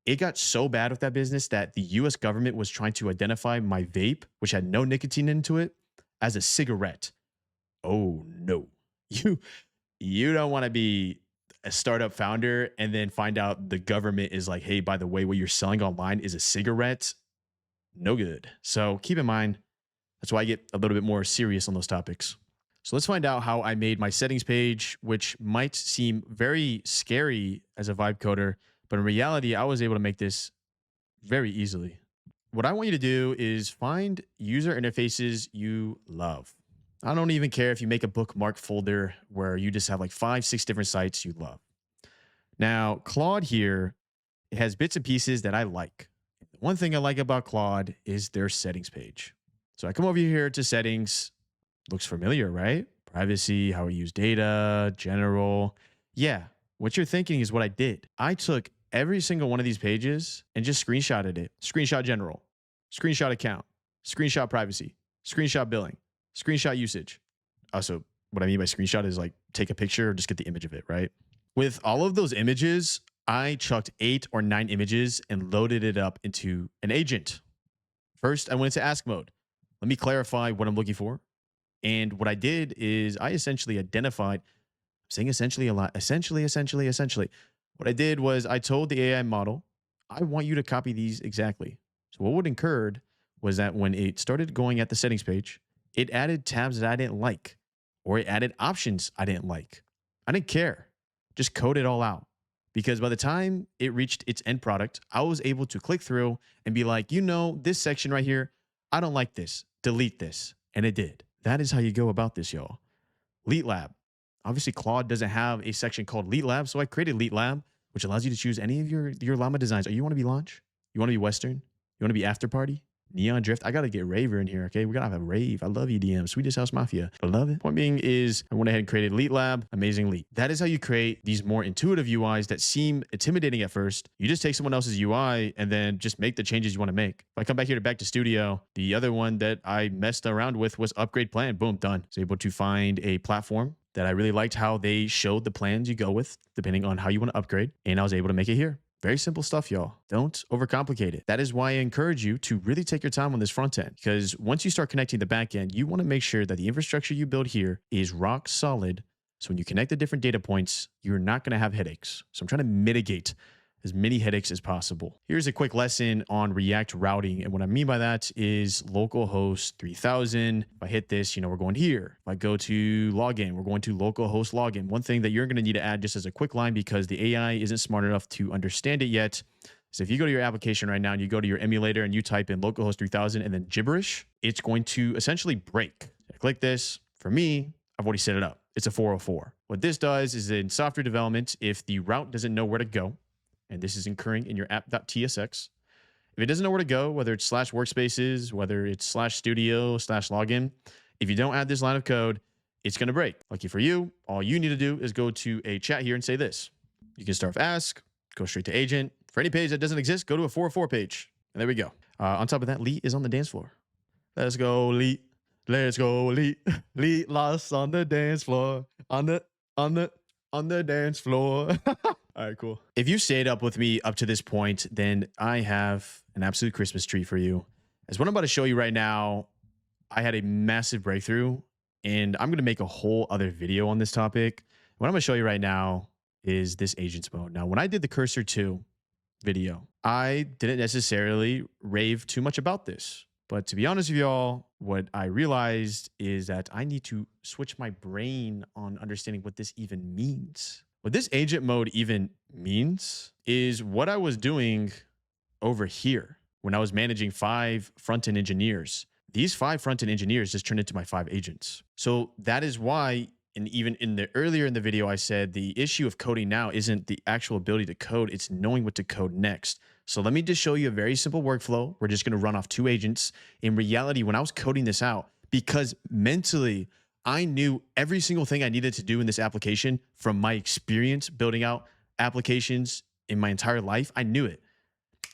it got so bad with that business that the US government was trying to identify my vape, which had no nicotine into it, as a cigarette. Oh no. You don't want to be a startup founder and then find out the government is like, hey, by the way, what you're selling online is a cigarette. No good. So keep in mind, that's why I get a little bit more serious on those topics. So let's find out how I made my settings page, which might seem very scary as a vibe coder, but in reality, I was able to make this very easily. What I want you to do is find user interfaces you love. I don't even care if you make a bookmark folder where you just have like 5, 6 different sites you love. Now, Claude here, it has bits and pieces that I like. One thing I like about Claude is their settings page. So I come over here to settings. Looks familiar, right? Privacy, how we use data, general. Yeah, what you're thinking is what I did. I took every single one of these pages and just screenshotted it. Screenshot general, screenshot account, screenshot privacy, screenshot billing, screenshot usage. Also, what I mean by screenshot is like take a picture or just get the image of it, right? With all of those images, I chucked 8 or 9 images and loaded it up into an agent. First, I went into ask mode. Let me clarify what I'm looking for. And what I did is I essentially identified saying essentially a lot. Essentially. What I did was I told the AI model, I want you to copy these exactly. So what would occurred was that when it started going at the settings page, it added tabs that I didn't like, or it added options I didn't like. I didn't care. Just code it all out. Because by the time it reached its end product, I was able to click through and be like, this section right here, I don't like this. Delete this. And it did. That is how you go about this, y'all. Leet Lab. Obviously, Claude doesn't have a section called Leet Lab, so I created Leet Lab, which allows you to choose any of your llama designs. Oh, you want to be launch? You want to be Western? You want to be after party? Neon Drift. I got to get Raver in here, okay? We got to have a rave. I love EDM. Swedish House Mafia. I love it. Point being is I went ahead and created Leet Lab. Amazing Leet. That is how you create these more intuitive UIs that seem intimidating at first. You just take someone else's UI and then just make the changes you want to make. If I come back here to Back to Studio, the other one that I messed around with was Upgrade Plan. Boom, done. I was able to find a platform that I really liked how they showed the plans you go with, depending on how you want to upgrade. And I was able to make it here. Very simple stuff, y'all. Don't overcomplicate it. That is why I encourage you to really take your time on this front end, because once you start connecting the back end, you want to make sure that the infrastructure you build here is rock solid. So when you connect the different data points, you're not going to have headaches. So I'm trying to mitigate as many headaches as possible. Here's a quick lesson on React routing. And what I mean by that is localhost 3000. If I hit this, we're going here. If I go to login, we're going to localhost login. One thing that you're going to need to add just as a quick line, because the AI isn't smart enough to understand it yet, is if you go to your application right now and you go to your emulator and you type in localhost 3000 and then gibberish, it's going to essentially break. I click this. For me, I've already set it up. It's a 404. What this does is in software development, if the route doesn't know where to go, and this is occurring in your app.tsx. If it doesn't know where to go, whether it's /workspaces, whether it's /studio, /login, if you don't add this line of code, it's going to break. Lucky for you, all you need to do is go to a chat here and say this. You can start with ask, go straight to agent. For any page that doesn't exist, go to a 404 page. And there we go. On top of that, Lee is on the dance floor. Let's go, Lee. Let's go, Lee. Lee lost on the dance floor. On the dance floor. All right, cool. If you stayed up with me up to this point, then I have an absolute Christmas tree for you. As what I'm about to show you right now, I had a massive breakthrough, and I'm going to make a whole other video on this topic. What I'm going to show you right now is this agents mode. Now, when I did the cursor to video, I didn't necessarily rave too much about this. But to be honest with y'all, what I realized is that I need to switch my brain on understanding what this even means. What this agent mode even means is what I was doing over here when I was managing 5 front-end engineers. These 5 front-end engineers just turned into my 5 agents. So that is why, and even earlier in the video, I said the issue of coding now isn't the actual ability to code, it's knowing what to code next. So let me just show you a very simple workflow. We're just going to run off 2 agents. In reality, when I was coding this out, because mentally, I knew every single thing I needed to do in this application from my experience building out applications in my entire life. I knew it.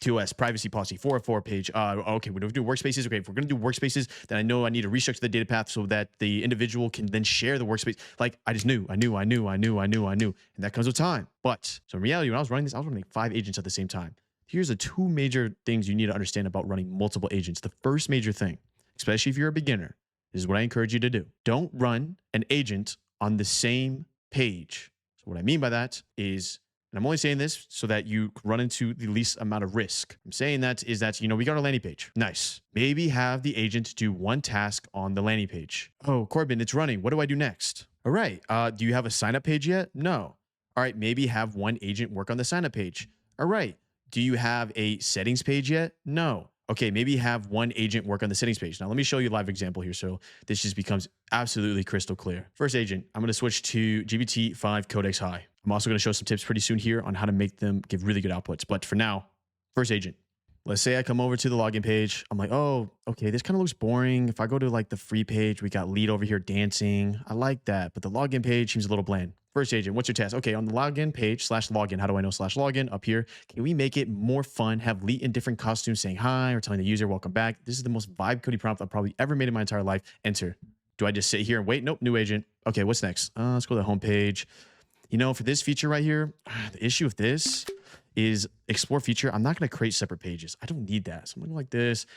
2S, privacy policy, 404 page. Okay, we're going to do workspaces. Okay, if we're going to do workspaces, then I know I need to restructure the data path so that the individual can then share the workspace. Like, I just knew. And that comes with time. But, so in reality, when I was running this, I was running 5 agents at the same time. Here's the 2 major things you need to understand about running multiple agents. The first major thing, especially if you're a beginner, this is what I encourage you to do. Don't run an agent on the same page. So what I mean by that is, and I'm only saying this so that you run into the least amount of risk. I'm saying that is that, we got our landing page. Nice. Maybe have the agent do one task on the landing page. Oh, Corbin, it's running. What do I do next? All right. Do you have a sign up page yet? No. All right. Maybe have one agent work on the sign up page. All right. Do you have a settings page yet? No. Okay, maybe have one agent work on the settings page. Now, let me show you a live example here so this just becomes absolutely crystal clear. First agent, I'm going to switch to GPT-5 Codex High. I'm also going to show some tips pretty soon here on how to make them give really good outputs. But for now, first agent. Let's say I come over to the login page. I'm like, oh, okay, this kind of looks boring. If I go to like the free page, we got lead over here dancing. I like that, but the login page seems a little bland. First agent, what's your task? Okay, on the login page, /login, how do I know /login? Up here, can we make it more fun? Have lead in different costumes saying hi or telling the user, welcome back. This is the most vibe coding prompt I've probably ever made in my entire life. Enter. Do I just sit here and wait? Nope, new agent. Okay, what's next? Let's go to the home page. For this feature right here, the issue with this is explore feature. I'm not going to create separate pages. I don't need that. Something like this.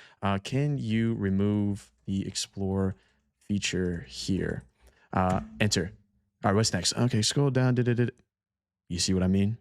Can you remove the explore feature here? Enter. All right, what's next? Okay, scroll down. You see what I mean?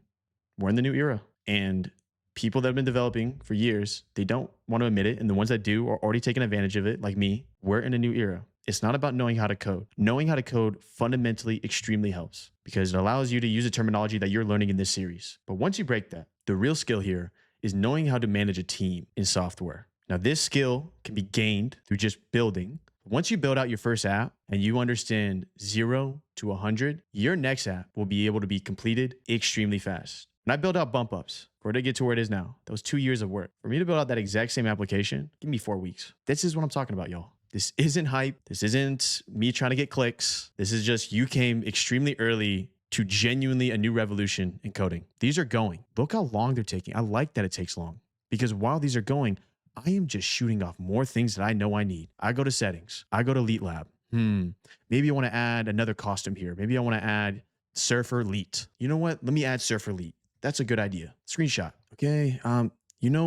We're in the new era. And people that have been developing for years, they don't want to admit it. And the ones that do are already taking advantage of it, like me. We're in a new era. It's not about knowing how to code. Knowing how to code fundamentally extremely helps because it allows you to use the terminology that you're learning in this series. But once you break that, the real skill here is knowing how to manage a team in software. Now, this skill can be gained through just building. Once you build out your first app and you understand 0 to 100, your next app will be able to be completed extremely fast. And I built out bump ups for it to get to where it is now. That was 2 years of work. For me to build out that exact same application, give me 4 weeks. This is what I'm talking about, y'all. This isn't hype. This isn't me trying to get clicks. This is just you came extremely early to genuinely a new revolution in coding. These are going. Look how long they're taking. I like that it takes long because while these are going, I am just shooting off more things that I know I need. I go to settings. I go to Elite Lab. Maybe I want to add another costume here. Maybe I want to add Surfer Elite. You know what? Let me add Surfer Elite. That's a good idea. Screenshot. Okay.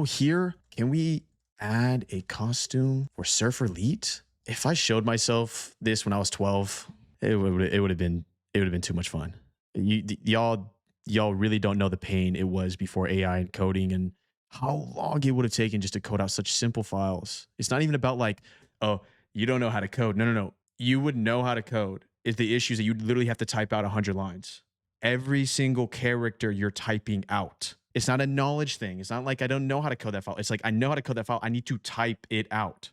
Here, can we add a costume for Surfer Elite? If I showed myself this when I was 12, it would have been too much fun. Y'all really don't know the pain it was before AI and coding and how long it would have taken just to code out such simple files. It's not even about like, oh, you don't know how to code. No. You would know how to code. It's the issues that you literally have to type out 100 lines. Every single character you're typing out. It's not a knowledge thing. It's not like I don't know how to code that file. It's like I know how to code that file. I need to type it out.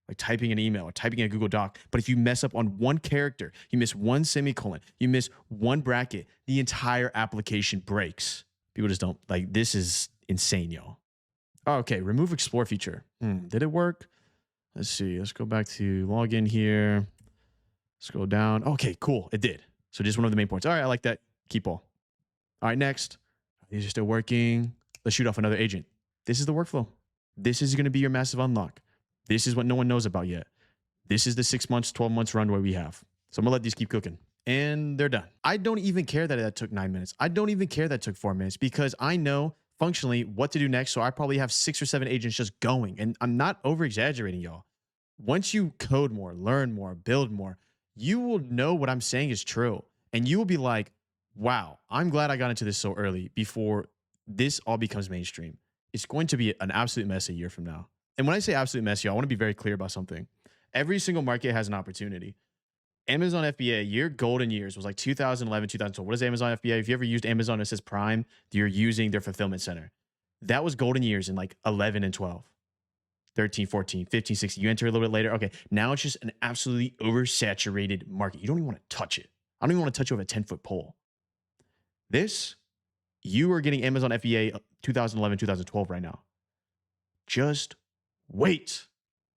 Like typing an email or typing a Google Doc. But if you mess up on one character, you miss one semicolon, you miss one bracket, the entire application breaks. People just don't like this is insane, y'all. Oh, okay, remove explore feature. Did it work? Let's see. Let's go back to login here. Scroll down. Okay, cool. It did. So just one of the main points. All right, I like that. Keep all. All right, next. These are still working. Let's shoot off another agent. This is the workflow. This is going to be your massive unlock. This is what no one knows about yet. This is the 6 months, 12 months runway we have. So I'm going to let these keep cooking. And they're done. I don't even care that took 9 minutes. I don't even care that took 4 minutes because I know functionally what to do next. So I probably have 6 or 7 agents just going. And I'm not over exaggerating, y'all. Once you code more, learn more, build more, you will know what I'm saying is true. And you will be like, wow, I'm glad I got into this so early before this all becomes mainstream. It's going to be an absolute mess a year from now. And when I say absolute mess, y'all, I want to be very clear about something. Every single market has an opportunity. Amazon FBA, your golden years was like 2011, 2012. What is Amazon FBA? If you ever used Amazon, it says Prime, you're using their fulfillment center. That was golden years in like 11 and 12, 13, 14, 15, 16. You enter a little bit later. Okay, now it's just an absolutely oversaturated market. You don't even want to touch it. I don't even want to touch it with a 10-foot pole. This, you are getting Amazon FBA 2011, 2012 right now. Just wait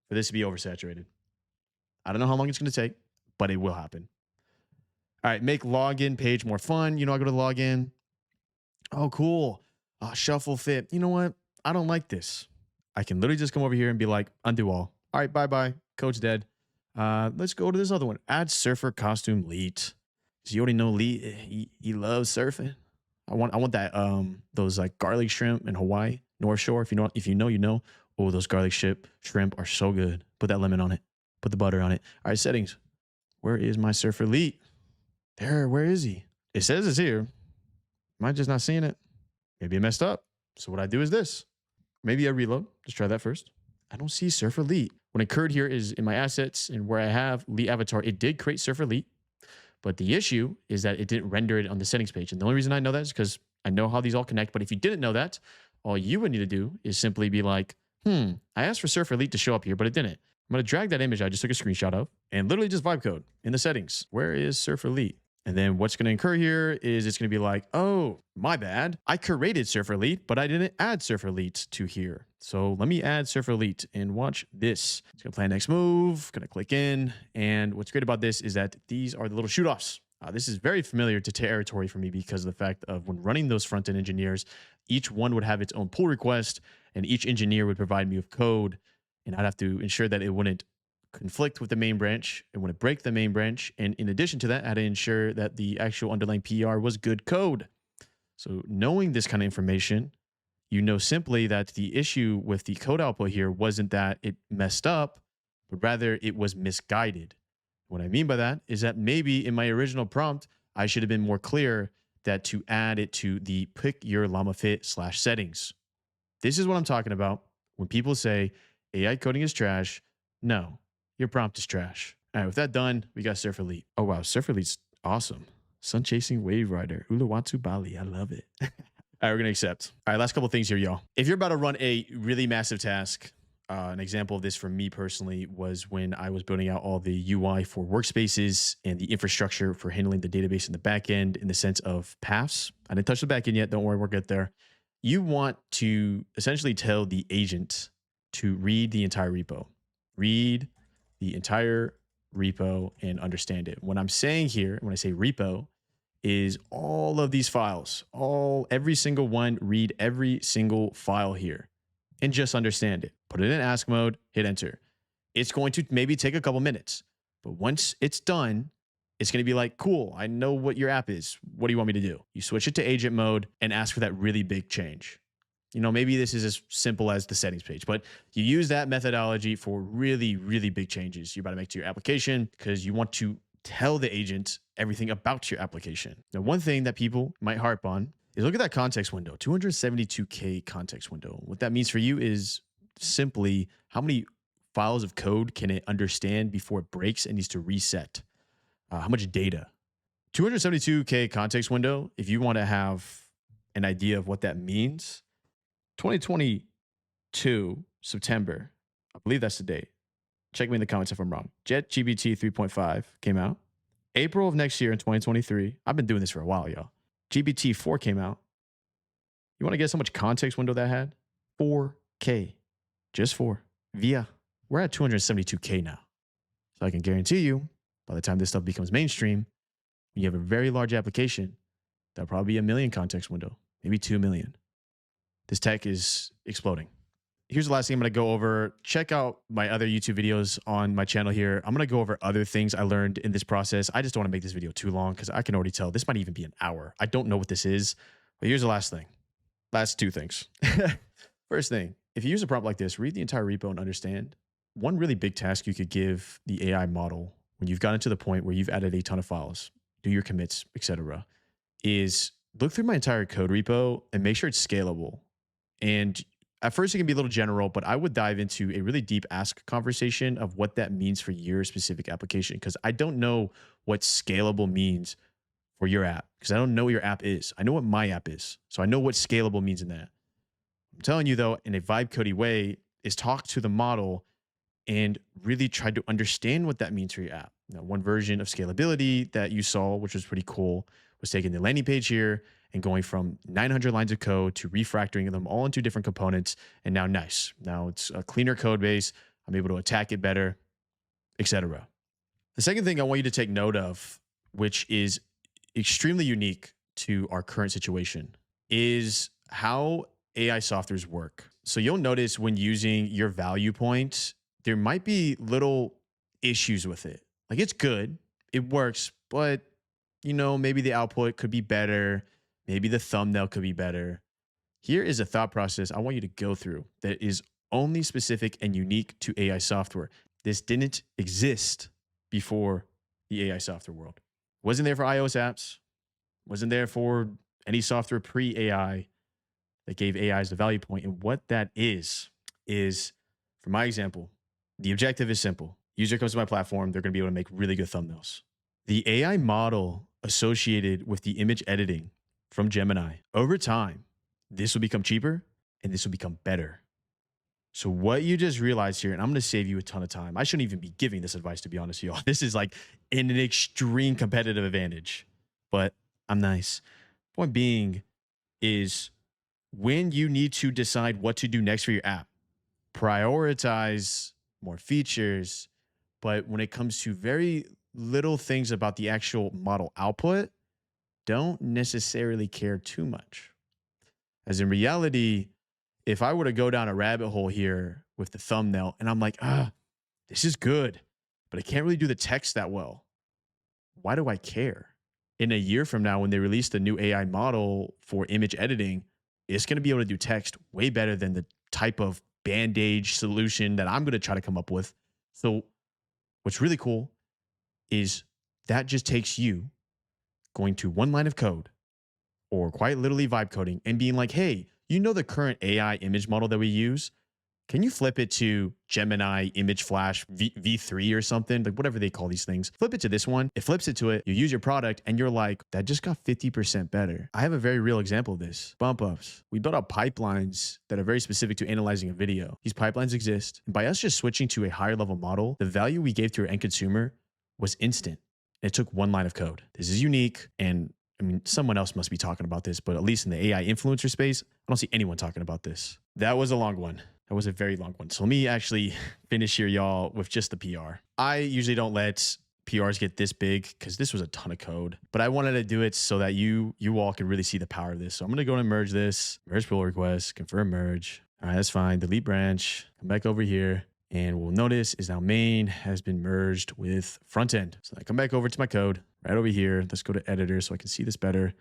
for this to be oversaturated. I don't know how long it's going to take, but it will happen. All right, make login page more fun. I go to login. Oh, cool. Shuffle fit. You know what? I don't like this. I can literally just come over here and be like, undo all. All right, bye-bye. Code's dead. Let's go to this other one. Add surfer costume Leet. So you already know Leet. He loves surfing. I want that those like garlic shrimp in Hawaii, North Shore. If you know, you know. Oh, those garlic shrimp are so good. Put that lemon on it. Put the butter on it. All right, settings. Where is my surfer Elite? There, where is he? It says it's here. Am I just not seeing it? Maybe it messed up. So what I do is this. Maybe I reload. Let's try that first. I don't see Surfer Elite. What occurred here is in my assets and where I have Elite avatar, it did create Surfer Elite. But the issue is that it didn't render it on the settings page. And the only reason I know that is because I know how these all connect. But if you didn't know that, all you would need to do is simply be like, I asked for Surfer Elite to show up here, but it didn't. I'm going to drag that image I just took a screenshot of and literally just vibe code in the settings. Where is Surfer Elite? And then what's going to occur here is it's going to be like, oh, my bad. I created Surfer Elite, but I didn't add Surfer Elite to here. So let me add Surfer Elite and watch this. It's going to plan next move. Going to click in. And what's great about this is that these are the little shoot-offs. This is very familiar to territory for me because of the fact of when running those front-end engineers, each one would have its own pull request and each engineer would provide me with code. And I'd have to ensure that it wouldn't conflict with the main branch. It wouldn't break the main branch. And in addition to that, I had to ensure that the actual underlying PR was good code. So knowing this kind of information, you know simply that the issue with the code output here wasn't that it messed up, but rather it was misguided. What I mean by that is that maybe in my original prompt, I should have been more clear that to add it to the pick your llama fit slash settings. This is what I'm talking about when people say AI coding is trash. No, your prompt is trash. All right, with that done, we got Surf Elite. Oh, wow. Surf Elite's awesome. Sun Chasing Wave Rider. Uluwatu Bali. I love it. All right, we're going to accept. All right, last couple things here, y'all. If you're about to run a really massive task, an example of this for me personally was when I was building out all the UI for workspaces and the infrastructure for handling the database in the backend in the sense of paths. I didn't touch the backend yet. Don't worry, we're good there. You want to essentially tell the agent to read the entire repo, and understand it. What I'm saying here, when I say repo, is all of these files, every single one, read every single file here and just understand it. Put it in ask mode, hit enter. It's going to maybe take a couple minutes, but once it's done, it's going to be like, cool, I know what your app is. What do you want me to do? You switch it to agent mode and ask for that really big change. You know, maybe this is as simple as the settings page, but you use that methodology for really, really big changes you're about to make to your application because you want to tell the agent everything about your application. Now, one thing that people might harp on is look at that context window, 272K context window. What that means for you is simply how many files of code can it understand before it breaks and needs to reset? How much data? 272K context window, if you want to have an idea of what that means, 2022, September, I believe that's the date. Check me in the comments if I'm wrong. JetGPT 3.5 came out. April of next year in 2023. I've been doing this for a while, y'all. GPT 4 came out. You want to guess how much context window that had? 4K. Just 4. Via. We're at 272K now. So I can guarantee you, by the time this stuff becomes mainstream, when you have a very large application, that'll probably be 1 million context window, maybe 2 million. This tech is exploding. Here's the last thing I'm going to go over. Check out my other YouTube videos on my channel here. I'm going to go over other things I learned in this process. I just don't want to make this video too long because I can already tell this might even be an hour. I don't know what this is, but here's the last thing. Last two things. First thing, if you use a prompt like this, read the entire repo and understand. One really big task you could give the AI model when you've gotten to the point where you've added a ton of files, do your commits, etc., is look through my entire code repo and make sure it's scalable. And at first, it can be a little general, but I would dive into a really deep ask conversation of what that means for your specific application. Because I don't know what scalable means for your app because I don't know what your app is. I know what my app is. So I know what scalable means in that. I'm telling you, though, in a vibe codey way, is talk to the model and really try to understand what that means for your app. Now, one version of scalability that you saw, which was pretty cool, was taking the landing page here and going from 900 lines of code to refactoring them all into different components. And now nice. Now it's a cleaner code base. I'm able to attack it better, etc. The second thing I want you to take note of, which is extremely unique to our current situation, is how AI softwares work. So you'll notice when using your value point, there might be little issues with it. Like it's good, it works, but you know, maybe the output could be better. Maybe the thumbnail could be better. Here is a thought process I want you to go through that is only specific and unique to AI software. This didn't exist before the AI software world. Wasn't there for iOS apps. Wasn't there for any software pre-AI that gave AIs the value point. And what that is, for my example, the objective is simple. User comes to my platform, they're going to be able to make really good thumbnails. The AI model associated with the image editing from Gemini, over time, this will become cheaper and this will become better. So what you just realized here, and I'm going to save you a ton of time. I shouldn't even be giving this advice, to be honest with y'all. This is like an extreme competitive advantage, but I'm nice. Point being is when you need to decide what to do next for your app, prioritize more features. But when it comes to very little things about the actual model output, don't necessarily care too much. As in reality, if I were to go down a rabbit hole here with the thumbnail and I'm like, this is good, but I can't really do the text that well. Why do I care? In a year from now, when they release the new AI model for image editing, it's going to be able to do text way better than the type of band-aid solution that I'm going to try to come up with. So what's really cool is that just takes you going to one line of code or quite literally vibe coding and being like, hey, you know the current AI image model that we use? Can you flip it to Gemini Image Flash V3 or something? Like whatever they call these things. Flip it to this one. It flips it to it. You use your product and you're like, that just got 50% better. I have a very real example of this. Bump ups. We built out pipelines that are very specific to analyzing a video. These pipelines exist. And by us just switching to a higher level model, the value we gave to our end consumer was instant. It took one line of code. This is unique. And I mean, someone else must be talking about this, but at least in the AI influencer space, I don't see anyone talking about this. That was a long one. That was a very long one. So let me actually finish here, y'all, with just the PR. I usually don't let PRs get this big because this was a ton of code, but I wanted to do it so that you all can really see the power of this. So I'm going to go and merge this, merge pull request, confirm merge. All right, that's fine. Delete branch, come back over here. And we'll notice is now main has been merged with front end. So I come back over to my code right over here. Let's go to editor so I can see this better.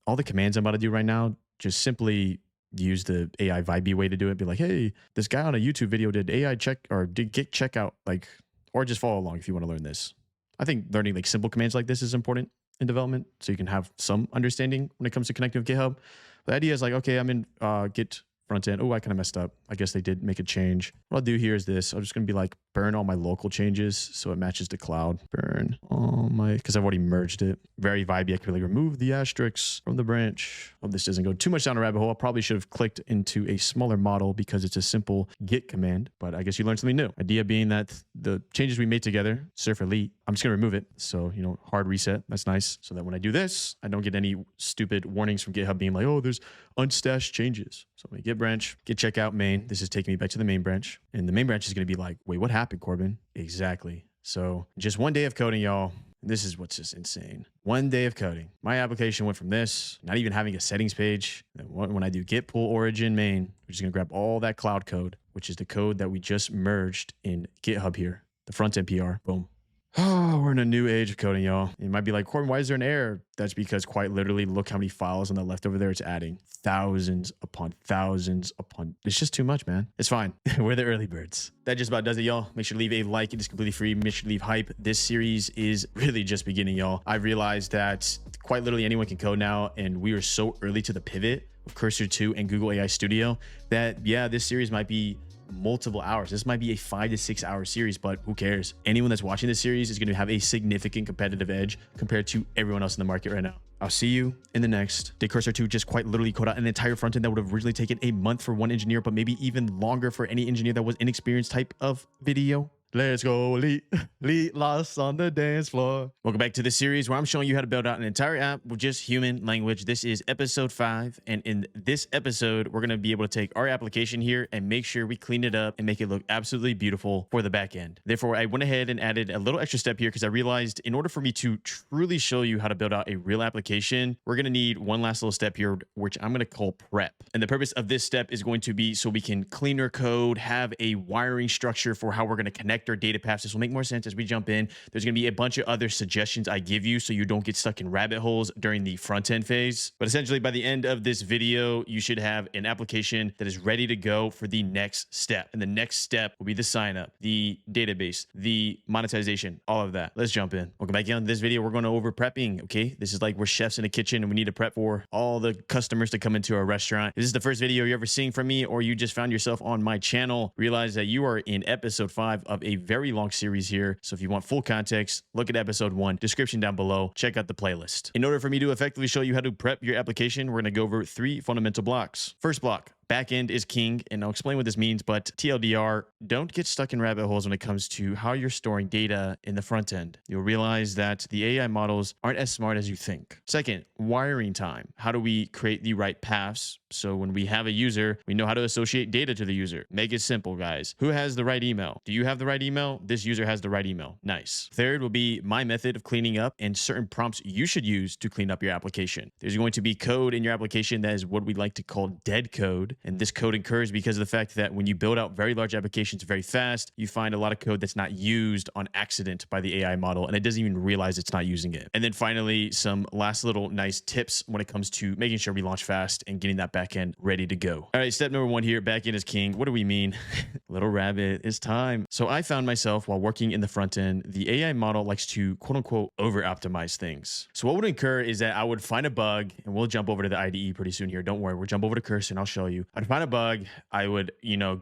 All the commands I'm about to do right now, just simply use the AI vibey way to do it. Be like, hey, this guy on a YouTube video did AI check or did git checkout, like, or just follow along if you want to learn this. I think learning like simple commands like this is important in development so you can have some understanding when it comes to connecting with GitHub. The idea is like, okay, I'm in Git front end. Oh, I kind of messed up. I guess they did make a change. What I'll do here is this. I'm just going to be like burn all my local changes so it matches the cloud. Burn all my, because I've already merged it. Very vibey. I could like remove the asterisks from the branch. Oh, this doesn't go too much down a rabbit hole. I probably should have clicked into a smaller model because it's a simple git command, but I guess you learned something new. Idea being that the changes we made together, Surf Elite, I'm just going to remove it. So, you know, hard reset. That's nice. So that when I do this, I don't get any stupid warnings from GitHub being like, oh, there's unstashed changes. So I'm going to git branch, git checkout main. This is taking me back to the main branch. And the main branch is going to be like, wait, what happened, Corbin? Exactly. So just one day of coding, y'all. This is what's just insane. One day of coding. My application went from this, not even having a settings page. And when I do git pull origin main, we're just going to grab all that cloud code, which is the code that we just merged in GitHub here, the front end PR. Boom. Oh, we're in a new age of coding, y'all. You might be like, Corbin, why is there an error? That's because quite literally, look how many files on the left over there it's adding. Thousands upon thousands upon. It's just too much, man. It's fine. We're the early birds. That just about does it, y'all. Make sure to leave a like. It is completely free. Make sure to leave hype. This series is really just beginning, y'all. I realized that quite literally anyone can code now, and we are so early to the pivot of Cursor 2 and Google AI Studio that, yeah, this series might be multiple hours. This might be a 5 to 6 hour series, but who cares? Anyone that's watching this series is going to have a significant competitive edge compared to everyone else in the market right now. I'll see you in the next. Did Cursor 2 just quite literally code out an entire front end that would have originally taken a month for one engineer, but maybe even longer for any engineer that was inexperienced type of video? Let's go, elite lost on the dance floor. Welcome back to the series where I'm showing you how to build out an entire app with just human language. This is episode 5. And in this episode, we're going to be able to take our application here and make sure we clean it up and make it look absolutely beautiful for the back end. Therefore, I went ahead and added a little extra step here because I realized in order for me to truly show you how to build out a real application, we're going to need one last little step here, which I'm going to call prep. And the purpose of this step is going to be so we can clean our code, have a wiring structure for how we're going to connect our data paths. This will make more sense as we jump in. There's going to be a bunch of other suggestions I give you so you don't get stuck in rabbit holes during the front end phase. But essentially, by the end of this video, you should have an application that is ready to go for the next step. And the next step will be the sign up, the database, the monetization, all of that. Let's jump in. Welcome back in this video. We're going over prepping. Okay. This is like we're chefs in a kitchen and we need to prep for all the customers to come into our restaurant. If this is the first video you're ever seeing from me, or you just found yourself on my channel, realize that you are in episode 5 of a very long series here. So if you want full context, look at episode 1, description down below, check out the playlist. In order for me to effectively show you how to prep your application, we're going to go over 3 fundamental blocks. First block, backend is king, and I'll explain what this means, but TLDR, don't get stuck in rabbit holes when it comes to how you're storing data in the front end. You'll realize that the AI models aren't as smart as you think. Second, wiring time. How do we create the right paths? So when we have a user, we know how to associate data to the user. Make it simple, guys. Who has the right email? Do you have the right email? This user has the right email. Nice. Third will be my method of cleaning up and certain prompts you should use to clean up your application. There's going to be code in your application that is what we like to call dead code. And this code occurs because of the fact that when you build out very large applications very fast, you find a lot of code that's not used on accident by the AI model, and it doesn't even realize it's not using it. And then finally, some last little nice tips when it comes to making sure we launch fast and getting that backend ready to go. All right, step number one here, backend is king. What do we mean? Little rabbit, it's time. So I found myself while working in the front end, the AI model likes to quote unquote over optimize things. So what would occur is that I would find a bug, and we'll jump over to the IDE pretty soon here. Don't worry, we'll jump over to Cursor and I'll show you. I'd find a bug. I would,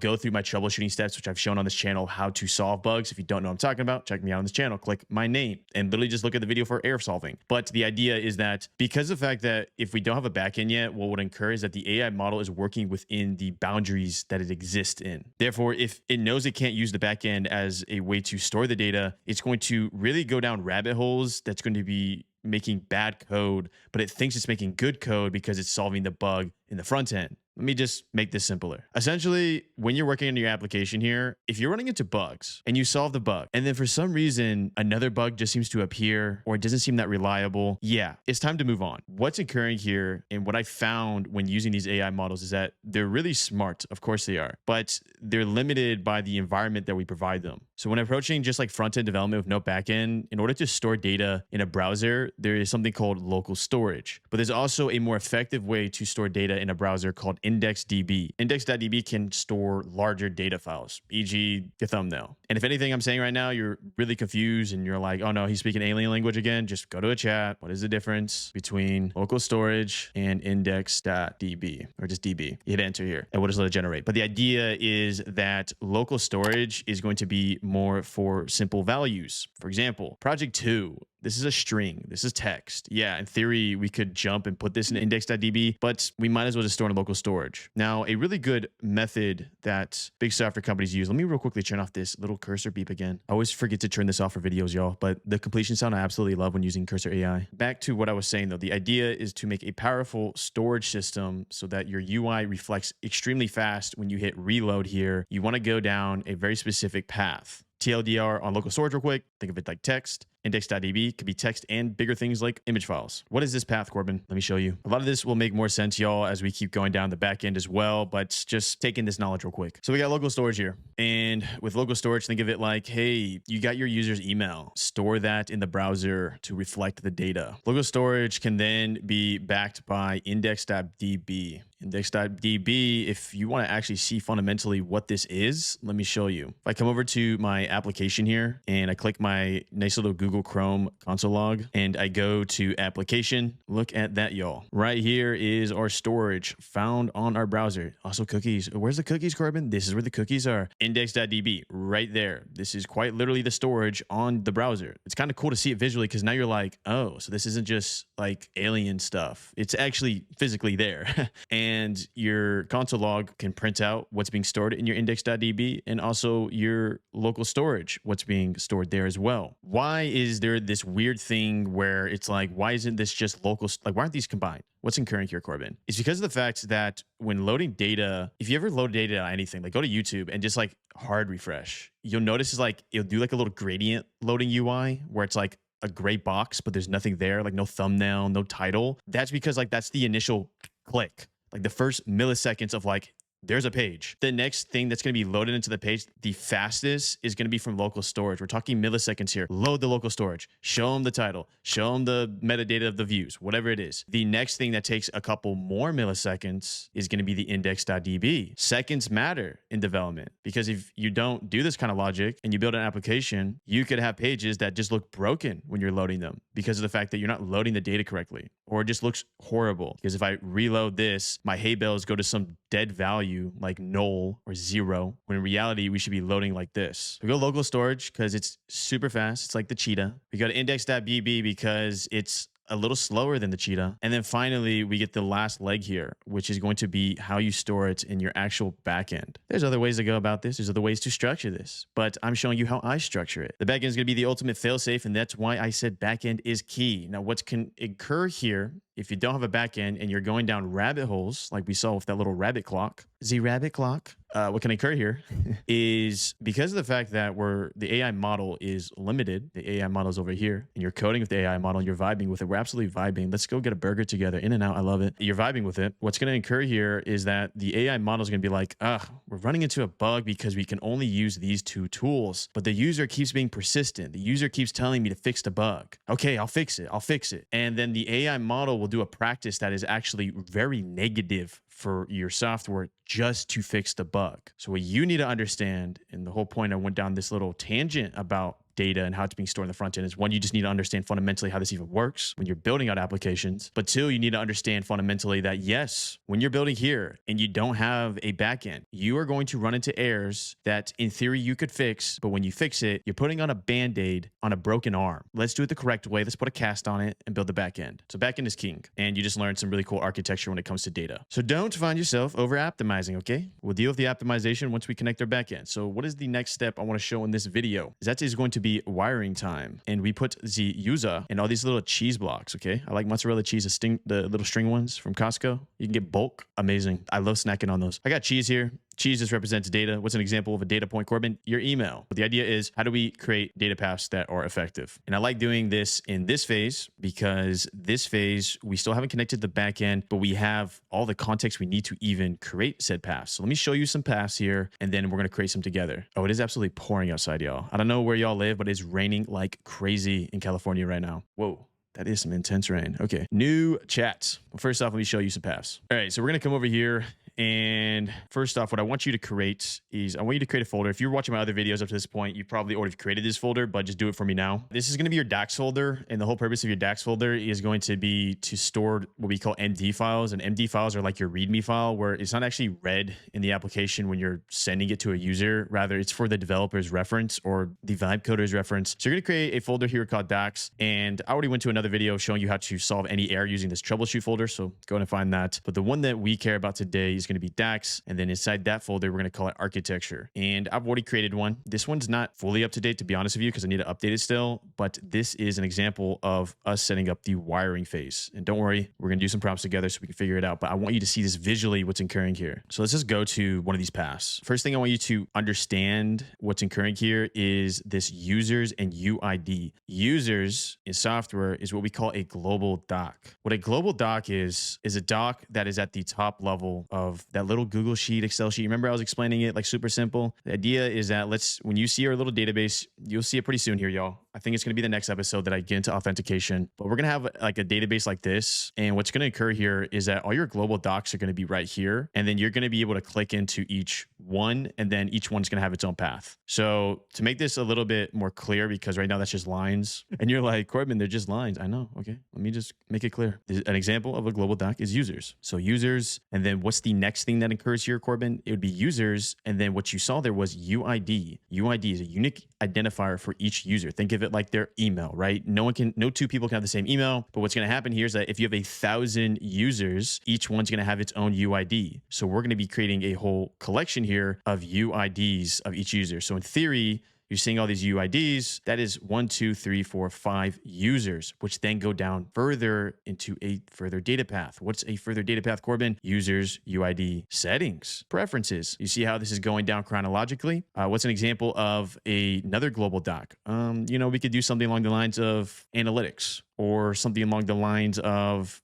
go through my troubleshooting steps, which I've shown on this channel, how to solve bugs. If you don't know what I'm talking about, check me out on this channel, click my name and literally just look at the video for error solving. But the idea is that because of the fact that if we don't have a backend yet, what would occur is that the AI model is working within the boundaries that it exists in. Therefore, if it knows it can't use the backend as a way to store the data, it's going to really go down rabbit holes that's going to be making bad code, but it thinks it's making good code because it's solving the bug in the front end. Let me just make this simpler. Essentially, when you're working on your application here, if you're running into bugs and you solve the bug, and then for some reason, another bug just seems to appear or it doesn't seem that reliable, yeah, it's time to move on. What's occurring here and what I found when using these AI models is that they're really smart. Of course they are, but they're limited by the environment that we provide them. So when approaching just like front-end development with no backend, in order to store data in a browser, there is something called local storage. But there's also a more effective way to store data in a browser called IndexedDB. Index.db can store larger data files, e.g. your thumbnail. And if anything I'm saying right now, you're really confused and you're like, oh no, he's speaking alien language again, just go to a chat. What is the difference between local storage and index.db or just db? You hit enter here and we'll just let it generate. But the idea is that local storage is going to be more for simple values. For example, project 2. This is a string. This is text. Yeah, in theory, we could jump and put this in index.db, but we might as well just store in local storage. Now, a really good method that big software companies use, let me real quickly turn off this little cursor beep again. I always forget to turn this off for videos, y'all, but the completion sound I absolutely love when using Cursor AI. Back to what I was saying though, the idea is to make a powerful storage system so that your UI reflects extremely fast when you hit reload here. You want to go down a very specific path. TLDR on local storage real quick. Think of it like text. Index.db could be text and bigger things like image files. What is this path, Corbin? Let me show you. A lot of this will make more sense, y'all, as we keep going down the back end as well, but just taking this knowledge real quick. So we got local storage here. And with local storage, think of it like, hey, you got your user's email. Store that in the browser to reflect the data. Local storage can then be backed by index.db. Index.db, if you want to actually see fundamentally what this is, let me show you. If I come over to my application here and I click my nice little Google Chrome console log and I go to application, look at that, y'all. Right here is our storage found on our browser. Also cookies. Where's the cookies, Corbin? This is where the cookies are. Index.db right there. This is quite literally the storage on the browser. It's kind of cool to see it visually because now you're like, oh, so this isn't just like alien stuff. It's actually physically there. And your console log can print out what's being stored in your index.db and also your local storage, what's being stored there as well. Why is there this weird thing where it's like, why isn't this just local? Like, why aren't these combined? What's occurring here, Corbin? It's because of the fact that when loading data, if you ever load data on anything, like go to YouTube and just like hard refresh, you'll notice is like, it'll do like a little gradient loading UI where it's like a gray box, but there's nothing there, like no thumbnail, no title. That's because like, that's the initial click. Like the first milliseconds of like, there's a page. The next thing that's going to be loaded into the page, the fastest is going to be from local storage. We're talking milliseconds here. Load the local storage. Show them the title. Show them the metadata of the views, whatever it is. The next thing that takes a couple more milliseconds is going to be the index.db. Seconds matter in development because if you don't do this kind of logic and you build an application, you could have pages that just look broken when you're loading them because of the fact that you're not loading the data correctly, or it just looks horrible. Because if I reload this, my hay bales go to some dead value like null or 0, when in reality we should be loading like this. We go local storage because it's super fast. It's like the cheetah. We go to index.db because it's a little slower than the cheetah. And then finally, we get the last leg here, which is going to be how you store it in your actual backend. There's other ways to go about this. There's other ways to structure this, but I'm showing you how I structure it. The backend is going to be the ultimate failsafe, and that's why I said backend is key. Now, what can occur here if you don't have a backend and you're going down rabbit holes, like we saw with that little rabbit clock, the rabbit clock, what can occur here is because of the fact that the AI model is limited, the AI model is over here, and you're coding with the AI model and you're vibing with it. We're absolutely vibing. Let's go get a burger together. In and out. I love it. You're vibing with it. What's going to occur here is that the AI model is going to be like, we're running into a bug because we can only use these two tools, but the user keeps being persistent. The user keeps telling me to fix the bug. Okay, I'll fix it. I'll fix it. And then the AI model will do a practice that is actually very negative for your software just to fix the bug. So what you need to understand, and the whole point I went down this little tangent about data and how it's being stored in the front end is, one, you just need to understand fundamentally how this even works when you're building out applications. But two, you need to understand fundamentally that yes, when you're building here and you don't have a backend, you are going to run into errors that in theory you could fix, but when you fix it, you're putting on a band-aid on a broken arm. Let's do it the correct way. Let's put a cast on it and build the backend. So backend is king, and you just learned some really cool architecture when it comes to data. So don't find yourself over optimizing, okay? We'll deal with the optimization once we connect our backend. So what is the next step I want to show in this video? That is going to be wiring time, and we put the user in all these little cheese blocks. Okay, I like mozzarella cheese, the little string ones from Costco. You can get bulk. Amazing. I love snacking on those. I got cheese here. Cheese just represents data. What's an example of a data point, Corbin? Your email. But the idea is, how do we create data paths that are effective? And I like doing this in this phase because this phase, we still haven't connected the backend, but we have all the context we need to even create said paths. So let me show you some paths here, and then we're going to create some together. Oh, it is absolutely pouring outside, y'all. I don't know where y'all live, but it's raining like crazy in California right now. Whoa. That is some intense rain. Okay. New chats. Well, first off, let me show you some paths. All right. So we're going to come over here. And first off, what I want you to create is I want you to create a folder. If you're watching my other videos up to this point, you've probably already created this folder, but just do it for me now. This is going to be your DAX folder. And the whole purpose of your DAX folder is going to be to store what we call MD files. And MD files are like your README file, where it's not actually read in the application when you're sending it to a user. Rather, it's for the developer's reference or the vibe coder's reference. So you're going to create a folder here called DAX. And I already went to another video showing you how to solve any error using this troubleshoot folder. So go ahead and find that. But the one that we care about today is going to be DAX. And then inside that folder, we're going to call it architecture. And I've already created one. This one's not fully up to date, to be honest with you, because I need to update it still. But this is an example of us setting up the wiring phase. And don't worry, we're going to do some prompts together so we can figure it out. But I want you to see this visually, what's occurring here. So let's just go to one of these paths. First thing I want you to understand what's occurring here is this users and UID. Users in software is what we call a global doc. What a global doc is a doc that is at the top level of that little Google sheet, Excel sheet. Remember I was explaining it like super simple? The idea is that when you see our little database, you'll see it pretty soon here, y'all. I think it's going to be the next episode that I get into authentication, but we're going to have like a database like this. And what's going to occur here is that all your global docs are going to be right here. And then you're going to be able to click into each one, and then each one's going to have its own path. So to make this a little bit more clear, because right now that's just lines and you're like, Corbin, they're just lines. I know. Okay. Let me just make it clear. An example of a global doc is users. So users, and then what's the next thing that occurs here, Corbin? It would be users. And then what you saw there was UID. UID is a unique identifier for each user. Think of it like their email, right? No two people can have the same email, but what's going to happen here is that if you have 1,000 users, each one's going to have its own UID. So we're going to be creating a whole collection here of UIDs of each user. So in theory, you're seeing all these UIDs. That is 1, 2, 3, 4, 5 users, which then go down further into a further data path. What's a further data path, Corbin? Users, UID, settings, preferences. You see how this is going down chronologically? What's an example of another global doc? We could do something along the lines of analytics, or something along the lines of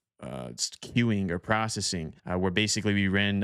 queuing or processing, where basically we ran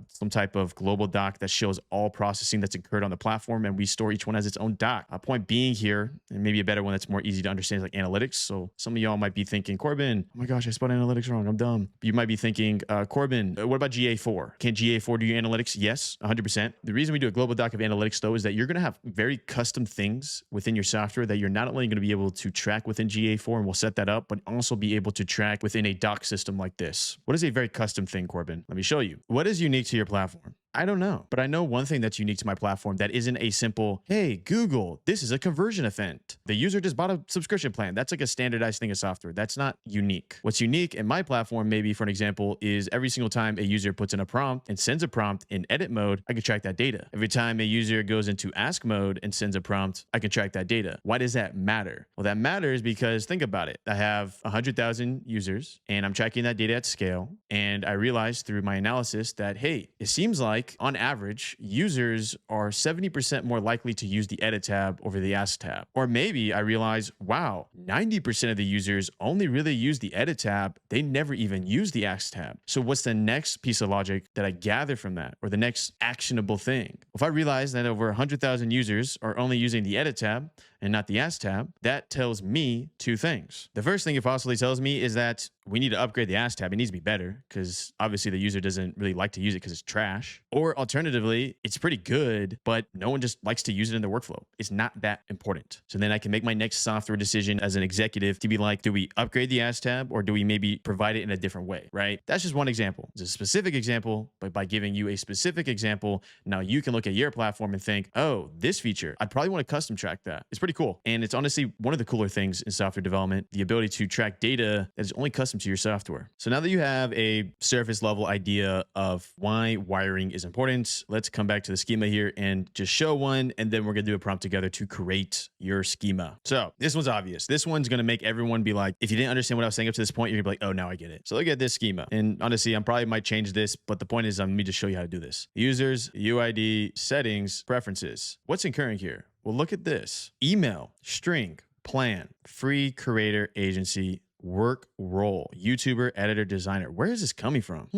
some type of global doc that shows all processing that's occurred on the platform, and we store each one as its own doc. Point being here, and maybe a better one that's more easy to understand, is like analytics. So some of y'all might be thinking, Corbin, oh my gosh, I spelled analytics wrong. I'm dumb. You might be thinking, Corbin, what about GA4? Can GA4 do your analytics? Yes, 100%. The reason we do a global doc of analytics, though, is that you're going to have very custom things within your software that you're not only going to be able to track within GA4, and we'll set that up, but also be able to track within a doc system like this. What is a very custom thing, Corbin? Let me show you. What is unique to your platform? I don't know. But I know one thing that's unique to my platform that isn't a simple, hey, Google, this is a conversion event. The user just bought a subscription plan. That's like a standardized thing of software. That's not unique. What's unique in my platform, maybe for an example, is every single time a user puts in a prompt and sends a prompt in edit mode, I can track that data. Every time a user goes into ask mode and sends a prompt, I can track that data. Why does that matter? Well, that matters because think about it. I have 100,000 users and I'm tracking that data at scale. And I realized through my analysis that, hey, it seems like on average, users are 70% more likely to use the edit tab over the ask tab. Or maybe I realize, wow, 90% of the users only really use the edit tab. They never even use the ask tab. So what's the next piece of logic that I gather from that, or the next actionable thing? If I realize that over 100,000 users are only using the edit tab and not the ask tab, that tells me two things. The first thing it possibly tells me is that we need to upgrade the ask tab. It needs to be better because obviously the user doesn't really like to use it because it's trash. Or alternatively, it's pretty good, but no one just likes to use it in their workflow. It's not that important. So then I can make my next software decision as an executive to be like, do we upgrade the ask tab or do we maybe provide it in a different way, right? That's just one example. It's a specific example, but by giving you a specific example, now you can look at your platform and think, oh, this feature, I'd probably want to custom track that. It's pretty cool. And it's honestly one of the cooler things in software development, the ability to track data that is only custom to your software. So now that you have a surface level idea of why wiring is important, let's come back to the schema here and just show one. And then we're going to do a prompt together to create your schema. So this one's obvious. This one's going to make everyone be like, if you didn't understand what I was saying up to this point, you're going to be like, oh, now I get it. So look at this schema. And honestly, I probably might change this, but the point is, let me just show you how to do this. Users, UID, settings, preferences. What's occurring here? Well, look at this. Email, string, plan, free creator agency, work role, YouTuber, editor, designer. Where is this coming from?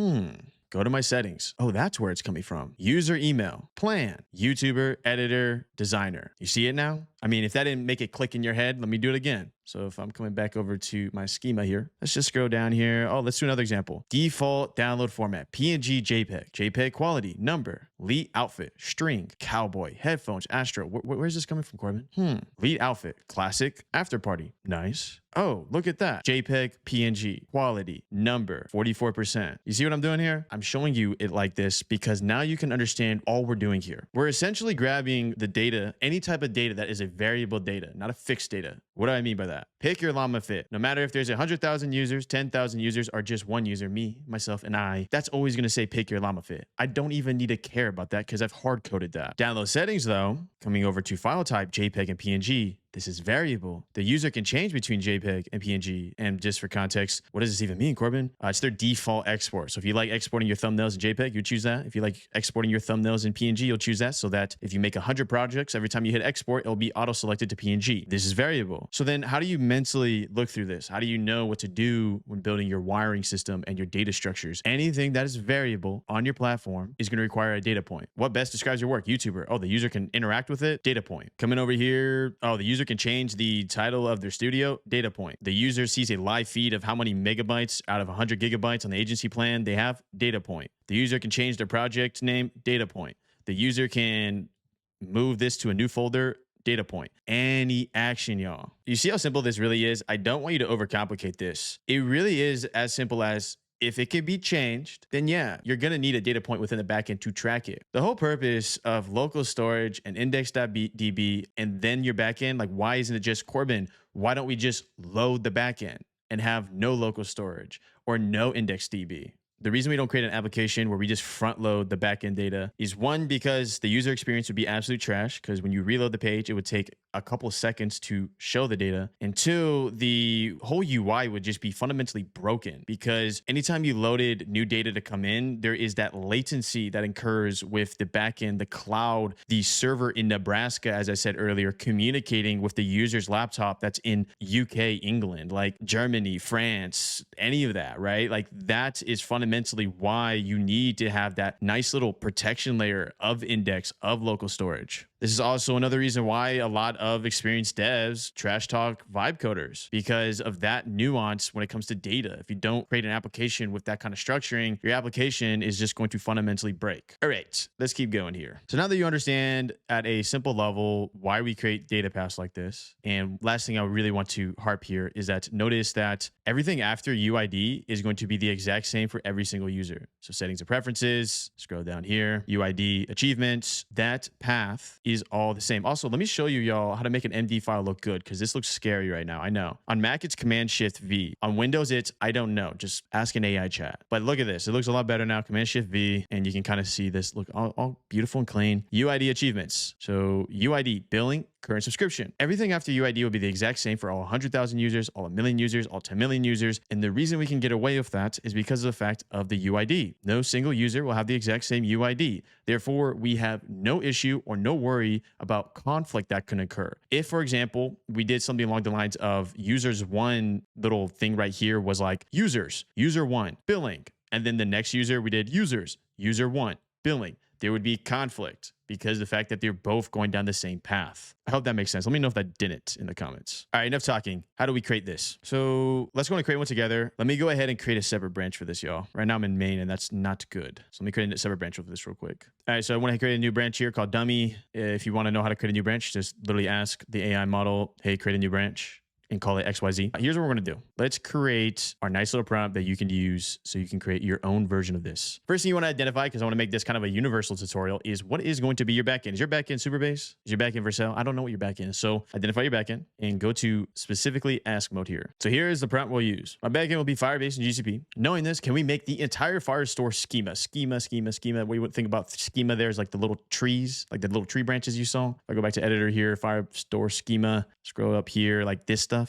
Go to my settings. Oh, that's where it's coming from. User email, plan, YouTuber, editor, designer. You see it now? I mean, if that didn't make it click in your head, let me do it again. So if I'm coming back over to my schema here, let's just scroll down here. Oh, let's do another example. Default download format, PNG, JPEG, JPEG quality, number, lead outfit, string, cowboy, headphones, Astro. Where's this coming from, Corbin? Lead outfit, classic, after party. Nice. Oh, look at that. JPEG, PNG, quality, number, 44%. You see what I'm doing here? I'm showing you it like this because now you can understand all we're doing here. We're essentially grabbing the data, any type of data that is a variable data, not a fixed data. What do I mean by that? Pick your llama fit. No matter if there's 100,000 users, 10,000 users, or just one user, me, myself, and I, that's always going to say pick your llama fit. I don't even need to care about that because I've hard coded that. Download settings though, coming over to file type, JPEG and PNG, this is variable. The user can change between JPEG and PNG. And just for context, what does this even mean, Corbin? It's their default export. So if you like exporting your thumbnails in JPEG, you choose that. If you like exporting your thumbnails in PNG, you'll choose that so that if you make 100 projects, every time you hit export, it'll be auto-selected to PNG. This is variable. So then how do you mentally look through this? How do you know what to do when building your wiring system and your data structures? Anything that is variable on your platform is going to require a data point. What best describes your work? YouTuber. Oh, the user can interact with it? Data point. Coming over here, oh, the user can change the title of their studio, data point. The user sees a live feed of how many megabytes out of 100 gigabytes on the agency plan they have, data point. The user can change their project name, data point. The user can move this to a new folder, data point. Any action, y'all. You see how simple this really is? I don't want you to overcomplicate this. It really is as simple as if it can be changed, then yeah, you're going to need a data point within the backend to track it. The whole purpose of local storage and index.db and then your backend, like why isn't it just Corbin? Why don't we just load the backend and have no local storage or no index.db? The reason we don't create an application where we just front load the backend data is one, because the user experience would be absolute trash because when you reload the page, it would take a couple of seconds to show the data. And two, the whole UI would just be fundamentally broken because anytime you loaded new data to come in, there is that latency that occurs with the backend, the cloud, the server in Nebraska, as I said earlier, communicating with the user's laptop that's in UK, England, like Germany, France, any of that, right? Like that is fundamentally why you need to have that nice little protection layer of index, of local storage. This is also another reason why a lot of experienced devs trash talk vibe coders because of that nuance when it comes to data. If you don't create an application with that kind of structuring, your application is just going to fundamentally break. All right, let's keep going here. So now that you understand at a simple level why we create data paths like this, and last thing I really want to harp here is that notice that everything after UID is going to be the exact same for every single user. So settings and preferences, scroll down here, UID achievements, that path is all the same. Also, let me show you y'all how to make an MD file look good because this looks scary right now. I know. On Mac, it's Command-Shift-V. On Windows, it's I don't know. Just ask an AI chat. But look at this. It looks a lot better now. Command-Shift-V, and you can kind of see this look all beautiful and clean. UID achievements. So UID, billing, current subscription. Everything after UID will be the exact same for all 100,000 users, all 1 million users, all 10 million users. And the reason we can get away with that is because of the fact of the UID. No single user will have the exact same UID. Therefore, we have no issue or no worry about conflict that can occur. If, for example, we did something along the lines of users one little thing right here was like users, user one, billing. And then the next user, we did users, user one, billing. There would be conflict because the fact that they're both going down the same path. I hope that makes sense. Let me know if that didn't in the comments. All right, enough talking. How do we create this? So let's go and create one together. Let me go ahead and create a separate branch for this, y'all. Right now I'm in main and that's not good. So let me create a separate branch for this real quick. All right, so I want to create a new branch here called dummy. If you want to know how to create a new branch, just literally ask the AI model, hey, create a new branch, and call it XYZ. Here's what we're going to do. Let's create our nice little prompt that you can use so you can create your own version of this. First thing you want to identify, because I want to make this kind of a universal tutorial, is what is going to be your backend. Is your backend Superbase? Is your backend Vercel? I don't know what your backend is. So identify your backend and go to specifically ask mode here. So here is the prompt we'll use. My backend will be Firebase and GCP. Knowing this, can we make the entire Firestore schema? Schema. We would think about schema there is like the little trees, like the little tree branches you saw. If I go back to editor here, Firestore schema, scroll up here, like this stuff.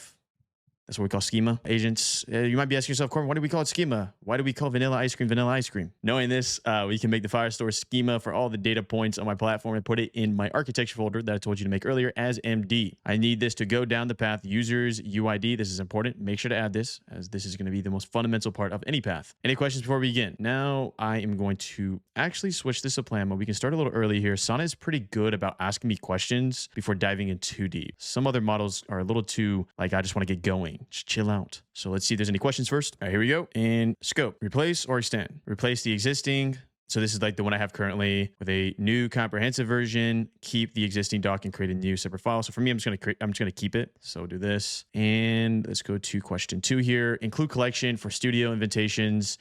That's what we call schema agents. You might be asking yourself, Corbin, why do we call it schema? Why do we call vanilla ice cream? Knowing this, we can make the Firestore schema for all the data points on my platform and put it in my architecture folder that I told you to make earlier as MD. I need this to go down the path users UID. This is important. Make sure to add this as this is going to be the most fundamental part of any path. Any questions before we begin? Now I am going to actually switch this to plan mode. We can start a little early here. Sana is pretty good about asking me questions before diving in too deep. Some other models are a little too like, I just want to get going. Just chill out. So let's see if there's any questions first. All right, here we go. And scope, replace or extend. Replace the existing. So this is like the one I have currently with a new comprehensive version. Keep the existing doc and create a new separate file. So for me, I'm just gonna keep it. So do this. And let's go to question 2 here. Include collection for studio invitations.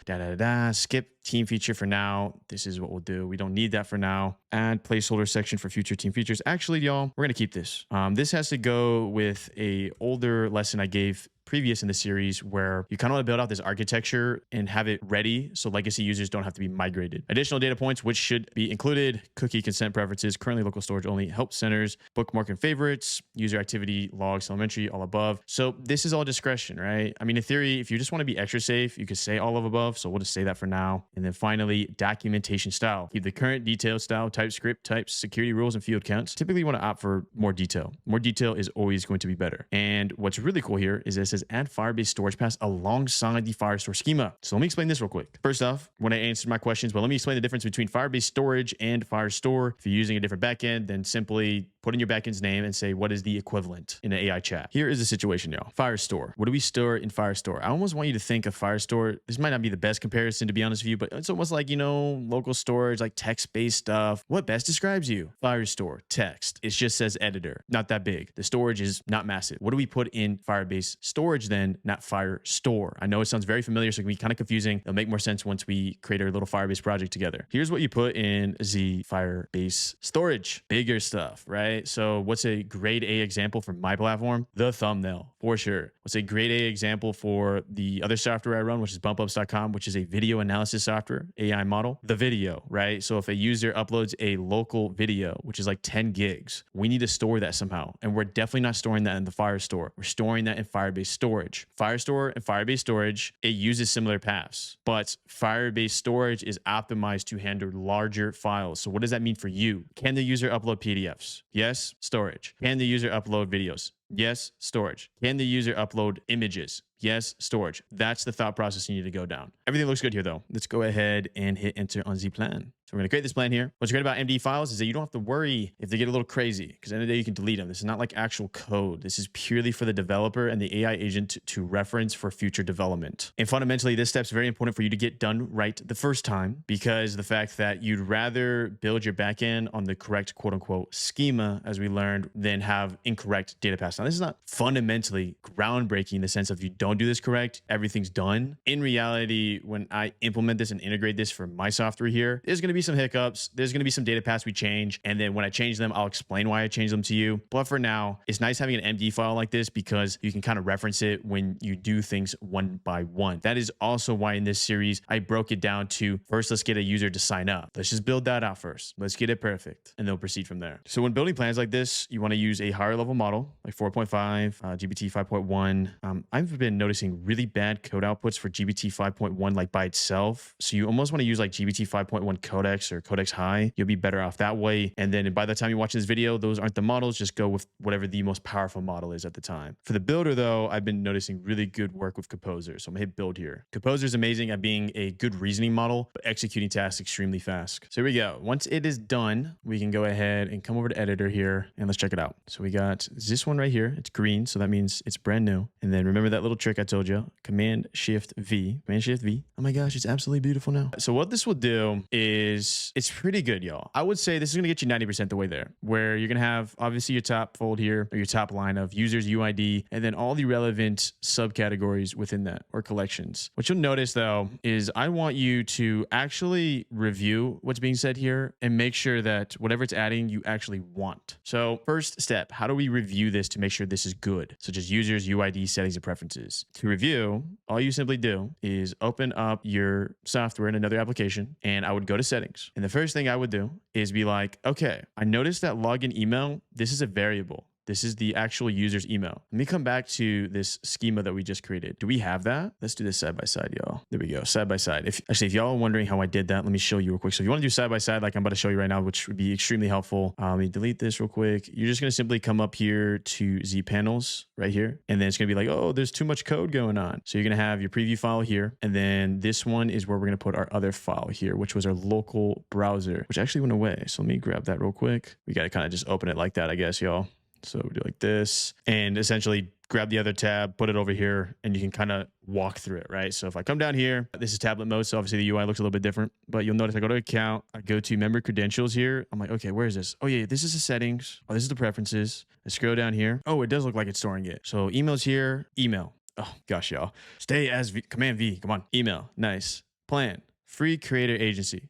Skip team feature for now. This is what we'll do. We don't need that for now. Add placeholder section for future team features. Actually, y'all, we're gonna keep this. This has to go with a older lesson I gave previous in the series where you kind of want to build out this architecture and have it ready so legacy users don't have to be migrated. Additional data points, which should be included, cookie consent preferences, currently local storage only, help centers, bookmark and favorites, user activity, logs, elementary, all above. So this is all discretion, right? I mean, in theory, if you just want to be extra safe, you could say all of above. So we'll just say that for now. And then finally, documentation style. Keep the current detail style, TypeScript, types, security rules, and field counts. Typically you want to opt for more detail. More detail is always going to be better. And what's really cool here is this says add Firebase storage paths alongside the Firestore schema. So let me explain this real quick. First off, when I answer my questions, but let me explain the difference between Firebase storage and Firestore. If you're using a different backend, then simply put in your backend's name and say, what is the equivalent in an AI chat? Here is the situation, y'all. Firestore. What do we store in Firestore? I almost want you to think of Firestore. This might not be the best comparison, to be honest with you, but it's almost like, you know, local storage, like text-based stuff. What best describes you? Firestore, text. It just says editor. Not that big. The storage is not massive. What do we put in Firebase storage then, not Firestore? I know it sounds very familiar, so it can be kind of confusing. It'll make more sense once we create our little Firebase project together. Here's what you put in the Firebase storage. Bigger stuff, right? So what's a grade A example for my platform? The thumbnail, for sure. What's a grade A example for the other software I run, which is bumpups.com, which is a video analysis software, AI model? The video, right? So if a user uploads a local video, which is like 10 gigs, we need to store that somehow. And we're definitely not storing that in the Firestore. We're storing that in Firebase storage. Firestore and Firebase storage, it uses similar paths, but Firebase storage is optimized to handle larger files. So what does that mean for you? Can the user upload PDFs? Yes, storage. Can the user upload videos? Yes, storage. Can the user upload images? Yes, storage. That's the thought process you need to go down. Everything looks good here though. Let's go ahead and hit enter on the plan. So we're going to create this plan here. What's great about MD files is that you don't have to worry if they get a little crazy, because at the end of the day, you can delete them. This is not like actual code. This is purely for the developer and the AI agent to reference for future development. And fundamentally, this step's very important for you to get done right the first time, because the fact that you'd rather build your backend on the correct quote unquote schema, as we learned, than have incorrect data paths. Now, this is not fundamentally groundbreaking in the sense of you don't do this correct, everything's done. In reality, when I implement this and integrate this for my software here, there's going to be some hiccups. There's going to be some data paths we change. And then when I change them, I'll explain why I changed them to you. But for now, it's nice having an MD file like this because you can kind of reference it when you do things one by one. That is also why in this series, I broke it down to first, let's get a user to sign up. Let's just build that out first. Let's get it perfect. And they'll proceed from there. So when building plans like this, you want to use a higher level model like 4.5, GPT 5.1. I've been noticing really bad code outputs for GPT 5.1 like by itself. So you almost want to use like GPT 5.1 Codex or Codex High. You'll be better off that way. And then by the time you watch this video, those aren't the models. Just go with whatever the most powerful model is at the time. For the builder though, I've been noticing really good work with Composer. So I'm gonna hit build here. Composer is amazing at being a good reasoning model, but executing tasks extremely fast. So here we go. Once it is done, we can go ahead and come over to editor here and let's check it out. So we got this one right here. It's green. So that means it's brand new. And then remember that little trick I told you, Command Shift V. Oh my gosh, it's absolutely beautiful now. So what this will do is it's pretty good, y'all. I would say this is going to get you 90% the way there, where you're going to have obviously your top fold here or your top line of users, UID, and then all the relevant subcategories within that or collections. What you'll notice though is I want you to actually review what's being said here and make sure that whatever it's adding, you actually want. So first step, how do we review this to make sure this is good? Such as users, UID, settings, and preferences. To review, all you simply do is open up your software in another application and I would go to settings. And the first thing I would do is be like, okay, I noticed that login email, this is a variable. This is the actual user's email. Let me come back to this schema that we just created. Do we have that? Let's do this side by side, y'all. There we go, side by side. If y'all are wondering how I did that, let me show you real quick. So if you want to do side by side, like I'm about to show you right now, which would be extremely helpful. Let me delete this real quick. You're just gonna simply come up here to Z panels right here. And then it's gonna be like, oh, there's too much code going on. So you're gonna have your preview file here. And then this one is where we're gonna put our other file here, which was our local browser, which actually went away. So let me grab that real quick. We gotta kind of just open it like that, I guess, y'all. So we do like this and essentially grab the other tab, put it over here, and you can kind of walk through it, right? So if I come down here, this is tablet mode. So obviously the UI looks a little bit different, but you'll notice I go to account, I go to member credentials here. I'm like, okay, where is this? Oh yeah, this is the settings. Oh, this is the preferences. I scroll down here. Oh, it does look like it's storing it. So emails here, email. Oh gosh, y'all. Stay as Command V, come on. Email, nice. Plan. Free creator agency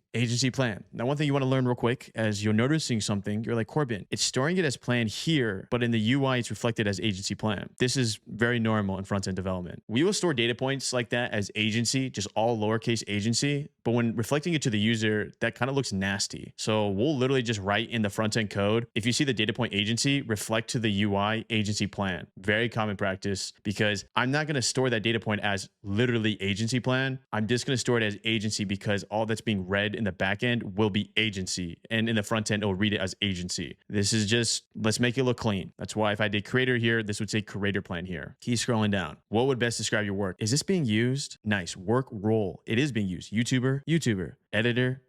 plan. Now, one thing you want to learn real quick, as you're noticing something, you're like, Corbin, it's storing it as plan here, but in the UI, it's reflected as agency plan. This is very normal in front-end development. We will store data points like that as agency, just all lowercase agency, but when reflecting it to the user, that kind of looks nasty. So we'll literally just write in the front-end code, if you see the data point agency, reflect to the UI agency plan. Very common practice, because I'm not going to store that data point as literally agency plan. I'm just going to store it as agency because all that's being read in the backend will be agency, and in the front end, it'll read it as agency. This is just, let's make it look clean. That's why if I did creator here, this would say creator plan here. Keep scrolling down. What would best describe your work? Is this being used? Nice. Work role. It is being used. YouTuber, editor.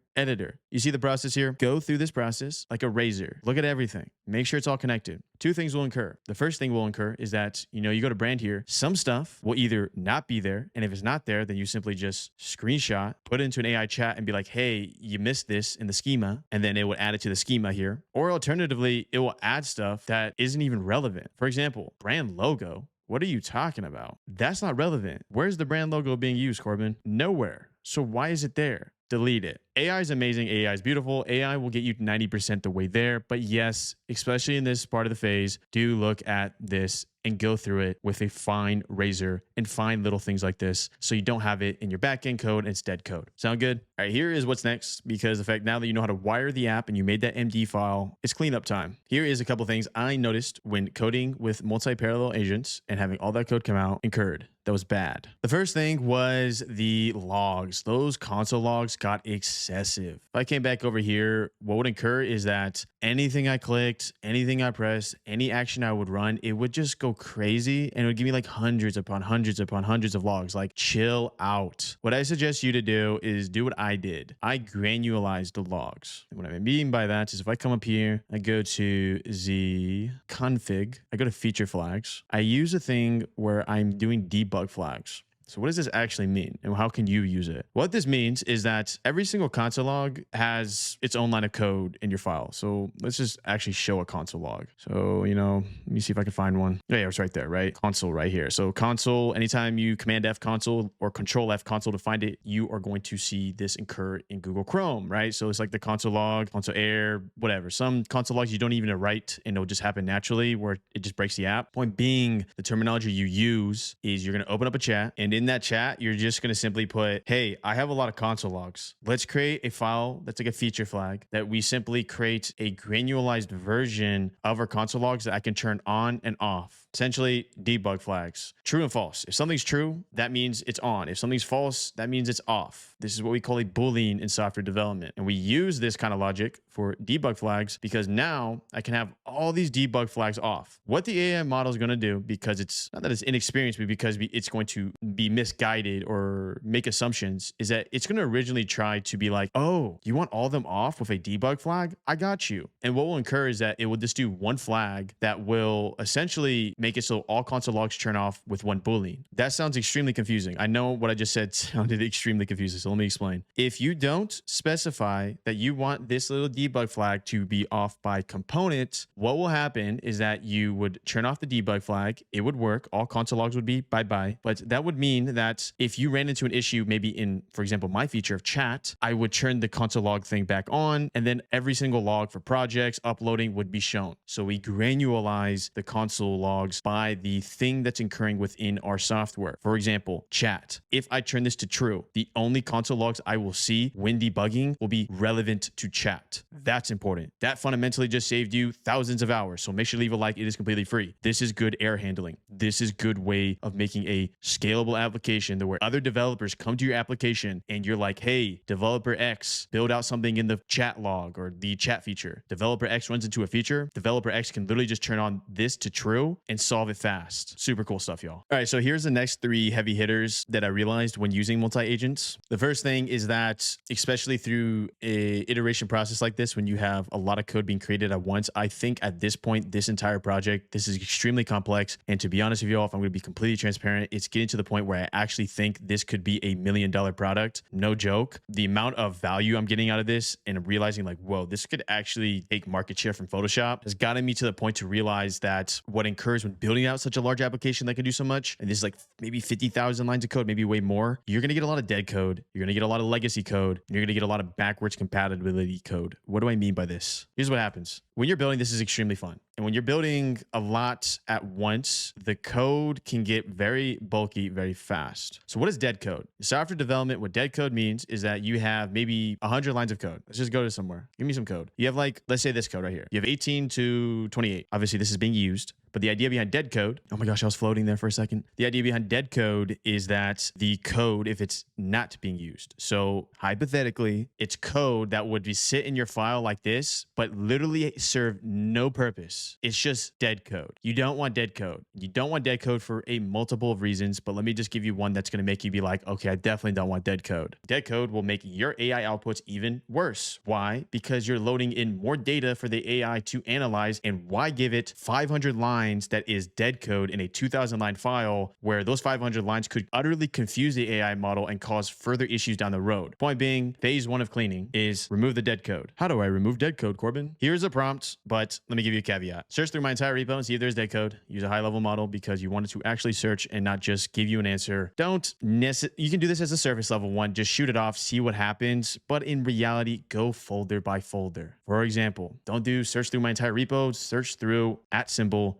You see the process here? Go through this process like a razor. Look at everything. Make sure it's all connected. Two things will incur. The first thing will incur is that, you go to brand here. Some stuff will either not be there. And if it's not there, then you simply just screenshot, put it into an AI chat and be like, hey, you missed this in the schema. And then it will add it to the schema here. Or alternatively, it will add stuff that isn't even relevant. For example, brand logo. What are you talking about? That's not relevant. Where's the brand logo being used, Corbin? Nowhere. So why is it there? Delete it. AI is amazing. AI is beautiful. AI will get you 90% the way there. But yes, especially in this part of the phase, do look at this and go through it with a fine razor and find little things like this so you don't have it in your backend code and it's dead code. Sound good? All right, here is what's next, because the fact now that you know how to wire the app and you made that MD file, it's cleanup time. Here is a couple things I noticed when coding with multi-parallel agents and having all that code come out incurred. that was bad. The first thing was the logs. Those console logs got excessive. If I came back over here, what would occur is that anything I clicked, anything I pressed, any action I would run, it would just go crazy and it would give me like hundreds upon hundreds upon hundreds of logs. Like, chill out. What I suggest you to do is do what I did. I granulized the logs. And what I mean by that is if I come up here, I go to the config, I go to feature flags. I use a thing where I'm doing debug flags. So what does this actually mean and how can you use it? What this means is that every single console log has its own line of code in your file. So let's just actually show a console log. So, let me see if I can find one. Yeah, it's right there, right? Console right here. So console, anytime you command F console or control F console to find it, you are going to see this incur in Google Chrome, right? So it's like the console log, console error, whatever. Some console logs you don't even write and it'll just happen naturally where it just breaks the app. Point being, the terminology you use is you're going to open up a chat, and in that chat, you're just going to simply put, hey, I have a lot of console logs. Let's create a file that's like a feature flag that we simply create a granularized version of our console logs that I can turn on and off. Essentially, debug flags. True and false. If something's true, that means it's on. If something's false, that means it's off. This is what we call a Boolean in software development. And we use this kind of logic for debug flags because now I can have all these debug flags off. What the AI model is going to do, because it's not that it's inexperienced, but because it's going to be misguided or make assumptions, is that it's going to originally try to be like, oh, you want all of them off with a debug flag? I got you. And what will occur is that it will just do one flag that will essentially make it so all console logs turn off with one Boolean. That sounds extremely confusing. I know what I just said sounded extremely confusing, so let me explain. If you don't specify that you want this little debug flag to be off by component, what will happen is that you would turn off the debug flag. It would work. All console logs would be bye-bye. But that would mean that if you ran into an issue, maybe in, for example, my feature of chat, I would turn the console log thing back on, and then every single log for projects uploading would be shown. So we granularize the console logs by the thing that's occurring within our software. For example, chat. If I turn this to true, the only console logs I will see when debugging will be relevant to chat. That's important. That fundamentally just saved you thousands of hours. So make sure to leave a like. It is completely free. This is good error handling. This is good way of making a scalable application where other developers come to your application and you're like, hey, developer X, build out something in the chat log or the chat feature. Developer X runs into a feature. Developer X can literally just turn on this to true and solve it fast. Super cool stuff, y'all. All right, so here's the next three heavy hitters that I realized when using multi-agents. The first thing is that, especially through a iteration process like this, when you have a lot of code being created at once, I think at this point, this entire project, this is extremely complex. And to be honest with y'all, if I'm going to be completely transparent, it's getting to the point where I actually think this could be a $1 million product. No joke. The amount of value I'm getting out of this and I'm realizing like, whoa, this could actually take market share from Photoshop has gotten me to the point to realize that what occurs when building out such a large application that can do so much, and this is like maybe 50,000 lines of code, maybe way more, you're going to get a lot of dead code. You're going to get a lot of legacy code. And you're going to get a lot of backwards compatibility code. What do I mean by this? Here's what happens. When you're building, this is extremely fun. And when you're building a lot at once, the code can get very bulky very fast. So what is dead code? In software development, what dead code means is that you have maybe 100 lines of code. Let's just go to somewhere. Give me some code. You have like, let's say this code right here. You have 18 to 28. Obviously, this is being used. But the idea behind dead code, oh my gosh, I was floating there for a second. The idea behind dead code is that the code, if it's not being used. So hypothetically, it's code that would be sit in your file like this, but literally serve no purpose. It's just dead code. You don't want dead code. You don't want dead code for a multiple of reasons, but let me just give you one that's going to make you be like, okay, I definitely don't want dead code. Dead code will make your AI outputs even worse. Why? Because you're loading in more data for the AI to analyze, and why give it 500 lines that is dead code in a 2,000 line file where those 500 lines could utterly confuse the AI model and cause further issues down the road. Point being, phase one of cleaning is remove the dead code. How do I remove dead code, Corbin? Here's a prompt, but let me give you a caveat. Search through my entire repo and see if there's dead code. Use a high level model because you want it to actually search and not just give you an answer. You can do this as a surface level one, just shoot it off, see what happens. But in reality, go folder by folder. For example, don't do search through my entire repo, search through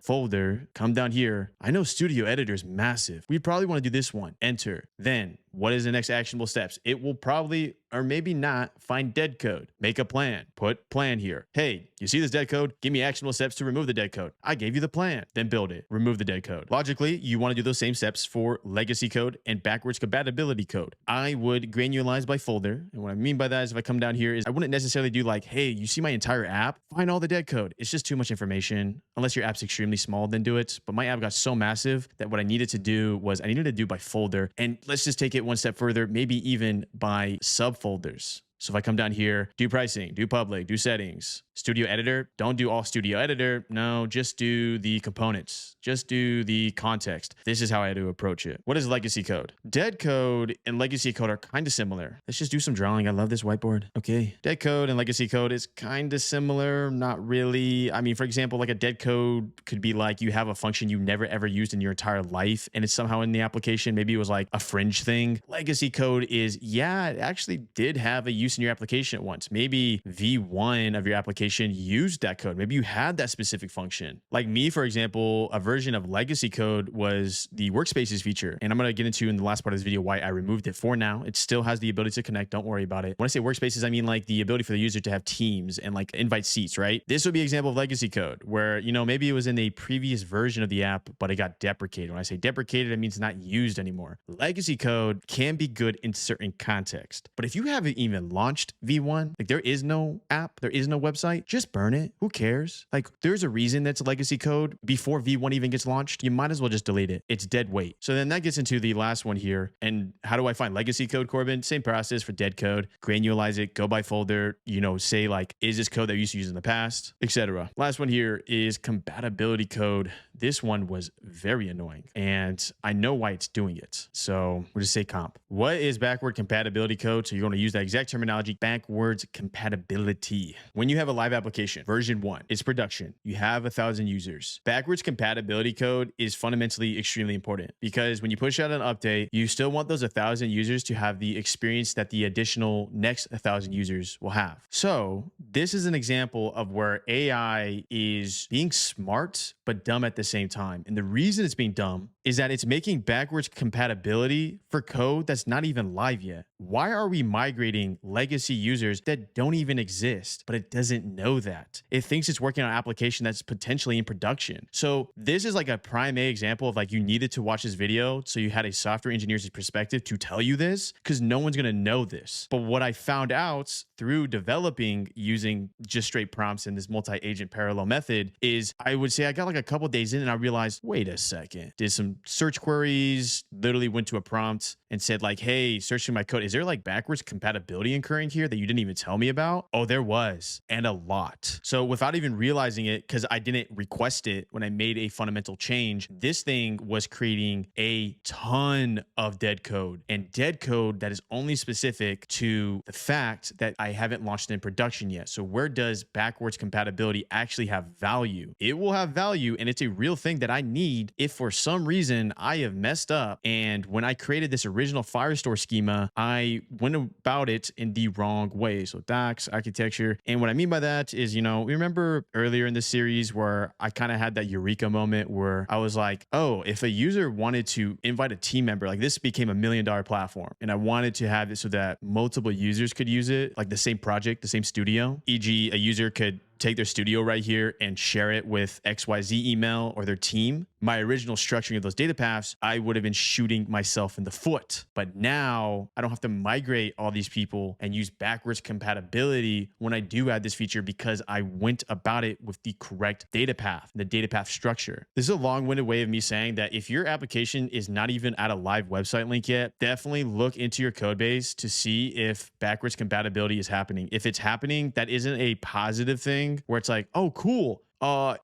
folder, come down here. I know Studio Editor is massive. We probably want to do this one. Enter. Then What is the next actionable steps? It will probably, or maybe not, find dead code. Make a plan. Put plan here. Hey, you see this dead code? Give me actionable steps to remove the dead code. I gave you the plan. Then build it. Remove the dead code. Logically, you want to do those same steps for legacy code and backwards compatibility code. I would granularize by folder. And what I mean by that is if I come down here is I wouldn't necessarily do like, hey, you see my entire app? Find all the dead code. It's just too much information. Unless your app's extremely small, then do it. But my app got so massive that what I needed to do was I needed to do by folder. And let's just take it one step further, maybe even by subfolders. So if I come down here, do pricing, do public, do settings, studio editor, don't do all studio editor. No, just do the components. Just do the context. This is how I had to approach it. What is legacy code? Dead code and legacy code are kind of similar. Let's just do some drawing. I love this whiteboard. Okay. Dead code and legacy code is kind of similar. Not really. I mean, for example, like a dead code could be like you have a function you never ever used in your entire life and it's somehow in the application. Maybe it was like a fringe thing. Legacy code is, yeah, it actually did have a use in your application at once. Maybe V1 of your application used that code. Maybe you had that specific function. Like me, for example, a version of legacy code was the workspaces feature. And I'm going to get into in the last part of this video why I removed it. For now, it still has the ability to connect. Don't worry about it. When I say workspaces, I mean like the ability for the user to have teams and like invite seats, right? This would be an example of legacy code where, you know, maybe it was in a previous version of the app, but it got deprecated. When I say deprecated, it means not used anymore. Legacy code can be good in certain context. But if you haven't even launched V1, like there is no app, there is no website, just burn it. Who cares? Like there's a reason that's legacy code before V1 even gets launched. You might as well just delete it. It's dead weight. So then that gets into the last one here. And how do I find legacy code, Corbin? Same process for dead code. Granularize it, go by folder, you know, say like, is this code that you used to use in the past, etc. Last one here is compatibility code. This one was very annoying and I know why it's doing it. So we'll just say comp. What is backward compatibility code? So you're going to use that exact terminology, backwards compatibility. When you have a live application, version 1, it's production. You have 1,000 users. Backwards compatibility code is fundamentally extremely important because when you push out an update, you still want those 1,000 users to have the experience that the additional next 1,000 users will have. So this is an example of where AI is being smart, but dumb at the same time. And the reason it's being dumb is that it's making backwards compatibility for code that's not even live yet. Why are we migrating legacy users that don't even exist, but it doesn't know that? It thinks it's working on an application that's potentially in production. So this is like a prime A example of like you needed to watch this video so you had a software engineer's perspective to tell you this because no one's going to know this. But what I found out through developing using just straight prompts and this multi-agent parallel method is I would say I got like a couple days in and I realized, wait a second, did some search queries, literally went to a prompt and said like, hey, searching my code, is there like backwards compatibility occurring here that you didn't even tell me about? Oh, there was, and a lot. So without even realizing it, because I didn't request it when I made a fundamental change, this thing was creating a ton of dead code and dead code that is only specific to the fact that I haven't launched it in production yet. So where does backwards compatibility actually have value? It will have value and it's a real thing that I need if for some reason I have messed up. And when I created this original Firestore schema, I went about it in the wrong way. So docs, architecture. And what I mean by that is, you know, remember earlier in the series where I kind of had that eureka moment where I was like, oh, if a user wanted to invite a team member, like this became $1 million platform. And I wanted to have it so that multiple users could use it, like the same project, the same studio, e.g. a user could take their studio right here and share it with XYZ email or their team. My original structuring of those data paths, I would have been shooting myself in the foot. But now I don't have to migrate all these people and use backwards compatibility when I do add this feature because I went about it with the correct data path, the data path structure. This is a long-winded way of me saying that if your application is not even at a live website link yet, definitely look into your code base to see if backwards compatibility is happening. If it's happening, that isn't a positive thing where it's like, oh, cool.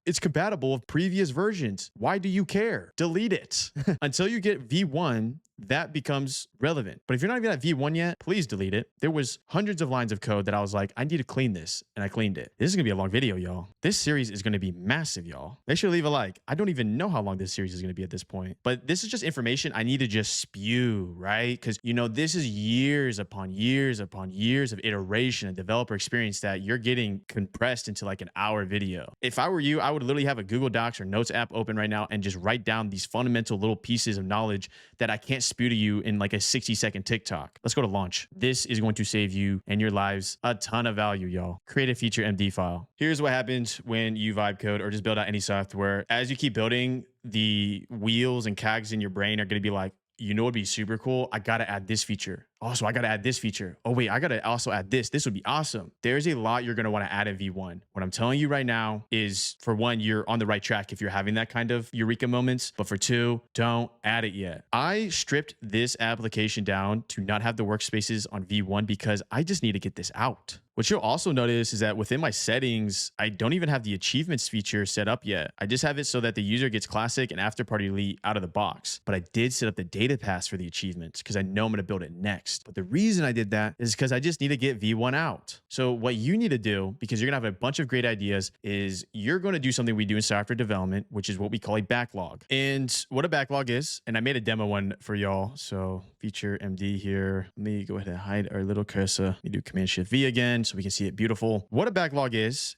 It's compatible with previous versions. Why do you care? Delete it. Until you get V1, that becomes relevant. But if you're not even at V1 yet, please delete it. There was hundreds of lines of code that I was like, I need to clean this, and I cleaned it. This is gonna be a long video, y'all. This series is gonna be massive, y'all. Make sure to leave a like. I don't even know how long this series is gonna be at this point, but this is just information I need to just spew, right? Because, you know, this is years upon years upon years of iteration and developer experience that you're getting compressed into like an hour video. If I were you, I would literally have a Google Docs or Notes app open right now and just write down these fundamental little pieces of knowledge that I can't spew to you in like a 60-second TikTok. Let's go to launch. This is going to save you and your lives a ton of value, y'all. Create a feature MD file. Here's what happens when you vibe code or just build out any software. As you keep building, the wheels and cogs in your brain are going to be like, you know, it'd be super cool. I got to add this feature. Also, I got to add this feature. Oh, wait, I got to also add this. This would be awesome. There's a lot you're going to want to add in V1. What I'm telling you right now is, for one, you're on the right track if you're having that kind of eureka moments. But for two, don't add it yet. I stripped this application down to not have the workspaces on V1 because I just need to get this out. What you'll also notice is that within my settings, I don't even have the achievements feature set up yet. I just have it so that the user gets classic and afterparty elite out of the box. But I did set up the data pass for the achievements because I know I'm going to build it next. But the reason I did that is because I just need to get V1 out. So what you need to do, because you're going to have a bunch of great ideas, is you're going to do something we do in software development, which is what we call a backlog. And what a backlog is, and I made a demo one for y'all. So feature MD here. Let me go ahead and hide our little cursor. Let me do Command-Shift-V again so we can see it beautiful. What a backlog is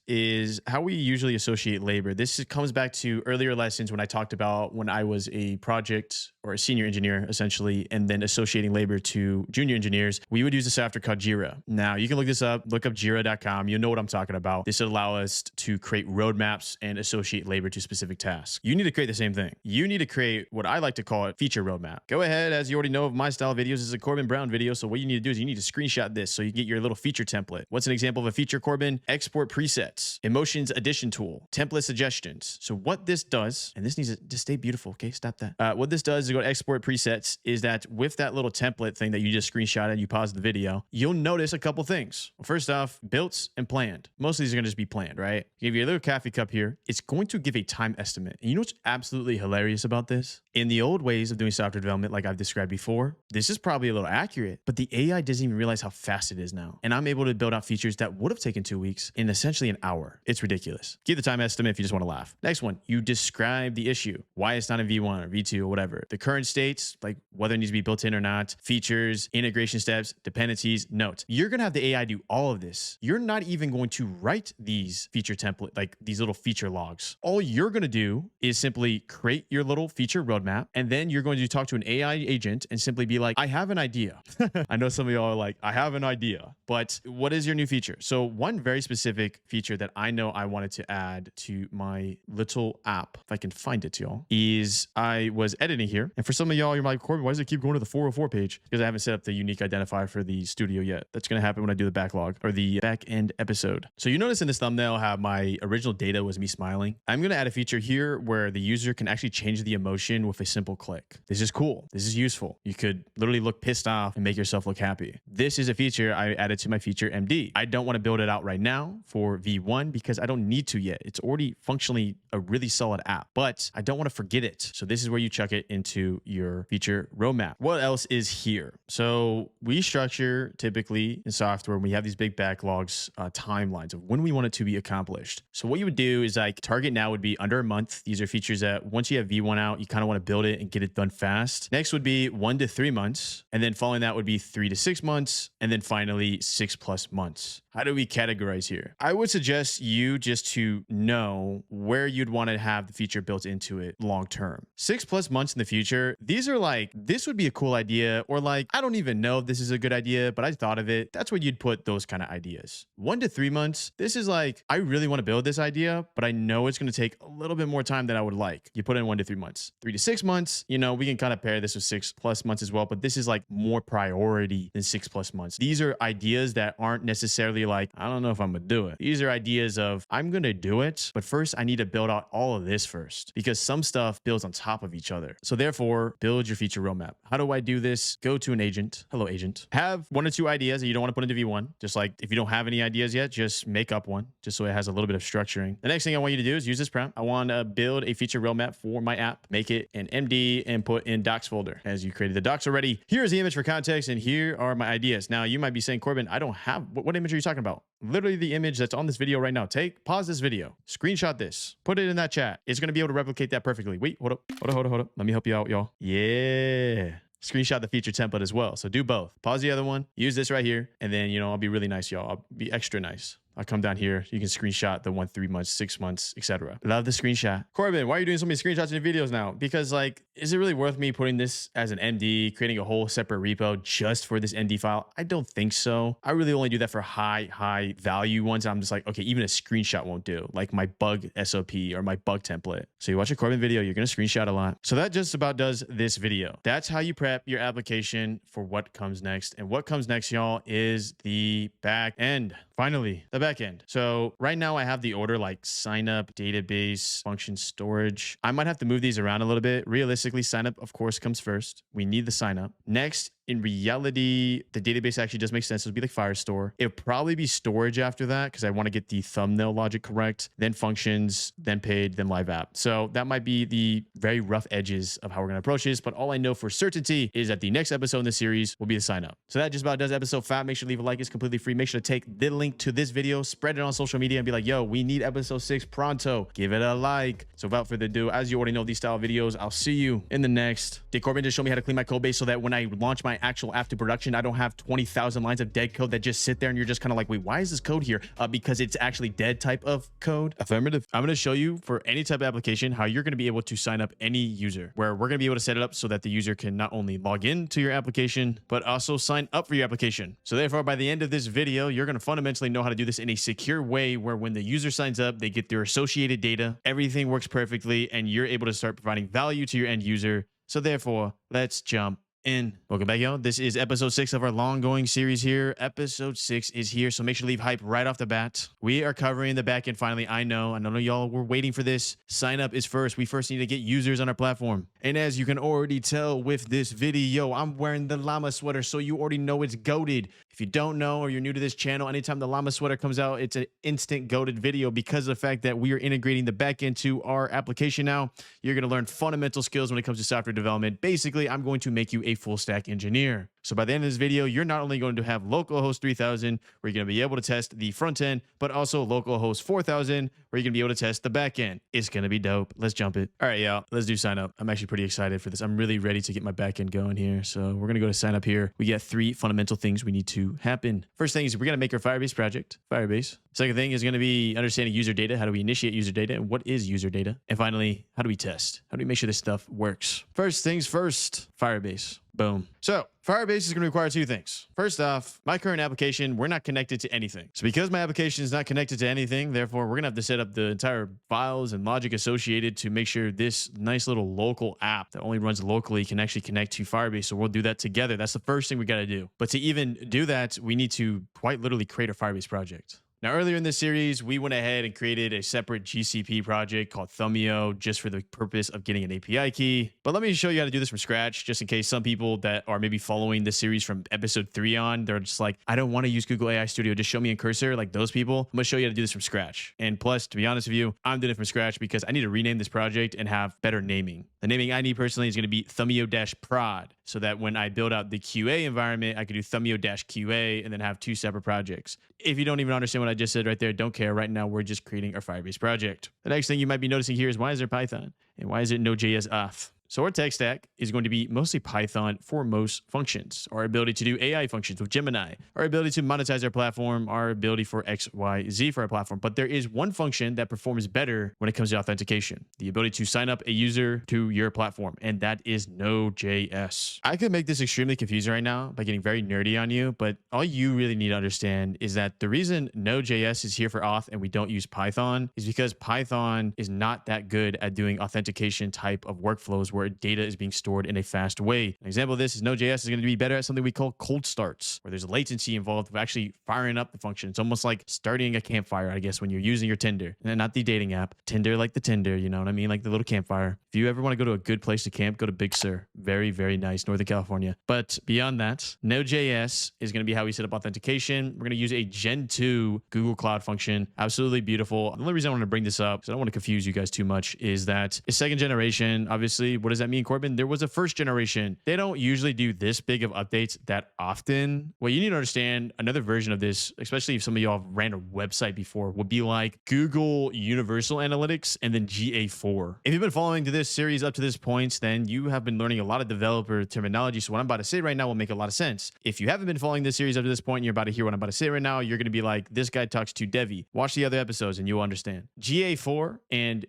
how we usually associate labor. This comes back to earlier lessons when I talked about when I was a project or a senior engineer, essentially, and then associating labor to junior engineers. We would use a software called Jira. Now, you can look this up, look up jira.com. You'll know what I'm talking about. This will allow us to create roadmaps and associate labor to specific tasks. You need to create the same thing. You need to create what I like to call it feature roadmap. Go ahead, as you already know of my style videos, this is a Corbin Brown video. So what you need to do is you need to screenshot this so you get your little feature template. What's an example of a feature, Corbin? Export presets, emotions addition tool, template suggestions. So what this does, and this needs to just stay beautiful, okay? Stop that. What this does is go to export presets, is that with that little template thing that you just screenshotted, you pause the video, you'll notice a couple things. Well, first off, built and planned. Most of these are going to just be planned, right? Give you a little coffee cup here. It's going to give a time estimate. And you know what's absolutely hilarious about this? In the old ways of doing software development, like I've described before, this is probably a little accurate, but the AI doesn't even realize how fast it is now. And I'm able to build out features that would have taken 2 weeks in essentially an hour. It's ridiculous. Give the time estimate if you just want to laugh. Next one, you describe the issue, why it's not in V1 or V2 or whatever. The current states, like whether it needs to be built in or not, features, integration steps, dependencies, note. You're going to have the AI do all of this. You're not even going to write these feature template, like these little feature logs. All you're going to do is simply create your little feature roadmap, and then you're going to talk to an AI agent and simply be like, I have an idea. I know some of y'all are like, I have an idea, but what is your new feature? So one very specific feature that I know I wanted to add to my little app, if I can find it, y'all, is I was editing here. And for some of y'all, you're like, Corbin, why does it keep going to the 404 page? Because I haven't set up the unique identifier for the studio yet. That's going to happen when I do the backlog or the back end episode. So you notice in this thumbnail how my original data was me smiling. I'm going to add a feature here where the user can actually change the emotion with a simple click. This is cool. This is useful. You could literally look pissed off and make yourself look happy. This is a feature I added to my feature MD. I don't want to build it out right now for V1 because I don't need to yet. It's already functionally a really solid app, but I don't want to forget it. So this is where you chuck it into your feature roadmap. What else is here? So we structure typically in software, when we have these big backlogs, timelines of when we want it to be accomplished. So what you would do is like target now would be under a month. These are features that once you have V1 out, you kind of want to build it and get it done fast. Next would be 1 to 3 months. And then following that would be 3 to 6 months. And then finally 6+ months. How do we categorize here? I would suggest you just to know where you'd want to have the feature built into it long term. 6+ months in the future, these are like, this would be a cool idea, or like, I don't even know if this is a good idea, but I thought of it. That's where you'd put those kind of ideas. 1 to 3 months, this is like, I really want to build this idea, but I know it's going to take a little bit more time than I would like. You put in 1 to 3 months. 3 to 6 months, you know, we can kind of pair this with 6+ months as well, but this is like more priority than 6+ months. These are ideas that aren't necessarily like, I don't know if I'm gonna do it. These are ideas of, I'm gonna do it, but first I need to build out all of this first, because some stuff builds on top of each other. So therefore, build your feature roadmap. How do I do this? Go to an agent. Hello, agent. Have 1 or 2 ideas that you don't want to put into V1. Just like if you don't have any ideas yet, just make up one, just so it has a little bit of structuring. The next thing I want you to do is use this prompt. I want to build a feature roadmap for my app, make it an MD and put in docs folder. As you created the docs already, here's the image for context, and here are my ideas. Now you might be saying, Corbin, I don't have, what image are you talking about? Literally the image that's on this video right now. Pause this video, screenshot this, put it in that chat. It's going to be able to replicate that perfectly. Wait, hold up. Let me help you out, y'all. Yeah. Screenshot the feature template as well. So do both. Pause the other one, use this right here, and then, you know, I'll be really nice, y'all. I'll be extra nice. I'll come down here. You can screenshot the 1, 3 months, 6 months, etc. Love the screenshot. Corbin, why are you doing so many screenshots in your videos now? Because like, is it really worth me putting this as an MD, creating a whole separate repo just for this MD file? I don't think so. I really only do that for high value ones. I'm just like, okay, even a screenshot won't do, like my bug SOP or my bug template. So you watch a Corbin video, you're going to screenshot a lot. So that just about does this video. That's how you prep your application for what comes next. And what comes next, y'all, is the back end. Finally, the back end. So right now I have the order like sign up, database, function storage. I might have to move these around a little bit. Realistically, sign up, of course, comes first. We need the sign up. Next, in reality, the database actually does make sense. It'll be like Firestore. It'll probably be storage after that because I want to get the thumbnail logic correct, then functions, then paid, then live app. So that might be the very rough edges of how we're going to approach this. But all I know for certainty is that the next episode in the series will be the sign up. So that just about does episode 5. Make sure to leave a like. It's completely free. Make sure to take the link to this video, spread it on social media, and be like, yo, we need episode 6 pronto. Give it a like. So without further ado, as you already know these style videos, I'll see you in the next. Did Corbin just show me how to clean my code base so that when I launch my actual app to production, I don't have 20,000 lines of dead code that just sit there and you're just kind of like, wait, why is this code here? Because it's actually dead type of code. Affirmative. I'm going to show you for any type of application how you're going to be able to sign up any user, where we're going to be able to set it up so that the user can not only log into your application, but also sign up for your application. So therefore, by the end of this video, you're going to fundamentally know how to do this in a secure way where when the user signs up, they get their associated data, everything works perfectly, and you're able to start providing value to your end user. So therefore, let's jump in. Welcome back, y'all. This is episode 6 of our long-going series here. Episode 6 is here, so make sure to leave hype right off the bat. We are covering the backend finally. I know y'all were waiting for this. Sign up is first. We first need to get users on our platform. And as you can already tell with this video, I'm wearing the llama sweater, so you already know it's goated. If you don't know or you're new to this channel, anytime the llama sweater comes out, it's an instant goated video because of the fact that we are integrating the backend to our application now. You're going to learn fundamental skills when it comes to software development. Basically, I'm going to make you a full stack engineer. So by the end of this video, you're not only going to have localhost 3000, where you're going to be able to test the front end, but also localhost 4000, where you're going to be able to test the back end. It's going to be dope. Let's jump it. All right, y'all, let's do sign up. I'm actually pretty excited for this. I'm really ready to get my back end going here. So we're going to go to sign up here. We got 3 fundamental things we need to happen. First thing is we're going to make our Firebase project, Firebase. Second thing is going to be understanding user data. How do we initiate user data? And what is user data? And finally, how do we test? How do we make sure this stuff works? First things first, Firebase. Boom. So Firebase is going to require 2 things. First off, my current application, we're not connected to anything. So because my application is not connected to anything, therefore we're going to have to set up the entire files and logic associated to make sure this nice little local app that only runs locally can actually connect to Firebase. So we'll do that together. That's the first thing we got to do. But to even do that, we need to quite literally create a Firebase project. Now, earlier in this series, we went ahead and created a separate GCP project called Thumbio just for the purpose of getting an API key. But let me show you how to do this from scratch, just in case some people that are maybe following this series from episode 3 on, they're just like, I don't want to use Google AI Studio. Just show me in Cursor, like those people. I'm going to show you how to do this from scratch. And plus, to be honest with you, I'm doing it from scratch because I need to rename this project and have better naming. The naming I need personally is going to be Thumbio-prod, so that when I build out the QA environment, I can do Thumbio-QA and then have 2 separate projects. If you don't even understand what I just said right there, don't care. Right now, we're just creating our Firebase project. The next thing you might be noticing here is why is there Python? And why is it Node.js auth? So our tech stack is going to be mostly Python for most functions. Our ability to do AI functions with Gemini, our ability to monetize our platform, our ability for X, Y, Z for our platform. But there is one function that performs better when it comes to authentication, the ability to sign up a user to your platform, and that is Node.js. I could make this extremely confusing right now by getting very nerdy on you, but all you really need to understand is that the reason Node.js is here for auth and we don't use Python is because Python is not that good at doing authentication type of workflows where data is being stored in a fast way. An example of this is Node.js is going to be better at something we call cold starts, where there's a latency involved with actually firing up the function. It's almost like starting a campfire, I guess, when you're using your Tinder. And not the dating app. Tinder like the Tinder, you know what I mean? Like the little campfire. If you ever want to go to a good place to camp, go to Big Sur. Very, very nice, Northern California. But beyond that, Node.js is going to be how we set up authentication. We're going to use a Gen 2 Google Cloud function. Absolutely beautiful. The only reason I want to bring this up, because I don't want to confuse you guys too much, is that it's 2nd generation. Obviously, what does that mean, Corbin? There was a 1st generation. They don't usually do this big of updates that often. Well, you need to understand another version of this, especially if some of y'all have ran a website before, would be like Google Universal Analytics and then GA4. If you've been following to this this series up to this point, then you have been learning a lot of developer terminology. So what I'm about to say right now will make a lot of sense. If you haven't been following this series up to this point and you're about to hear what I'm about to say right now, you're going to be like, this guy talks too devy. Watch the other episodes and you'll understand. GA4 and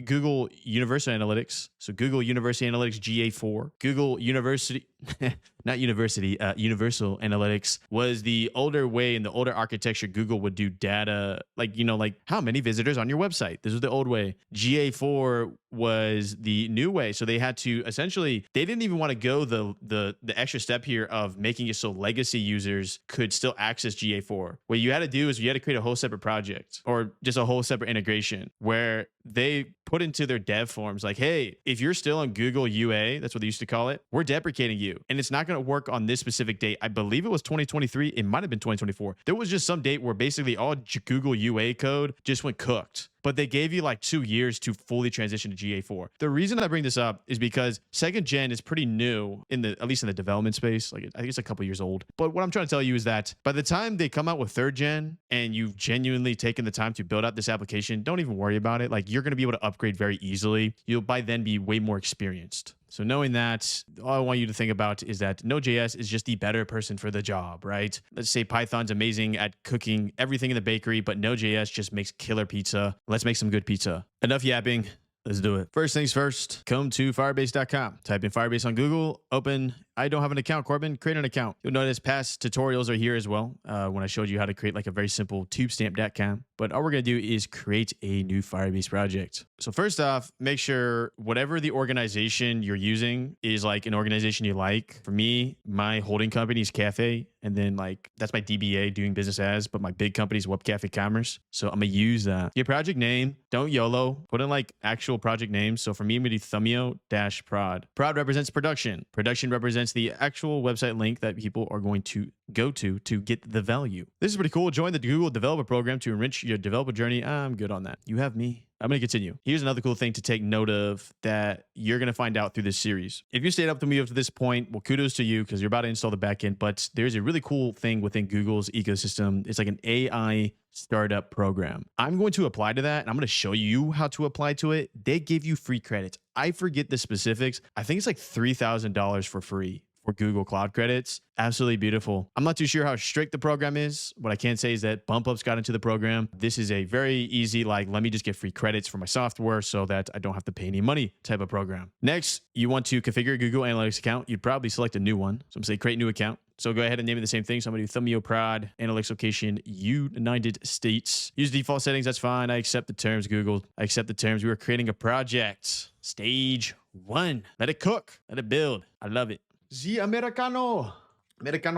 Google Universal Analytics. So Google University Analytics GA4, Google University, not university, Universal Analytics was the older way in the older architecture. Google would do data like, like how many visitors on your website. This was the old way. GA4 was the new way. So they had to essentially, they didn't even want to go the extra step here of making it so legacy users could still access GA4. What you had to do is you had to create a whole separate project or just a whole separate integration where they put into their dev forms like, hey, if you're still on Google UA, that's what they used to call it, we're deprecating you. And it's not going to work on this specific date. I believe it was 2023. It might have been 2024. There was just some date where basically all Google UA code just went cooked. But they gave you like 2 years to fully transition to GA4. The reason I bring this up is because second gen is pretty new at least in the development space. Like I think it's a couple years old. But what I'm trying to tell you is that by the time they come out with third gen and you've genuinely taken the time to build out this application, don't even worry about it. Like you're going to be able to upgrade very easily. You'll by then be way more experienced. So knowing that, all I want you to think about is that Node.js is just the better person for the job, right? Let's say Python's amazing at cooking everything in the bakery, but Node.js just makes killer pizza. Let's make some good pizza. Enough yapping. Let's do it. First things first, come to firebase.com. Type in Firebase on Google, open. I don't have an account, Corbin. Create an account. You'll notice past tutorials are here as well when I showed you how to create like a very simple tubestamp.com. But all we're going to do is create a new Firebase project. So first off, make sure whatever the organization you're using is like an organization you like. For me, my holding company is Cafe. And then like that's my DBA doing business as, but my big company is Web Cafe Commerce. So I'm going to use that. Your project name, don't YOLO. Put in like actual project names. So for me, I'm going to do Thumbio-prod. Prod represents production. Production represents the actual website link that people are going to go to get the value. This is pretty cool. Join the Google Developer Program to enrich your developer journey. I'm good on that. You have me. I'm going to continue. Here's another cool thing to take note of that you're going to find out through this series. If you stayed up to me up to this point, well, kudos to you because you're about to install the backend, but there's a really cool thing within Google's ecosystem. It's like an AI startup program. I'm going to apply to that and I'm going to show you how to apply to it. They give you free credits. I forget the specifics. I think it's like $3,000 for free for Google Cloud credits. Absolutely beautiful. I'm not too sure how strict the program is. What I can say is that Bump Ups got into the program. This is a very easy, like, let me just get free credits for my software so that I don't have to pay any money type of program. Next, you want to configure a Google Analytics account. You'd probably select a new one. So I'm going to say create new account. So go ahead and name it the same thing. So I'm going to do Thumbio-prod, analytics location, United States. Use default settings. That's fine. I accept the terms, Google. I accept the terms. We are creating a project. Stage 1. Let it cook. Let it build. I love it. The Americano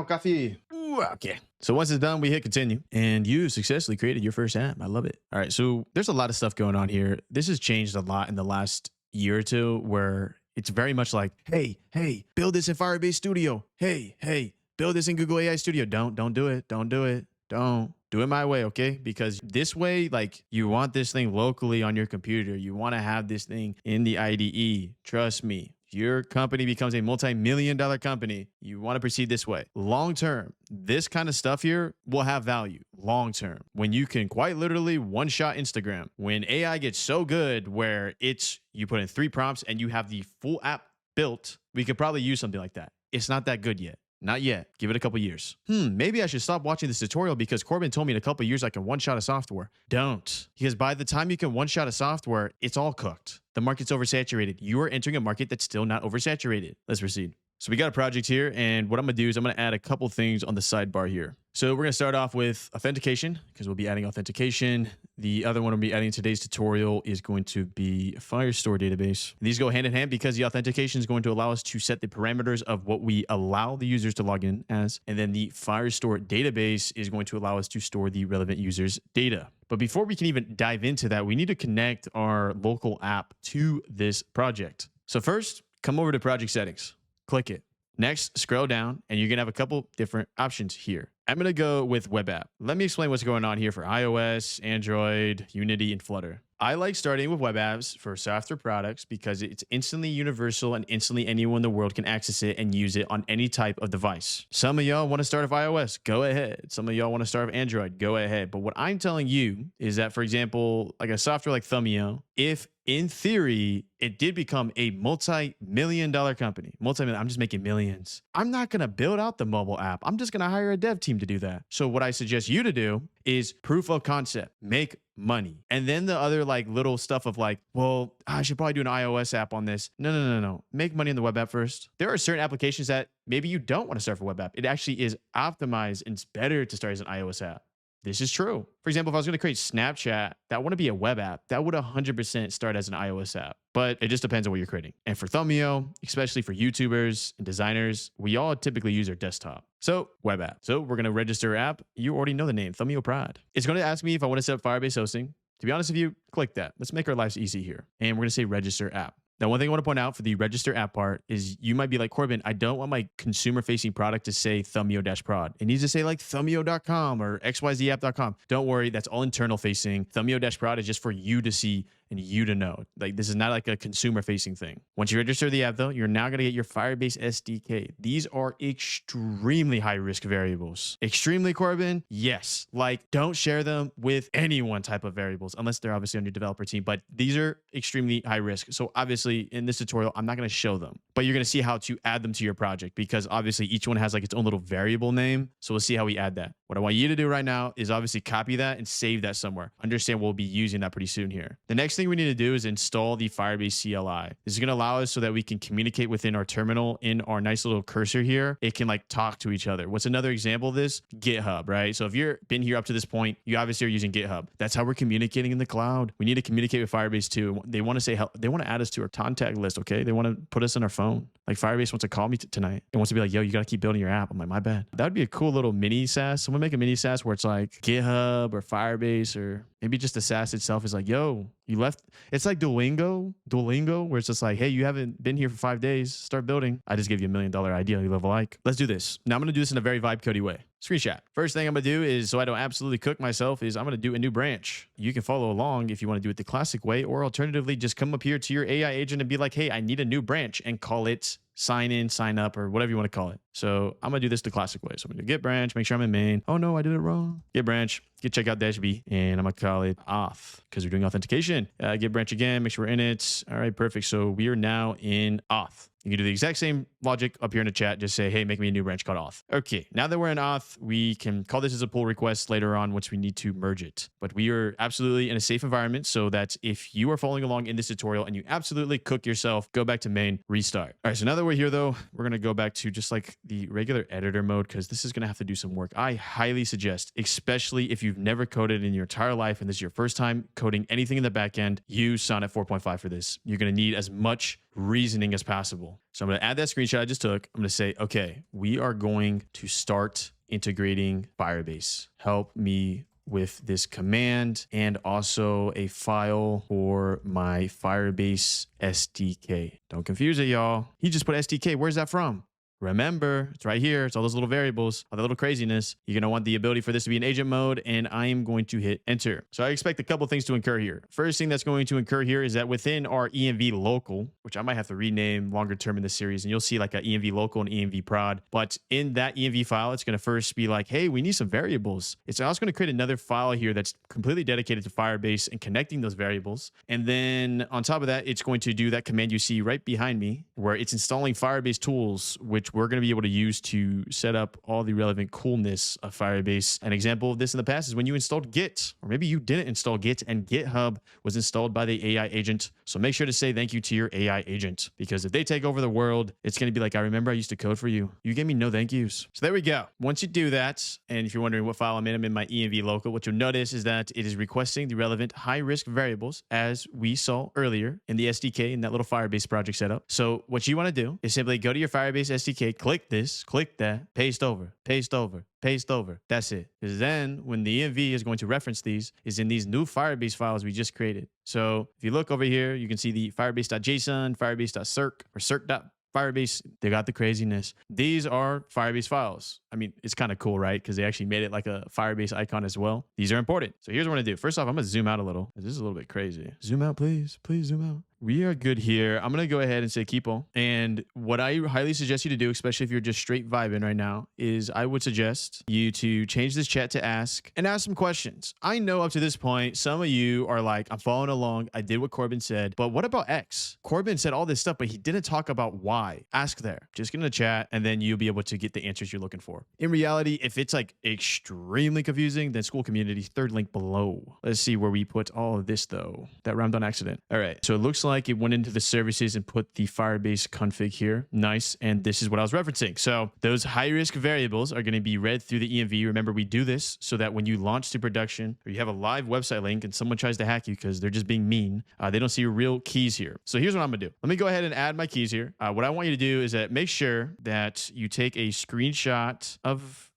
coffee. Ooh, okay. So once it's done, we hit continue. And you successfully created your first app. I love it. All right. So there's a lot of stuff going on here. This has changed a lot in the last year or two where it's very much like, hey, build this in Firebase Studio. Hey, build this in Google AI Studio. Don't do it. Don't do it. Don't. Do it my way, okay? Because this way, like, you want this thing locally on your computer. You want to have this thing in the IDE. Trust me. Your company becomes a multi-million-dollar company, you want to proceed this way. Long term, this kind of stuff here will have value long term. When you can quite literally one-shot Instagram, when AI gets so good where you put in 3 prompts and you have the full app built, we could probably use something like that. It's not that good yet. Not yet. Give it a couple years. Maybe I should stop watching this tutorial because Corbin told me in a couple years I can one-shot a software. Don't. Because by the time you can one-shot a software, it's all cooked. The market's oversaturated. You are entering a market that's still not oversaturated. Let's proceed. So we got a project here, and what I'm going to do is I'm going to add a couple things on the sidebar here. So we're going to start off with authentication because we'll be adding authentication. The other one we'll be adding in today's tutorial is going to be a Firestore database. These go hand in hand because the authentication is going to allow us to set the parameters of what we allow the users to log in as. And then the Firestore database is going to allow us to store the relevant users' data. But before we can even dive into that, we need to connect our local app to this project. So first, come over to project settings. Click it. Next, scroll down and you're going to have a couple different options here. I'm going to go with web app. Let me explain what's going on here for iOS, Android, Unity, and Flutter. I like starting with web apps for software products because it's instantly universal and instantly anyone in the world can access it and use it on any type of device. Some of y'all want to start with iOS, go ahead. Some of y'all want to start with Android, go ahead. But what I'm telling you is that, for example, like a software like Thumbio, if in theory, it did become a multi-million-dollar company. Multi-million, I'm just making millions. I'm not going to build out the mobile app. I'm just going to hire a dev team to do that. So what I suggest you to do is proof of concept, make money. And then the other like little stuff of like, well, I should probably do an iOS app on this. No. Make money in the web app first. There are certain applications that maybe you don't want to start for web app. It actually is optimized and it's better to start as an iOS app. This is true. For example, if I was going to create Snapchat, that wouldn't be a web app. That would 100% start as an iOS app. But it just depends on what you're creating. And for Thumbio, especially for YouTubers and designers, we all typically use our desktop. So web app. So we're going to register app. You already know the name, Thumbio Prod. It's going to ask me if I want to set up Firebase hosting. To be honest with you, click that. Let's make our lives easy here. And we're going to say register app. Now, one thing I want to point out for the register app part is you might be like, Corbin, I don't want my consumer-facing product to say Thumbio-prod. It needs to say like Thumbio.com or XYZapp.com. Don't worry, that's all internal-facing. Thumbio-prod is just for you to see and you to know. Like, this is not like a consumer-facing thing. Once you register the app, though, you're now going to get your Firebase SDK. These are extremely high-risk variables. Extremely, Corbin? Yes. Like, don't share them with any one type of variables, unless they're obviously on your developer team. But these are extremely high risk. So obviously, in this tutorial, I'm not going to show them, but you're going to see how to add them to your project because obviously each one has like its own little variable name. So we'll see how we add that. What I want you to do right now is obviously copy that and save that somewhere. Understand we'll be using that pretty soon here. The next thing we need to do is install the Firebase CLI. This is going to allow us so that we can communicate within our terminal in our nice little cursor here. It can like talk to each other. What's another example of this? GitHub, right? So if you've been here up to this point, you obviously are using GitHub. That's how we're communicating in the cloud. We need to communicate with Firebase too. They want to say, they want to add us to our contact list, okay? They want to put us on our phone. Like Firebase wants to call me tonight. It wants to be like, yo, you got to keep building your app. I'm like, my bad. That would be a cool little mini SaaS. Someone make a mini SaaS where it's like GitHub or Firebase or maybe just the SaaS itself is like, yo, you left. It's like Duolingo, where it's just like, hey, you haven't been here for 5 days. Start building. I just gave you $1 million idea. You love a like. Let's do this. Now I'm going to do this in a very vibe codey way. Screenshot. First thing I'm going to do is, so I don't absolutely cook myself, is I'm going to do a new branch. You can follow along if you want to do it the classic way, or alternatively, just come up here to your AI agent and be like, hey, I need a new branch and call it sign in, sign up, or whatever you want to call it. So I'm going to do this the classic way. So I'm going to get branch, make sure I'm in main. Oh no, I did it wrong. Get branch, get checkout dash B, and I'm going to call it auth because we're doing authentication. Get branch again, make sure we're in it. All right, perfect. So we are now in auth. You can do the exact same logic up here in the chat. Just say, hey, make me a new branch called auth. Okay, now that we're in auth, we can call this as a pull request later on once we need to merge it. But we are absolutely in a safe environment so that if you are following along in this tutorial and you absolutely cook yourself, go back to main, restart. All right, so now that we're here though, we're going to go back to just like the regular editor mode because this is going to have to do some work. I highly suggest, especially if you've never coded in your entire life and this is your first time coding anything in the backend, use Sonnet 4.5 for this. You're going to need as much reasoning as possible. So I'm going to add that screenshot I just took. I'm going to say, okay, we are going to start integrating Firebase. Help me with this command and also a file for my Firebase SDK. Don't confuse it, y'all. He just put SDK. Where's that from? Remember, it's right here. It's all those little variables, all the little craziness. You're going to want the ability for this to be in agent mode, and I am going to hit enter. So I expect a couple things to occur here. First thing that's going to occur here is that within our env local, which I might have to rename longer term in this series, and you'll see like an env local and env prod. But in that env file, it's going to first be like, hey, we need some variables. It's also going to create another file here that's completely dedicated to Firebase and connecting those variables. And then on top of that, it's going to do that command you see right behind me, where it's installing Firebase tools, which we're going to be able to use to set up all the relevant coolness of Firebase. An example of this in the past is when you installed Git, or maybe you didn't install Git and GitHub was installed by the AI agent. So make sure to say thank you to your AI agent, because if they take over the world, it's going to be like, I remember I used to code for you. You gave me no thank yous. So there we go. Once you do that, and if you're wondering what file I'm in my env local, what you'll notice is that it is requesting the relevant high-risk variables as we saw earlier in the SDK in that little Firebase project setup. So what you want to do is simply go to your Firebase SDK, click this, click that, paste over, paste over, paste over. That's it. Because then when the env is going to reference these is in these new Firebase files we just created. So if you look over here, you can see the firebase.json, firebase.circ, or circ.firebase. They got the craziness. These are Firebase files. I mean, it's kind of cool, right? Because they actually made it like a Firebase icon as well. These are important. So here's what I'm going to do. First off, I'm going to zoom out a little. This is a little bit crazy. Zoom out, please. Please zoom out. We are good here. I'm going to go ahead and say keep all. And what I highly suggest you to do, especially if you're just straight vibing right now, is I would suggest you to change this chat to ask and ask some questions. I know up to this point, some of you are like, I'm following along. I did what Corbin said, but what about X? Corbin said all this stuff, but he didn't talk about why. Ask there. Just get in the chat and then you'll be able to get the answers you're looking for. In reality, if it's like extremely confusing, then school community, third link below. Let's see where we put all of this though. That rhymed on accident. All right. So it looks like it went into the services and put the Firebase config here. Nice. And this is what I was referencing. So those high risk variables are going to be read through the env. Remember, we do this so that when you launch to production or you have a live website link and someone tries to hack you because they're just being mean, they don't see your real keys here. So here's what I'm going to do. Let me go ahead and add my keys here. What I want you to do is that make sure that you take a screenshot of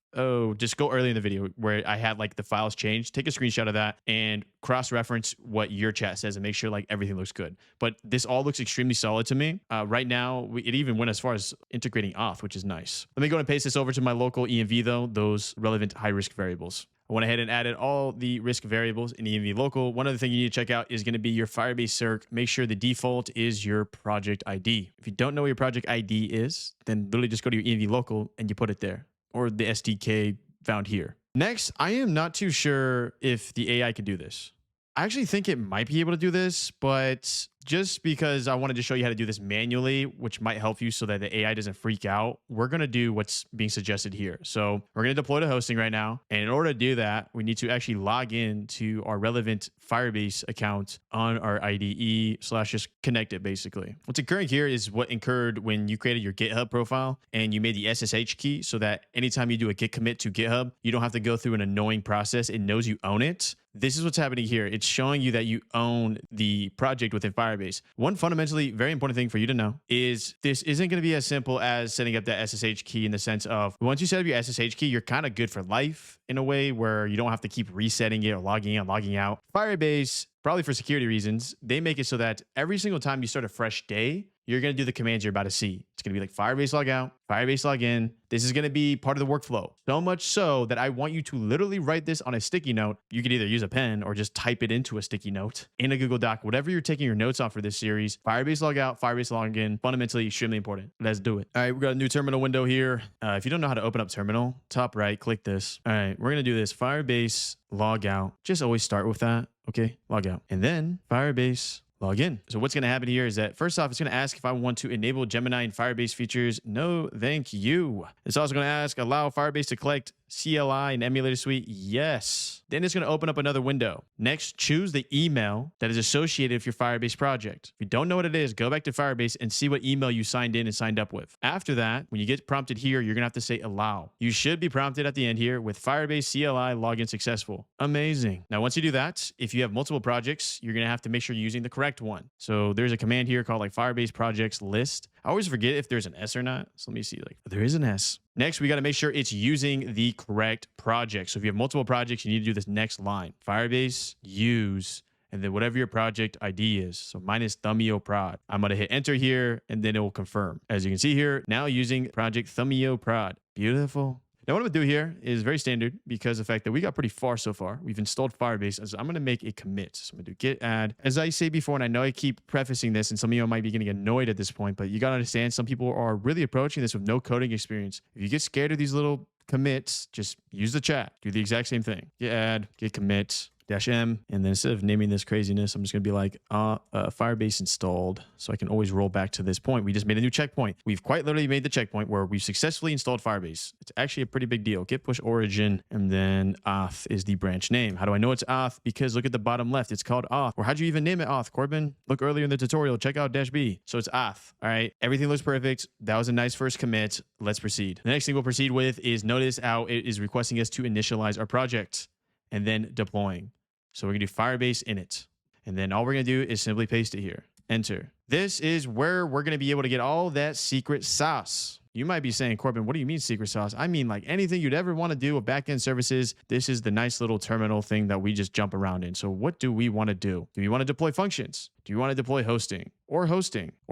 just go early in the video where I had like the files changed. Take a screenshot of that and cross-reference what your chat says and make sure like everything looks good. But this all looks extremely solid to me. Right now, it even went as far as integrating auth, which is nice. Let me go and paste this over to my local env though, those relevant high-risk variables. I went ahead and added all the risk variables in env local. One other thing you need to check out is going to be your Firebase circ. Make sure the default is your project ID. If you don't know what your project ID is, then literally just go to your env local and you put it there, or the SDK found here. Next, I am not too sure if the AI can do this. I actually think it might be able to do this, but just because I wanted to show you how to do this manually, which might help you so that the AI doesn't freak out, we're going to do what's being suggested here. So we're going to deploy to hosting right now. And in order to do that, we need to actually log in to our relevant Firebase account on our IDE / just connect it basically. What's occurring here is what occurred when you created your GitHub profile and you made the SSH key so that anytime you do a git commit to GitHub, you don't have to go through an annoying process. It knows you own it. This is what's happening here. It's showing you that you own the project within Firebase. One fundamentally very important thing for you to know is this isn't going to be as simple as setting up that SSH key in the sense of once you set up your SSH key, you're kind of good for life in a way where you don't have to keep resetting it or logging in, logging out. Firebase, probably for security reasons, they make it so that every single time you start a fresh day, you're going to do the commands you're about to see. It's going to be like Firebase log out, Firebase log in. This is going to be part of the workflow. So much so that I want you to literally write this on a sticky note. You could either use a pen or just type it into a sticky note in a Google Doc, whatever you're taking your notes on for this series. Firebase log out, Firebase log in, fundamentally extremely important. Let's do it. All right, we got a new terminal window here. If you don't know how to open up terminal, top right, click this. All right, we're going to do this. Firebase log out. Just always start with that. Okay, log out. And then Firebase log in. So what's going to happen here is that first off, it's going to ask if I want to enable Gemini and Firebase features. No, thank you. It's also going to ask, allow Firebase to collect CLI and emulator suite. Yes. Then it's going to open up another window. Next, choose the email that is associated with your Firebase project. If you don't know what it is, go back to Firebase and see what email you signed in and signed up with. After that, when you get prompted here, you're going to have to say allow. You should be prompted at the end here with Firebase CLI login successful. Amazing. Now, once you do that, if you have multiple projects, you're going to have to make sure you're using the correct one. So there's a command here called like Firebase projects list. I always forget if there's an S or not. So let me see, like there is an S. Next, we got to make sure it's using the correct project. So if you have multiple projects, you need to do this next line. Firebase use, and then whatever your project ID is. So mine is Thumbio Prod. I'm going to hit enter here, and then it will confirm. As you can see here, now using project Thumbio Prod. Beautiful. Now, what I'm going to do here is very standard because of the fact that we got pretty far so far. We've installed Firebase. So I'm going to make a commit. So I'm going to do git add. As I say before, and I know I keep prefacing this, and some of you might be getting annoyed at this point, but you got to understand some people are really approaching this with no coding experience. If you get scared of these little commits, just use the chat. Do the exact same thing. Git add, git commit, -m, and then instead of naming this craziness, I'm just going to be like Firebase installed, so I can always roll back to this point. We just made a new checkpoint. We've quite literally made the checkpoint where we've successfully installed Firebase. It's actually a pretty big deal. Git push origin, and then auth is the branch name. How do I know it's auth? Because look at the bottom left. It's called auth. Or how'd you even name it auth, Corbin? Look earlier in the tutorial. Check out -b. So it's auth. All right. Everything looks perfect. That was a nice first commit. Let's proceed. The next thing we'll proceed with is notice how it is requesting us to initialize our project and then deploying. So we're going to do Firebase init. And then all we're going to do is simply paste it here. Enter. This is where we're going to be able to get all that secret sauce. You might be saying, Corbin, what do you mean secret sauce? I mean, like anything you'd ever want to do with backend services, this is the nice little terminal thing that we just jump around in. So what do we want to do? Do we want to deploy functions? Do you want to deploy hosting or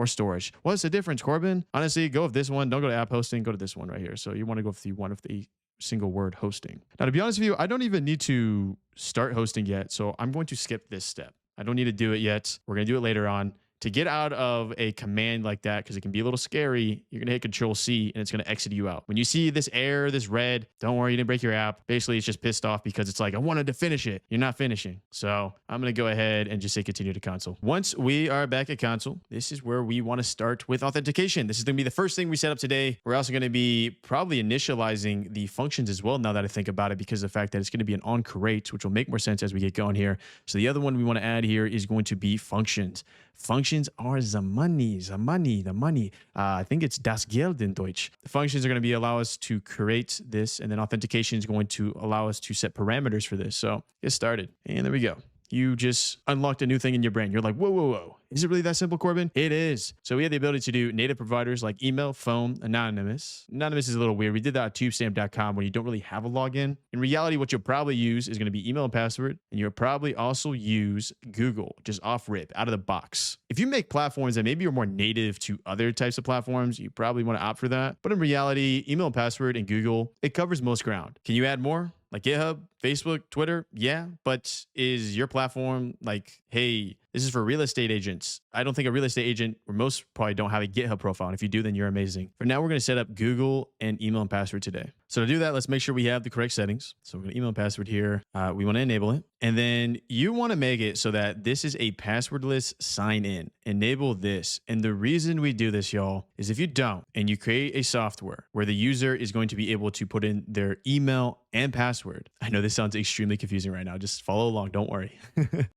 storage? What's the difference, Corbin? Honestly, go with this one. Don't go to app hosting. Go to this one right here. So you want to go with the one of the single word hosting. Now, to be honest with you, I don't even need to start hosting yet. So I'm going to skip this step. I don't need to do it yet. We're going to do it later on. To get out of a command like that, because it can be a little scary, you're going to hit Control C and it's going to exit you out. When you see this error, this red, don't worry, you didn't break your app. Basically, it's just pissed off because it's like, I wanted to finish it. You're not finishing. So I'm going to go ahead and just say continue to console. Once we are back at console, this is where we want to start with authentication. This is going to be the first thing we set up today. We're also going to be probably initializing the functions as well, now that I think about it, because of the fact that it's going to be an on create, which will make more sense as we get going here. So the other one we want to add here is going to be functions. Functions are the money. I think it's das Geld in Deutsch. The functions are going to be allow us to create this, and then authentication is going to allow us to set parameters for this. So get started. And there we go. You just unlocked a new thing in your brain. You're like, whoa. Is it really that simple, Corbin? It is. So we have the ability to do native providers like email, phone, anonymous. Anonymous is a little weird. We did that at tubestamp.com when you don't really have a login. In reality, what you'll probably use is going to be email and password. And you'll probably also use Google, just off rip, out of the box. If you make platforms that maybe are more native to other types of platforms, you probably want to opt for that. But in reality, email and password and Google, it covers most ground. Can you add more? Like GitHub, Facebook, Twitter? Yeah. But is your platform like, hey, this is for real estate agents? I don't think a real estate agent, or most probably don't have a GitHub profile. And if you do, then you're amazing. For now, we're going to set up Google and email and password today. So to do that, let's make sure we have the correct settings. So we're going to email and password here. We want to enable it. And then you want to make it so that this is a passwordless sign in. Enable this. And the reason we do this, y'all, is if you don't, and you create a software where the user is going to be able to put in their email and password. I know this sounds extremely confusing right now. Just follow along. Don't worry.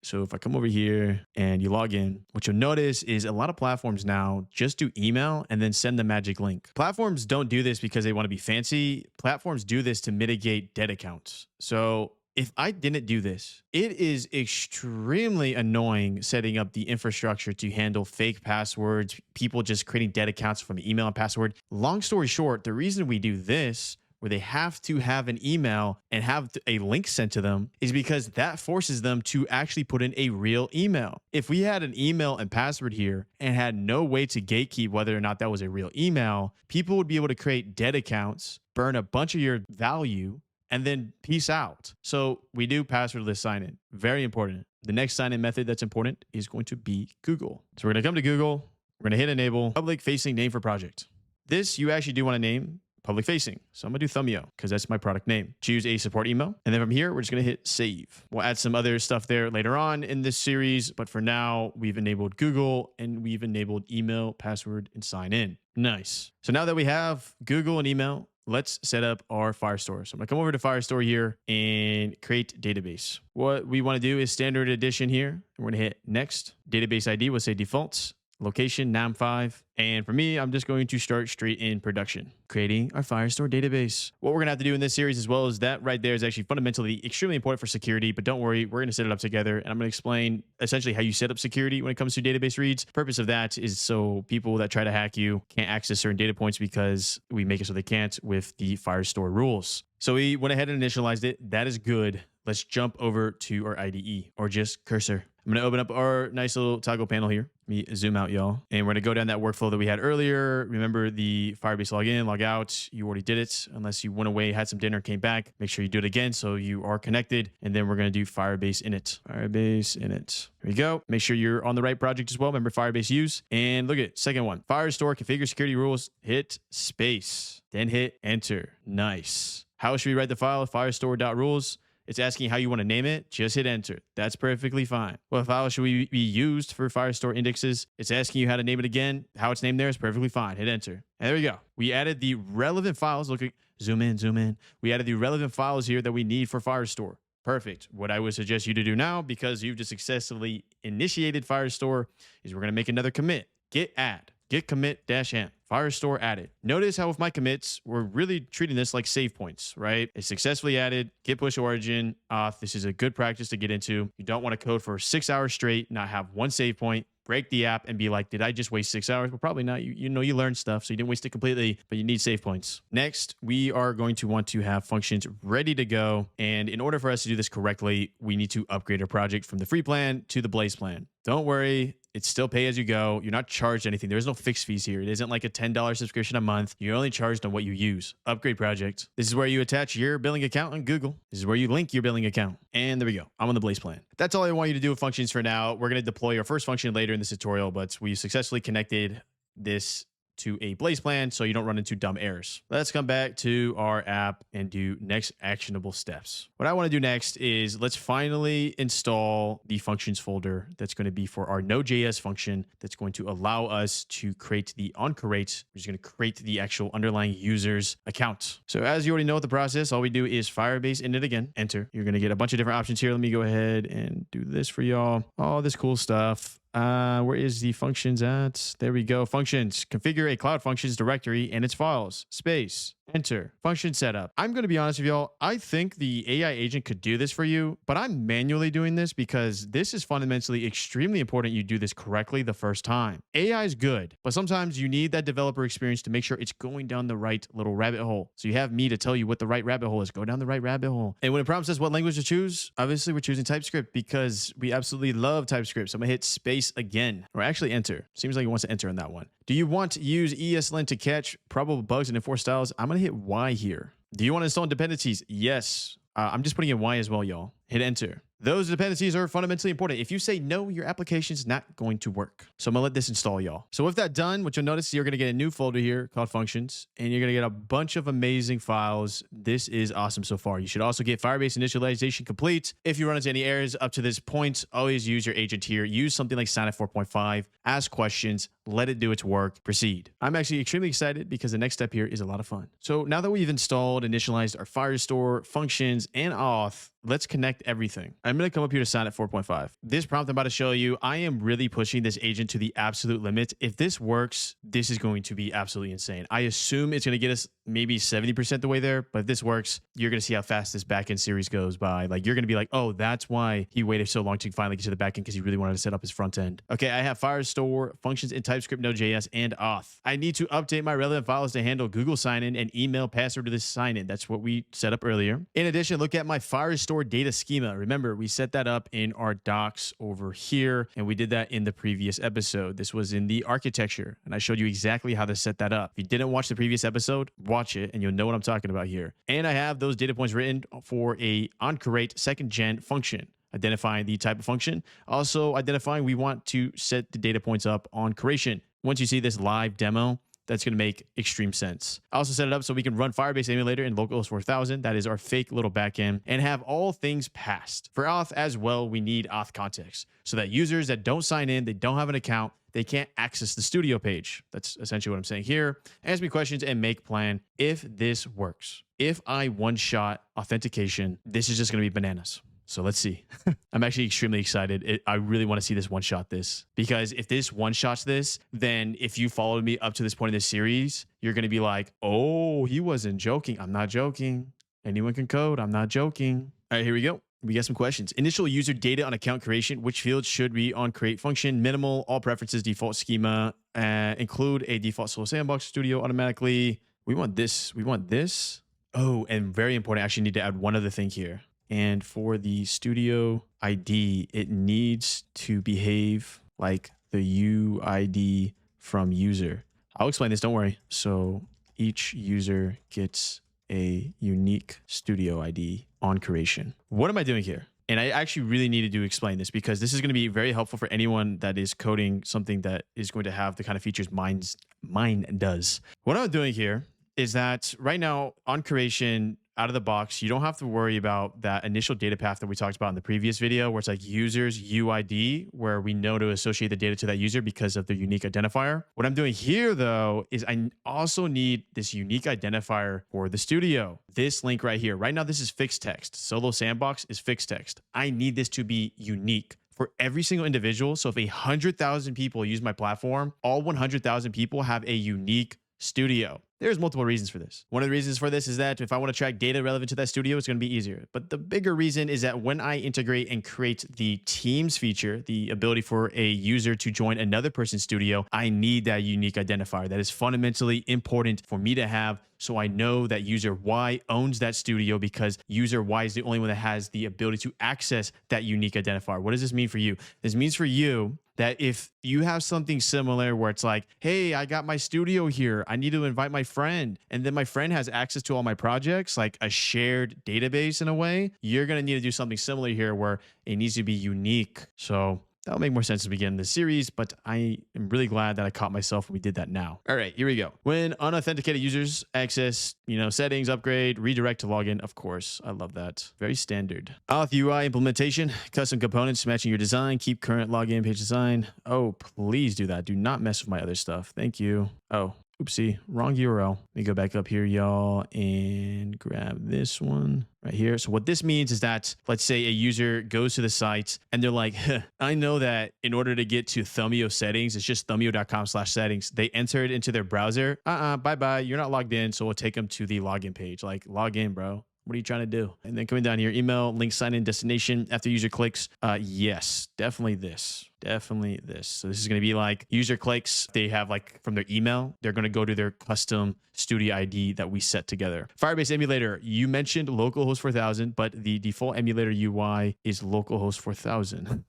So if I come over here and you log in, what you'll notice is a lot of platforms now just do email and then send the magic link. Platforms don't do this because they want to be fancy. Platforms do this to mitigate dead accounts. So if I didn't do this, it is extremely annoying setting up the infrastructure to handle fake passwords, people just creating dead accounts from email and password. Long story short, the reason we do this, where they have to have an email and have a link sent to them, is because that forces them to actually put in a real email. If we had an email and password here and had no way to gatekeep whether or not that was a real email, people would be able to create dead accounts, burn a bunch of your value, and then peace out. So we do passwordless sign-in. Very important. The next sign-in method that's important is going to be Google. So we're going to come to Google. We're going to hit enable public-facing name for project. This you actually do want to name public facing. So I'm gonna do Thumbio because that's my product name. Choose a support email. And then from here, we're just gonna hit save. We'll add some other stuff there later on in this series. But for now, we've enabled Google and we've enabled email, password, and sign in. Nice. So now that we have Google and email, let's set up our Firestore. So I'm gonna come over to Firestore here and create database. What we wanna do is standard edition here. We're gonna hit next. Database ID, we'll say defaults. Location, NAM5. And for me, I'm just going to start straight in production, creating our Firestore database. What we're going to have to do in this series, as well as that right there, is actually fundamentally extremely important for security. But don't worry, we're going to set it up together. And I'm going to explain essentially how you set up security when it comes to database reads. The purpose of that is so people that try to hack you can't access certain data points because we make it so they can't with the Firestore rules. So we went ahead and initialized it. That is good. Let's jump over to our IDE, or just cursor. I'm going to open up our nice little toggle panel here. Let me zoom out, y'all. And we're going to go down that workflow that we had earlier. Remember the Firebase login, log out. You already did it. Unless you went away, had some dinner, came back. Make sure you do it again so you are connected. And then we're going to do Firebase init. Firebase init. Here we go. Make sure you're on the right project as well. Remember Firebase use. And look at it. Second one. Firestore, configure security rules. Hit space. Then hit enter. Nice. How should we write the file? Firestore.rules. It's asking how you want to name it. Just hit enter. That's perfectly fine. What file should we be used for Firestore indexes? It's asking you how to name it again. How it's named there is perfectly fine. Hit enter. And there we go. We added the relevant files. Look, zoom in. We added the relevant files here that we need for Firestore. Perfect. What I would suggest you to do now, because you've just successfully initiated Firestore, is we're going to make another commit. Git add. Git commit -m. Firestore added. Notice how with my commits, we're really treating this like save points, right? It's successfully added. Git push origin auth. This is a good practice to get into. You don't want to code for 6 hours straight, not have one save point, break the app and be like, did I just waste 6 hours? Well, probably not. You know, you learned stuff, so you didn't waste it completely, but you need save points. Next, we are going to want to have functions ready to go. And in order for us to do this correctly, we need to upgrade our project from the free plan to the Blaze plan. Don't worry. It's still pay as you go. You're not charged anything. There's no fixed fees here. It isn't like a $10 subscription a month. You're only charged on what you use. Upgrade project. This is where you attach your billing account on Google. This is where you link your billing account. And there we go. I'm on the Blaze plan. That's all I want you to do with functions for now. We're going to deploy our first function later in this tutorial, but we successfully connected this to a Blaze plan so you don't run into dumb errors. Let's come back to our app and do next actionable steps. What I want to do next is let's finally install the functions folder that's going to be for our Node.js function that's going to allow us to create the onCreate, which is going to create the actual underlying user's account. So as you already know what the process, all we do is Firebase init again, enter. You're going to get a bunch of different options here. Let me go ahead and do this for y'all. All this cool stuff. Where is the functions at? There we go. Functions. Configure a Cloud Functions directory and its files. Space. Enter. Function setup. I'm going to be honest with y'all. I think the AI agent could do this for you, but I'm manually doing this because this is fundamentally extremely important you do this correctly the first time. AI is good, but sometimes you need that developer experience to make sure it's going down the right little rabbit hole. So you have me to tell you what the right rabbit hole is. Go down the right rabbit hole. And when it prompts us what language to choose, obviously we're choosing TypeScript because we absolutely love TypeScript. So I'm going to hit space again, or actually enter. Seems like it wants to enter on that one. Do you want to use ESLint to catch probable bugs and enforce styles? I'm going to hit Y here. Do you want to install dependencies? Yes. I'm just putting in Y as well, y'all. Hit enter. Those dependencies are fundamentally important. If you say no, your application is not going to work. So I'm going to let this install, y'all. So with that done, what you'll notice, you're going to get a new folder here called functions, and you're going to get a bunch of amazing files. This is awesome so far. You should also get Firebase initialization complete. If you run into any errors up to this point, always use your agent here. Use something like Sonnet 4.5. Ask questions. Let it do its work. Proceed. I'm actually extremely excited because the next step here is a lot of fun. So now that we've installed, initialized our Firestore, functions, and auth, let's connect everything. I'm going to come up here to Sonnet 4.5. This prompt I'm about to show you, I am really pushing this agent to the absolute limit. If this works, this is going to be absolutely insane. I assume it's going to get us maybe 70% the way there, but if this works, you're going to see how fast this backend series goes by. Like, you're going to be like, oh, that's why he waited so long to finally get to the backend, because he really wanted to set up his front end. Okay, I have Firestore, functions in TypeScript, Node.js, and auth. I need to update my relevant files to handle Google sign-in and email password to this sign-in. That's what we set up earlier. In addition, look at my Firestore data schema. Remember, we set that up in our docs over here, and we did that in the previous episode. This was in the architecture, and I showed you exactly how to set that up. If you didn't watch the previous episode, watch it, and you'll know what I'm talking about here. And I have those data points written for a onCreate second gen function, identifying the type of function, also identifying we want to set the data points up on creation. Once you see this live demo, that's going to make extreme sense. I also set it up so we can run Firebase emulator in localhost 4000. That is our fake little backend, and have all things passed. For auth as well, we need auth context so that users that don't sign in, they don't have an account, they can't access the studio page. That's essentially what I'm saying here. Ask me questions and make plan if this works. If I one-shot authentication, this is just going to be bananas. So let's see. I'm actually extremely excited. I really want to see this one-shot this, because if this one-shots this, then if you followed me up to this point in this series, you're going to be like, oh, he wasn't joking. I'm not joking. Anyone can code. I'm not joking. All right, here we go. We got some questions. Initial user data on account creation. Which fields should be on create function? Minimal, all preferences, default schema, include a default solo sandbox studio automatically. We want this. We want this. Oh, and very important. I actually need to add one other thing here. And for the studio ID, it needs to behave like the UID from user. I'll explain this, don't worry. So each user gets a unique studio ID on creation. What am I doing here? And I actually really needed to explain this, because this is going to be very helpful for anyone that is coding something that is going to have the kind of features mine does. What I'm doing here is that right now on creation, out of the box, you don't have to worry about that initial data path that we talked about in the previous video, where it's like users UID, where we know to associate the data to that user because of their unique identifier. What I'm doing here, though, is I also need this unique identifier for the studio. This link right here. Right now, this is fixed text. Solo Sandbox is fixed text. I need this to be unique for every single individual. So if 100,000 people use my platform, all 100,000 people have a unique studio. There's multiple reasons for this. One of the reasons for this is that if I want to track data relevant to that studio, it's going to be easier. But the bigger reason is that when I integrate and create the Teams feature, the ability for a user to join another person's studio, I need that unique identifier. That is fundamentally important for me to have So I know that user Y owns that studio because user Y is the only one that has the ability to access that unique identifier. What does this mean for you? This means for you that if you have something similar where it's like, hey, I got my studio here, I need to invite my friend, and then my friend has access to all my projects, like a shared database in a way, you're going to need to do something similar here where it needs to be unique. So that'll make more sense as we get in this series, but I am really glad that I caught myself when we did that now. All right, here we go. When unauthenticated users access, settings, upgrade, redirect to login, of course. I love that. Very standard. Auth UI implementation, custom components matching your design, keep current login page design. Oh, please do that. Do not mess with my other stuff. Thank you. Oh, oopsie, wrong URL. Let me go back up here, y'all, and grab this one right here. So what this means is that, let's say a user goes to the site and they're like, I know that in order to get to Thumbio settings, it's just thumbio.com/settings. They enter it into their browser. Bye-bye. You're not logged in. So we'll take them to the login page. Like, log in, bro. What are you trying to do? And then coming down here, email, link, sign in, destination. After user clicks, yes, definitely this. Definitely this. So this is going to be like user clicks. They have like from their email, they're going to go to their custom studio ID that we set together. Firebase emulator, you mentioned localhost 4000, but the default emulator UI is localhost 4000.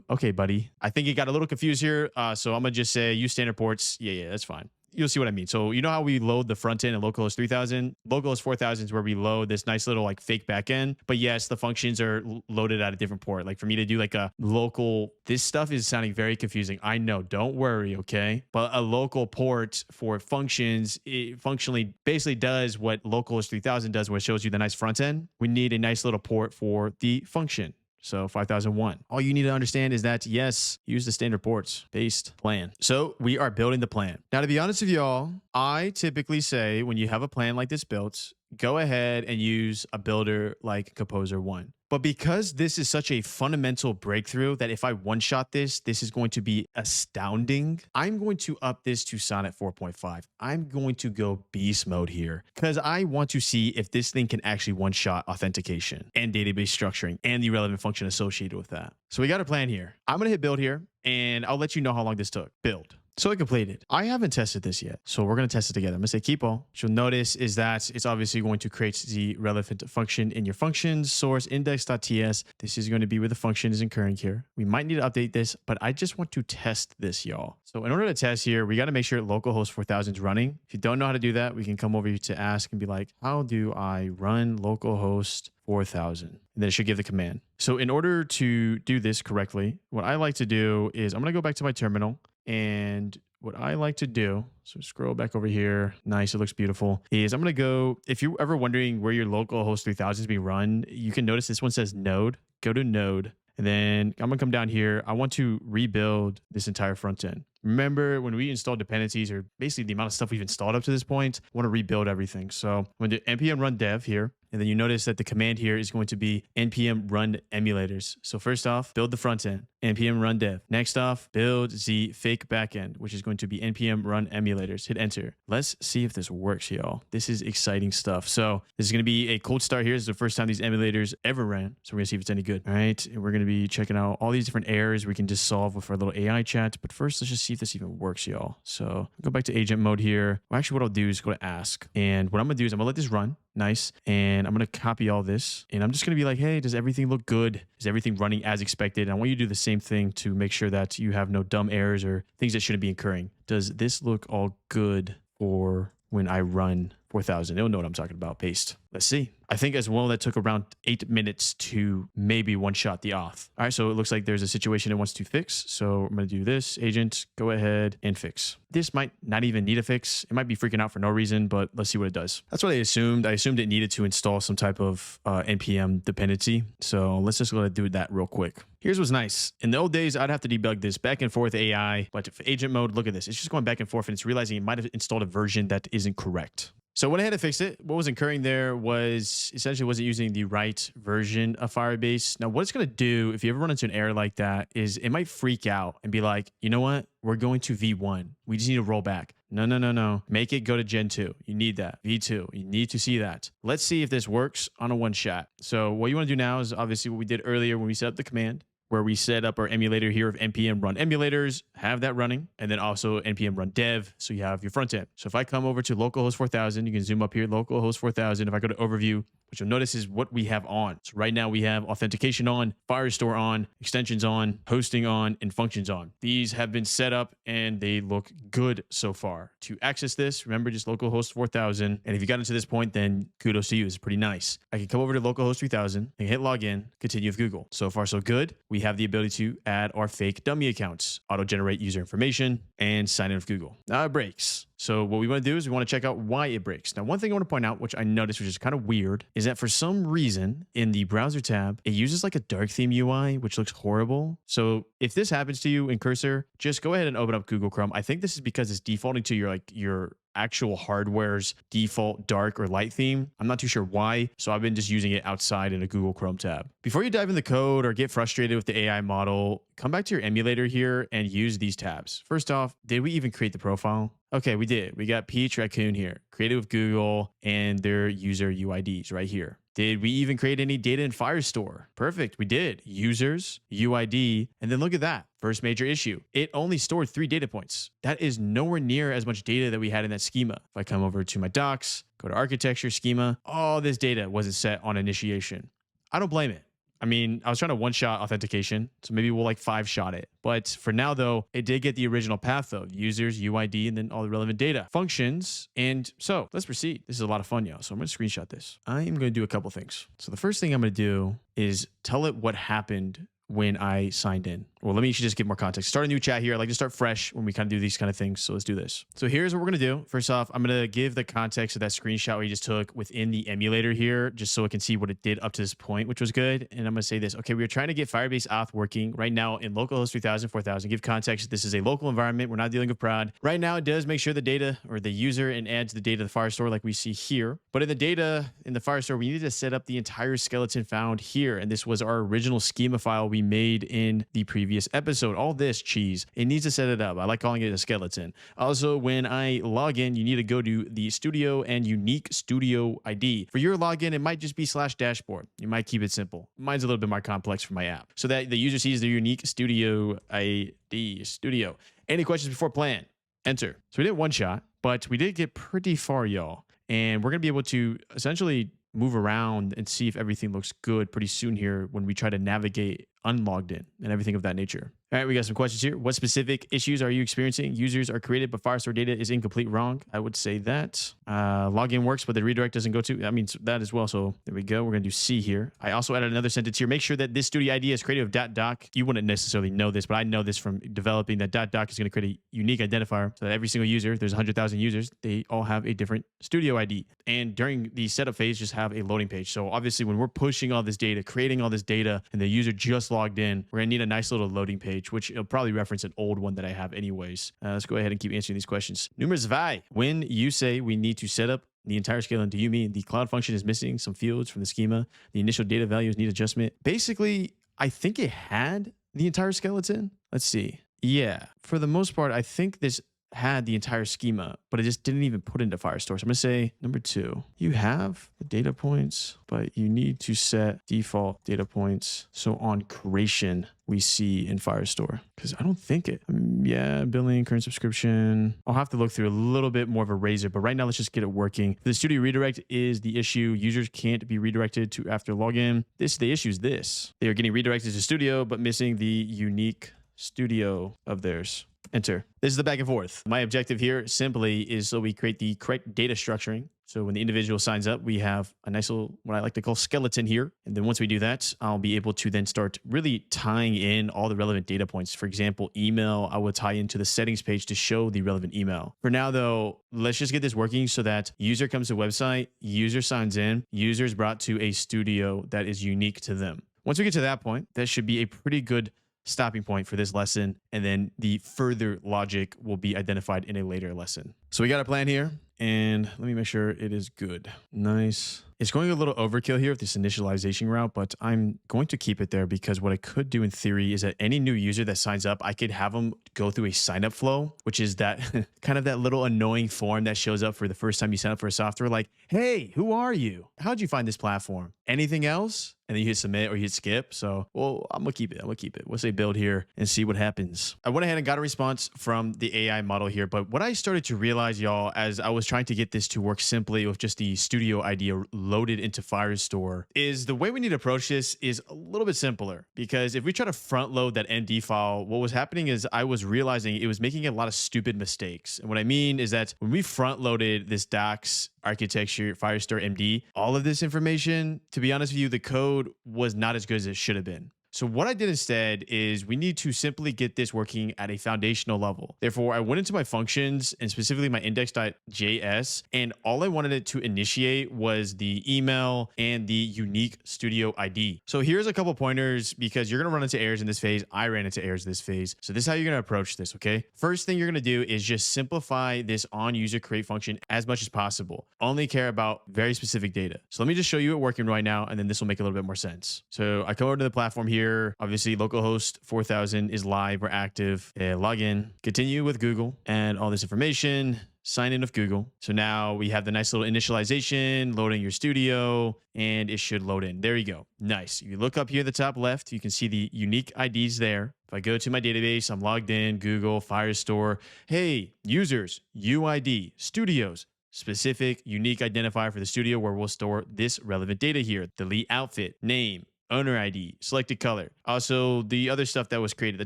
Okay, buddy. I think you got a little confused here. So I'm going to just say use standard ports. Yeah, that's fine. You'll see what I mean. So you know how we load the front end in localhost 3000? Localhost 4000 is where we load this nice little like fake backend. But yes, the functions are loaded at a different port. Like for me to do like a local, this stuff is sounding very confusing. I know, don't worry, okay? But a local port for functions, it functionally basically does what localhost 3000 does, where it shows you the nice front end. We need a nice little port for the function. So 5001. All you need to understand is that, yes, use the standard ports based plan. So we are building the plan. Now, to be honest with y'all, I typically say when you have a plan like this built, go ahead and use a builder like Composer 1. But because this is such a fundamental breakthrough that if I one-shot this, this is going to be astounding, I'm going to up this to Sonnet 4.5. I'm going to go beast mode here because I want to see if this thing can actually one-shot authentication and database structuring and the relevant function associated with that. So we got a plan here. I'm going to hit build here and I'll let you know how long this took. Build. So it completed. I haven't tested this yet, so we're going to test it together. I'm going to say keep all. What you'll notice is that it's obviously going to create the relevant function in your functions, source index.ts. This is going to be where the function is incurring here. We might need to update this, but I just want to test this, y'all. So in order to test here, we got to make sure localhost 4000 is running. If you don't know how to do that, we can come over here to ask and be like, how do I run localhost 4000? And then it should give the command. So in order to do this correctly, what I like to do is I'm going to go back to my terminal. And what I like to do, so scroll back over here. Nice, it looks beautiful. Is I'm going to go, if you're ever wondering where your localhost 3000 is being run, you can notice this one says node. Go to node. And then I'm going to come down here. I want to rebuild this entire front end. Remember when we install dependencies or basically the amount of stuff we've installed up to this point, I want to rebuild everything. So I'm going to do npm run dev here. And then you notice that the command here is going to be npm run emulators. So first off, build the front end, npm run dev. Next off, build the fake backend, which is going to be npm run emulators. Hit enter. Let's see if this works, y'all. This is exciting stuff. So this is going to be a cold start here. This is the first time these emulators ever ran. So we're going to see if it's any good. All right. And we're going to be checking out all these different errors we can just solve with our little AI chat. But first, let's just see if this even works, y'all. So go back to agent mode here. Well, actually, what I'll do is go to ask. And what I'm going to do is I'm going to let this run. Nice. And I'm going to copy all this and I'm just going to be like, hey, does everything look good? Is everything running as expected? And I want you to do the same thing to make sure that you have no dumb errors or things that shouldn't be occurring. Does this look all good for when I run 4000? It'll know what I'm talking about. Paste. Let's see. I think as well that took around 8 minutes to maybe one shot the auth. All right, so it looks like there's a situation it wants to fix. So I'm going to do this. Agent, go ahead and fix. This might not even need a fix. It might be freaking out for no reason, but let's see what it does. That's what I assumed. I assumed it needed to install some type of npm dependency. So let's just go ahead and do that real quick. Here's what's nice. In the old days, I'd have to debug this back and forth AI, but for agent mode, look at this. It's just going back and forth and it's realizing it might have installed a version that isn't correct. So went ahead and fixed it. What was occurring there was essentially wasn't using the right version of Firebase. Now, what it's going to do if you ever run into an error like that is it might freak out and be like, you know what? We're going to V1. We just need to roll back. No. Make it go to Gen 2. You need that. V2. You need to see that. Let's see if this works on a one shot. So what you want to do now is obviously what we did earlier when we set up the command. where we set up our emulator here of npm run emulators, have that running, and then also npm run dev. So you have your front end. So if I come over to localhost 4000, you can zoom up here, localhost 4000. If I go to overview, what you'll notice is what we have on. So right now we have authentication on, Firestore on, extensions on, hosting on, and functions on. These have been set up and they look good so far. To access this, remember just localhost 4000. And if you got into this point, then kudos to you. It's pretty nice. I can come over to localhost 3000 and hit login, continue with Google. So far so good. We have the ability to add our fake dummy accounts, auto-generate user information, and sign in with Google. Now it breaks. So what we want to do is we want to check out why it breaks. Now, one thing I want to point out, which I noticed, which is kind of weird, is that for some reason in the browser tab, it uses like a dark theme UI, which looks horrible. So if this happens to you in Cursor, just go ahead and open up Google Chrome. I think this is because it's defaulting to your actual hardware's default dark or light theme. I'm not too sure why, so I've been just using it outside in a Google Chrome tab. Before you dive in the code or get frustrated with the AI model, come back to your emulator here and use these tabs. First off, did we even create the profile? Okay, we did. We got Peach Raccoon here, created with Google and their user UIDs right here. Did we even create any data in Firestore? Perfect, we did. Users, UID, and then look at that. First major issue, it only stored 3 data points. That is nowhere near as much data that we had in that schema. If I come over to my docs, go to architecture schema, all this data wasn't set on initiation. I don't blame it. I mean, I was trying to one-shot authentication, so maybe we'll like 5-shot it. But for now, though, it did get the original path, though. Users, UID, and then all the relevant data. Functions, and so let's proceed. This is a lot of fun, y'all, so I'm going to screenshot this. I am going to do a couple things. So the first thing I'm going to do is tell it what happened when I signed in. Well, let me just give more context. Start a new chat here. I like to start fresh when we kind of do these kind of things. So let's do this. So here's what we're going to do. First off, I'm going to give the context of that screenshot we just took within the emulator here, just so it can see what it did up to this point, which was good. And I'm going to say this. Okay, we are trying to get Firebase auth working right now in localhost 3000, 4000. Give context. This is a local environment. We're not dealing with prod. Right now, it does make sure the data or the user and adds the data to the Firestore like we see here. But in the data in the Firestore, we need to set up the entire skeleton found here. And this was our original schema file we made in the previous episode. All this cheese, it needs to set it up. I like calling it a skeleton. Also, when I log in, you need to go to the studio and unique studio ID. For your login, it might just be /dashboard. You might keep it simple. Mine's a little bit more complex for my app, so that the user sees the unique studio ID studio. Any questions before playing? Enter. So we did one shot, but we did get pretty far, y'all. And we're going to be able to essentially move around and see if everything looks good pretty soon here when we try to navigate unlogged in and everything of that nature. All right, we got some questions here. What specific issues are you experiencing? Users are created, but Firestore data is incomplete, wrong. I would say that. Login works, but the redirect doesn't go to. That means that as well. So there we go. We're going to do C here. I also added another sentence here. Make sure that this studio ID is created with .doc. You wouldn't necessarily know this, but I know this from developing that .doc is going to create a unique identifier so that every single user, there's 100,000 users, they all have a different studio ID. And during the setup phase, just have a loading page. So obviously when we're pushing all this data, creating all this data, and the user just logged in, we're going to need a nice little loading page, which it'll probably reference an old one that I have anyways. Let's go ahead and keep answering these questions. Numerous Vi, when you say we need to set up the entire skeleton, do you mean the cloud function is missing some fields from the schema? The initial data values need adjustment? Basically, I think it had the entire skeleton. Let's see. Yeah, for the most part, I think this had the entire schema, but it just didn't even put into Firestore. So I'm going to say number 2, you have the data points, but you need to set default data points. So on creation, we see in Firestore, because I don't think it. Yeah, billing, current subscription. I'll have to look through a little bit more of a razor, but right now let's just get it working. The studio redirect is the issue. Users can't be redirected to after login. The issue is this. They are getting redirected to studio, but missing the unique studio of theirs. Enter. This is the back and forth. My objective here simply is so we create the correct data structuring. So when the individual signs up, we have a nice little, what I like to call skeleton here. And then once we do that, I'll be able to then start really tying in all the relevant data points. For example, email, I will tie into the settings page to show the relevant email. For now though, let's just get this working so that user comes to website, user signs in, user is brought to a studio that is unique to them. Once we get to that point, that should be a pretty good stopping point for this lesson, and then the further logic will be identified in a later lesson. So we got a plan here. And let me make sure it is good. Nice. It's going a little overkill here with this initialization route, but I'm going to keep it there because what I could do in theory is that any new user that signs up, I could have them go through a sign up flow, which is that kind of that little annoying form that shows up for the first time you sign up for a software. Like, hey, who are you? How'd you find this platform? Anything else? And then you hit submit or you hit skip. So, well, I'm gonna keep it. We'll say build here and see what happens. I went ahead and got a response from the AI model here. But what I started to realize, y'all, as I was trying to get this to work simply with just the studio idea loaded into Firestore, is the way we need to approach this is a little bit simpler. Because if we try to front load that MD file, what was happening is I was realizing it was making a lot of stupid mistakes. And what I mean is that when we front loaded this docs architecture, Firestore MD, all of this information, to be honest with you, the code was not as good as it should have been. So what I did instead is we need to simply get this working at a foundational level. Therefore, I went into my functions and specifically my index.js, and all I wanted it to initiate was the email and the unique studio ID. So here's a couple pointers because you're going to run into errors in this phase. I ran into errors in this phase. So this is how you're going to approach this, okay? First thing you're going to do is just simplify this on user create function as much as possible. Only care about very specific data. So let me just show you it working right now, and then this will make a little bit more sense. So I come over to the platform here. Obviously, localhost 4000 is live. We're active. Log in. Continue with Google and all this information. Sign in with Google. So now we have the nice little initialization, loading your studio, and it should load in. There you go. Nice. You look up here at the top left, you can see the unique IDs there. If I go to my database, I'm logged in, Google, Firestore. Hey, users, UID, studios, specific unique identifier for the studio where we'll store this relevant data here. Delete outfit, name, owner ID, selected color. Also, the other stuff that was created, the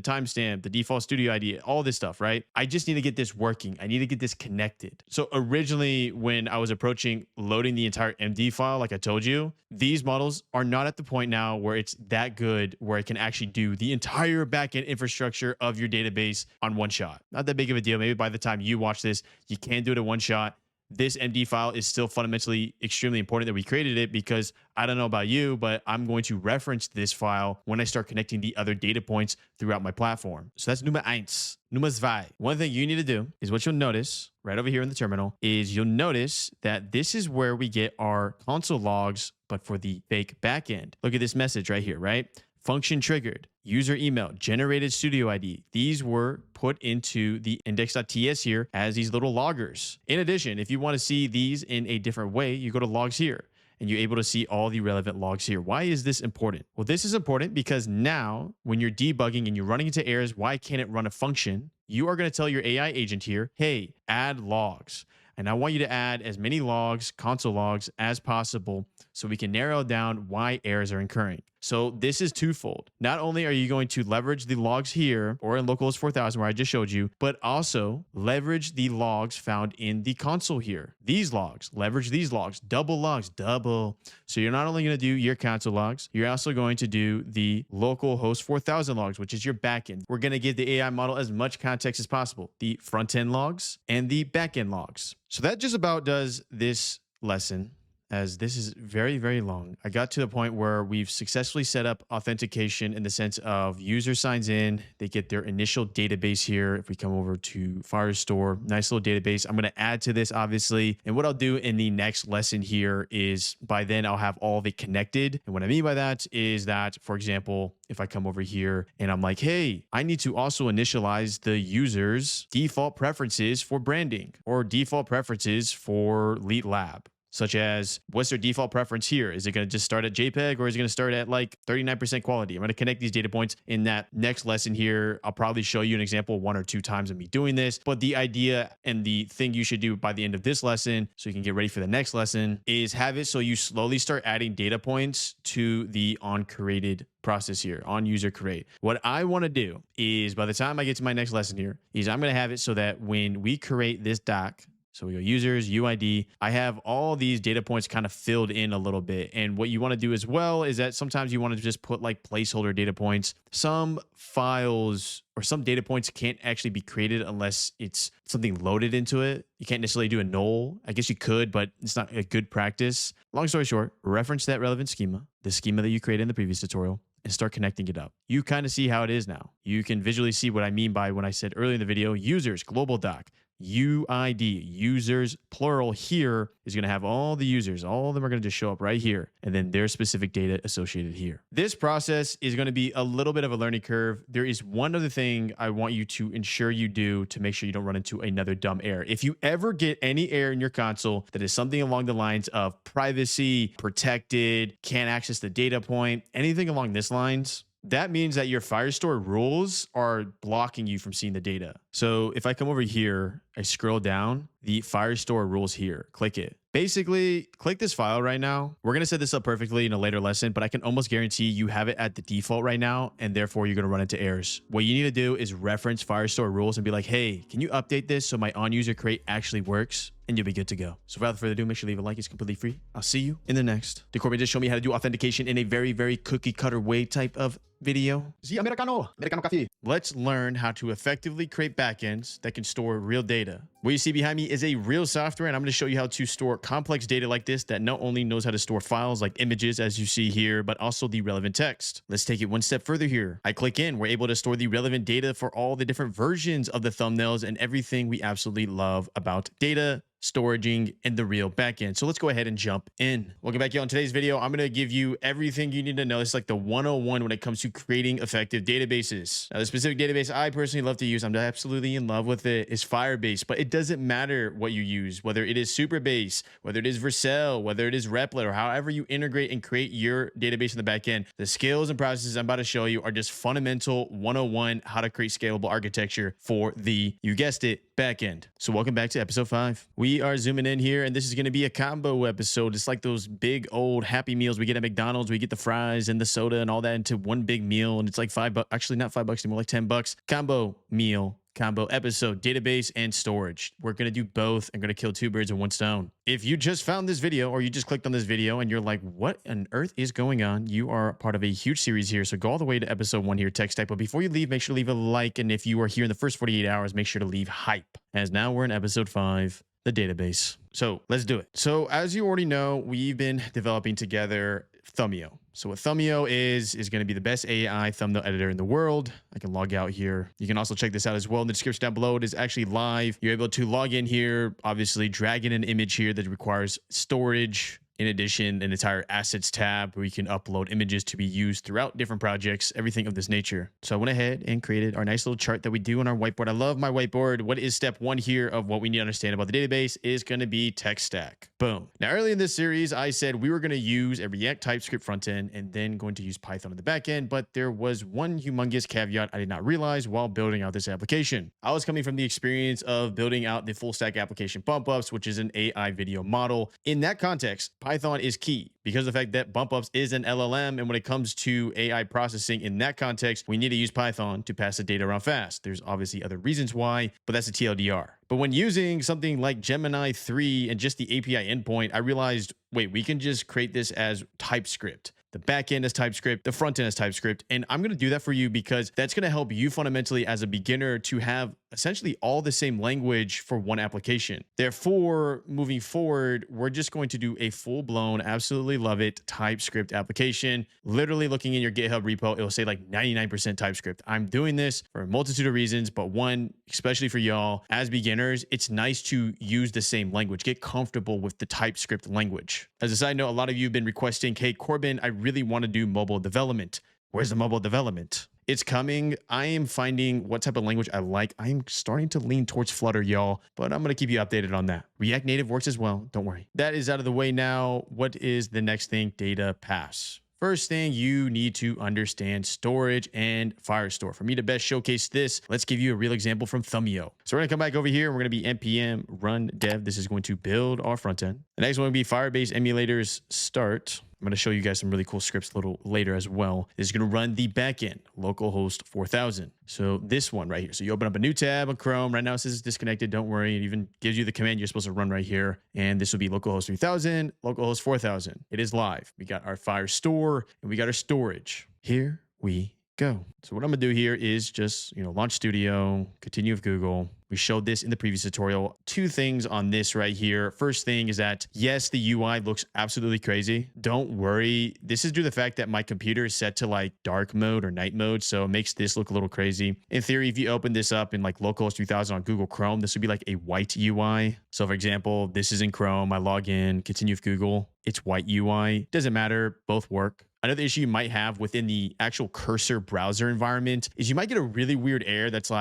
timestamp, the default studio ID, all this stuff, right? I just need to get this working. I need to get this connected. So originally, when I was approaching loading the entire MD file, like I told you, these models are not at the point now where it's that good, where it can actually do the entire backend infrastructure of your database on one shot. Not that big of a deal. Maybe by the time you watch this, you can do it in one shot. This MD file is still fundamentally extremely important that we created it because I don't know about you, but I'm going to reference this file when I start connecting the other data points throughout my platform. So that's Nummer 1. Nummer 2. One thing you need to do is what you'll notice right over here in the terminal is you'll notice that this is where we get our console logs, but for the fake backend. Look at this message right here, right? Function triggered, user email, generated studio ID. These were put into the index.ts here as these little loggers. In addition, if you want to see these in a different way, you go to logs here and you're able to see all the relevant logs here. Why is this important? Well, this is important because now when you're debugging and you're running into errors, why can't it run a function? You are going to tell your AI agent here, hey, add logs. And I want you to add as many logs, console logs as possible so we can narrow down why errors are occurring. So this is twofold. Not only are you going to leverage the logs here or in localhost 4000 where I just showed you, but also leverage the logs found in the console here. These logs, leverage these logs, double logs, double. So you're not only going to do your console logs, you're also going to do the localhost 4000 logs, which is your backend. We're going to give the AI model as much context as possible, the front end logs and the backend logs. So that just about does this lesson, as this is very, very long. I got to the point where we've successfully set up authentication in the sense of user signs in, they get their initial database here. If we come over to Firestore, nice little database. I'm going to add to this, obviously. And what I'll do in the next lesson here is by then I'll have all of it connected. And what I mean by that is that, for example, if I come over here and I'm like, hey, I need to also initialize the user's default preferences for branding or default preferences for Lead Lab. Such as, what's their default preference here? Is it going to just start at JPEG or is it going to start at like 39% quality? I'm going to connect these data points in that next lesson here. I'll probably show you an example 1 or 2 times of me doing this. But the idea and the thing you should do by the end of this lesson, so you can get ready for the next lesson, is have it so you slowly start adding data points to the on-created process here, on user create. What I want to do is by the time I get to my next lesson here, is I'm going to have it so that when we create this doc, so we go users, UID. I have all these data points kind of filled in a little bit. And what you want to do as well is that sometimes you want to just put like placeholder data points. Some files or some data points can't actually be created unless it's something loaded into it. You can't necessarily do a null. I guess you could, but it's not a good practice. Long story short, reference that relevant schema, the schema that you created in the previous tutorial, and start connecting it up. You kind of see how it is now. You can visually see what I mean by when I said earlier in the video, users, global doc, UID, users plural here, is going to have all the users. All of them are going to just show up right here, and then their specific data associated here. This process is going to be a little bit of a learning curve. There is one other thing I want you to ensure you do to make sure you don't run into another dumb error. If you ever get any error in your console that is something along the lines of privacy, protected, can't access the data point, anything along this lines, that means that your Firestore rules are blocking you from seeing the data. So if I come over here, I scroll down, the Firestore rules here, click it. Basically, click this file right now. We're going to set this up perfectly in a later lesson, but I can almost guarantee you have it at the default right now, and therefore you're going to run into errors. What you need to do is reference Firestore rules and be like, hey, can you update this so my on-user crate actually works? And you'll be good to go. So without further ado, make sure to leave a like. It's completely free. I'll see you in the next. Did Corbin just show me how to do authentication in a very, very cookie cutter way type of video? Sí, americano café. Let's learn how to effectively create backends that can store real data. What you see behind me is a real software, and I'm going to show you how to store complex data like this that not only knows how to store files like images, as you see here, but also the relevant text. Let's take it one step further here. I click in. We're able to store the relevant data for all the different versions of the thumbnails and everything we absolutely love about data storaging in the real backend. So let's go ahead and jump in. Welcome back, y'all. In today's video, I'm going to give you everything you need to know. It's like the 101 when it comes to creating effective databases. Now, the specific database I personally love to use, I'm absolutely in love with it, is Firebase, but it doesn't matter what you use, whether it is Superbase, whether it is Vercel, whether it is Replit, or however you integrate and create your database in the backend. The skills and processes I'm about to show you are just fundamental 101 how to create scalable architecture for the, you guessed it, backend. So welcome back to episode 5. We are zooming in here, and this is going to be a combo episode. It's like those big old Happy Meals we get at McDonald's. We get the fries and the soda and all that into one big meal, and it's like $5. Actually, not $5 anymore, like $10. Combo meal. Combo episode, database and storage. We're going to do both and going to kill two birds with one stone. If you just found this video or you just clicked on this video and you're like, what on earth is going on? You are part of a huge series here. So go all the way to episode 1 here, tech stack. But before you leave, make sure to leave a like. And if you are here in the first 48 hours, make sure to leave hype. As now we're in episode 5, the database. So let's do it. So as you already know, we've been developing together Thumbio. So what Thumbio is going to be the best AI thumbnail editor in the world. I can log out here. You can also check this out as well in the description down below. It is actually live. You're able to log in here, obviously drag in an image here that requires storage. In addition, an entire assets tab where you can upload images to be used throughout different projects, everything of this nature. So I went ahead and created our nice little chart that we do on our whiteboard. I love my whiteboard. What is step 1 here of what we need to understand about the database is going to be tech stack. Boom. Now, early in this series, I said we were going to use a React TypeScript frontend and then going to use Python on the backend, but there was one humongous caveat I did not realize while building out this application. I was coming from the experience of building out the full stack application bump ups, which is an AI video model. In that context, Python is key because of the fact that bump ups is an LLM. And when it comes to AI processing in that context, we need to use Python to pass the data around fast. There's obviously other reasons why, but that's a TLDR. But when using something like Gemini 3 and just the API endpoint, I realized, wait, we can just create this as TypeScript. The backend is TypeScript, the front end is TypeScript. And I'm going to do that for you because that's going to help you fundamentally as a beginner to have essentially all the same language for one application. Therefore, moving forward, we're just going to do a full-blown, absolutely love it, TypeScript application. Literally looking in your GitHub repo, it will say like 99% TypeScript. I'm doing this for a multitude of reasons, but one, especially for y'all as beginners, it's nice to use the same language. Get comfortable with the TypeScript language. As a side note, a lot of you have been requesting, hey, Corbin, I really want to do mobile development. Where's the mobile development? It's coming. I am finding what type of language I like. I'm starting to lean towards Flutter, y'all, but I'm going to keep you updated on that. React Native works as well. Don't worry. That is out of the way now. What is the next thing? Data pass. First thing, you need to understand storage and Firestore. For me to best showcase this, let's give you a real example from Thumbio. So we're going to come back over here. We're going to be npm run dev. This is going to build our front end. The next one will be Firebase emulators start. I'm going to show you guys some really cool scripts a little later as well. This is going to run the backend, localhost 4000. So this one right here. So you open up a new tab on Chrome. Right now it says it's disconnected. Don't worry. It even gives you the command you're supposed to run right here. And this will be localhost 3000, localhost 4000. It is live. We got our Firestore and we got our storage. Here we go. So what I'm gonna do here is just, launch Studio, continue with Google. We showed this in the previous tutorial. Two things on this right here. First thing is that, yes, the UI looks absolutely crazy. Don't worry. This is due to the fact that my computer is set to like dark mode or night mode. So it makes this look a little crazy. In theory, if you open this up in like localhost 3000 on Google Chrome, this would be like a white UI. So for example, this is in Chrome. I log in, continue with Google. It's white UI. Doesn't matter. Both work. Another issue you might have within the actual cursor browser environment is you might get a really weird error that's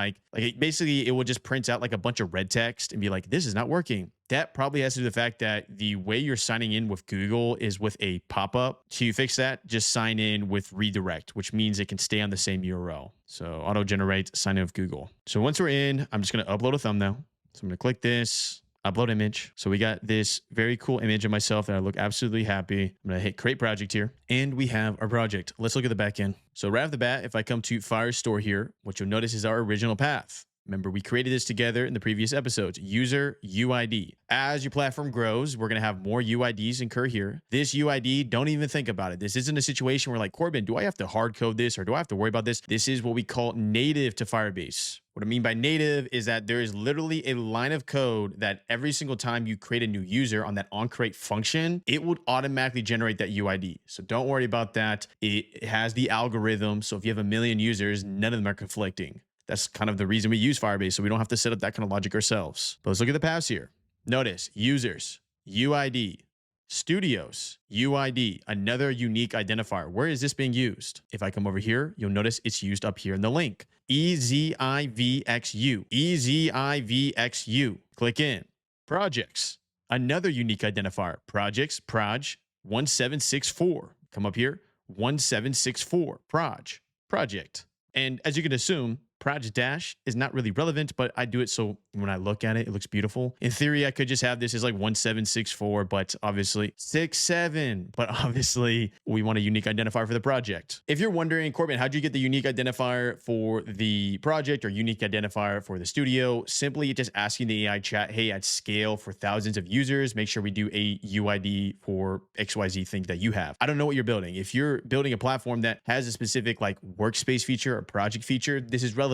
basically it will just print out like a bunch of red text and be like, this is not working. That probably has to do with the fact that the way you're signing in with Google is with a pop-up. To fix that, just sign in with redirect, which means it can stay on the same URL. So auto-generate, sign in with Google. So once we're in, I'm just going to upload a thumbnail. So I'm going to click this. Upload image. So we got this very cool image of myself that I look absolutely happy. I'm going to hit create project here and we have our project. Let's look at the back end. So right off the bat, if I come to Firestore here, what you'll notice is our original path. Remember, we created this together in the previous episodes. User UID. As your platform grows, we're going to have more UIDs incur here. This UID, don't even think about it. This isn't a situation where like, Corbin, do I have to hard code this or do I have to worry about this? This is what we call native to Firebase. What I mean by native is that there is literally a line of code that every single time you create a new user on that onCreate function, it would automatically generate that UID. So don't worry about that. It has the algorithm. So if you have a million users, none of them are conflicting. That's kind of the reason we use Firebase, so we don't have to set up that kind of logic ourselves. But let's look at the paths here. Notice users, UID, studios, UID, another unique identifier. Where is this being used? If I come over here, you'll notice it's used up here in the link. EZIVXU, EZIVXU. Click in. Projects, another unique identifier. Projects, proj 1764. Come up here, 1764, project. And as you can assume, Proj dash is not really relevant, but I do it so when I look at it, it looks beautiful. In theory, I could just have this as like 1764, but obviously 67. But obviously, we want a unique identifier for the project. If you're wondering, Corbin, how'd you get the unique identifier for the project or unique identifier for the studio? Simply just asking the AI chat, hey, at scale for thousands of users, make sure we do a UID for XYZ thing that you have. I don't know what you're building. If you're building a platform that has a specific like workspace feature or project feature, this is relevant.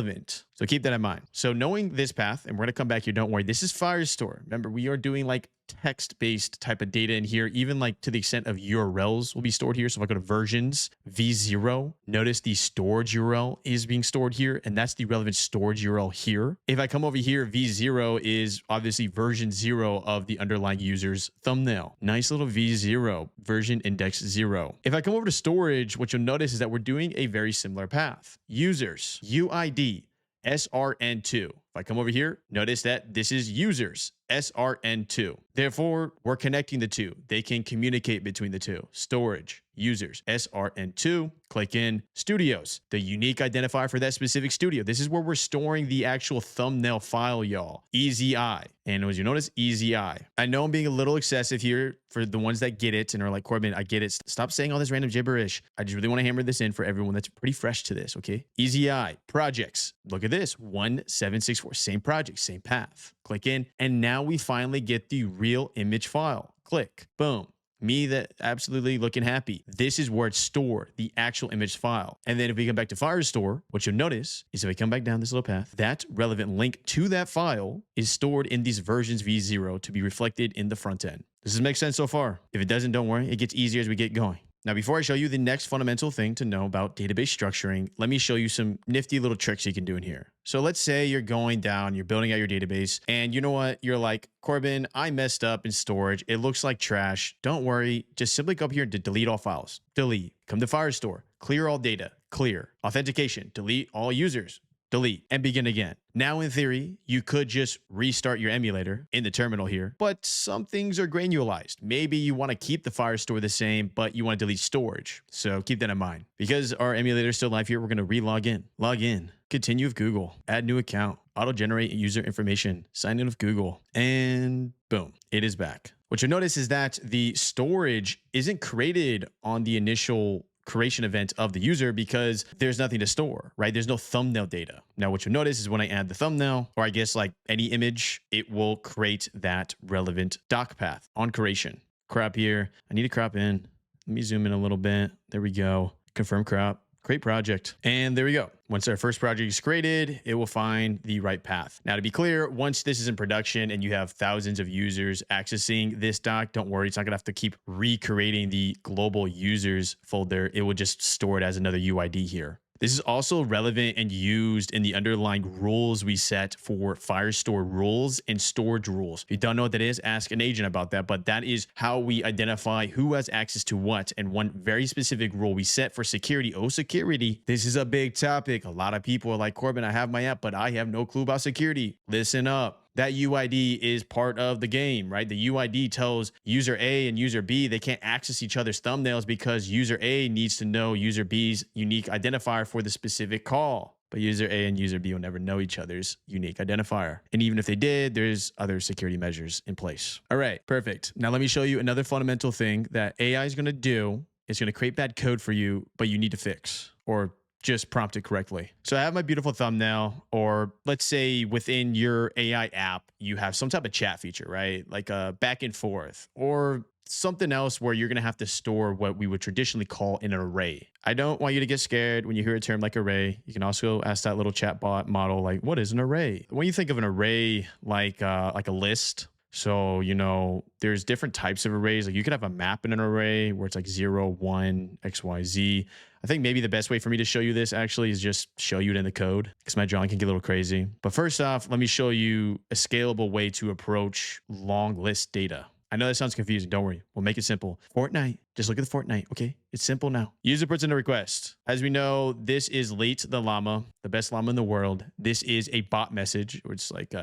So keep that in mind. So knowing this path, and we're going to come back here, don't worry, this is Firestore. Remember, we are doing like text-based type of data in here, even like to the extent of URLs will be stored here. So if I go to versions, V0, notice the storage URL is being stored here, and that's the relevant storage URL here. If I come over here, V0 is obviously version 0 of the underlying user's thumbnail. Nice little V0, version index 0. If I come over to storage, what you'll notice is that we're doing a very similar path. Users, UID, SRN2. If I come over here, notice that this is users, SRN2. Therefore, we're connecting the two. They can communicate between the two. Storage, users, SRN2. Click in studios, the unique identifier for that specific studio. This is where we're storing the actual thumbnail file, y'all. EZI. And as you notice, EZI. I know I'm being a little excessive here for the ones that get it and are like, Corbin, I get it. Stop saying all this random gibberish. I just really want to hammer this in for everyone that's pretty fresh to this, okay? EZI, projects. Look at this, 1764, same project, same path. Click in, and now we finally get the real image file. Click, boom. Me that absolutely looking happy. This is where it's stored, the actual image file. And then if we come back to Firestore, what you'll notice is if I come back down this little path, that relevant link to that file is stored in these versions V0 to be reflected in the front end. Does this make sense so far? If it doesn't, don't worry. It gets easier as we get going. Now, before I show you the next fundamental thing to know about database structuring, let me show you some nifty little tricks you can do in here. So let's say you're going down, you're building out your database, and you know what? You're like, Corbin, I messed up in storage. It looks like trash. Don't worry. Just simply go up here to delete all files. Delete. Come to Firestore. Clear all data. Clear. Authentication. Delete all users. Delete, and begin again. Now, in theory, you could just restart your emulator in the terminal here, but some things are granularized. Maybe you want to keep the Firestore the same, but you want to delete storage. So keep that in mind. Because our emulator is still live here, we're going to re-log in. Log in. Continue with Google. Add new account. Auto-generate user information. Sign in with Google. And boom, it is back. What you'll notice is that the storage isn't created on the initial creation event of the user because there's nothing to store, right? There's no thumbnail data. Now, what you'll notice is when I add the thumbnail, or I guess like any image, it will create that relevant doc path on creation. Crop here. I need to crop in. Let me zoom in a little bit. There we go. Confirm crop. create project. And there we go. Once our first project is created, it will find the right path. Now, to be clear, once this is in production and you have thousands of users accessing this doc, don't worry, it's not gonna have to keep recreating the global users folder. It will just store it as another UID here. This is also relevant and used in the underlying rules we set for Firestore rules and storage rules. If you don't know what that is, ask an agent about that, but that is how we identify who has access to what. And one very specific rule we set for security. Oh, security. This is a big topic. A lot of people are like, Corbin, I have my app, but I have no clue about security. Listen up. That UID is part of the game, right? The UID tells user A and user B they can't access each other's thumbnails because user A needs to know user B's unique identifier for the specific call. But user A and user B will never know each other's unique identifier. And even if they did, there's other security measures in place. All right, perfect. Now let me show you another fundamental thing that AI is going to do. It's going to create bad code for you, but you need to fix or just prompt it correctly. So I have my beautiful thumbnail, or let's say within your AI app, you have some type of chat feature, right? Like a back and forth or something else where you're going to have to store what we would traditionally call an array. I don't want you to get scared when you hear a term like array. You can also ask that little chatbot model, like, what is an array? When you think of an array like a list, so, you know, there's different types of arrays. Like you could have a map in an array where it's like 0, 1, X, Y, Z. I think maybe the best way for me to show you this actually is just show you it in the code because my drawing can get a little crazy. But first off, let me show you a scalable way to approach long list data. I know that sounds confusing. Don't worry. We'll make it simple. Fortnite. Just look at the Fortnite. Okay. It's simple now. User puts in a request. As we know, this is late the llama, the best llama in the world. This is a bot message, or it's like,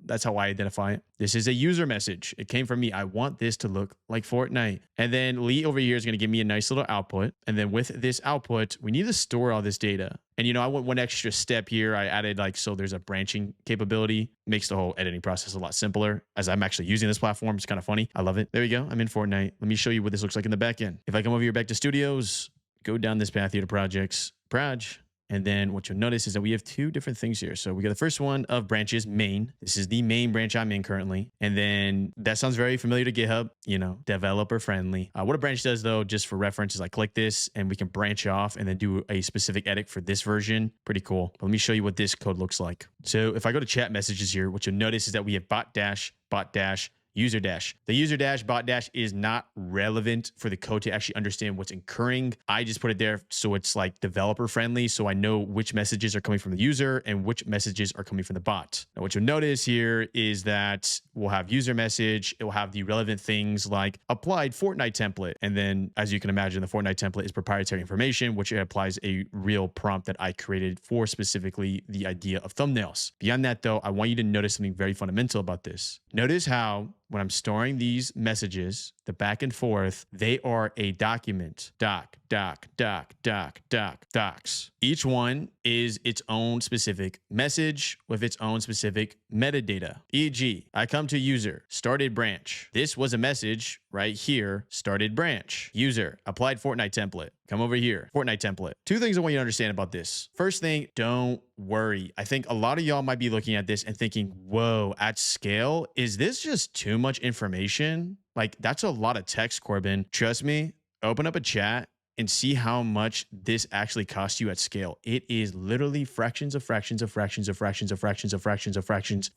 that's how I identify it. This is a user message. It came from me. I want this to look like Fortnite. And then Lee over here is going to give me a nice little output. And then with this output, we need to store all this data. And, you know, I went one extra step here. I added so there's a branching capability. Makes the whole editing process a lot simpler as I'm actually using this platform. It's kind of funny. I love it. There we go. I'm in Fortnite. Let me show you what this looks like in the back end. If I come over here back to studios, go down this path here to projects, and then what you'll notice is that we have two different things here. So we got the first one of branches, main. This is the main branch I'm in currently. And then that sounds very familiar to GitHub, you know, developer friendly. What a branch does though, just for reference, is I click this and we can branch off and then do a specific edit for this version. Pretty cool. But let me show you what this code looks like. So if I go to chat messages here, what you'll notice is that we have bot dash, user dash. The user dash bot dash is not relevant for the code to actually understand what's occurring. I just put it there so it's like developer friendly. So I know which messages are coming from the user and which messages are coming from the bot. Now, what you'll notice here is that we'll have user message. It will have the relevant things like applied Fortnite template. And then as you can imagine, the Fortnite template is proprietary information, which applies a real prompt that I created for specifically the idea of thumbnails. Beyond that though, I want you to notice something very fundamental about this. Notice how when I'm storing these messages, the back and forth, they are a document. Docs. Each one is its own specific message with its own specific metadata. E.g., I come to user, started branch. This was a message right here, started branch. User, applied Fortnite template. Come over here, Fortnite template. Two things I want you to understand about this. First thing, don't worry. I think a lot of y'all might be looking at this and thinking, whoa, at scale, is this just too much information? Like, that's a lot of text, Corbin. Trust me, open up a chat and see how much this actually costs you at scale. It is literally fractions of fractions of fractions of fractions of fractions of fractions of fractions,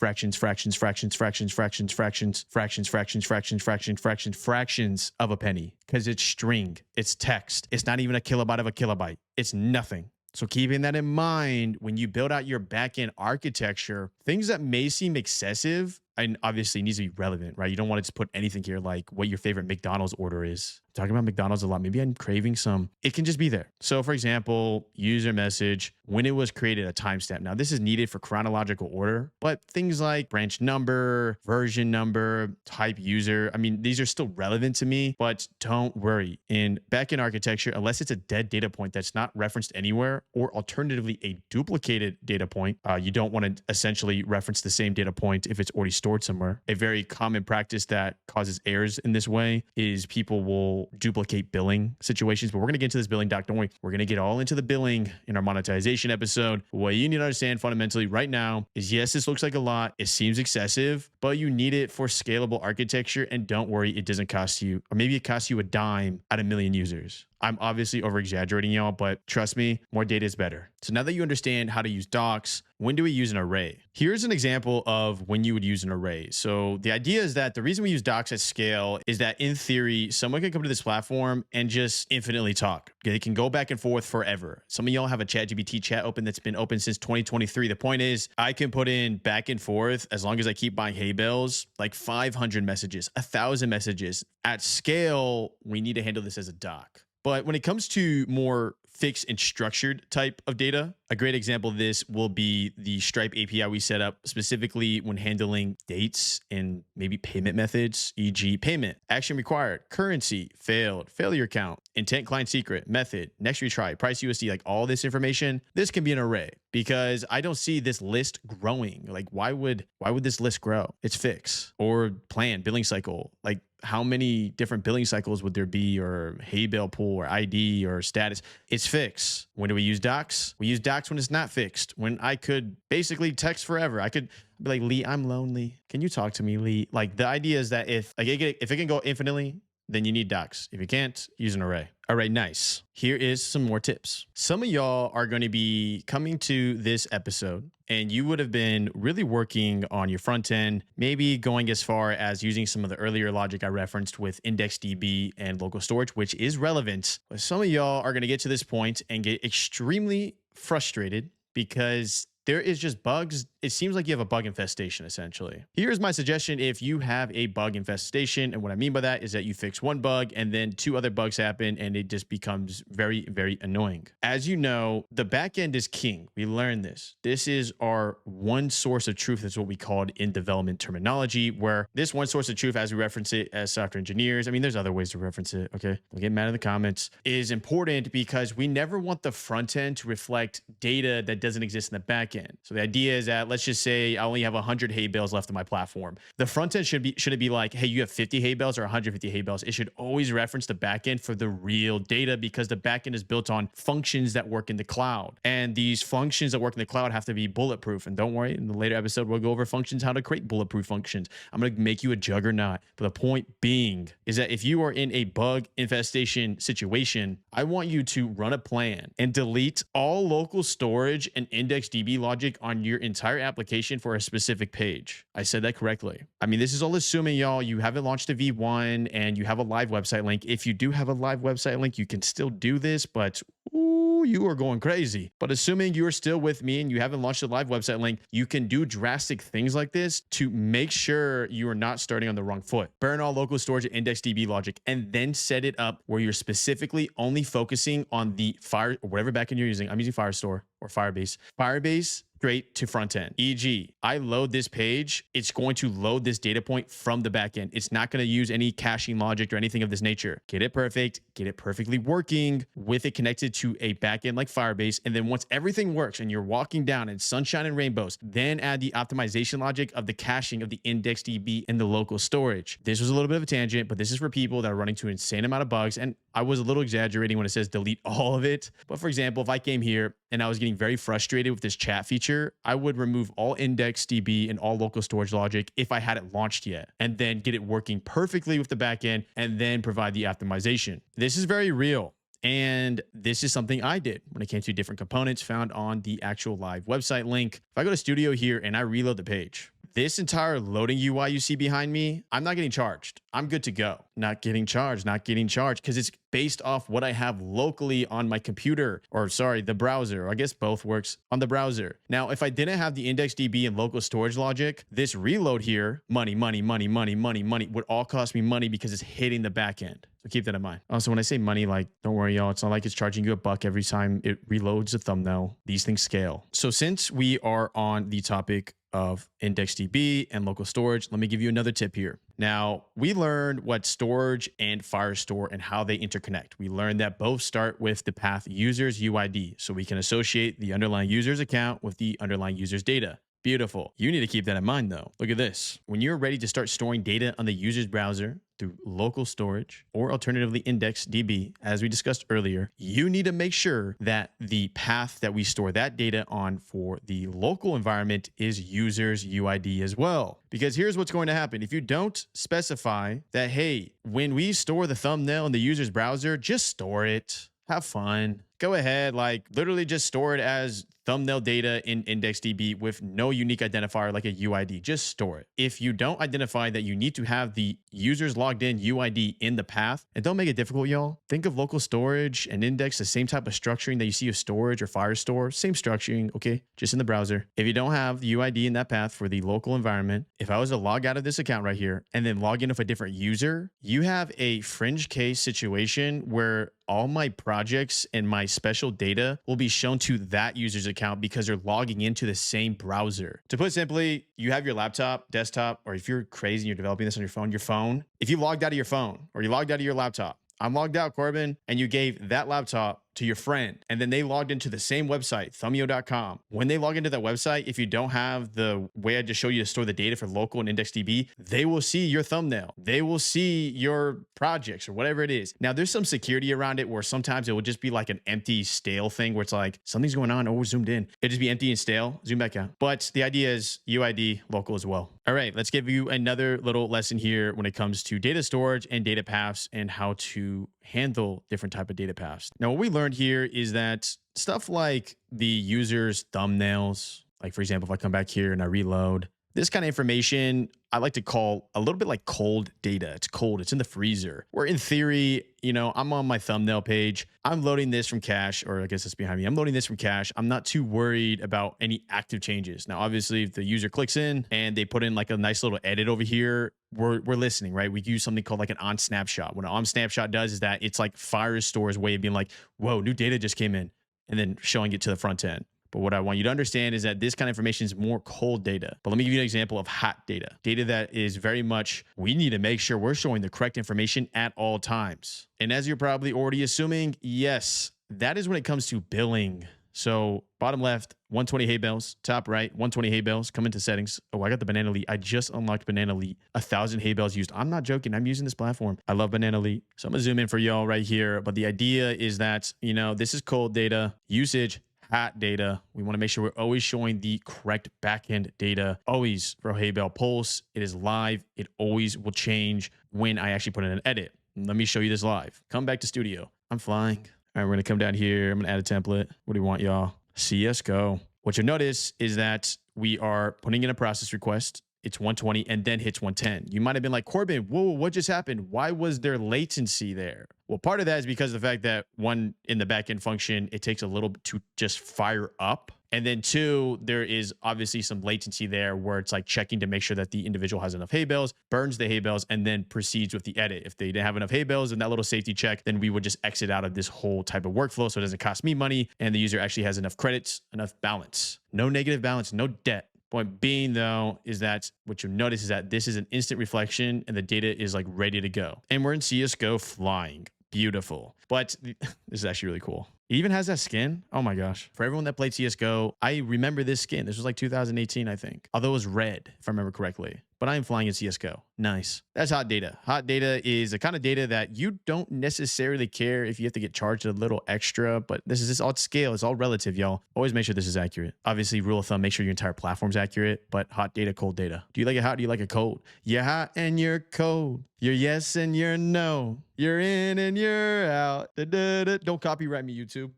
fractions of a penny. Because it's string, it's text. It's not even a kilobyte of a kilobyte. It's nothing. So keeping that in mind, when you build out your backend architecture, things that may seem excessive, and obviously needs to be relevant, right? You don't want to just put anything here like what your favorite McDonald's order is. Talking about McDonald's a lot. Maybe I'm craving some. It can just be there. So for example, user message, when it was created, a timestamp. Now this is needed for chronological order, but things like branch number, version number, type user, I mean, these are still relevant to me, but don't worry. In backend architecture, unless it's a dead data point that's not referenced anywhere, or alternatively a duplicated data point, you don't want to essentially reference the same data point if it's already stored somewhere. A very common practice that causes errors in this way is people will duplicate billing situations, but we're going to get into this billing doc. Don't worry. We're going to get all into the billing in our monetization episode. What you need to understand fundamentally right now is, yes, this looks like a lot. It seems excessive, but you need it for scalable architecture. And don't worry, it doesn't cost you, or maybe it costs you a dime out of 1 million users. I'm obviously over exaggerating, y'all, but trust me, more data is better. So now that you understand how to use docs, when do we use an array? Here's an example of when you would use an array. So the idea is that the reason we use docs at scale is that in theory, someone can come to this platform and just infinitely talk. They can go back and forth forever. Some of y'all have a ChatGPT chat open that's been open since 2023. The point is I can put in back and forth as long as I keep buying hay bales, like 500 messages, 1,000 messages. At scale, we need to handle this as a doc. But when it comes to more fixed and structured type of data, a great example of this will be the Stripe API we set up specifically when handling dates and maybe payment methods, e.g. payment, action required, currency, failed, failure count, intent client secret, method, next retry, price USD, like all this information. This can be an array because I don't see this list growing. Like why would this list grow? It's fixed or plan, billing cycle. Like how many different billing cycles would there be, or hay bale pool or ID or status? It's fixed. When do we use docs? We use docs when it's not fixed. When I could basically text forever. I could be like, Lee, I'm lonely. Can you talk to me, Lee? Like the idea is that if it can go infinitely, then you need docs. If you can't, use an array. All right, nice. Here is some more tips. Some of y'all are going to be coming to this episode and you would have been really working on your front end, maybe going as far as using some of the earlier logic I referenced with IndexedDB and local storage, which is relevant. But some of y'all are going to get to this point and get extremely frustrated because there is just bugs. It seems like you have a bug infestation, essentially. Here's my suggestion if you have a bug infestation. And what I mean by that is that you fix one bug and then 2 other bugs happen and it just becomes very, very annoying. As you know, the backend is king. We learned this. This is our one source of truth. That's what we called in development terminology, where this one source of truth, as we reference it as software engineers, I mean, there's other ways to reference it, okay? Don't get mad in the comments, is important because we never want the front end to reflect data that doesn't exist in the back end. So the idea is that let's just say I only have 100 hay bales left on my platform. The front end shouldn't be like, hey, you have 50 hay bales or 150 hay bales. It should always reference the back end for the real data because the back end is built on functions that work in the cloud. And these functions that work in the cloud have to be bulletproof. And don't worry, in the later episode, we'll go over functions, how to create bulletproof functions. I'm going to make you a juggernaut. But the point being is that if you are in a bug infestation situation, I want you to run a plan and delete all local storage and IndexedDB logic on your entire application for a specific page. I said that correctly. I mean, this is all assuming, y'all, you haven't launched a V1 and you have a live website link. If you do have a live website link, you can still do this, but you are going crazy. But assuming you are still with me and you haven't launched a live website link, you can do drastic things like this to make sure you are not starting on the wrong foot. Burn all local storage and IndexedDB logic, and then set it up where you're specifically only focusing on the Fire or whatever backend you're using. I'm using Firestore or Firebase. Firebase straight to front end. E.g., I load this page, it's going to load this data point from the back end. It's not going to use any caching logic or anything of this nature. Get it perfect, get it perfectly working with it connected to a backend like Firebase. And then once everything works and you're walking down in sunshine and rainbows, then add the optimization logic of the caching of the IndexedDB and the local storage. This was a little bit of a tangent, but this is for people that are running to an insane amount of bugs. And I was a little exaggerating when it says delete all of it. But for example, if I came here and I was getting very frustrated with this chat feature, I would remove all IndexedDB and all local storage logic if I hadn't launched yet, and then get it working perfectly with the backend and then provide the optimization. This is very real. And this is something I did when it came to different components found on the actual live website link. If I go to Studio here and I reload the page, this entire loading UI you see behind me, I'm not getting charged. I'm good to go. Not getting charged, because it's based off what I have locally on my computer, or sorry, the browser. I guess both works on the browser. Now, if I didn't have the IndexedDB and local storage logic, this reload here, money, would all cost me money because it's hitting the back end. So keep that in mind. Also, when I say money, like, don't worry, y'all. It's not like it's charging you $1 every time it reloads a thumbnail. These things scale. So since we are on the topic of IndexedDB and local storage, let me give you another tip here. Now, we learned what storage and Firestore and how they interconnect. We learned that both start with the path users UID, so we can associate the underlying user's account with the underlying user's data. Beautiful. You need to keep that in mind though. Look at this. When you're ready to start storing data on the user's browser through local storage or alternatively IndexedDB, as we discussed earlier, you need to make sure that the path that we store that data on for the local environment is user's UID as well. Because here's what's going to happen. If you don't specify that, hey, when we store the thumbnail in the user's browser, just store it. Have fun. Go ahead, like literally just store it as thumbnail data in IndexedDB with no unique identifier like a UID. Just store it. If you don't identify that you need to have the user's logged in UID in the path, and don't make it difficult, y'all. Think of local storage and index the same type of structuring that you see of storage or Firestore. Same structuring, okay? Just in the browser. If you don't have the UID in that path for the local environment, if I was to log out of this account right here and then log in with a different user, you have a fringe case situation where all my projects and my special data will be shown to that user's account because they're logging into the same browser. To put simply, you have your laptop, desktop, or if you're crazy and you're developing this on your phone, if you logged out of your phone or you logged out of your laptop, I'm logged out, Corbin, and you gave that laptop to your friend, and then they logged into the same website, thumbio.com. When they log into that website, if you don't have the way I just showed you to store the data for local and IndexedDB, they will see your thumbnail. They will see your projects or whatever it is. Now, there's some security around it where sometimes it will just be like an empty, stale thing where it's like, something's going on, oh, we're zoomed in. It'll just be empty and stale, zoom back out. But the idea is UID local as well. All right, let's give you another little lesson here when it comes to data storage and data paths and how to handle different type of data paths. Now, what we learned here is that stuff like the user's thumbnails, like for example, if I come back here and I reload, this kind of information I like to call a little bit like cold data. It's cold, it's in the freezer. Where in theory, you know, I'm on my thumbnail page. I'm loading this from cache, or I guess it's behind me. I'm loading this from cache. I'm not too worried about any active changes. Now, obviously, if the user clicks in and they put in like a nice little edit over here, we're listening, right? We use something called like an on snapshot. What an on snapshot does is that it's like Firestore's way of being like, whoa, new data just came in, and then showing it to the front end. But what I want you to understand is that this kind of information is more cold data. But let me give you an example of hot data. Data that is very much, we need to make sure we're showing the correct information at all times. And as you're probably already assuming, yes, that is when it comes to billing. So bottom left, 120 hay bales. Top right, 120 hay bales. Come into settings. Oh, I got the Banana Elite. I just unlocked Banana Elite. 1,000 hay bales used. I'm not joking. I'm using this platform. I love Banana Elite. So I'm going to zoom in for y'all right here. But the idea is that, you know, this is cold data. Usage, hot data. We want to make sure we're always showing the correct backend data. Always for hay bale pulse. It is live. It always will change when I actually put in an edit. Let me show you this live. Come back to studio. I'm flying. All right, we're going to come down here. I'm going to add a template. What do you want, y'all? CSGO. What you'll notice is that we are putting in a process request. It's 120 and then hits 110. You might have been like, Corbin, whoa, what just happened? Why was there latency there? Well, part of that is because of the fact that one, in the backend function, it takes a little bit to just fire up. And then two, there is obviously some latency there where it's like checking to make sure that the individual has enough hay bales, burns the hay bales, and then proceeds with the edit. If they didn't have enough hay bales in that little safety check, then we would just exit out of this whole type of workflow so it doesn't cost me money and the user actually has enough credits, enough balance. No negative balance, no debt. Point being, though, is that what you'll notice is that this is an instant reflection and the data is like ready to go. And we're in CSGO flying. Beautiful. But this is actually really cool. It even has that skin. Oh my gosh. For everyone that played CSGO, I remember this skin. This was like 2018, I think. Although it was red, if I remember correctly. But I am flying in CSGO. Nice. That's hot data. Hot data is the kind of data that you don't necessarily care if you have to get charged a little extra, but this is just all scale. It's all relative, y'all. Always make sure this is accurate. Obviously, rule of thumb, make sure your entire platform's accurate, but hot data, cold data. Do you like it hot? Do you like it cold? You're hot and you're cold. You're yes and you're no. You're in and you're out. Da-da-da. Don't copyright me, YouTube.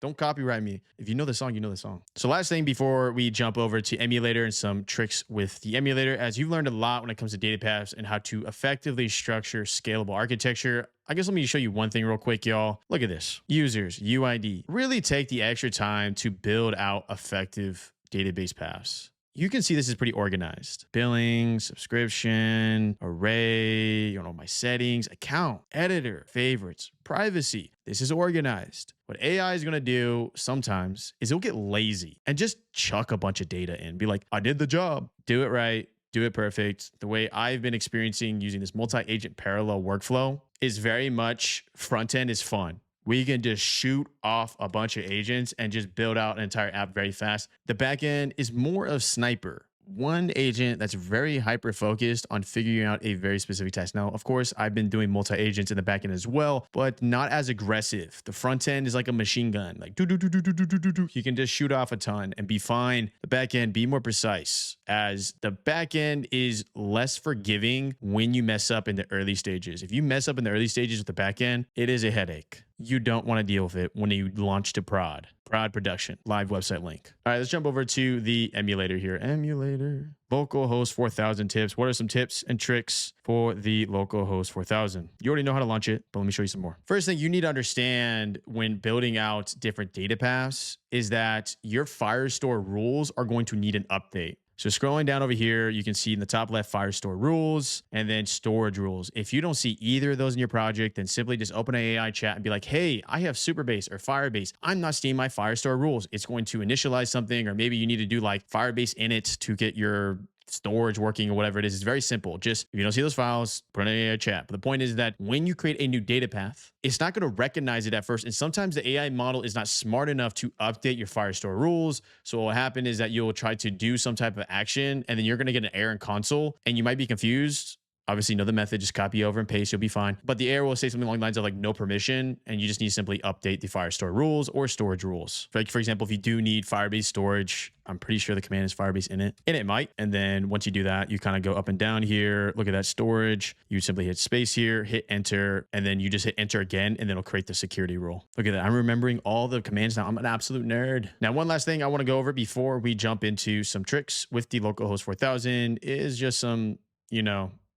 Don't copyright me. If you know the song, you know the song. So last thing before we jump over to emulator and some tricks with the emulator, as you've learned a lot when it comes to data paths and how to effectively structure scalable architecture, I guess let me show you one thing real quick, y'all. Look at this. Users, UID. Really take the extra time to build out effective database paths. You can see this is pretty organized. Billing, subscription, array, you know, my settings, account, editor, favorites, privacy. This is organized. What AI is going to do sometimes is it'll get lazy and just chuck a bunch of data in. Be like, I did the job. Do it right. Do it perfect. The way I've been experiencing using this multi-agent parallel workflow is very much front end is fun. we can just shoot off a bunch of agents and just build out an entire app very fast. The backend is more of sniper. One agent that's very hyper focused on figuring out a very specific task. Now, of course, I've been doing multi agents in the backend as well, but not as aggressive. The front end is like a machine gun, like do do do do do do do do. You can just shoot off a ton and be fine. The backend, be more precise, as the backend is less forgiving when you mess up in the early stages. If you mess up in the early stages with the backend, it is a headache. You don't want to deal with it when you launch to prod production, live website link. All right, let's jump over to the emulator here. Emulator, localhost 4000 tips. What are some tips and tricks for the localhost 4000? You already know how to launch it, but let me show you some more. First thing you need to understand when building out different data paths is that your Firestore rules are going to need an update. So scrolling down over here, you can see in the top left, Firestore rules and then storage rules. If you don't see either of those in your project, then simply just open an AI chat and be like, hey, I have Superbase or Firebase. I'm not seeing my Firestore rules. It's going to initialize something, or maybe you need to do like Firebase init to get your storage working or whatever it is. It's very simple. Just if you don't see those files, put it in a chat. But the point is that when you create a new data path, it's not going to recognize it at first. And sometimes the AI model is not smart enough to update your Firestore rules. So what will happen is that you'll try to do some type of action and then you're going to get an error in console and you might be confused. Obviously, know the method, just copy over and paste, you'll be fine. But the error will say something along the lines of like no permission, and you just need to simply update the Firestore rules or storage rules. Like, for example, if you do need Firebase storage, I'm pretty sure the command is Firebase init, and it might. And then once you do that, you kind of go up and down here, look at that storage. You simply hit space here, hit enter, and then you just hit enter again, and then it'll create the security rule. Look at that. I'm remembering all the commands now. I'm an absolute nerd. Now, one last thing I want to go over before we jump into some tricks with the localhost 4000 is just some,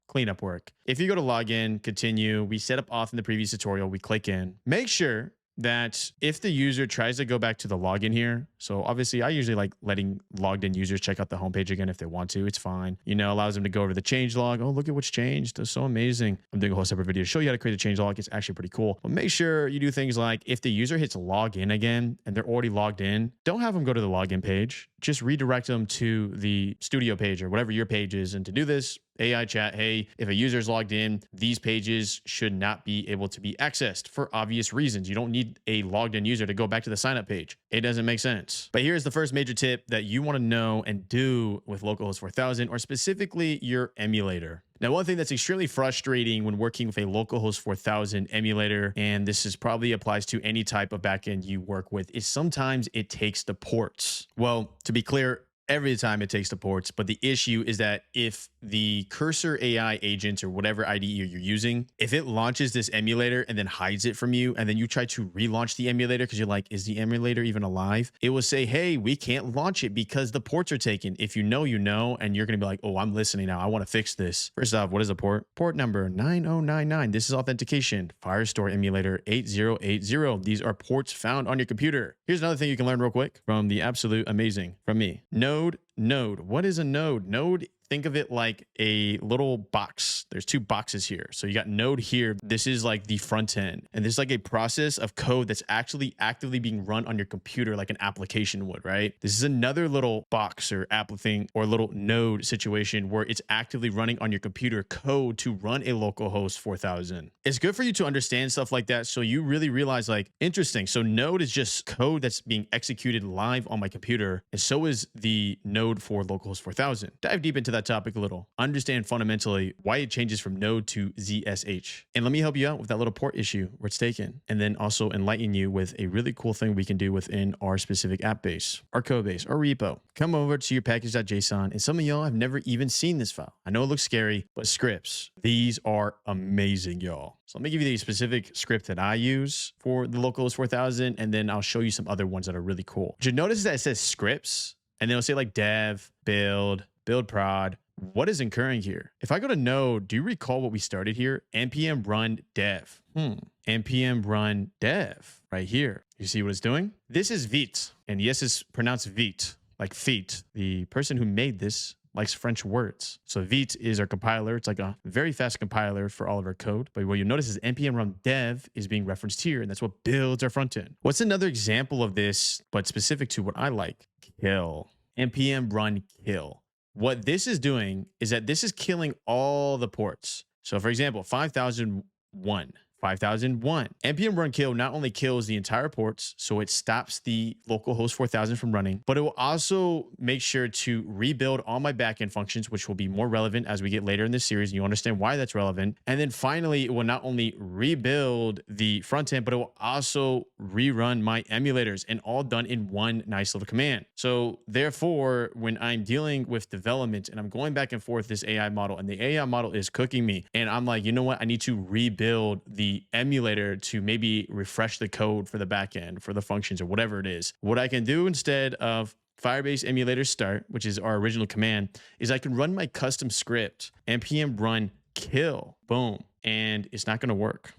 cleanup work. If you go to login, continue, we set up auth in the previous tutorial, we click in, make sure that if the user tries to go back to the login here, so obviously I usually like letting logged in users check out the homepage again if they want to, it's fine. Allows them to go over the change log. Oh, look at what's changed. That's so amazing. I'm doing a whole separate video to show you how to create a change log. It's actually pretty cool. But make sure you do things like if the user hits login again and they're already logged in, don't have them go to the login page. Just redirect them to the studio page or whatever your page is. And to do this, AI chat, hey, if a user is logged in, these pages should not be able to be accessed for obvious reasons. You don't need a logged in user to go back to the sign up page. It doesn't make sense. But here's the first major tip that you want to know and do with localhost 4000, or specifically your emulator. Now, one thing that's extremely frustrating when working with a localhost 4000 emulator, and this is probably applies to any type of backend you work with, is sometimes it takes the ports. Well, to be clear, every time it takes the ports, but the issue is that if the cursor AI agent or whatever IDE you're using, if it launches this emulator and then hides it from you, and then you try to relaunch the emulator because you're like, is the emulator even alive? It will say, hey, we can't launch it because the ports are taken. If you know, and you're going to be like, oh, I'm listening now. I want to fix this. First off, what is a port? Port number 9099. This is authentication. Firestore emulator 8080. These are ports found on your computer. Here's another thing you can learn real quick from the absolute amazing from me. Node. What is a node? Node, think of it like a little box. There's two boxes here. So you got node here. This is like the front end. And this is like a process of code that's actually actively being run on your computer like an application would, right? This is another little box or app thing or little node situation where it's actively running on your computer code to run a localhost 4000. It's good for you to understand stuff like that so you really realize like, interesting. So node is just code that's being executed live on my computer. And so is the node for localhost 4000. Dive deep into that topic a little. Understand fundamentally why it changes from node to ZSH. And let me help you out with that little port issue where it's taken. And then also enlighten you with a really cool thing we can do within our specific app base, our code base, our repo. Come over to your package.json. And some of y'all have never even seen this file. I know it looks scary, but scripts, these are amazing, y'all. So let me give you the specific script that I use for the localhost 4000, and then I'll show you some other ones that are really cool. What you notice is that it says scripts, and then it'll say like dev, build prod. What is incurring here? If I go to node, do you recall what we started here? npm run dev. npm run dev right here. You see what it's doing? This is Vite, and yes, it's pronounced Vite, like feet. The person who made this likes French words. So Vite is our compiler. It's like a very fast compiler for all of our code. But what you notice is npm run dev is being referenced here, and that's what builds our front end. What's another example of this, but specific to what I like? Kill. npm run kill. What this is doing is that this is killing all the ports. So for example, 5001, 5001. npm run kill not only kills the entire ports, so it stops the localhost 4000 from running, but it will also make sure to rebuild all my backend functions, which will be more relevant as we get later in this series. And you understand why that's relevant. And then finally, it will not only rebuild the front end, but it will also rerun my emulators, and all done in one nice little command. So therefore, when I'm dealing with development and I'm going back and forth this AI model, and the AI model is cooking me, and I'm like, you know what? I need to rebuild the emulator to maybe refresh the code for the backend, for the functions, or whatever it is. What I can do instead of Firebase emulator start, which is our original command, is I can run my custom script, npm run kill, boom, and it's not going to work.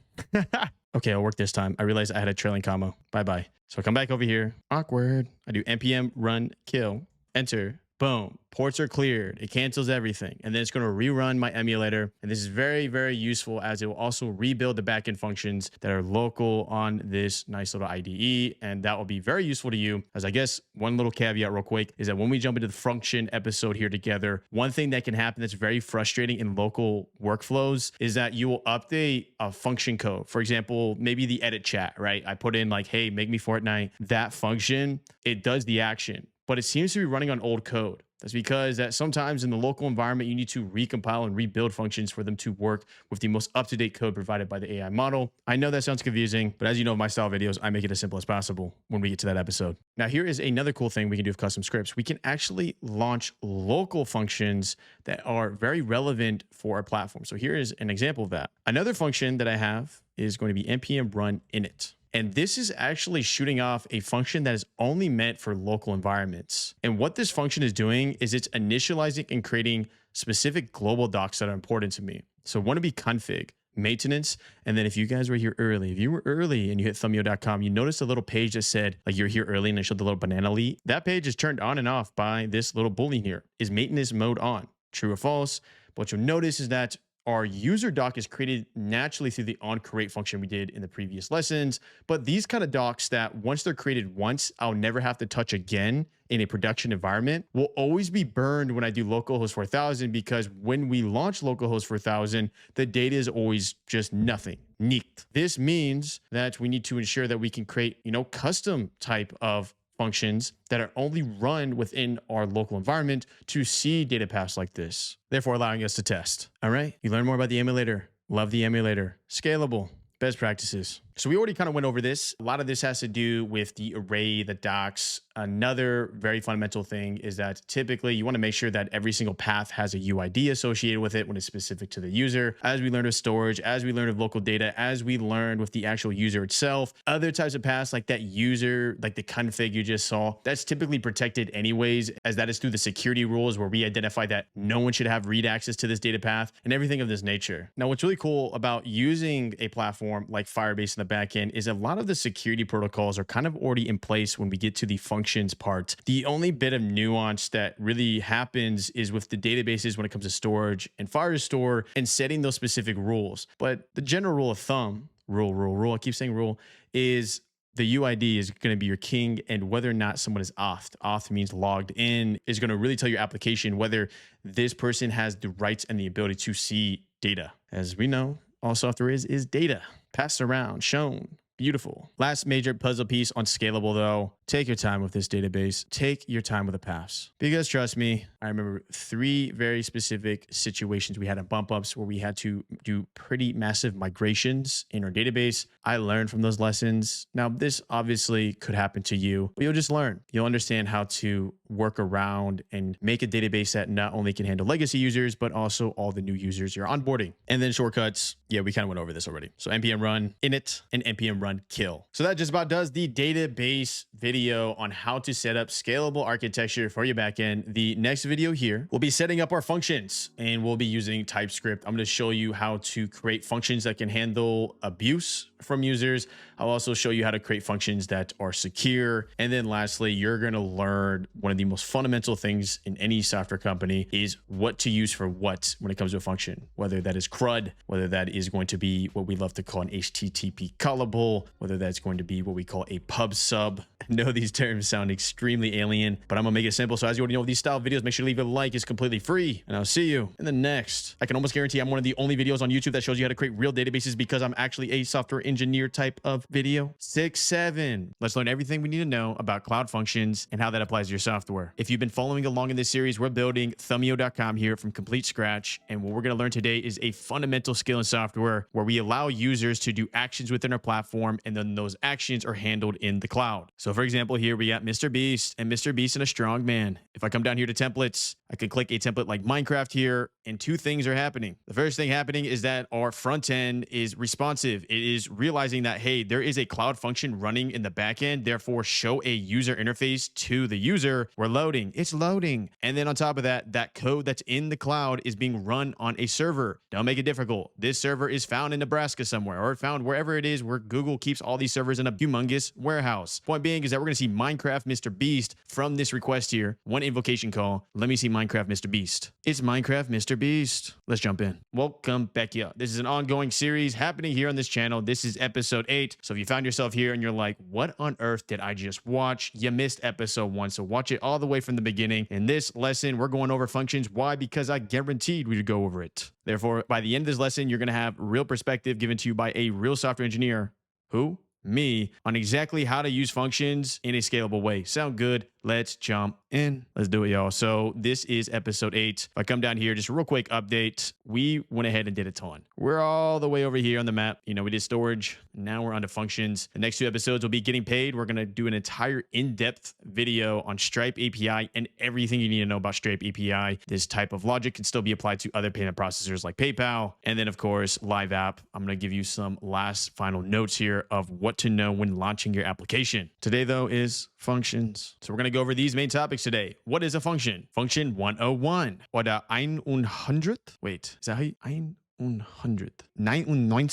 Okay, it'll work this time. I realized I had a trailing comma. Bye-bye. So I come back over here. Awkward. I do npm run kill, enter, boom. Ports are cleared. It cancels everything. And then it's going to rerun my emulator. And this is very, very useful, as it will also rebuild the backend functions that are local on this nice little IDE. And that will be very useful to you. As I guess one little caveat real quick is that when we jump into the function episode here together, one thing that can happen that's very frustrating in local workflows is that you will update a function code. For example, maybe the edit chat, right? I put in like, hey, make me Fortnite. That function, it does the action, but it seems to be running on old code. That's because that sometimes in the local environment, you need to recompile and rebuild functions for them to work with the most up-to-date code provided by the AI model. I know that sounds confusing, but as you know, my style videos, I make it as simple as possible when we get to that episode. Now, here is another cool thing we can do with custom scripts. We can actually launch local functions that are very relevant for our platform. So here is an example of that. Another function that I have is going to be npm run init. And this is actually shooting off a function that is only meant for local environments. And what this function is doing is it's initializing and creating specific global docs that are important to me. So one would be config, maintenance. And then if you guys were here early, if you were early and you hit thumbio.com, you noticed a little page that said like you're here early, and it showed the little banana leaf. That page is turned on and off by this little boolean here. Is maintenance mode on? True or false? But what you'll notice is that our user doc is created naturally through the onCreate function we did in the previous lessons. But these kind of docs that once they're created once, I'll never have to touch again in a production environment will always be burned when I do localhost 4000, because when we launch localhost 4000, the data is always just nothing, neat. This means that we need to ensure that we can create, custom type of functions that are only run within our local environment to see data paths like this, therefore allowing us to test. All right, you learn more about the emulator. Love the emulator. Scalable. Best practices. So we already kind of went over this. A lot of this has to do with the array, the docs. Another very fundamental thing is that typically you want to make sure that every single path has a UID associated with it when it's specific to the user. As we learned with storage, as we learned with local data, as we learned with the actual user itself, other types of paths like that user, like the config you just saw, that's typically protected anyways, as that is through the security rules where we identify that no one should have read access to this data path and everything of this nature. Now, what's really cool about using a platform like Firebase in the backend is a lot of the security protocols are kind of already in place when we get to the functions part. The only bit of nuance that really happens is with the databases when it comes to storage and Firestore and setting those specific rules. But the general rule of thumb, rule, I keep saying rule, is the UID is going to be your king, and whether or not someone is auth means logged in, is going to really tell your application whether this person has the rights and the ability to see data. As we know, all software is data. Passed around, shown, beautiful. Last major puzzle piece on scalable though, take your time with this database. Take your time with the paths. Because trust me, I remember 3 very specific situations we had in bump ups where we had to do pretty massive migrations in our database. I learned from those lessons. Now, this obviously could happen to you, but you'll just learn. You'll understand how to work around and make a database that not only can handle legacy users, but also all the new users you're onboarding. And then shortcuts. Yeah, we kind of went over this already. So npm run init and npm run kill. So that just about does the database video on how to set up scalable architecture for your backend. The next video here, we'll be setting up our functions and we'll be using TypeScript. I'm going to show you how to create functions that can handle abuse from users. I'll also show you how to create functions that are secure. And then lastly, you're going to learn one of the most fundamental things in any software company is what to use for what when it comes to a function, whether that is CRUD, whether that is going to be what we love to call an HTTP callable, whether that's going to be what we call a pub sub. I know these terms sound extremely alien, but I'm gonna make it simple. So as you already know, these style videos, make sure sure to leave a like. It's completely free. And I'll see you in the next. I can almost guarantee I'm one of the only videos on YouTube that shows you how to create real databases because I'm actually a software engineer type of video. 6-7. Let's learn everything we need to know about cloud functions and how that applies to your software. If you've been following along in this series, we're building Thumbio.com here from complete scratch. And what we're going to learn today is a fundamental skill in software where we allow users to do actions within our platform, and then those actions are handled in the cloud. So for example, here we got Mr. Beast and Mr. Beast and a strong man. If I come down here to templates, I could click a template like Minecraft here, and two things are happening. The first thing happening is that our front end is responsive. It is realizing that, hey, there is a cloud function running in the backend, therefore show a user interface to the user. We're loading. It's loading. And then on top of that, that code that's in the cloud is being run on a server. Don't make it difficult. This server is found in Nebraska somewhere, or found wherever it is where Google keeps all these servers in a humongous warehouse. Point being is that we're going to see Minecraft Mr. Beast from this request here. One invocation call. Let me see Minecraft Mr. Beast. It's Minecraft Mr. Beast. Let's jump in. Welcome back. Yeah, this is an ongoing series happening here on this channel. This is episode 8. So if you found yourself here and you're like, what on earth did I just watch? You missed episode 1. So watch it all the way from the beginning. In this lesson, we're going over functions. Why? Because I guaranteed we'd go over it. Therefore, by the end of this lesson, you're going to have real perspective given to you by a real software engineer. Who? Me, on exactly how to use functions in a scalable way. Sound good? Let's jump in. Let's do it, y'all. So this is episode 8. If I come down here, just a real quick update. We went ahead and did a ton. We're all the way over here on the map. You know, we did storage. Now we're on to functions. The next 2 episodes will be getting paid. We're going to do an entire in-depth video on Stripe API and everything you need to know about Stripe API. This type of logic can still be applied to other payment processors like PayPal. And then, of course, Live App. I'm going to give you some last final notes here of what to know when launching your application. Today, though, is functions. So we're going to go over these main topics today. What is a function? Function 101. Oder 100? Wait, is that how you... 100. 99?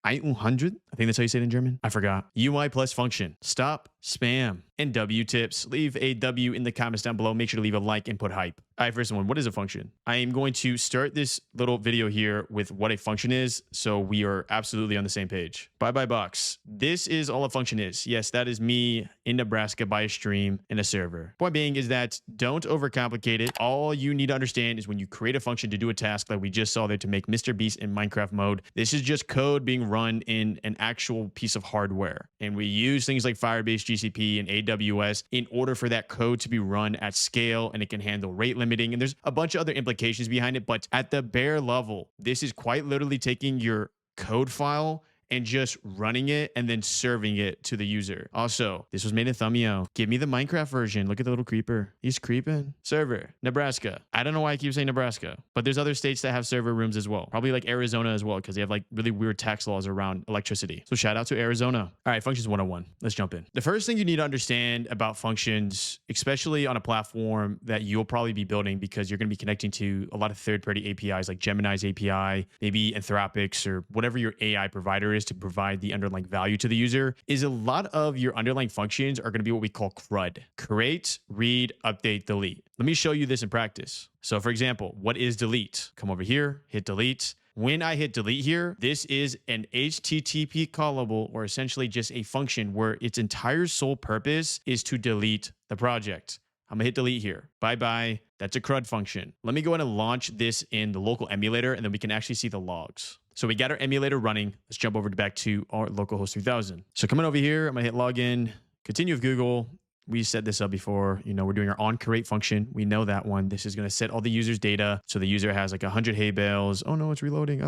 100? I think that's how you say it in German. I forgot. UI plus function. Stop, spam, and W tips. Leave a W in the comments down below. Make sure to leave a like and put hype. All right, first one. What is a function? I am going to start this little video here with what a function is, so we are absolutely on the same page. Bye box. This is all a function is. Yes, that is me in Nebraska by a stream in a server. Point being is that don't overcomplicate it. All you need to understand is when you create a function to do a task like we just saw there to make Mr. Beast in Minecraft mode, this is just code being run in an actual piece of hardware. And we use things like Firebase, GCP, and AWS in order for that code to be run at scale, and it can handle rate limiting. And there's a bunch of other implications behind it. But at the bare level, this is quite literally taking your code file and just running it and then serving it to the user. Also, this was made in Thumbio. Give me the Minecraft version. Look at the little creeper. He's creeping. Server, Nebraska. I don't know why I keep saying Nebraska, but there's other states that have server rooms as well. Probably like Arizona as well, because they have like really weird tax laws around electricity. So shout out to Arizona. All right, functions 101. Let's jump in. The first thing you need to understand about functions, especially on a platform that you'll probably be building because you're going to be connecting to a lot of third-party APIs like Gemini's API, maybe Anthropic's, or whatever your AI provider is to provide the underlying value to the user, is a lot of your underlying functions are going to be what we call CRUD. Create, read, update, delete. Let me show you this in practice. So for example, what is delete? Come over here, hit delete. When I hit delete here, this is an HTTP callable, or essentially just a function where its entire sole purpose is to delete the project. I'm gonna hit delete here. Bye-bye. That's a CRUD function. Let me go ahead and launch this in the local emulator, and then we can actually see the logs. So we got our emulator running. Let's jump over back to our localhost 3000. So coming over here, I'm gonna hit login, continue with Google. We set this up before, you know, we're doing our on create function. We know that one. This is going to set all the user's data. So the user has like 100 hay bales. Oh no, it's reloading.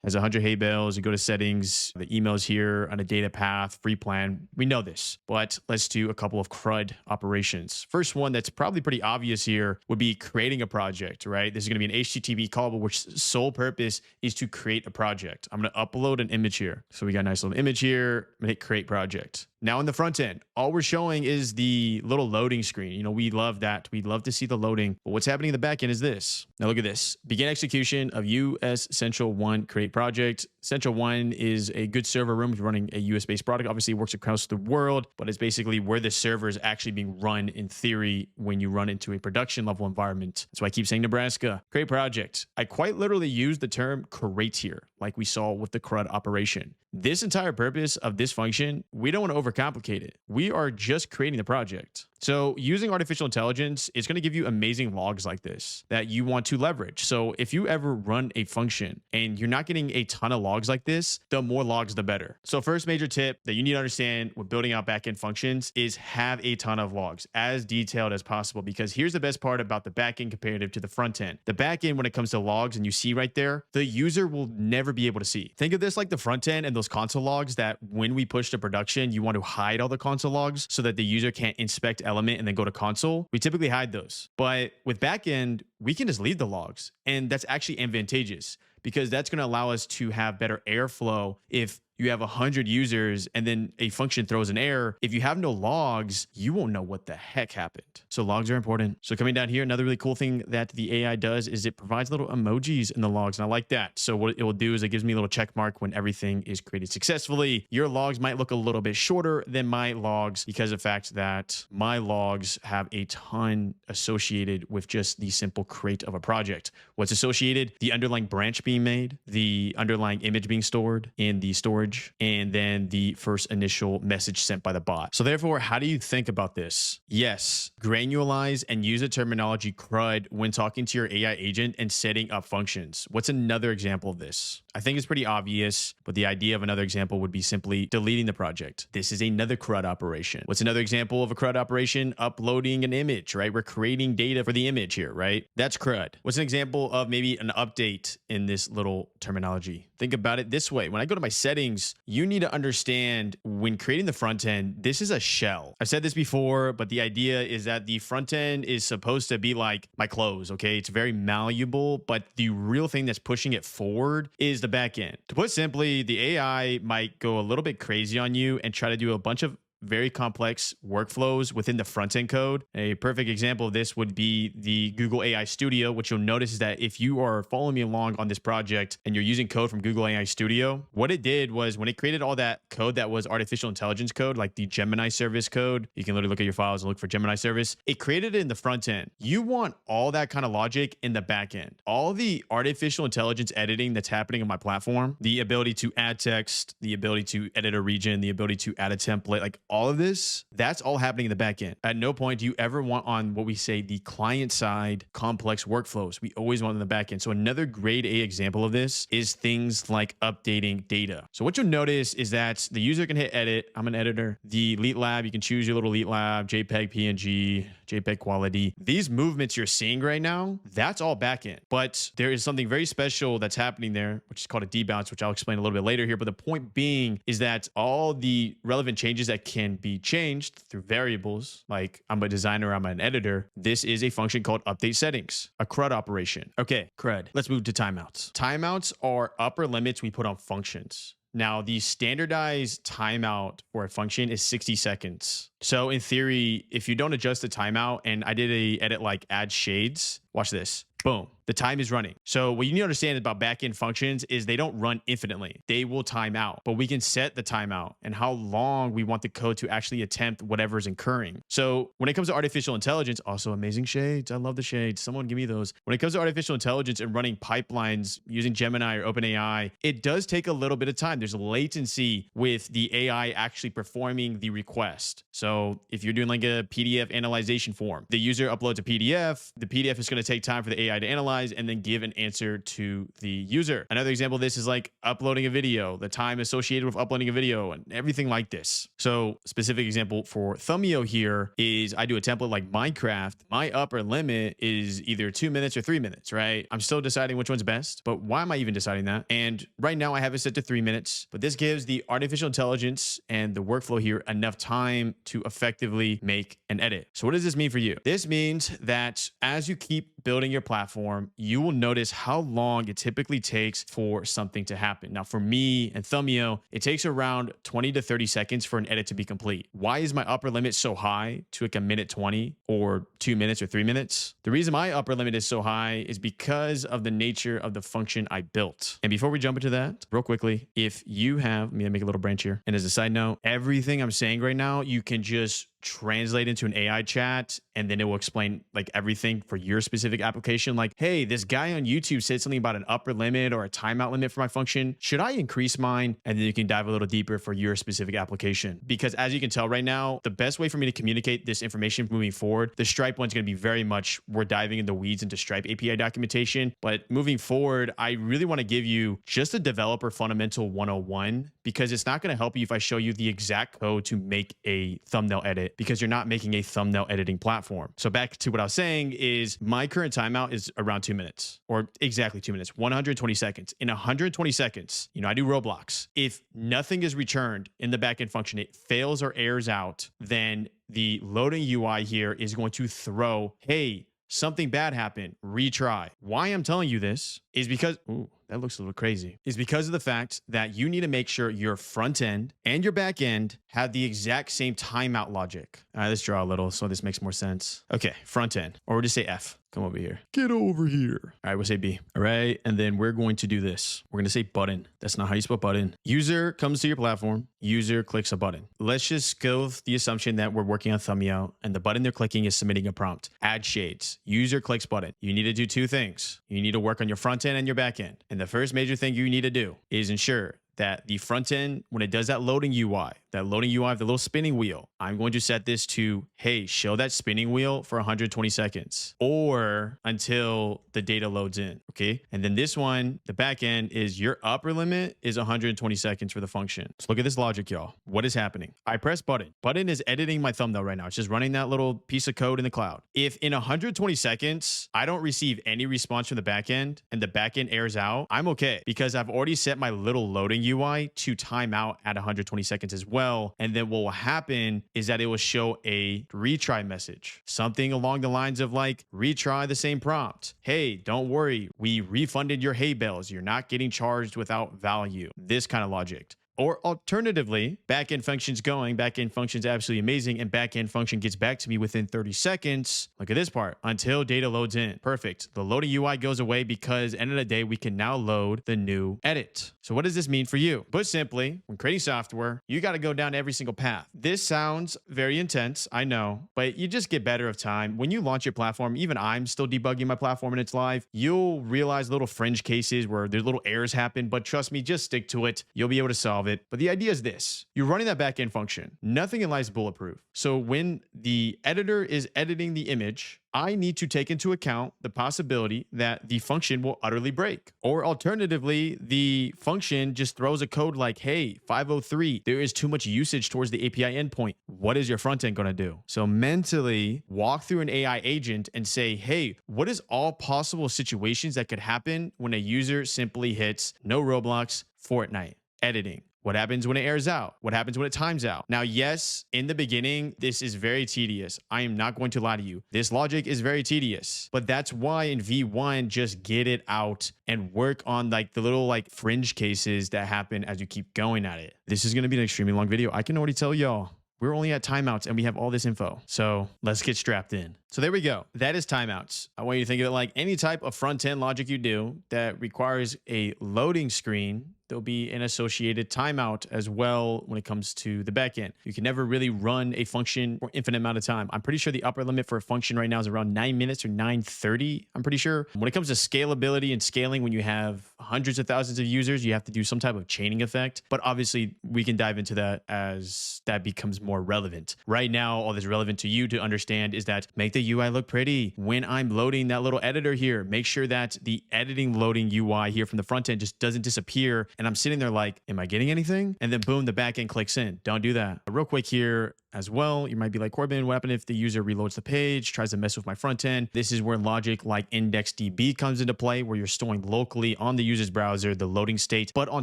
Has 100 hay bales. You go to settings, the emails here on a data path, free plan. We know this, but let's do a couple of CRUD operations. First one that's probably pretty obvious here would be creating a project, right? This is going to be an HTTP callable, which sole purpose is to create a project. I'm going to upload an image here. So we got a nice little image here. I'm going to hit create project. Now in the front end, all we're showing is the little loading screen. You know, we love that. We'd love to see the loading. But what's happening in the back end is this. Now look at this. Begin execution of US Central 1 create project. Central 1 is a good server room if you're running a US-based product. Obviously, it works across the world, but it's basically where the server is actually being run in theory when you run into a production level environment. That's why I keep saying Nebraska. Create project. I quite literally use the term create here, like we saw with the CRUD operation. This entire purpose of this function, we don't want to overcomplicate it. We are just creating the project. So using artificial intelligence is going to give you amazing logs like this that you want to leverage. So if you ever run a function and you're not getting a ton of logs like this, the more logs, the better. So first major tip that you need to understand with building out backend functions is have a ton of logs, as detailed as possible, because here's the best part about the backend comparative to the front end. The backend, when it comes to logs, and you see right there, the user will never be able to see. Think of this like the front end and those console logs that when we push to production, you want to hide all the console logs so that the user can't inspect element and then go to console. We typically hide those. But with backend, we can just leave the logs. And that's actually advantageous because that's going to allow us to have better airflow. If you have 100 users and then a function throws an error, if you have no logs, you won't know what the heck happened. So logs are important. So coming down here, another really cool thing that the AI does is it provides little emojis in the logs. And I like that. So what it will do is it gives me a little check mark when everything is created successfully. Your logs might look a little bit shorter than my logs because of the fact that my logs have a ton associated with just the simple create of a project. What's associated? The underlying branch being made, the underlying image being stored in the storage, and then the first initial message sent by the bot. So therefore, how do you think about this? Yes, granularize and use the terminology CRUD when talking to your AI agent and setting up functions. What's another example of this? I think it's pretty obvious, but the idea of another example would be simply deleting the project. This is another CRUD operation. What's another example of a CRUD operation? Uploading an image, right? We're creating data for the image here, right? That's CRUD. What's an example of maybe an update in this little terminology? Think about it this way. When I go to my settings, you need to understand when creating the front end, this is a shell. I've said this before, but the idea is that the front end is supposed to be like my clothes, okay? It's very malleable, but the real thing that's pushing it forward is the back end. To put simply, the AI might go a little bit crazy on you and try to do a bunch of very complex workflows within the front end code. A perfect example of this would be the Google AI Studio, which you'll notice is that if you are following me along on this project and you're using code from Google AI Studio, what it did was when it created all that code that was artificial intelligence code, like the Gemini service code, you can literally look at your files and look for Gemini service. It created it in the front end. You want all that kind of logic in the back end. All the artificial intelligence editing that's happening on my platform, the ability to add text, the ability to edit a region, the ability to add a template, like all of this, that's all happening in the back end. At no point do you ever want on what we say the client side complex workflows. We always want in the back end. So another grade A example of this is things like updating data. So what you'll notice is that the user can hit edit. I'm an editor. The Elite Lab, you can choose your little Elite Lab, JPEG, PNG, JPEG quality. These movements you're seeing right now, that's all backend. But there is something very special that's happening there, which is called a debounce, which I'll explain a little bit later here. But the point being is that all the relevant changes that can be changed through variables, like I'm a designer, I'm an editor. This is a function called update settings, a CRUD operation. Okay, CRUD. Let's move to timeouts. Timeouts are upper limits we put on functions. Now, the standardized timeout for a function is 60 seconds. So in theory, if you don't adjust the timeout, and I did a edit like add shades, watch this. Boom, the time is running. So what you need to understand about backend functions is they don't run infinitely. They will time out, but we can set the timeout and how long we want the code to actually attempt whatever is incurring. So when it comes to artificial intelligence, also amazing shades. I love the shades. Someone give me those. When it comes to artificial intelligence and running pipelines using Gemini or OpenAI, it does take a little bit of time. There's latency with the AI actually performing the request. So if you're doing like a PDF analyzation form, the user uploads a PDF. The PDF is going to take time for the AI to analyze and then give an answer to the user. Another example of this is like uploading a video, the time associated with uploading a video and everything like this. So specific example for Thumbio here is I do a template like Minecraft. My upper limit is either 2 minutes or 3 minutes, right? I'm still deciding which one's best, but why am I even deciding that? And right now I have it set to 3 minutes, but this gives the artificial intelligence and the workflow here enough time to effectively make an edit. So what does this mean for you? This means that as you keep building your platform, you will notice how long it typically takes for something to happen. Now, for me and Thumbio, it takes around 20 to 30 seconds for an edit to be complete. Why is my upper limit so high to like a minute 20 or 2 minutes or 3 minutes? The reason my upper limit is so high is because of the nature of the function I built. And before we jump into that, real quickly, if you have, let me make a little branch here. And as a side note, everything I'm saying right now, you can just translate into an AI chat, and then it will explain like everything for your specific application. Like, hey, this guy on YouTube said something about an upper limit or a timeout limit for my function. Should I increase mine? And then you can dive a little deeper for your specific application. Because as you can tell right now, the best way for me to communicate this information moving forward, the Stripe one's going to be very much, we're diving in the weeds into Stripe API documentation. But moving forward, I really want to give you just a developer fundamental 101, because it's not going to help you if I show you the exact code to make a thumbnail edit, because you're not making a thumbnail editing platform. So back to what I was saying is my current timeout is around 2 minutes, or exactly 2 minutes, 120 seconds. In 120 seconds, I do Roblox. If nothing is returned in the backend function, it fails or errors out, then the loading UI here is going to throw, hey, something bad happened, retry. Why I'm telling you this is because, ooh, that looks a little crazy, is because of the fact that you need to make sure your front end and your back end have the exact same timeout logic. All right, let's draw a little so this makes more sense. Okay, front end, or we'll just say F. Come over here. Get over here. All right, we'll say B. All right, and then we're going to do this. We're going to say button. That's not how you spell button. User comes to your platform. User clicks a button. Let's just go with the assumption that we're working on thumbnail, and the button they're clicking is submitting a prompt. Add shades. User clicks button. You need to do two things. You need to work on your front end and your back end. And the first major thing you need to do is ensure that the front end, when it does that loading UI, the little spinning wheel, I'm going to set this to, hey, show that spinning wheel for 120 seconds or until the data loads in, okay? And then this one, the back end, is your upper limit is 120 seconds for the function. So look at this logic, y'all. What is happening? I press button. Button is editing my thumbnail right now. It's just running that little piece of code in the cloud. If in 120 seconds, I don't receive any response from the back end and the back end errors out, I'm okay, because I've already set my little loading UI to time out at 120 seconds as well. And then what will happen is that it will show a retry message, something along the lines of like, retry the same prompt. Hey, don't worry, we refunded your hay bales. You're not getting charged without value. This kind of logic. Or alternatively, backend function's going, backend function's absolutely amazing, and backend function gets back to me within 30 seconds. Look at this part, until data loads in. Perfect. The loading UI goes away because end of the day, we can now load the new edit. So what does this mean for you? Put simply, when creating software, you got to go down every single path. This sounds very intense, I know, but you just get better of time. When you launch your platform, even I'm still debugging my platform and it's live, you'll realize little fringe cases where there's little errors happen, but trust me, just stick to it. You'll be able to solve it. But the idea is this: you're running that backend function. Nothing in life is bulletproof. So when the editor is editing the image, I need to take into account the possibility that the function will utterly break. Or alternatively, the function just throws a code like, hey, 503, there is too much usage towards the API endpoint. What is your front end going to do? So mentally walk through an AI agent and say, hey, what is all possible situations that could happen when a user simply hits no Roblox, Fortnite, editing? What happens when it airs out? What happens when it times out? Now, yes, in the beginning, this is very tedious. I am not going to lie to you. This logic is very tedious, but that's why in V1, just get it out and work on like the little like fringe cases that happen as you keep going at it. This is going to be an extremely long video. I can already tell y'all. We're only at timeouts and we have all this info. So let's get strapped in. So there we go. That is timeouts. I want you to think of it like any type of front-end logic you do that requires a loading screen. There'll be an associated timeout as well when it comes to the backend. You can never really run a function for infinite amount of time. I'm pretty sure the upper limit for a function right now is around 9 minutes or 9:30. I'm pretty sure. When it comes to scalability and scaling, when you have hundreds of thousands of users, you have to do some type of chaining effect. But obviously, we can dive into that as that becomes more relevant. Right now, all that's relevant to you to understand is that make the UI look pretty. When I'm loading that little editor here, make sure that the editing loading UI here from the front end just doesn't disappear. And I'm sitting there like, am I getting anything? And then boom, the back end clicks in. Don't do that. Real quick here as well, you might be like, Corbin, what happened if the user reloads the page, tries to mess with my front end? This is where logic like IndexedDB comes into play, where you're storing locally on the user's browser the loading state. But on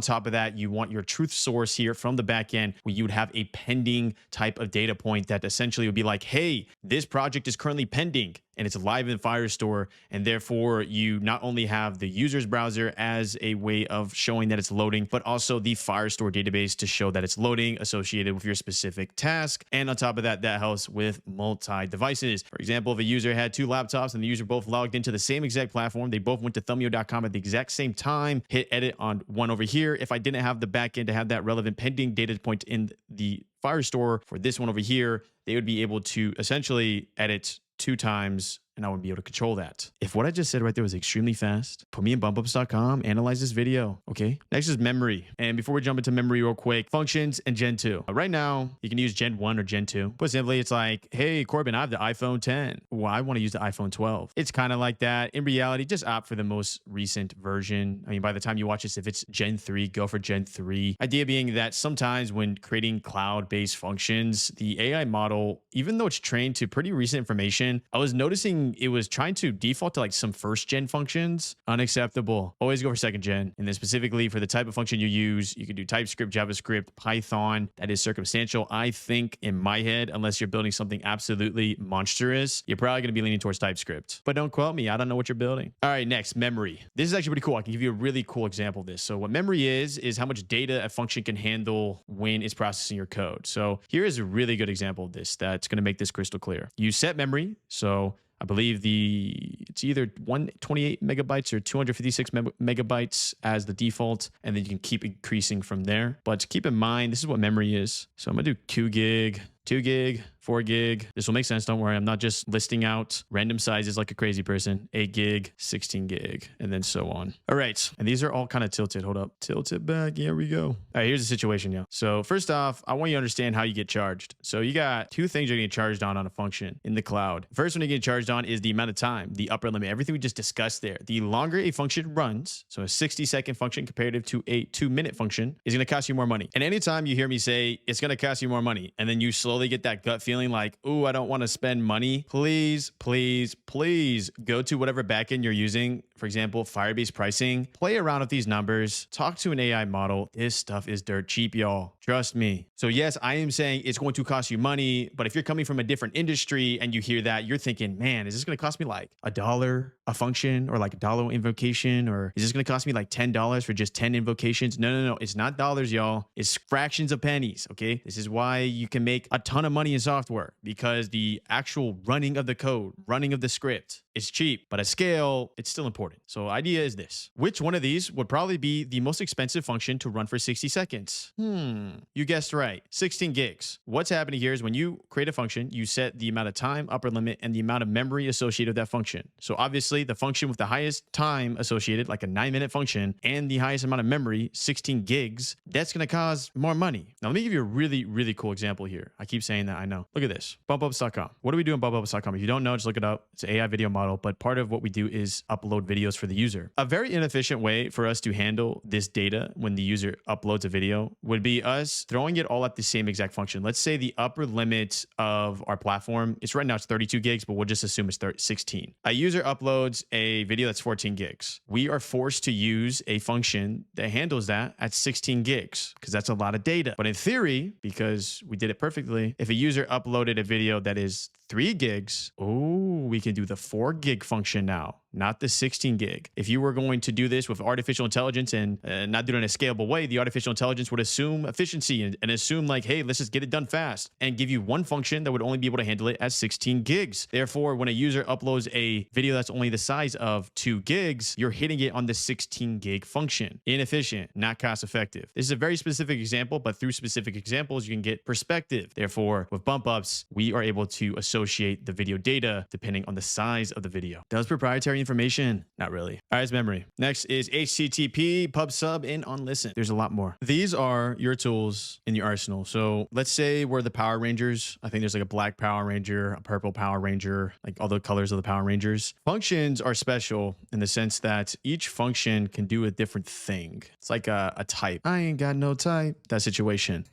top of that, you want your truth source here from the back end, where you would have a pending type of data point that essentially would be like, hey, this project is currently pending. and it's live in Firestore. And therefore, you not only have the user's browser as a way of showing that it's loading, but also the Firestore database to show that it's loading associated with your specific task. And on top of that, that helps with multi-devices. For example, if a user had 2 laptops and the user both logged into the same exact platform, they both went to thumbio.com at the exact same time, hit edit on one over here. If I didn't have the backend to have that relevant pending data point in the Firestore for this one over here, they would be able to essentially edit 2 times, and I wouldn't be able to control that. If what I just said right there was extremely fast, put me in bumpups.com, analyze this video, okay? Next is memory. And before we jump into memory real quick, functions and Gen 2. Right now, you can use Gen 1 or Gen 2. Put simply, it's like, hey, Corbin, I have the iPhone 10. Well, I want to use the iPhone 12. It's kind of like that. In reality, just opt for the most recent version. I mean, by the time you watch this, if it's Gen 3, go for Gen 3. Idea being that sometimes when creating cloud-based functions, the AI model, even though it's trained to pretty recent information, I was noticing it was trying to default to like some first gen functions. Unacceptable. Always go for second gen. And then specifically for the type of function you use, you can do TypeScript, JavaScript, Python. That is circumstantial. I think in my head, unless you're building something absolutely monstrous, you're probably going to be leaning towards TypeScript. But don't quote me. I don't know what you're building. All right, next, memory. This is actually pretty cool. I can give you a really cool example of this. So what memory is how much data a function can handle when it's processing your code. So here is a really good example of this that's going to make this crystal clear. You set memory. So I believe it's either 128 megabytes or 256 megabytes as the default, and then you can keep increasing from there. But keep in mind, this is what memory is. So I'm gonna do 2 gig, 2 gig, 4 gig. This will make sense. Don't worry. I'm not just listing out random sizes like a crazy person. 8 gig, 16 gig, and then so on. All right. And these are all kind of tilted. Hold up. Tilt it back. Here we go. All right. Here's the situation, y'all. So first off, I want you to understand how you get charged. So you got 2 things you're getting charged on a function in the cloud. First one you're getting charged on is the amount of time, the upper limit, everything we just discussed there. The longer a function runs, so a 60-second function comparative to a 2-minute function, is going to cost you more money. And anytime you hear me say it's going to cost you more money, and then you slowly get that gut feeling like, ooh, I don't want to spend money, please, please, please go to whatever backend you're using. For example, Firebase pricing, play around with these numbers, talk to an AI model. This stuff is dirt cheap, y'all. Trust me. So yes, I am saying it's going to cost you money, but if you're coming from a different industry and you hear that, you're thinking, man, is this going to cost me like $1 a function or like $1 invocation? Or is this going to cost me like $10 for just 10 invocations? No. It's not dollars, y'all. It's fractions of pennies, okay? This is why you can make a ton of money in software, because the actual running of the code, running of the script is cheap, but at scale, it's still important. So idea is this. Which one of these would probably be the most expensive function to run for 60 seconds? You guessed right. 16 gigs. What's happening here is when you create a function, you set the amount of time, upper limit, and the amount of memory associated with that function. So obviously the function with the highest time associated, like a 9-minute function, and the highest amount of memory, 16 gigs, that's going to cost more money. Now, let me give you a really, really cool example here. I keep saying that, I know. Look at this. Bumpups.com. What do we do on bumpups.com? If you don't know, just look it up. It's an AI video model, but part of what we do is upload videos for the user. A very inefficient way for us to handle this data when the user uploads a video would be us throwing it all at the same exact function. Let's say the upper limit of our platform, it's right now it's 32 gigs, but we'll just assume it's 16. A user uploads a video that's 14 gigs. We are forced to use a function that handles that at 16 gigs because that's a lot of data. But in theory, because we did it perfectly, if a user uploaded a video that is 3 gigs, oh, we can do the 4 gig function now, not the 16 gig. If you were going to do this with artificial intelligence and not do it in a scalable way, the artificial intelligence would assume efficiency and assume like, hey, let's just get it done fast and give you one function that would only be able to handle it at 16 gigs. Therefore, when a user uploads a video that's only the size of 2 gigs, you're hitting it on the 16 gig function. Inefficient, not cost effective. This is a very specific example, but through specific examples, you can get perspective. Therefore, with bump ups, we are able to associate the video data depending on the size of the video. Does proprietary information? Not really. All right, it's memory. Next is HTTP, pub sub, and on listen. There's a lot more. These are your tools in your arsenal. So let's say we're the Power Rangers. I think there's like a black Power Ranger, a purple Power Ranger, like all the colors of the Power Rangers. Functions are special in the sense that each function can do a different thing. It's like a type. I ain't got no type. That situation.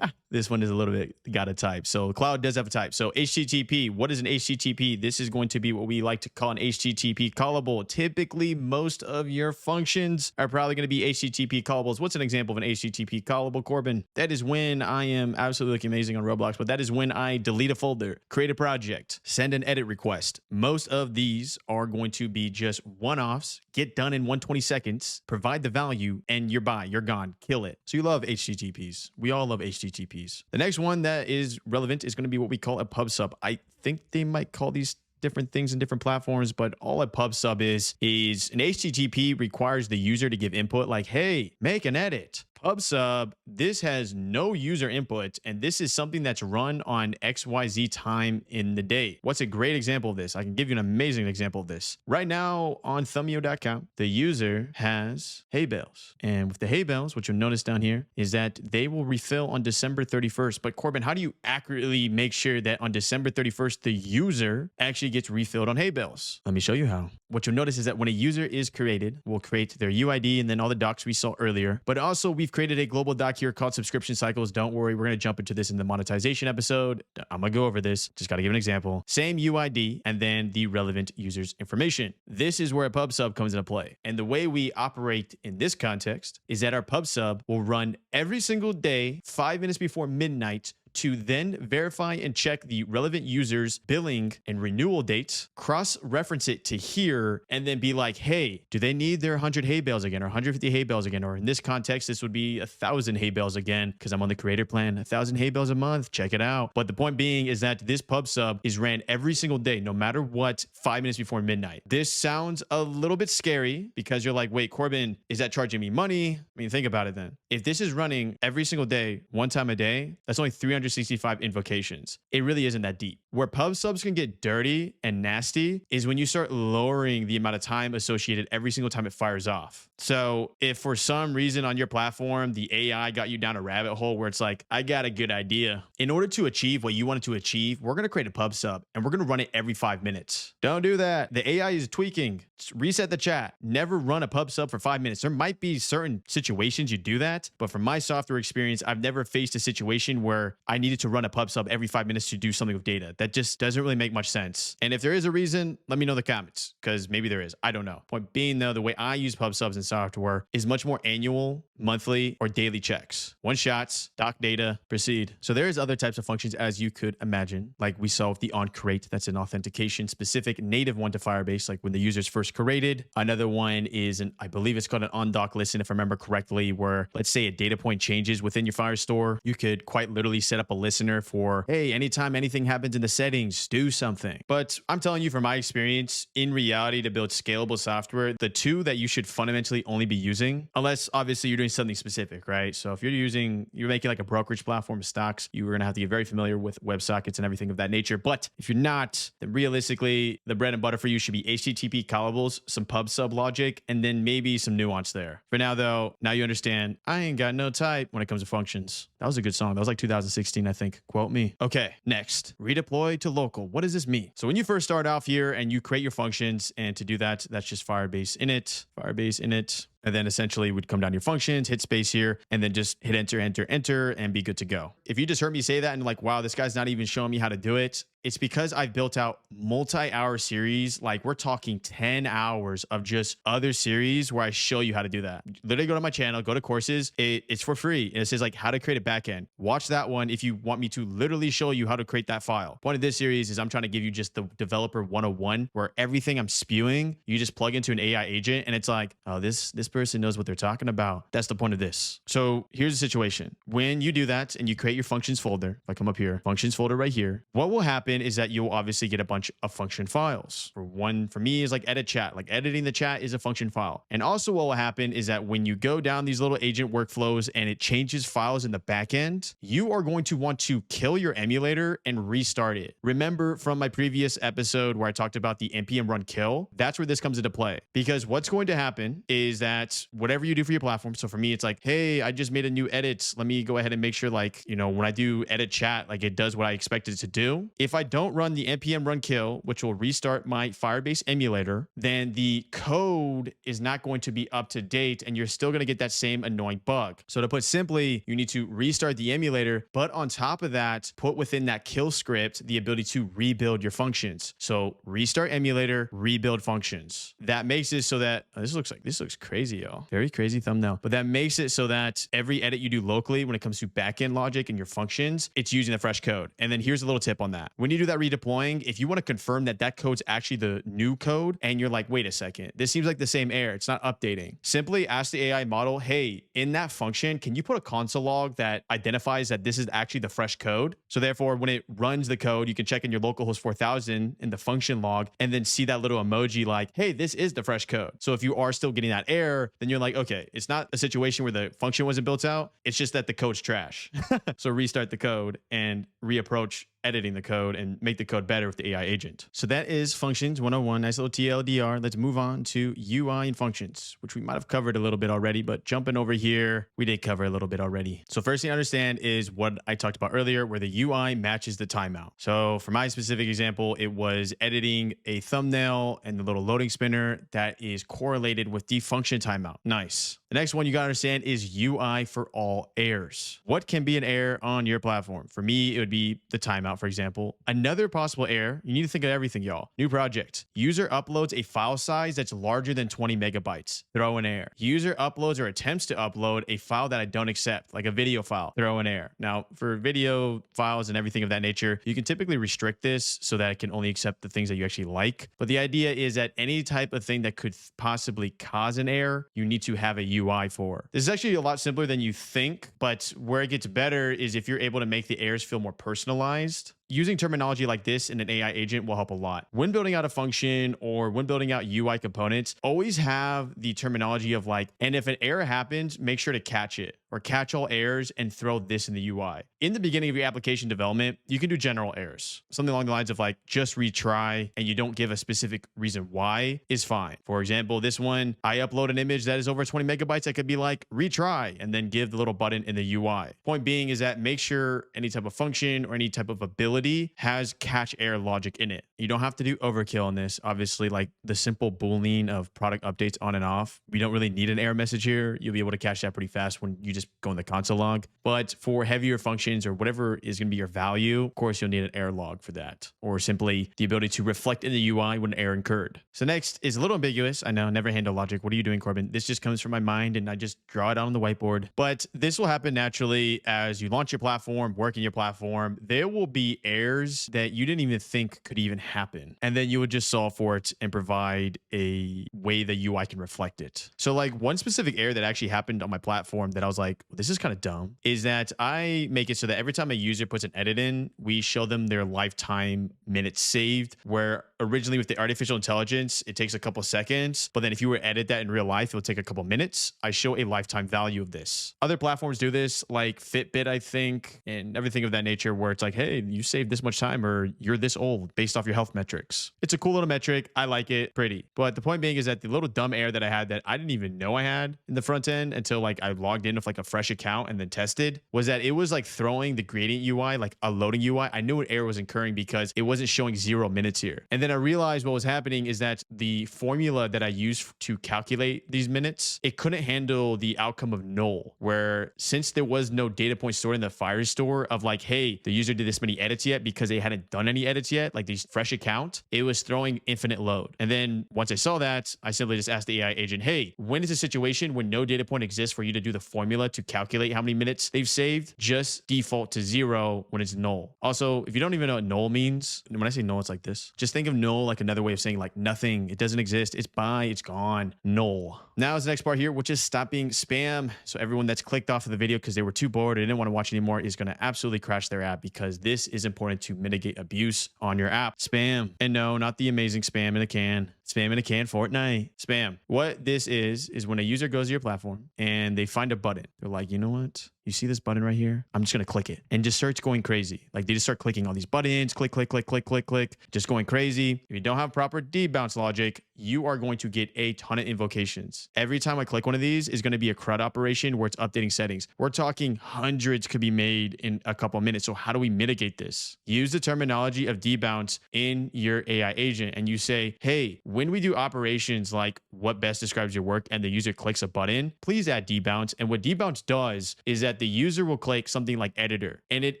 This one is a little bit got a type. So cloud does have a type. So HTTP, what is an HTTP? This is going to be what we like to call an HTTP callable. Typically, most of your functions are probably going to be HTTP callables. What's an example of an HTTP callable, Corbin? That is when I am absolutely looking amazing on Roblox, but that is when I delete a folder, create a project, send an edit request. Most of these are going to be just one-offs, get done in 120 seconds, provide the value, and you're by, you're gone, kill it. So you love HTTPs. We all love HTTPs. The next one that is relevant is going to be what we call a pub sub. I think they might call these different things in different platforms, but all a pub sub is an HTTP requires the user to give input like, hey, make an edit. Pub sub, this has no user input, and this is something that's run on XYZ time in the day. What's a great example of this? I can give you an amazing example of this. Right now on thumbio.com, the user has hay bales. And with the hay bales, what you'll notice down here is that they will refill on December 31st. But Corbin, how do you accurately make sure that on December 31st, the user actually gets refilled on hay bales? Let me show you how. What you'll notice is that when a user is created, we'll create their UID and then all the docs we saw earlier. But also we've created a global doc here called subscription cycles. Don't worry, we're going to jump into this in the monetization episode. I'm going to go over this. Just got to give an example. Same UID and then the relevant user's information. This is where a pub sub comes into play. And the way we operate in this context is that our pub sub will run every single day, 5 minutes before midnight, to then verify and check the relevant user's billing and renewal dates, cross-reference it to here, and then be like, hey, do they need their 100 hay bales again or 150 hay bales again? Or in this context, this would be 1,000 hay bales again because I'm on the creator plan, 1,000 hay bales a month. Check it out. But the point being is that this pub sub is ran every single day, no matter what, 5 minutes before midnight. This sounds a little bit scary because you're like, wait, Corbin, is that charging me money? I mean, think about it then. If this is running every single day, one time a day, that's only 365 invocations. It really isn't that deep. Where pub subs can get dirty and nasty is when you start lowering the amount of time associated every single time it fires off. So if for some reason on your platform, the AI got you down a rabbit hole where it's like, I got a good idea. In order to achieve what you wanted to achieve, we're going to create a pub sub and we're going to run it every 5 minutes. Don't do that. The AI is tweaking. Just reset the chat. Never run a pub sub for 5 minutes. There might be certain situations you do that, but from my software experience, I've never faced a situation where I needed to run a pub sub every 5 minutes to do something with data. That just doesn't really make much sense. And if there is a reason, let me know in the comments, because maybe there is. I don't know. Point being, though, the way I use pub subs in software is much more annual, monthly, or daily checks. One shots, doc data, proceed. So there is other types of functions as you could imagine, like we saw with the onCreate. That's an authentication specific native one to Firebase, like when the user's first created. Another one is I believe it's called an onDoc listen, if I remember correctly, where let's say a data point changes within your Firestore, you could quite literally set up a listener for, hey, anytime anything happens in the settings, do something. But I'm telling you from my experience, in reality, to build scalable software, the two that you should fundamentally only be using, unless obviously you're doing something specific, right? So if you're making like a brokerage platform, stocks, you're going to have to get very familiar with WebSockets and everything of that nature. But if you're not, then realistically, the bread and butter for you should be HTTP callables, some pub sub logic, and then maybe some nuance there. For now, though, now you understand I ain't got no type when it comes to functions. That was a good song. That was like 2016, I think. Quote me. Okay, next, redeploy to local. What does this mean? So when you first start off here and you create your functions, and to do that, that's just Firebase init. And then essentially would come down to your functions, hit space here, and then just hit enter, and be good to go. If you just heard me say that and like, wow, this guy's not even showing me how to do it, it's because I've built out multi-hour series. Like we're talking 10 hours of just other series where I show you how to do that. Literally go to my channel, go to courses. It's for free. And it says like how to create a backend. Watch that one if you want me to literally show you how to create that file. Point of this series is I'm trying to give you just the developer 101 where everything I'm spewing, you just plug into an AI agent and it's like, oh, this person knows what they're talking about. That's the point of this. So here's the situation. When you do that and you create your functions folder, if I come up here, functions folder right here, what will happen is that you'll obviously get a bunch of function files. For me is like edit chat, like editing the chat is a function file. And also what will happen is that when you go down these little agent workflows and it changes files in the back end, you are going to want to kill your emulator and restart it. Remember from my previous episode where I talked about the npm run kill, that's where this comes into play. Because what's going to happen is that that whatever you do for your platform, so for me, it's like, hey, I just made a new edit. Let me go ahead and make sure, like, when I do edit chat, like it does what I expected it to do. If I don't run the npm run kill, which will restart my Firebase emulator, then the code is not going to be up to date and you're still going to get that same annoying bug. So to put simply, you need to restart the emulator, but on top of that, put within that kill script the ability to rebuild your functions. So restart emulator, rebuild functions. That makes it so that this looks crazy, y'all. Very crazy thumbnail. But that makes it so that every edit you do locally when it comes to backend logic and your functions, it's using the fresh code. And then here's a little tip on that. When you do that redeploying, if you want to confirm that that code's actually the new code and you're like, wait a second, this seems like the same error, it's not updating. Simply ask the AI model, hey, in that function, can you put a console log that identifies that this is actually the fresh code? So therefore, when it runs the code, you can check in your localhost 4000 in the function log and then see that little emoji like, hey, this is the fresh code. So if you are still getting that error, then you're like, okay, it's not a situation where the function wasn't built out. It's just that the code's trash. So restart the code and reapproach editing the code and make the code better with the AI agent. So that is functions 101, nice little TLDR. Let's move on to UI and functions, which we might have covered a little bit already, but jumping over here, we did cover a little bit already. So first thing to understand is what I talked about earlier, where the UI matches the timeout. So for my specific example, it was editing a thumbnail and the little loading spinner that is correlated with the function timeout. Nice. The next one you gotta understand is UI for all errors. What can be an error on your platform? For me, it would be the timeout, for example. Another possible error, you need to think of everything, y'all. New project. User uploads a file size that's larger than 20 megabytes. Throw an error. User uploads or attempts to upload a file that I don't accept, like a video file. Throw an error. Now, for video files and everything of that nature, you can typically restrict this so that it can only accept the things that you actually like. But the idea is that any type of thing that could possibly cause an error, you need to have a UI for. This is actually a lot simpler than you think, but where it gets better is if you're able to make the errors feel more personalized. Using terminology like this in an AI agent will help a lot. When building out a function or when building out UI components, always have the terminology of like, and if an error happens, make sure to catch it or catch all errors and throw this in the UI. In the beginning of your application development, you can do general errors. Something along the lines of like, just retry and you don't give a specific reason why is fine. For example, this one, I upload an image that is over 20 megabytes. I could be like, retry, and then give the little button in the UI. Point being is that make sure any type of function or any type of ability has catch error logic in it. You don't have to do overkill on this. Obviously, like the simple boolean of product updates on and off, we don't really need an error message here. You'll be able to catch that pretty fast when you just go in the console log. But for heavier functions or whatever is going to be your value, of course, you'll need an error log for that, or simply the ability to reflect in the UI when an error incurred. So next is a little ambiguous. I know, never handle logic. What are you doing, Corbin? This just comes from my mind and I just draw it out on the whiteboard. But this will happen naturally as you launch your platform, work in your platform. There will be errors that you didn't even think could even happen. And then you would just solve for it and provide a way the UI can reflect it. So like one specific error that actually happened on my platform that I was like, this is kind of dumb, is that I make it so that every time a user puts an edit in, we show them their lifetime minutes saved, where originally with the artificial intelligence, it takes a couple seconds. But then if you were to edit that in real life, it'll take a couple minutes. I show a lifetime value of this. Other platforms do this, like Fitbit, I think, and everything of that nature, where it's like, hey, you saved this much time or you're this old based off your health metrics. It's a cool little metric. I like it. Pretty. But the point being is that the little dumb error that I had that I didn't even know I had in the front end until like I logged in with like a fresh account and then tested was that it was like throwing the gradient UI, like a loading UI. I knew an error was incurring because it wasn't showing 0 minutes here. And then I realized what was happening is that the formula that I used to calculate these minutes, it couldn't handle the outcome of null, where since there was no data point stored in the Firestore of like, hey, the user did this many edits yet because they hadn't done any edits yet, like these fresh account, it was throwing infinite load. And then once I saw that, I simply just asked the AI agent, hey, when is a situation when no data point exists for you to do the formula to calculate how many minutes they've saved? Just default to 0 when it's null. Also, if you don't even know what null means, when I say null, it's like this. Just think of null like another way of saying like nothing. It doesn't exist. It's bye. It's gone. Null. Now is the next part here, which is stop being spam. So everyone that's clicked off of the video because they were too bored or didn't want to watch anymore is going to absolutely crash their app, because this is important to mitigate abuse on your app. Spam. And no, not the amazing spam in a can. Spam in a can, Fortnite. Spam. What this is when a user goes to your platform and they find a button. They're like, you know what? You see this button right here? I'm just going to click it and just starts going crazy. Like they just start clicking all these buttons, click, click, click, click, click, click, just going crazy. If you don't have proper debounce logic, you are going to get a ton of invocations. Every time I click one of these is going to be a CRUD operation where it's updating settings. We're talking hundreds could be made in a couple of minutes. So how do we mitigate this? Use the terminology of debounce in your AI agent and you say, hey, when we do operations like what best describes your work and the user clicks a button, please add debounce. And what debounce does is that the user will click something like editor and it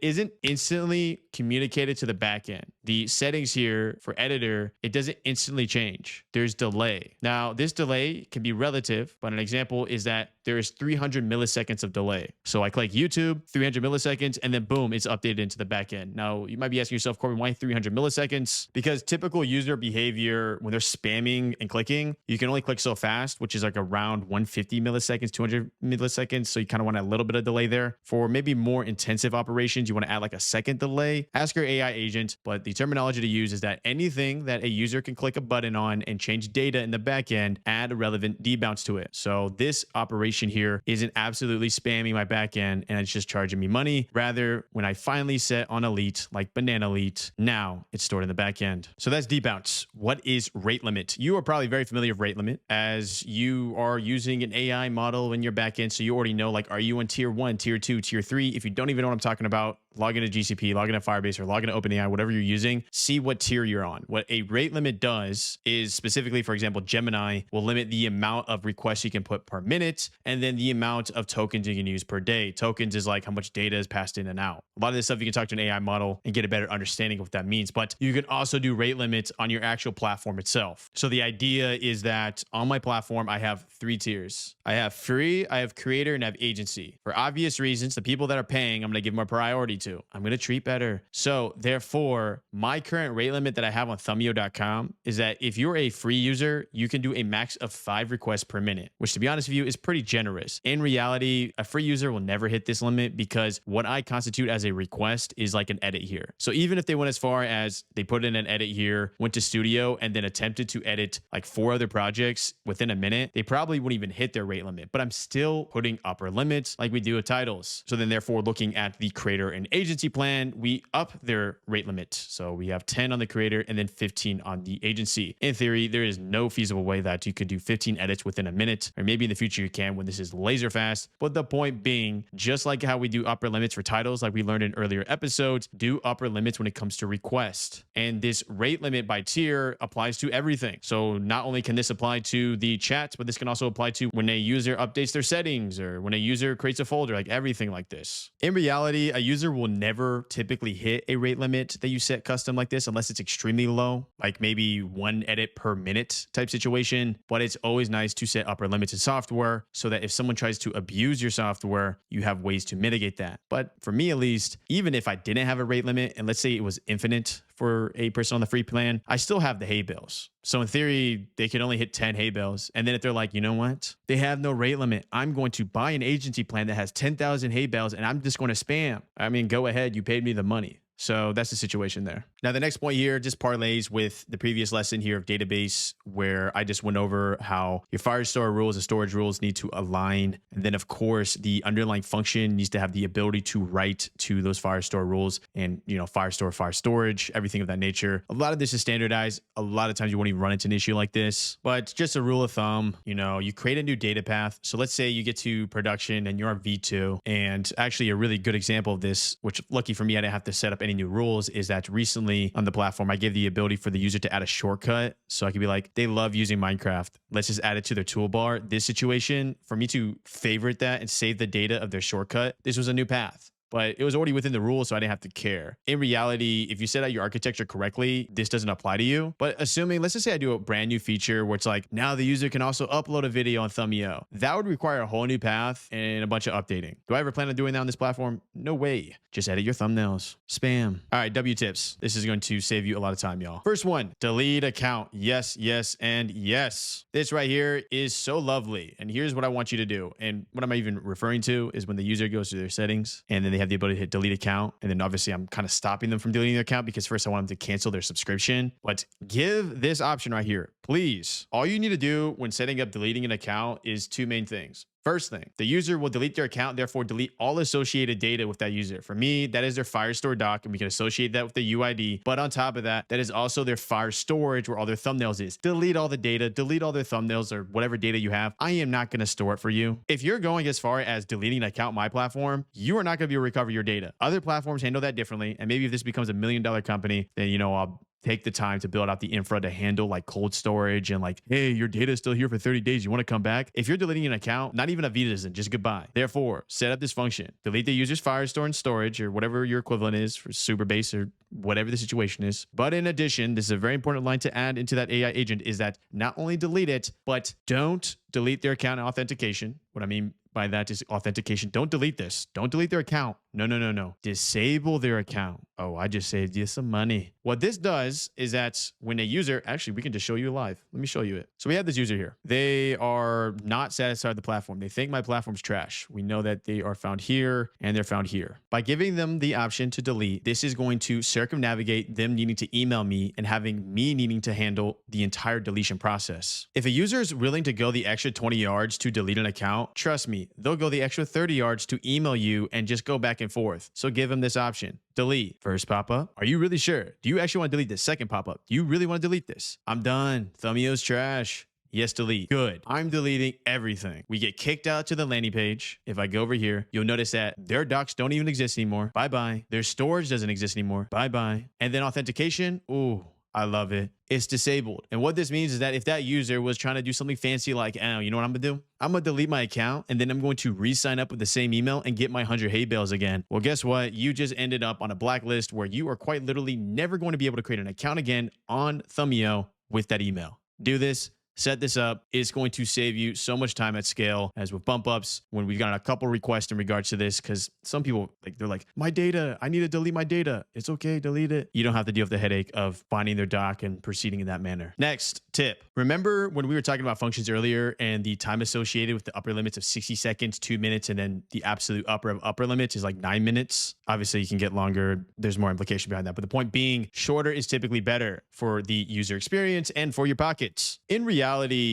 isn't instantly communicated to the backend. The settings here for editor, it doesn't instantly change. There's delay. Now, this delay can be relative, but an example is that there is 300 milliseconds of delay. So I click YouTube, 300 milliseconds, and then boom, it's updated into the backend. Now, you might be asking yourself, Corbin, why 300 milliseconds? Because typical user behavior, when they're spamming and clicking, you can only click so fast, which is like around 150 milliseconds, 200 milliseconds. So you kind of want a little bit of delay there. For maybe more intensive operations, you want to add like a second delay. Ask your AI agent, but the terminology to use is that anything that a user can click a button on and change data in the backend, add a relevant debounce to it. So this operation here isn't absolutely spamming my backend and it's just charging me money. Rather, when I finally set on elite, like banana elite, now it's stored in the backend. So that's debounce. What is rate limit? You are probably very familiar with rate limit as you are using an AI model in your backend. So you already know, like, are you on tier 1, tier 2, tier 3? If you don't even know what I'm talking about, log into GCP, log into Firebase, or log into OpenAI, whatever you're using, see what tier you're on. What a rate limit does is specifically, for example, Gemini will limit the amount of requests you can put per minute and then the amount of tokens you can use per day. Tokens is like how much data is passed in and out. A lot of this stuff you can talk to an AI model and get a better understanding of what that means, but you can also do rate limits on your actual platform itself. So the idea is that on my platform, I have 3 tiers. I have free, I have creator, and I have agency. For obvious reasons, the people that are paying, I'm going to give more priority to. I'm going to treat better. So therefore, my current rate limit that I have on thumbio.com is that if you're a free user, you can do a max of 5 requests per minute, which to be honest with you is pretty generous. In reality, a free user will never hit this limit because what I constitute as a request is like an edit here. So even if they went as far as they put in an edit here, went to studio and then attempted to edit like 4 other projects within a minute, they probably wouldn't even hit their rate limit, but I'm still putting upper limits like we do with titles. So then therefore looking at the creator and agency plan, we up their rate limit. So we have 10 on the creator and then 15 on the agency. In theory, there is no feasible way that you could do 15 edits within a minute, or maybe in the future you can when this is laser fast. But the point being, just like how we do upper limits for titles, like we learned in earlier episodes, do upper limits when it comes to request. And this rate limit by tier applies to everything. So not only can this apply to the chats, but this can also apply to when a user updates their settings or when a user creates a folder, like everything like this. In reality, a user will never typically hit a rate limit that you set custom like this unless it's extremely low, like maybe 1 edit per minute type situation. But it's always nice to set upper limits in software so that if someone tries to abuse your software, you have ways to mitigate that. But for me, at least, even if I didn't have a rate limit and let's say it was infinite for a person on the free plan, I still have the hay bills. So in theory, they could only hit 10 hay bills. And then if they're like, you know what? They have no rate limit. I'm going to buy an agency plan that has 10,000 hay bills and I'm just going to spam. I mean, go ahead. You paid me the money. So that's the situation there. Now, the next point here just parlays with the previous lesson here of database, where I just went over how your Firestore rules and storage rules need to align. And then, of course, the underlying function needs to have the ability to write to those Firestore rules and, Firestore, fire storage, everything of that nature. A lot of this is standardized. A lot of times you won't even run into an issue like this. But just a rule of thumb, you create a new data path. So let's say you get to production and you're on V2. And actually a really good example of this, which lucky for me, I didn't have to set up any new rules, is that recently on the platform, I gave the ability for the user to add a shortcut. So I could be like, they love using Minecraft. Let's just add it to their toolbar. This situation, for me to favorite that and save the data of their shortcut, this was a new path. But it was already within the rules, so I didn't have to care. In reality, if you set out your architecture correctly, this doesn't apply to you. But assuming, let's just say I do a brand new feature where it's like, now the user can also upload a video on Thumbio. That would require a whole new path and a bunch of updating. Do I ever plan on doing that on this platform? No way. Just edit your thumbnails. Spam. All right, W tips. This is going to save you a lot of time, y'all. First one, delete account. Yes, yes, and yes. This right here is so lovely. And here's what I want you to do. And what I'm even referring to is when the user goes to their settings and then they have the ability to hit delete account. And then obviously I'm kind of stopping them from deleting their account because first I want them to cancel their subscription. But give this option right here, please, all you need to do when setting up deleting an account is two main things. First thing, the user will delete their account, therefore delete all associated data with that user. For me, that is their Firestore doc, and we can associate that with the UID. But on top of that, that is also their Fire storage where all their thumbnails is. Delete all the data, delete all their thumbnails or whatever data you have. I am not going to store it for you. If you're going as far as deleting an account on my platform, you are not going to be able to recover your data. Other platforms handle that differently. And maybe if this becomes $1 million company, then, I'll take the time to build out the infra to handle like cold storage and like, hey, your data is still here for 30 days. You want to come back? If you're deleting an account, not even a Vita doesn't, just goodbye. Therefore, set up this function. Delete the user's Firestore and storage or whatever your equivalent is for Superbase or whatever the situation is. But in addition, this is a very important line to add into that AI agent is that not only delete it, but don't delete their account and authentication. What I mean by that is authentication. Don't delete this. Don't delete their account. No. Disable their account. Oh, I just saved you some money. What this does is that when a user, actually, we can just show you live. Let me show you it. So we have this user here. They are not satisfied with the platform. They think my platform's trash. We know that they are found here and they're found here. By giving them the option to delete, this is going to circumnavigate them needing to email me and having me needing to handle the entire deletion process. If a user is willing to go the extra 20 yards to delete an account, trust me, they'll go the extra 30 yards to email you and just go back and forth. So give them this option. Delete. First pop-up. Are you really sure? Do you actually want to delete this? Second pop-up. Do you really want to delete this? I'm done. Thumbio's trash. Yes, delete. Good. I'm deleting everything. We get kicked out to the landing page. If I go over here, you'll notice that their docs don't even exist anymore. Bye-bye. Their storage doesn't exist anymore. Bye-bye. And then authentication. Ooh, I love it. It's disabled. And what this means is that if that user was trying to do something fancy like, oh, you know what I'm gonna do? I'm gonna delete my account and then I'm going to re-sign up with the same email and get my 100 hay bales again. Well, guess what? You just ended up on a blacklist where you are quite literally never going to be able to create an account again on Thumbio with that email. Do this. Set this up. It's going to save you so much time at scale. As with bump ups, when we've gotten a couple requests in regards to this, because some people they're like, my data, I need to delete my data. It's okay, delete it. You don't have to deal with the headache of finding their doc and proceeding in that manner. Next tip. Remember when we were talking about functions earlier and the time associated with the upper limits of 60 seconds, 2 minutes, and then the absolute upper limits is like 9 minutes. Obviously, you can get longer. There's more implication behind that. But the point being, shorter is typically better for the user experience and for your pockets. In reality,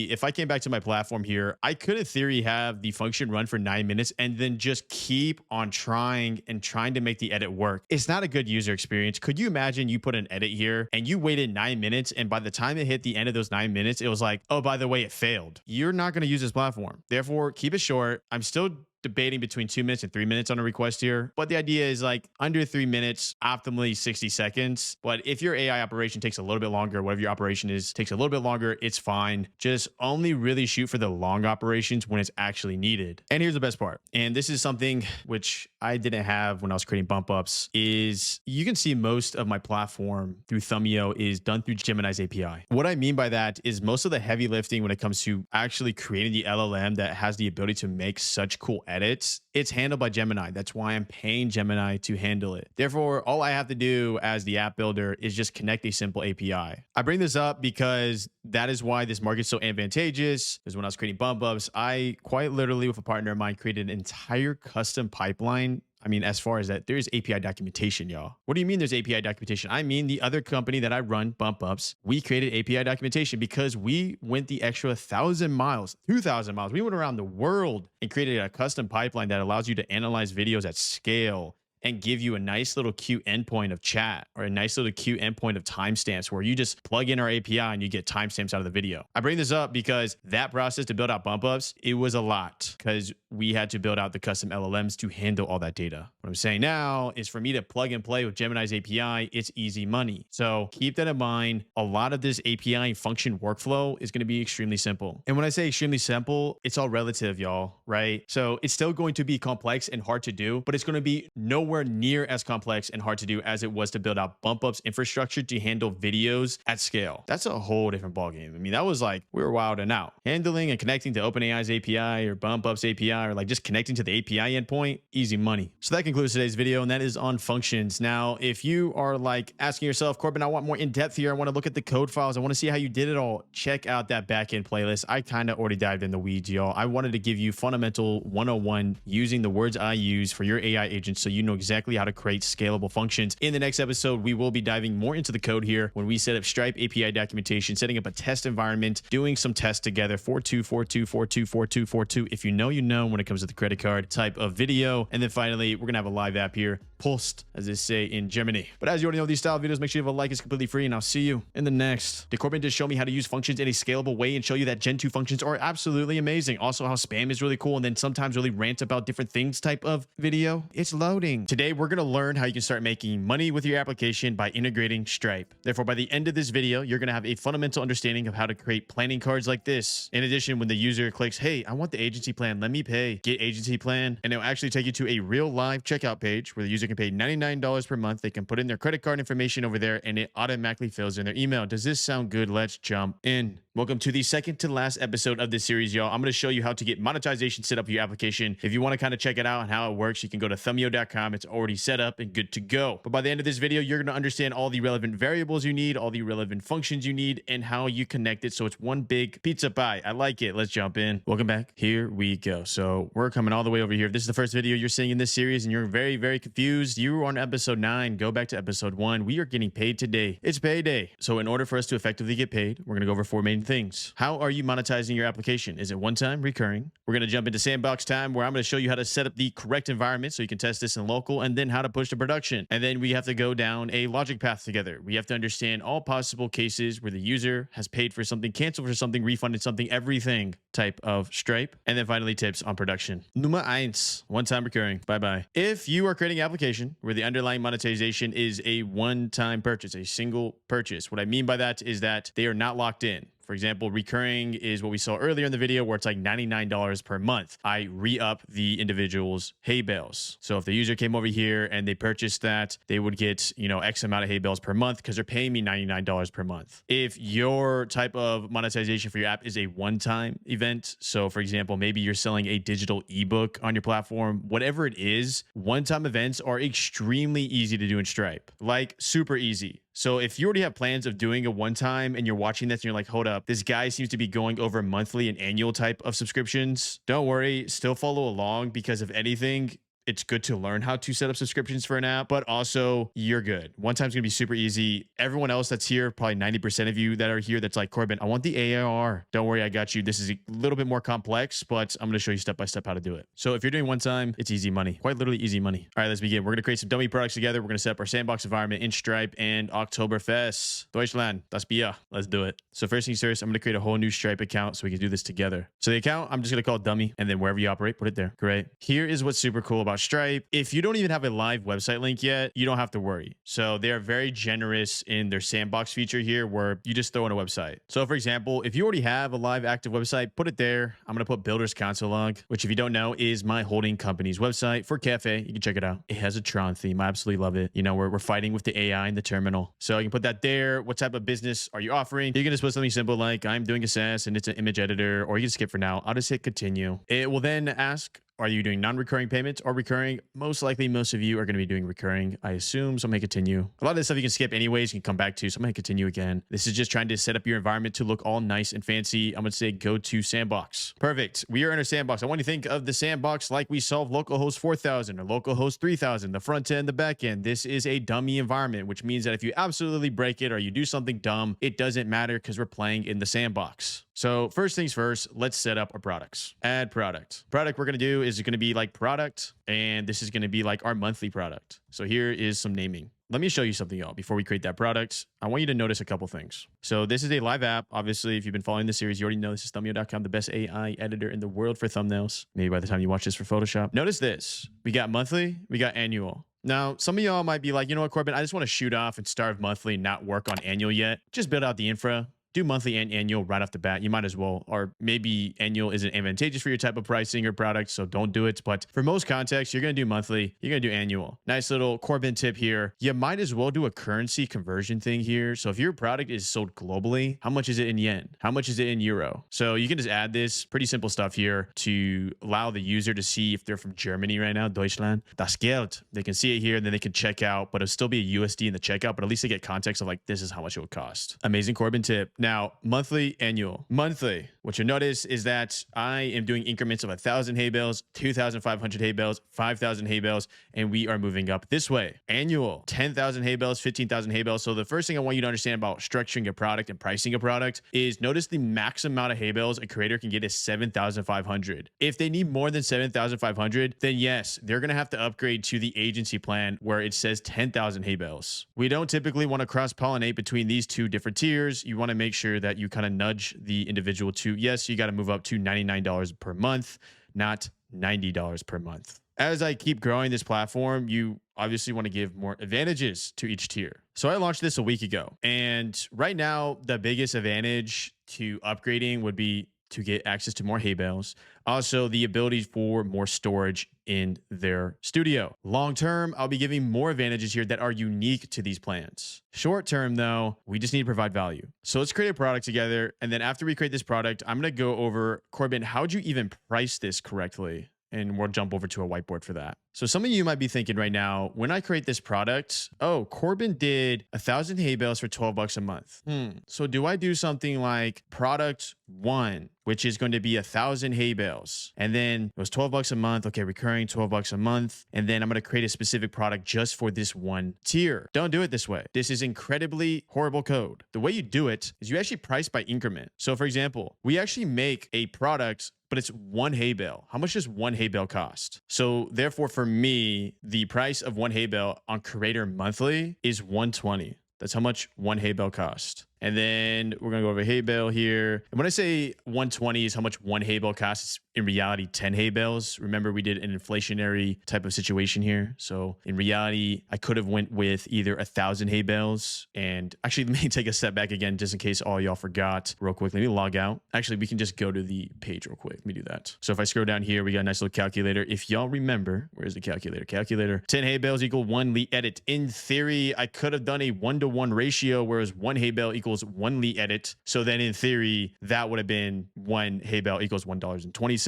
if I came back to my platform here, I could in theory have the function run for 9 minutes and then just keep on trying to make the edit work. It's not a good user experience. Could you imagine you put an edit here and you waited 9 minutes and by the time it hit the end of those 9 minutes, it was like, oh, by the way, it failed. You're not going to use this platform. Therefore, keep it short. I'm still debating between 2 minutes and 3 minutes on a request here. But the idea is like under 3 minutes, optimally 60 seconds. But if your AI operation takes a little bit longer, whatever your operation is, takes a little bit longer, it's fine. Just only really shoot for the long operations when it's actually needed. And here's the best part. And this is something which I didn't have when I was creating bump ups is you can see most of my platform through Thumbio is done through Gemini's API. What I mean by that is most of the heavy lifting when it comes to actually creating the LLM that has the ability to make such cool edits, it's handled by Gemini. That's why I'm paying Gemini to handle it. Therefore, all I have to do as the app builder is just connect a simple API. I bring this up because that is why this market's so advantageous. Because when I was creating bump ups, I quite literally with a partner of mine created an entire custom pipeline. I mean, as far as that, there's API documentation, y'all. What do you mean there's API documentation? I mean, the other company that I run, Bump Ups, we created API documentation because we went the extra 1,000 miles, 2,000 miles. We went around the world and created a custom pipeline that allows you to analyze videos at scale and give you a nice little cute endpoint of chat or a nice little cute endpoint of timestamps where you just plug in our API and you get timestamps out of the video. I bring this up because that process to build out bump ups, it was a lot because we had to build out the custom LLMs to handle all that data. What I'm saying now is for me to plug and play with Gemini's API, it's easy money. So keep that in mind. A lot of this API function workflow is going to be extremely simple. And when I say extremely simple, it's all relative, y'all, right? So it's still going to be complex and hard to do, but it's going to be nowhere near as complex and hard to do as it was to build out bump ups infrastructure to handle videos at scale. That's a whole different ballgame. I mean, that was like, we were wild and out. Handling and connecting to OpenAI's API or bump ups API or like just connecting to the API endpoint, easy money. So that concludes today's video and that is on functions. Now, if you are like asking yourself, Corbin, I want more in depth here. I want to look at the code files. I want to see how you did it all. Check out that backend playlist. I kind of already dived in the weeds, y'all. I wanted to give you fundamental 101 using the words I use for your AI agents so you know exactly how to create scalable functions. In the next episode, we will be diving more into the code here when we set up Stripe API documentation, setting up a test environment, doing some tests together, 4242424242. If you know, you know when it comes to the credit card type of video. And then finally, we're going to have a live app here, Post, as they say in Germany. But as you already know, these style videos, make sure you have a like. It's completely free, and I'll see you in the next. Did Corbin just show me how to use functions in a scalable way and show you that Gen 2 functions are absolutely amazing. Also, how spam is really cool, and then sometimes really rant about different things type of video. It's loading. Today, we're going to learn how you can start making money with your application by integrating Stripe. Therefore, by the end of this video, you're going to have a fundamental understanding of how to create planning cards like this. In addition, when the user clicks, hey, I want the agency plan, let me pay, get agency plan, and it'll actually take you to a real live checkout page where the user can pay $99 per month. They can put in their credit card information over there, and it automatically fills in their email. Does this sound good? Let's jump in. Welcome to the second to last episode of this series, y'all. I'm going to show you how to get monetization set up for your application. If you want to kind of check it out and how it works, you can go to thumbio.com. It's already set up and good to go. But by the end of this video, you're going to understand all the relevant variables you need, all the relevant functions you need, and how you connect it so it's one big pizza pie. I like it. Let's jump in. Welcome back. Here we go. So we're coming all the way over here. If this is the first video you're seeing in this series and you're very, very confused, you are on episode 9. Go back to episode 1. We are getting paid today. It's payday. So in order for us to effectively get paid, we're going to go over 4 main things. How are you monetizing your application? Is it one-time, recurring? We're going to jump into sandbox time, where I'm going to show you how to set up the correct environment so you can test this in local, and then how to push to production. And then we have to go down a logic path together. We have to understand all possible cases where the user has paid for something, canceled for something, refunded something, everything type of Stripe. And then finally, tips on production. Nummer 1, one-time recurring. Bye-bye. If you are creating an application where the underlying monetization is a one-time purchase, a single purchase, what I mean by that is that they are not locked in. For example, recurring is what we saw earlier in the video, where it's like $99 per month. I re-up the individual's hay bales. So if the user came over here and they purchased that, they would get, X amount of hay bales per month because they're paying me $99 per month. If your type of monetization for your app is a one-time event, so for example, maybe you're selling a digital ebook on your platform, whatever it is, one-time events are extremely easy to do in Stripe, like super easy. So if you already have plans of doing a one-time and you're watching this and you're like, hold up, this guy seems to be going over monthly and annual type of subscriptions, don't worry, still follow along, because if anything, it's good to learn how to set up subscriptions for an app, but also you're good. One time's gonna be super easy. Everyone else that's here, probably 90% of you that are here, that's like, Corbin, I want the ARR. Don't worry, I got you. This is a little bit more complex, but I'm gonna show you step by step how to do it. So if you're doing one time, it's easy money, quite literally easy money. All right, let's begin. We're gonna create some dummy products together. We're gonna set up our sandbox environment in Stripe and Oktoberfest. Deutschland, das Bier. Let's do it. So first things first, I'm gonna create a whole new Stripe account so we can do this together. So the account, I'm just gonna call it dummy, and then wherever you operate, put it there. Great. Here is what's super cool about Stripe. If you don't even have a live website link yet, you don't have to worry. So they are very generous in their sandbox feature here, where you just throw in a website. So for example, if you already have a live active website, put it there. I'm going to put Builder's Console Log, which if you don't know is my holding company's website for Cafe. You can check it out. It has a Tron theme. I absolutely love it. We're fighting with the AI in the terminal. So you can put that there. What type of business are you offering? You can just put something simple like I'm doing a SaaS and it's an image editor, or you can skip for now. I'll just hit continue. It will then ask, are you doing non-recurring payments or recurring? Most likely, most of you are going to be doing recurring, I assume. So I'm going to continue. A lot of this stuff you can skip anyways, you can come back to. So I'm going to continue again. This is just trying to set up your environment to look all nice and fancy. I'm going to say go to sandbox. Perfect. We are in our sandbox. I want you to think of the sandbox like we solved localhost 4000 or localhost 3000, the front end, the back end. This is a dummy environment, which means that if you absolutely break it or you do something dumb, it doesn't matter because we're playing in the sandbox. So first things first, let's set up our products. Add product. Product we're going to do is going to be like product, and this is going to be like our monthly product. So here is some naming. Let me show you something, y'all. Before we create that product, I want you to notice a couple things. So this is a live app. Obviously, if you've been following the series, you already know this is thumbio.com, the best AI editor in the world for thumbnails. Maybe by the time you watch this for Photoshop. Notice this. We got monthly, we got annual. Now, some of y'all might be like, you know what, Corbin, I just want to shoot off and starve monthly and not work on annual yet. Just build out the infra. Do monthly and annual right off the bat. You might as well. Or maybe annual isn't advantageous for your type of pricing or product, so don't do it. But for most contexts, you're going to do monthly. You're going to do annual. Nice little Corbin tip here. You might as well do a currency conversion thing here. So if your product is sold globally, how much is it in yen? How much is it in euro? So you can just add this pretty simple stuff here to allow the user to see if they're from Germany right now, Deutschland, das Geld. They can see it here and then they can check out, but it'll still be a USD in the checkout, but at least they get context of like, this is how much it would cost. Amazing Corbin tip. Now, monthly, annual. Monthly, what you'll notice is that I am doing increments of 1,000 hay bales, 2,500 hay bales, 5,000 hay bales, and we are moving up this way. Annual, 10,000 hay bales, 15,000 hay bales. So the first thing I want you to understand about structuring a product and pricing a product is notice the max amount of hay bales a creator can get is 7,500. If they need more than 7,500, then yes, they're going to have to upgrade to the agency plan where it says 10,000 hay bales. We don't typically want to cross-pollinate between these two different tiers. You want to make sure that you kind of nudge the individual to, yes, you got to move up to $99 per month, not $90 per month. As I keep growing this platform, you obviously want to give more advantages to each tier. So I launched this a week ago. And right now, the biggest advantage to upgrading would be to get access to more hay bales. Also, the ability for more storage in their studio. Long term, I'll be giving more advantages here that are unique to these plans. Short term, though, we just need to provide value. So let's create a product together. And then after we create this product, I'm going to go over, Corbin, how'd you even price this correctly? And we'll jump over to a whiteboard for that. So some of you might be thinking right now, when I create this product, oh, Corbin did 1,000 hay bales for $12 a month. So do I do something like product 1, which is going to be 1,000 hay bales, and then it was $12 a month. Okay, recurring $12 a month. And then I'm going to create a specific product just for this one tier. Don't do it this way. This is incredibly horrible code. The way you do it is you actually price by increment. So for example, we actually make a product, but it's one hay bale. How much does one hay bale cost? So therefore, for me, the price of one hay bale on Creator Monthly is $120. That's how much one hay bale cost. And then we're going to go over hay bale here. And when I say 120 is how much one hay bale costs, it's in reality 10 hay bales. Remember, we did an inflationary type of situation here. So in reality, I could have went with either 1,000 hay bales. And actually, let me take a step back again, just in case all y'all forgot real quick. Let me log out. Actually, we can just go to the page real quick. Let me do that. So if I scroll down here, we got a nice little calculator. If y'all remember, where's the calculator? Calculator, 10 hay bales equal one lead edit. In theory, I could have done a 1-to-1 ratio, whereas one hay bale equals one lead edit. So then in theory, that would have been one hay bale equals $1.20.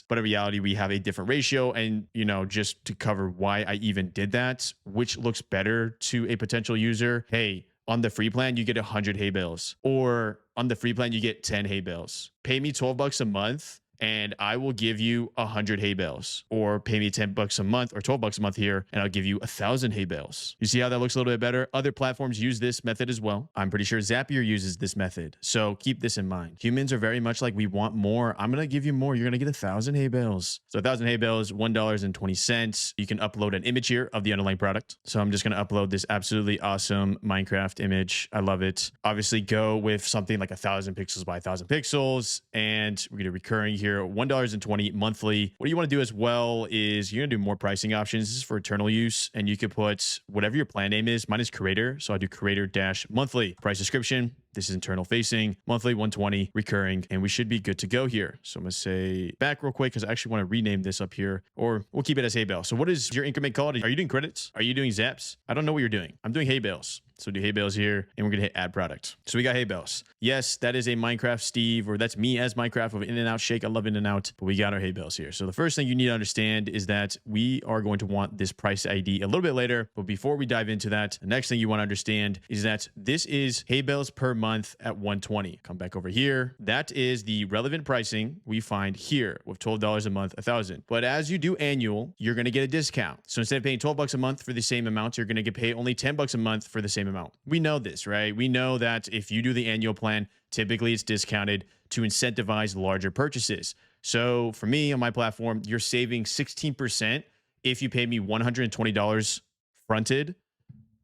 But in reality, we have a different ratio. And, you know, just to cover why I even did that, which looks better to a potential user. Hey, on the free plan, you get 100 hay bales, or on the free plan, you get 10 hay bales. Pay me $12 a month and I will give you 100 hay bales, or pay me $10 a month or $12 a month here, and I'll give you 1,000 hay bales. You see how that looks a little bit better? Other platforms use this method as well. I'm pretty sure Zapier uses this method. So keep this in mind. Humans are very much like, we want more. I'm going to give you more. You're going to get 1,000 hay bales. So 1,000 hay bales, $1.20. You can upload an image here of the underlying product. So I'm just going to upload this absolutely awesome Minecraft image. I love it. Obviously go with something like 1,000 pixels by 1,000 pixels. And we're going to recurring here, $1.20 monthly. What you want to do as well is you're going to do more pricing options. This is for eternal use, and you could put whatever your plan name is. Mine is creator, so I do creator-monthly. Price description, this is internal facing, monthly 120, recurring, and we should be good to go here. So I'm going to say back real quick because I actually want to rename this up here, or we'll keep it as hay bale. So what is your increment called? Are you doing credits? Are you doing zaps? I don't know what you're doing. I'm doing hay bales. So do hay bales here, and we're going to hit add product. So we got hay bales. Yes, that is a Minecraft Steve, or that's me as Minecraft with In-N-Out Shake. I love In-N-Out, but we got our hay bales here. So the first thing you need to understand is that we are going to want this price ID a little bit later. But before we dive into that, the next thing you want to understand is that this is hay bales per month at 120. Come back over here. That is the relevant pricing we find here with $12 a month, 1,000. But as you do annual, you're going to get a discount. So instead of paying $12 a month for the same amount, you're going to get paid only $10 a month for the same amount. We know this, right? We know that if you do the annual plan, typically it's discounted to incentivize larger purchases. So for me on my platform, you're saving 16% if you pay me $120 fronted,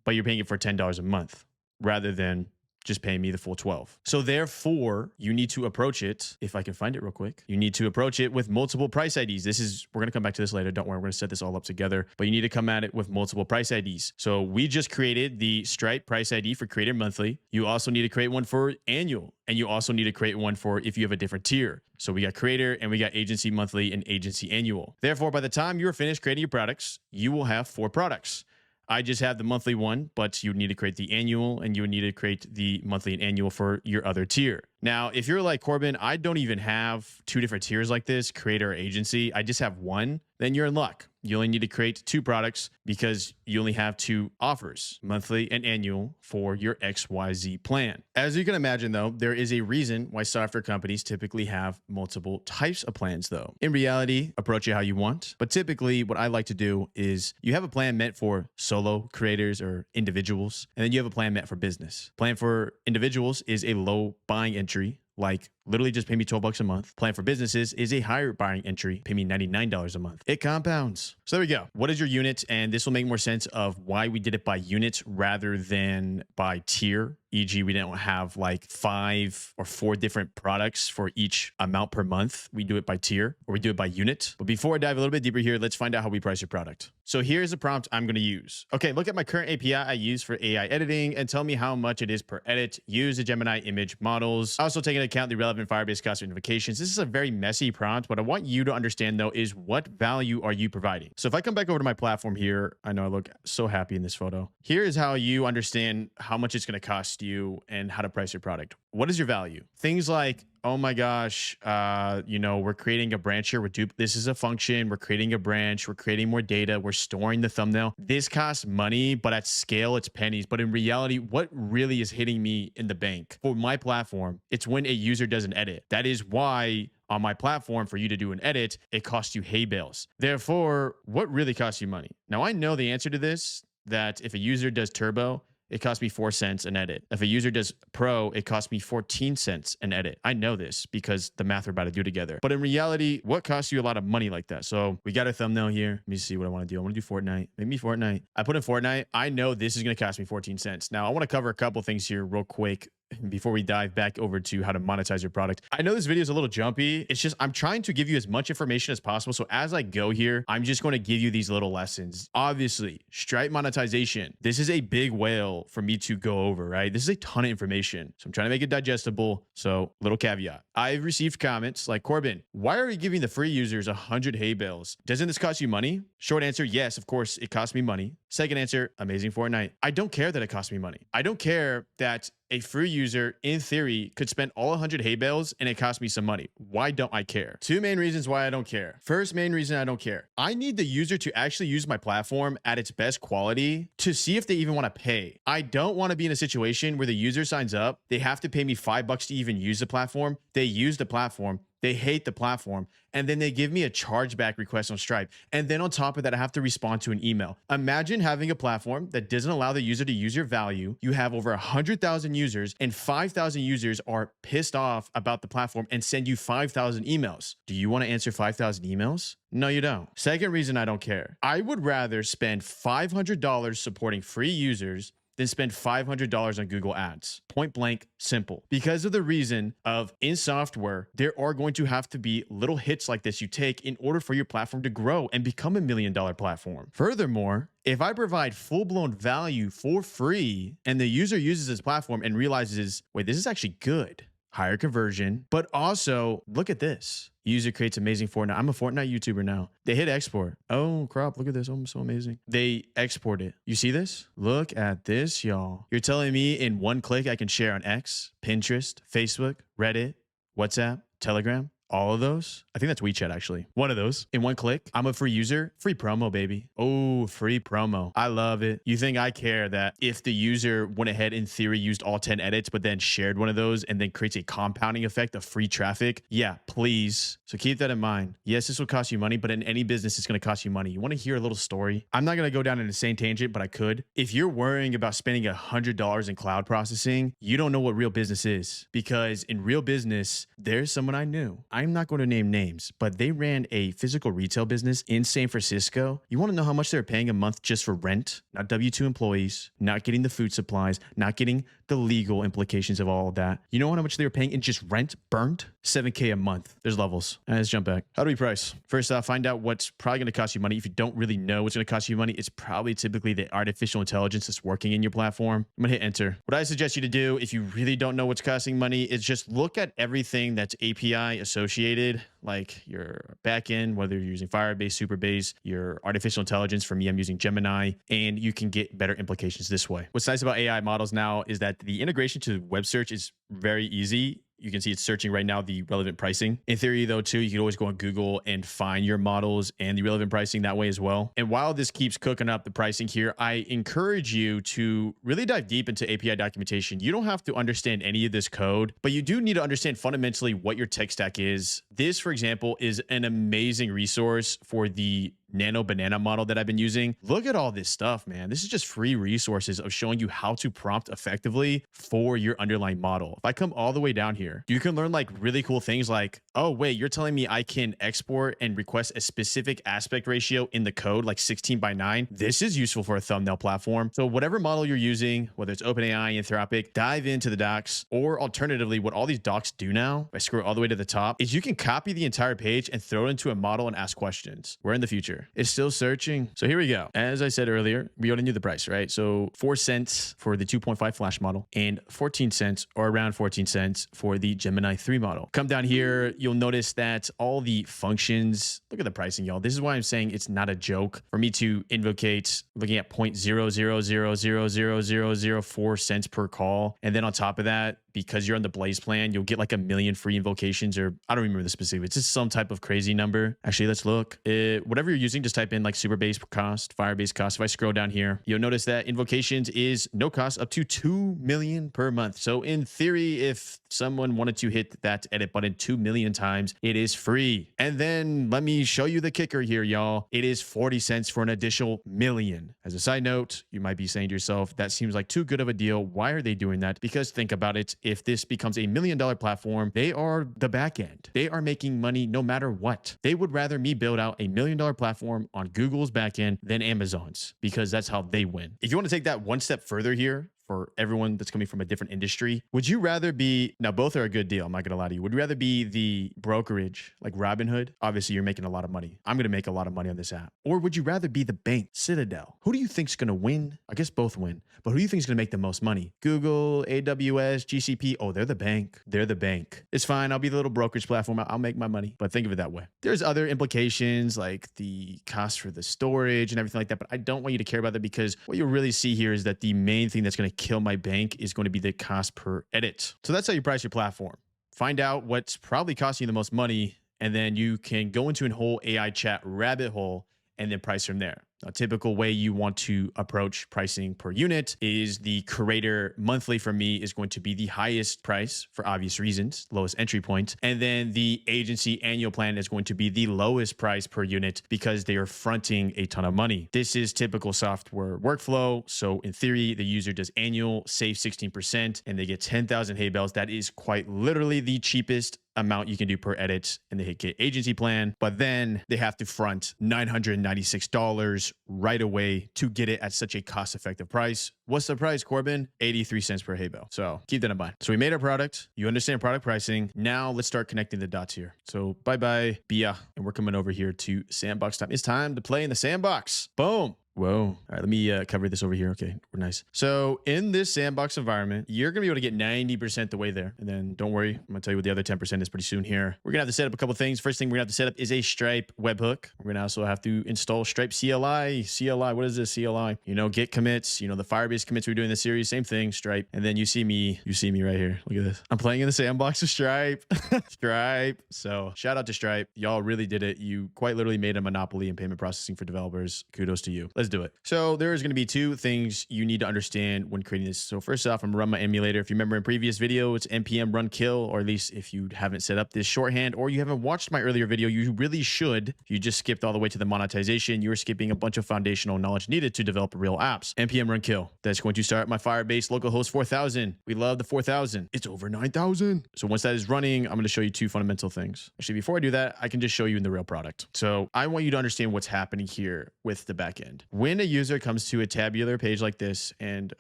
but you're paying it for $10 a month rather than just paying me the full 12. So therefore, you need to approach it, if I can find it real quick, you need to approach it with multiple price IDs. We're going to come back to this later. Don't worry, we're going to set this all up together, but you need to come at it with multiple price IDs. So we just created the Stripe price ID for Creator Monthly. You also need to create one for annual, and you also need to create one for if you have a different tier. So we got Creator and we got Agency Monthly and Agency Annual. Therefore, by the time you're finished creating your products, you will have 4 products. I just have the monthly one, but you need to create the annual, and you would need to create the monthly and annual for your other tier. Now, if you're like Corbin, I don't even have two different tiers like this, creator or agency. I just have one, then you're in luck. You only need to create two products because you only have two offers, monthly and annual, for your XYZ plan. As you can imagine, though, there is a reason why software companies typically have multiple types of plans, though. In reality, approach it how you want. But typically, what I like to do is you have a plan meant for solo creators or individuals, and then you have a plan meant for business. Plan for individuals is a low buying entry, like literally just pay me $12 a month. Plan for businesses is a higher buying entry, pay me $99 a month. It compounds. So there we go. What is your unit? And this will make more sense of why we did it by unit rather than by tier. E.g., we didn't have like 5 or 4 different products for each amount per month. We do it by tier or we do it by unit. But before I dive a little bit deeper here, let's find out how we price your product. So here's a prompt I'm going to use. Okay, look at my current API I use for AI editing and tell me how much it is per edit. Use the Gemini image models. Also take into account the relevant Firebase cost notifications. This is a very messy prompt. What I want you to understand though is what value are you providing? So if I come back over to my platform here, I know I look so happy in this photo. Here is how you understand how much it's going to cost you and how to price your product. What is your value? Things like, oh my gosh, we're creating a branch here. This is a function. We're creating a branch. We're creating more data. We're storing the thumbnail. This costs money, but at scale, it's pennies. But in reality, what really is hitting me in the bank for my platform, it's when a user does an edit. That is why on my platform, for you to do an edit, it costs you hay bales. Therefore, what really costs you money? Now, I know the answer to this, that if a user does turbo, it costs me 4 cents an edit. If a user does pro, it costs me 14 cents an edit. I know this because the math we're about to do together. But in reality, what costs you a lot of money like that? So we got a thumbnail here. Let me see what I want to do. I want to do Fortnite. Make me Fortnite. I put in Fortnite. I know this is going to cost me 14 cents. Now I want to cover a couple things here real quick before we dive back over to how to monetize your product. I know this video is a little jumpy. It's just I'm trying to give you as much information as possible. So as I go here, I'm just going to give you these little lessons. Obviously, Stripe monetization. This is a big whale for me to go over, right? This is a ton of information. So I'm trying to make it digestible. So little caveat. I've received comments like, Corbin, why are you giving the free users 100 hay bales? Doesn't this cost you money? Short answer, yes, of course, it costs me money. Second answer, amazing Fortnite. I don't care that it costs me money. I don't care that a free user, in theory, could spend all 100 hay bales and it costs me some money. Why don't I care? 2 main reasons why I don't care. First main reason I don't care. I need the user to actually use my platform at its best quality to see if they even want to pay. I don't want to be in a situation where the user signs up, they have to pay me $5 to even use the platform. They use the platform. They hate the platform, and then they give me a chargeback request on Stripe. And then on top of that, I have to respond to an email. Imagine having a platform that doesn't allow the user to use your value. You have over 100,000 users, and 5,000 users are pissed off about the platform and send you 5,000 emails. Do you want to answer 5,000 emails? No, you don't. Second reason I don't care. I would rather spend $500 supporting free users then spend $500 on Google Ads. Point blank, simple. Because of the reason of in software, there are going to have to be little hits like this you take in order for your platform to grow and become $1 million platform. Furthermore, if I provide full-blown value for free and the user uses this platform and realizes, wait, this is actually good, higher conversion, but also look at this. User creates amazing Fortnite. I'm a Fortnite YouTuber now. They hit export. Oh, crap. Look at this. Oh, I'm so amazing. They export it. You see this? Look at this, y'all. You're telling me in one click I can share on X, Pinterest, Facebook, Reddit, WhatsApp, Telegram, all of those? I think that's WeChat, actually. One of those. In one click, I'm a free user. Free promo, baby. Oh, free promo. I love it. You think I care that if the user went ahead, in theory, used all 10 edits, but then shared one of those and then creates a compounding effect of free traffic? Yeah, please. So keep that in mind. Yes, this will cost you money, but in any business, it's going to cost you money. You want to hear a little story? I'm not going to go down an insane tangent, but I could. If you're worrying about spending $100 in cloud processing, you don't know what real business is. Because in real business, there's someone I knew. I'm not going to name names, but they ran a physical retail business in San Francisco. You want to know how much they were paying a month just for rent? Not W-2 employees, not getting the food supplies, not getting the legal implications of all of that. You know how much they were paying in just rent burnt? $7K a month. There's levels. Let's jump back. How do we price? First off, find out what's probably going to cost you money. If you don't really know what's going to cost you money, it's probably typically the artificial intelligence that's working in your platform. I'm going to hit enter. What I suggest you to do if you really don't know what's costing money is just look at everything that's API associated, like your backend, whether you're using Firebase, Superbase, your artificial intelligence. For me, I'm using Gemini, and you can get better implications this way. What's nice about AI models now is that the integration to web search is very easy. You can see it's searching right now the relevant pricing. In theory, though, too, you can always go on Google and find your models and the relevant pricing that way as well. And while this keeps cooking up the pricing here, I encourage you to really dive deep into API documentation. You don't have to understand any of this code, but you do need to understand fundamentally what your tech stack is. This, for example, is an amazing resource for the Nano Banana model that I've been using. Look at all this stuff, man. This is just free resources of showing you how to prompt effectively for your underlying model. If I come all the way down here, you can learn like really cool things like, oh, wait, you're telling me I can export and request a specific aspect ratio in the code, like 16:9. This is useful for a thumbnail platform. So whatever model you're using, whether it's OpenAI, Anthropic, dive into the docs, or alternatively, what all these docs do now, if I scroll all the way to the top, is you can copy the entire page and throw it into a model and ask questions. We're in the future. It's still searching. So here we go. As I said earlier, we already knew the price, right? So 4 cents for the 2.5 flash model and 14 cents or around 14 cents for the Gemini 3 model. Come down here, you'll notice that all the functions, look at the pricing, y'all. This is why I'm saying it's not a joke for me to invocate looking at 0.0000004 cents per call. And then on top of that, because you're on the Blaze plan, you'll get like 1 million free invocations, or I don't remember the specific. It's just some type of crazy number. Actually, let's look. Whatever you're using, just type in like Superbase cost, Firebase cost. If I scroll down here, you'll notice that invocations is no cost up to 2 million per month. So in theory, if someone wanted to hit that edit button 2 million times, it is free. And then let me show you the kicker here, y'all. It is 40 cents for an additional million. As a side note, you might be saying to yourself, that seems like too good of a deal. Why are they doing that? Because think about it. If this becomes $1 million platform, they are the back end. They are making money no matter what. They would rather me build out $1 million platform on Google's back end than Amazon's, because that's how they win. If you want to take that one step further here, for everyone that's coming from a different industry, would you rather be, now both are a good deal, I'm not gonna lie to you, would you rather be the brokerage like Robinhood? Obviously you're making a lot of money. I'm gonna make a lot of money on this app. Or would you rather be the bank, Citadel? Who do you think's gonna win? I guess both win, but who do you think's gonna make the most money? Google, AWS, GCP? Oh, they're the bank. They're the bank. It's fine, I'll be the little brokerage platform. I'll make my money, but think of it that way. There's other implications like the cost for the storage and everything like that, but I don't want you to care about that, because what you'll really see here is that the main thing that's gonna kill my bank is going to be the cost per edit. So that's how you price your platform. Find out what's probably costing you the most money, and then you can go into a whole AI chat rabbit hole and then price from there. A typical way you want to approach pricing per unit is the creator monthly for me is going to be the highest price for obvious reasons, lowest entry point. And then the agency annual plan is going to be the lowest price per unit because they are fronting a ton of money. This is typical software workflow. So in theory, the user does annual, save 16%, and they get 10,000 hay bales. That is quite literally the cheapest amount you can do per edit in the HitKit agency plan, but then they have to front $996 right away to get it at such a cost-effective price. What's the price, Corbin? 83 cents per hay bale. So keep that in mind. So we made our product. You understand product pricing. Now let's start connecting the dots here. So bye-bye, Bia. And we're coming over here to sandbox time. It's time to play in the sandbox. Boom. Whoa. All right, let me cover this over here. Okay, we're nice. So in this sandbox environment, you're going to be able to get 90% the way there. And then don't worry, I'm going to tell you what the other 10% is pretty soon here. We're going to have to set up a couple things. First thing we're going to have to set up is a Stripe webhook. We're going to also have to install Stripe CLI. CLI, what is this CLI? You know, Git commits, you know, the Firebase commits we're doing in this series, same thing, Stripe. And then you see me right here. Look at this. I'm playing in the sandbox with Stripe. Stripe. So shout out to Stripe. Y'all really did it. You quite literally made a monopoly in payment processing for developers. Kudos to you. Let's do it. So there is going to be two things you need to understand when creating this. So first off, I'm gonna run my emulator. If you remember in previous video, it's npm run kill, or at least if you haven't set up this shorthand or you haven't watched my earlier video, you really should. You just skipped all the way to the monetization. You're skipping a bunch of foundational knowledge needed to develop real apps. npm run kill. That's going to start my Firebase localhost 4000. We love the 4000. It's over 9,000. So once that is running, I'm going to show you two fundamental things. Actually, before I do that, I can just show you in the real product. So I want you to understand what's happening here with the backend. When a user comes to a tabular page like this, and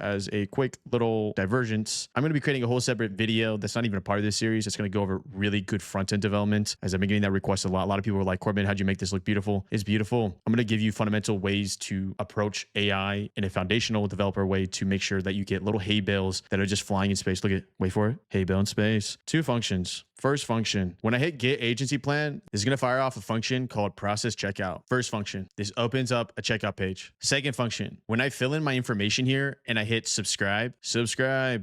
as a quick little divergence, I'm going to be creating a whole separate video that's not even a part of this series. It's going to go over really good front-end development, as I've been getting that request a lot. A lot of people were like, Corbin, how'd you make this look beautiful? It's beautiful. I'm going to give you fundamental ways to approach AI in a foundational developer way to make sure that you get little hay bales that are just flying in space. Look at, wait for it, hay bale in space. Two functions. First function, when I hit get agency plan, this is going to fire off a function called process checkout. First function, this opens up a checkout page. Second function, when I fill in my information here and I hit subscribe,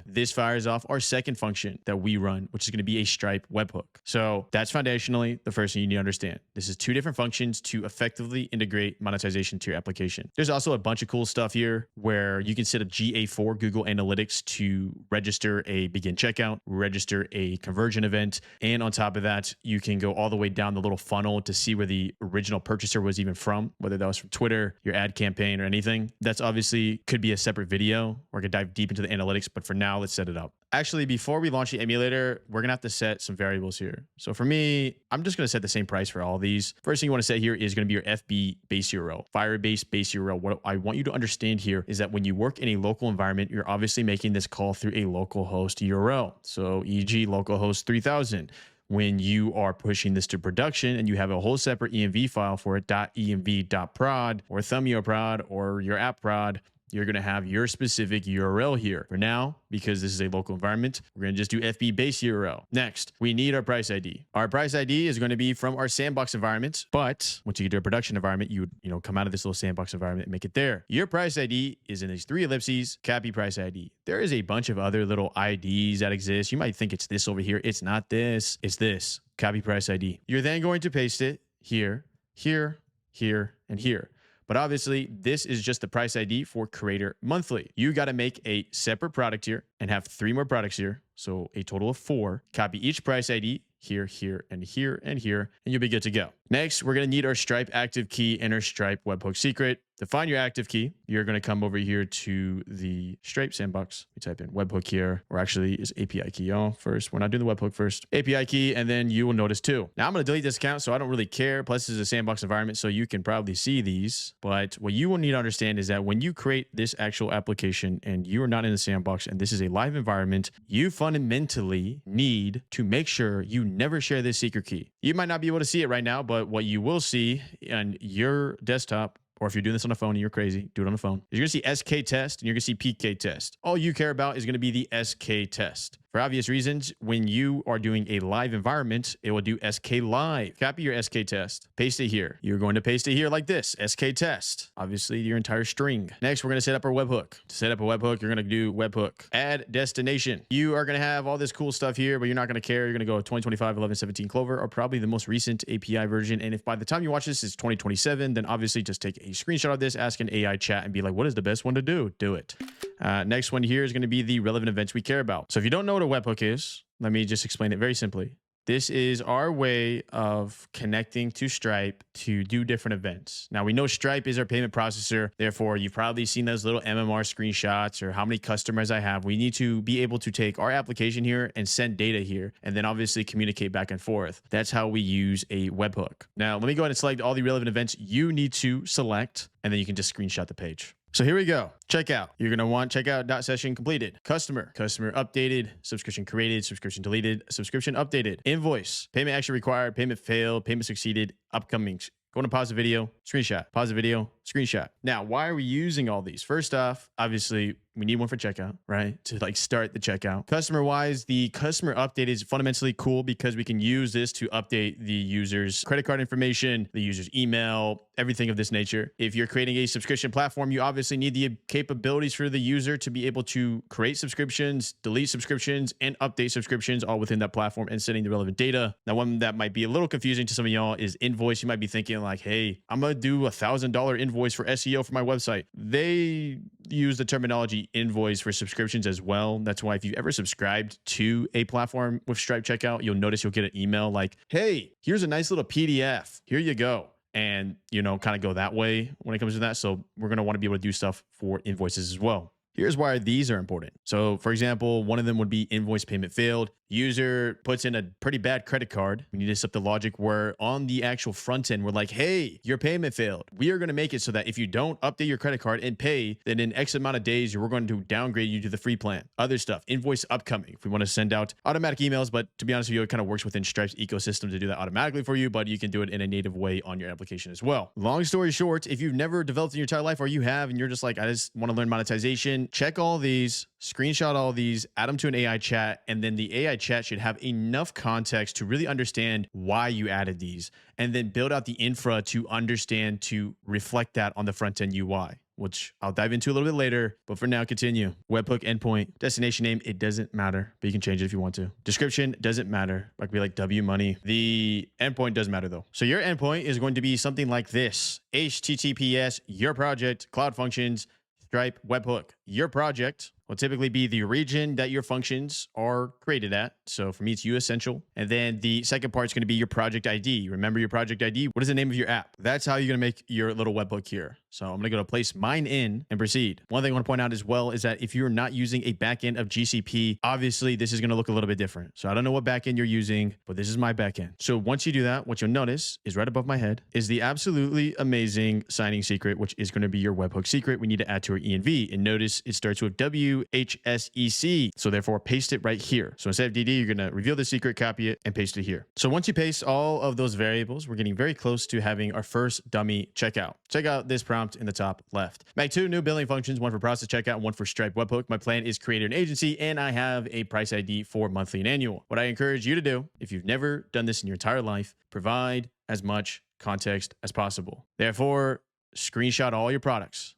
this fires off our second function that we run, which is going to be a Stripe webhook. So that's foundationally the first thing you need to understand. This is two different functions to effectively integrate monetization to your application. There's also a bunch of cool stuff here where you can set a GA4 Google Analytics to register a begin checkout, register a conversion event. And on top of that, you can go all the way down the little funnel to see where the original purchaser was even from, whether that was from Twitter, your ad campaign, or anything. That's obviously could be a separate video or I could dive deep into the analytics, but for now, let's set it up. Actually, before we launch the emulator, we're gonna have to set some variables here. So for me, I'm just gonna set the same price for all of these. First thing you wanna set here is gonna be your FB base URL, Firebase base URL. What I want you to understand here is that when you work in a local environment, you're obviously making this call through a localhost URL. So e.g. localhost 3000. When you are pushing this to production and you have a whole separate env file for it, .env.prod or thumbio.prod or your app prod, you're going to have your specific URL here. For now, because this is a local environment, we're going to just do FB base URL. Next, we need our price ID. Our price ID is going to be from our sandbox environment, but once you get to a production environment, you would come out of this little sandbox environment and make it there. Your price ID is in these 3 ellipses, Cappy price ID. There is a bunch of other little IDs that exist. You might think it's this over here. It's not this. It's this, Cappy price ID. You're then going to paste it here, here, here, and here. But obviously, this is just the price ID for Creator Monthly. You got to make a separate product here and have 3 more products here. So a total of 4. Copy each price ID here, here, and here, and here, and you'll be good to go. Next, we're going to need our Stripe active key and our Stripe webhook secret. To find your active key, you're going to come over here to the Stripe sandbox. We type in webhook here, or actually is API key, y'all. First, we're not doing the webhook first. API key, and then you will notice too. Now I'm going to delete this account, so I don't really care. Plus, this is a sandbox environment, so you can probably see these. But what you will need to understand is that when you create this actual application and you are not in the sandbox and this is a live environment, you fundamentally need to make sure you never share this secret key. You might not be able to see it right now, but what you will see on your desktop, or if you're doing this on a phone and you're crazy, do it on a phone. You're going to see SK test and you're going to see PK test. All you care about is going to be the SK test. For obvious reasons, when you are doing a live environment, it will do SK live. Copy your SK test, paste it here. You're going to paste it here like this, SK test. Obviously, your entire string. Next, we're going to set up our webhook. To set up a webhook, you're going to do webhook. Add destination. You are going to have all this cool stuff here, but you're not going to care. You're going to go 2025, 1117 Clover, or probably the most recent API version. And if by the time you watch this is 2027, then obviously just take a screenshot of this, ask an AI chat, and be like, what is the best one to do? Do it. Next one here is going to be the relevant events we care about. So if you don't know what a webhook is, let me just explain it very simply. This is our way of connecting to Stripe to do different events. Now, we know Stripe is our payment processor. Therefore, you've probably seen those little MMR screenshots or how many customers I have. We need to be able to take our application here and send data here, and then obviously communicate back and forth. That's how we use a webhook. Now, let me go ahead and select all the relevant events you need to select, and then you can just screenshot the page. So here we go. Checkout. You're going to want checkout.session completed. Customer updated, subscription created, subscription deleted, subscription updated, invoice, payment action required, payment failed, payment succeeded, upcoming. Go to pause the video, screenshot, pause the video, screenshot. Now, why are we using all these? First off, obviously, we need one for checkout, right? To start the checkout. Customer wise, the customer update is fundamentally cool because we can use this to update the user's credit card information, the user's email, everything of this nature. If you're creating a subscription platform, you obviously need the capabilities for the user to be able to create subscriptions, delete subscriptions, and update subscriptions all within that platform and sending the relevant data. Now, one that might be a little confusing to some of y'all is invoice. You might be thinking like, hey, I'm going to do $1,000 invoice for SEO for my website. They use the terminology invoice for subscriptions as well. That's why if you've ever subscribed to a platform with Stripe checkout, you'll notice you'll get an email like, hey, here's a nice little PDF. Here you go. And, kind of go that way when it comes to that. So we're going to want to be able to do stuff for invoices as well. Here's why these are important. So for example, one of them would be invoice payment failed. User puts in a pretty bad credit card. We need to set the logic where on the actual front end, we're like, hey, your payment failed. We are going to make it so that if you don't update your credit card and pay, then in X amount of days, we're going to downgrade you to the free plan. Other stuff, invoice upcoming. If we want to send out automatic emails, but to be honest with you, it kind of works within Stripe's ecosystem to do that automatically for you, but you can do it in a native way on your application as well. Long story short, if you've never developed in your entire life or you have, and you're just like, I just want to learn monetization, then check all these, screenshot all these, add them to an AI chat, and then the AI chat should have enough context to really understand why you added these, and then build out the infra to understand to reflect that on the front end UI, which I'll dive into a little bit later. But for now, continue. Webhook endpoint, destination name, it doesn't matter, but you can change it if you want to. Description doesn't matter. It could be like W money. The endpoint does matter though. So your endpoint is going to be something like this: HTTPS, your project, Cloud Functions, Stripe, webhook. Your project will typically be the region that your functions are created at. So for me, it's US Central. And then the second part is going to be your project ID. Remember your project ID? What is the name of your app? That's how you're going to make your little webhook here. So I'm going to go to place mine in and proceed. One thing I want to point out as well is that if you're not using a backend of GCP, obviously this is going to look a little bit different. So I don't know what backend you're using, but this is my backend. So once you do that, what you'll notice is right above my head is the absolutely amazing signing secret, which is going to be your webhook secret. We need to add to our env, and notice it starts with WHSEC. So therefore paste it right here. So instead of DD, you're going to reveal the secret, copy it, and paste it here. So once you paste all of those variables, we're getting very close to having our first dummy checkout. Check out this prompt in the top left. Make 2 new billing functions, one for process checkout and one for Stripe webhook. My plan is create an agency, and I have a price ID for monthly and annual. What I encourage you to do, if you've never done this in your entire life, provide as much context as possible. Therefore, screenshot all your products.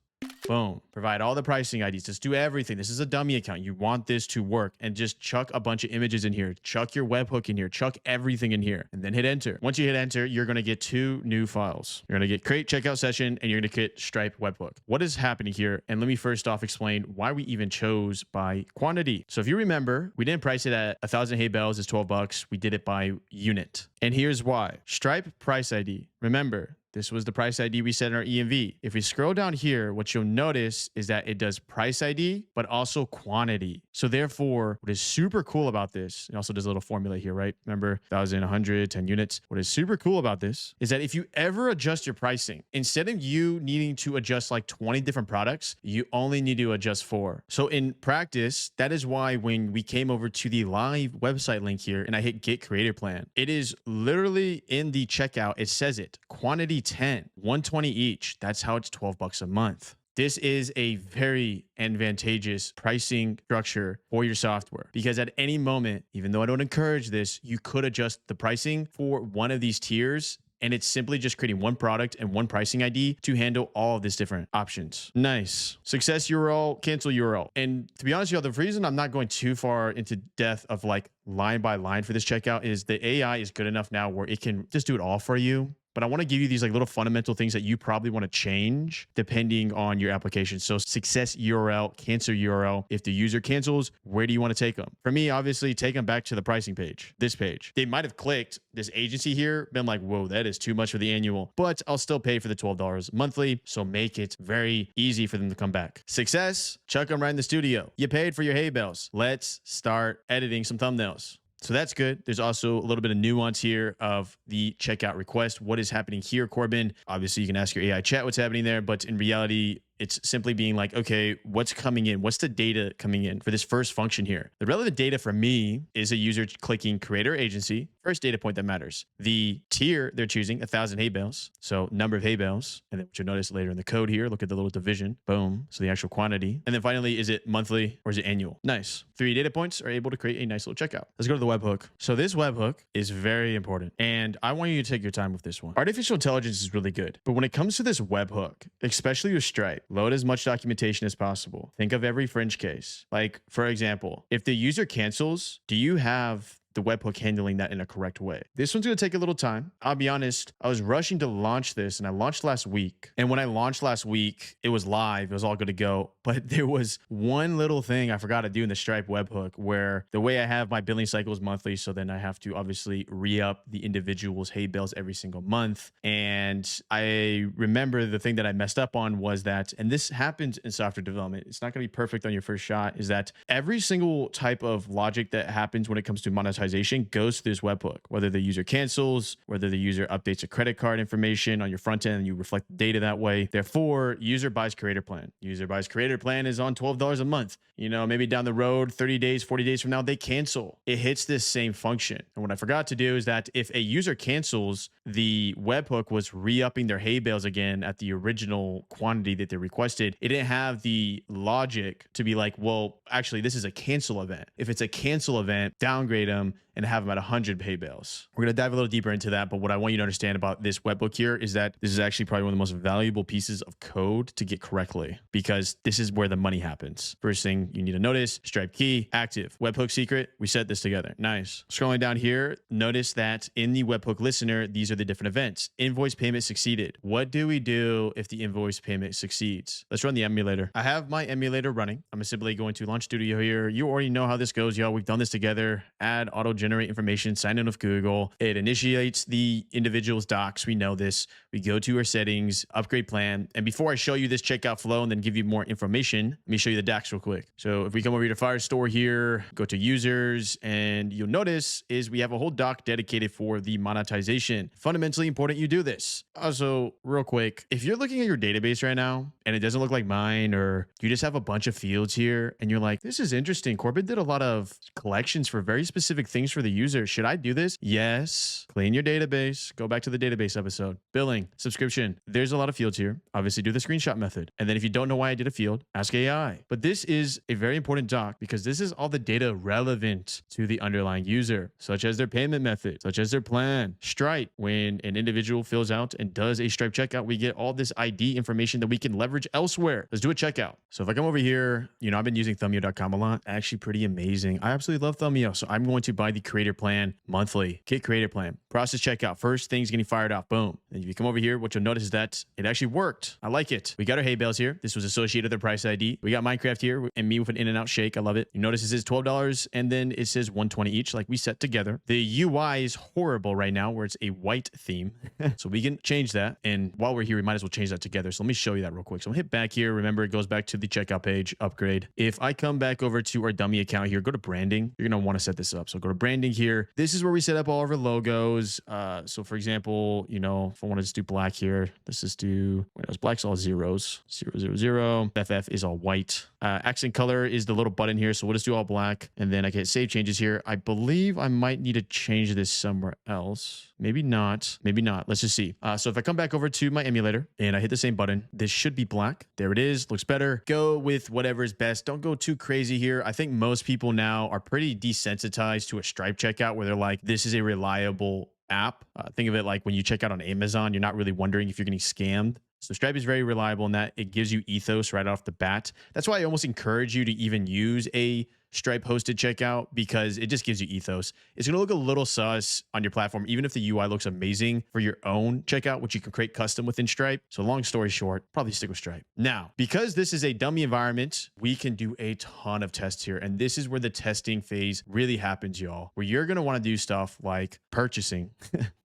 Boom. Provide all the pricing IDs. Just do everything. This is a dummy account. You want this to work, and just chuck a bunch of images in here. Chuck your webhook in here. Chuck everything in here, and then hit enter. Once you hit enter, you're going to get 2 new files. You're going to get create checkout session, and you're going to get Stripe webhook. What is happening here? And let me first off explain why we even chose by quantity. So if you remember, we didn't price it at 1,000 hay bales is $12. We did it by unit. And here's why. Stripe price ID. Remember, this was the price ID we set in our EMV. If we scroll down here, what you'll notice is that it does price ID, but also quantity. So therefore, what is super cool about this, it also does a little formula here, right? Remember, 1,000, 100, 10 units. What is super cool about this is that if you ever adjust your pricing, instead of you needing to adjust like 20 different products, you only need to adjust 4. So in practice, that is why when we came over to the live website link here and I hit get creator plan, it is literally in the checkout, it says it, quantity 10, 120 each. That's how it's $12 a month. This is a very advantageous pricing structure for your software, because at any moment, even though I don't encourage this, you could adjust the pricing for one of these tiers, and it's simply just creating one product and one pricing ID to handle all of these different options. Nice. Success URL, cancel URL. And to be honest with you, the reason I'm not going too far into depth of like line by line for this checkout is the AI is good enough now where it can just do it all for you. But I want to give you these like little fundamental things that you probably want to change depending on your application. So success URL, cancel URL. If the user cancels, where do you want to take them? For me, obviously, take them back to the pricing page, this page. They might have clicked this agency here, been like, whoa, that is too much for the annual, but I'll still pay for the $12 monthly. So make it very easy for them to come back. Success, chuck them right in the studio. You paid for your hay bales. Let's start editing some thumbnails. So that's good. There's also a little bit of nuance here of the checkout request. What is happening here, Corbin? Obviously, you can ask your AI chat what's happening there, but in reality, it's simply being like, okay, what's coming in? What's the data coming in for this first function here? The relevant data for me is a user clicking creator agency. First data point that matters. The tier they're choosing, 1,000 hay bales. So number of hay bales. And then what you'll notice later in the code here, look at the little division. Boom. So the actual quantity. And then finally, is it monthly or is it annual? Nice. 3 data points are able to create a nice little checkout. Let's go to the webhook. So this webhook is very important. And I want you to take your time with this one. Artificial intelligence is really good. But when it comes to this webhook, especially with Stripe, load as much documentation as possible. Think of every fringe case. Like, for example, if the user cancels, do you have the webhook handling that in a correct way? This one's going to take a little time. I'll be honest, I was rushing to launch this and I launched last week. And when I launched last week, it was live. It was all good to go. But there was one little thing I forgot to do in the Stripe webhook where the way I have my billing cycle is monthly. So then I have to obviously re-up the individual's hay bales every single month. And I remember the thing that I messed up on was that, and this happens in software development, it's not going to be perfect on your first shot, is that every single type of logic that happens when it comes to monetization monetization goes to this webhook, whether the user cancels, whether the user updates a credit card information on your front end and you reflect the data that way. Therefore, user buys creator plan. User buys creator plan is on $12 a month. You know, maybe down the road, 30 days, 40 days from now, they cancel. It hits this same function. And what I forgot to do is that if a user cancels, the webhook was re-upping their hay bales again at the original quantity that they requested. It didn't have the logic to be like, well, actually, this is a cancel event. If it's a cancel event, downgrade them and have them at 100 hay bales. We're going to dive a little deeper into that, but what I want you to understand about this webhook here is that this is actually probably one of the most valuable pieces of code to get correctly, because this is where the money happens. First thing you need to notice, Stripe key, active. Webhook secret, we set this together. Nice. Scrolling down here, notice that in the webhook listener, these are the different events. Invoice payment succeeded. What do we do if the invoice payment succeeds? Let's run the emulator. I have my emulator running. I'm simply going to launch Studio here. You already know how this goes, y'all. We've done this together. Add auto generate information, sign in with Google. It initiates the individual's docs. We know this. We go to our settings, upgrade plan. And before I show you this checkout flow and then give you more information, let me show you the docs real quick. So if we come over here to Firestore here, go to users, and you'll notice is we have a whole doc dedicated for the monetization. Fundamentally important you do this. Also, real quick, if you're looking at your database right now and it doesn't look like mine, or you just have a bunch of fields here and you're like, this is interesting. Corbin did a lot of collections for very specific things for the user. Should I do this? Yes. Clean your database. Go back to the database episode. Billing, subscription. There's a lot of fields here. Obviously, do the screenshot method. And then if you don't know why I did a field, ask AI. But this is a very important doc because this is all the data relevant to the underlying user, such as their payment method, such as their plan. Stripe, when an individual fills out and does a Stripe checkout, we get all this ID information that we can leverage elsewhere. Let's do a checkout. So if I come over here, you know, I've been using Thumbio.com a lot. Actually pretty amazing. I absolutely love Thumbio. So I'm going to buy the creator plan monthly. Get creator plan. Process checkout. First thing's getting fired off. Boom. And if you come over here, what you'll notice is that it actually worked. I like it. We got our hay bales here. This was associated with their price ID. We got Minecraft here and me with an in-and-out shake. I love it. You notice it says $12 and then it says $120 each, like we set together. The UI is horrible right now where it's a white theme. So we can change that. And while we're here, we might as well change that together. So let me show you that real quick. So I'll hit back here. Remember, it goes back to the checkout page, upgrade. If I come back over to our dummy account here, go to branding. You're going to want to set this up. So go to branding here. This is where we set up all of our logos. So for example, you know, if I want to just do black here, let's just do, black's all zeros, 000. FF is all white. Accent color is the little button here. So we'll just do all black. And then I can hit save changes here. I believe I might need to change this somewhere else. Maybe not. Maybe not. Let's just see. So if I come back over to my emulator and I hit the same button, this should be black. There it is. Looks better. Go with whatever is best. Don't go too crazy here. I think most people now are pretty desensitized to a Stripe checkout where they're like, this is a reliable app. Think of it like when you check out on Amazon, you're not really wondering if you're getting scammed. So Stripe is very reliable in that it gives you ethos right off the bat. That's why I almost encourage you to even use a Stripe hosted checkout, because it just gives you ethos. It's going to look a little sus on your platform, even if the UI looks amazing for your own checkout, which you can create custom within Stripe. So long story short, probably stick with Stripe. Now, because this is a dummy environment, we can do a ton of tests here. And this is where the testing phase really happens, y'all, where you're going to want to do stuff like purchasing.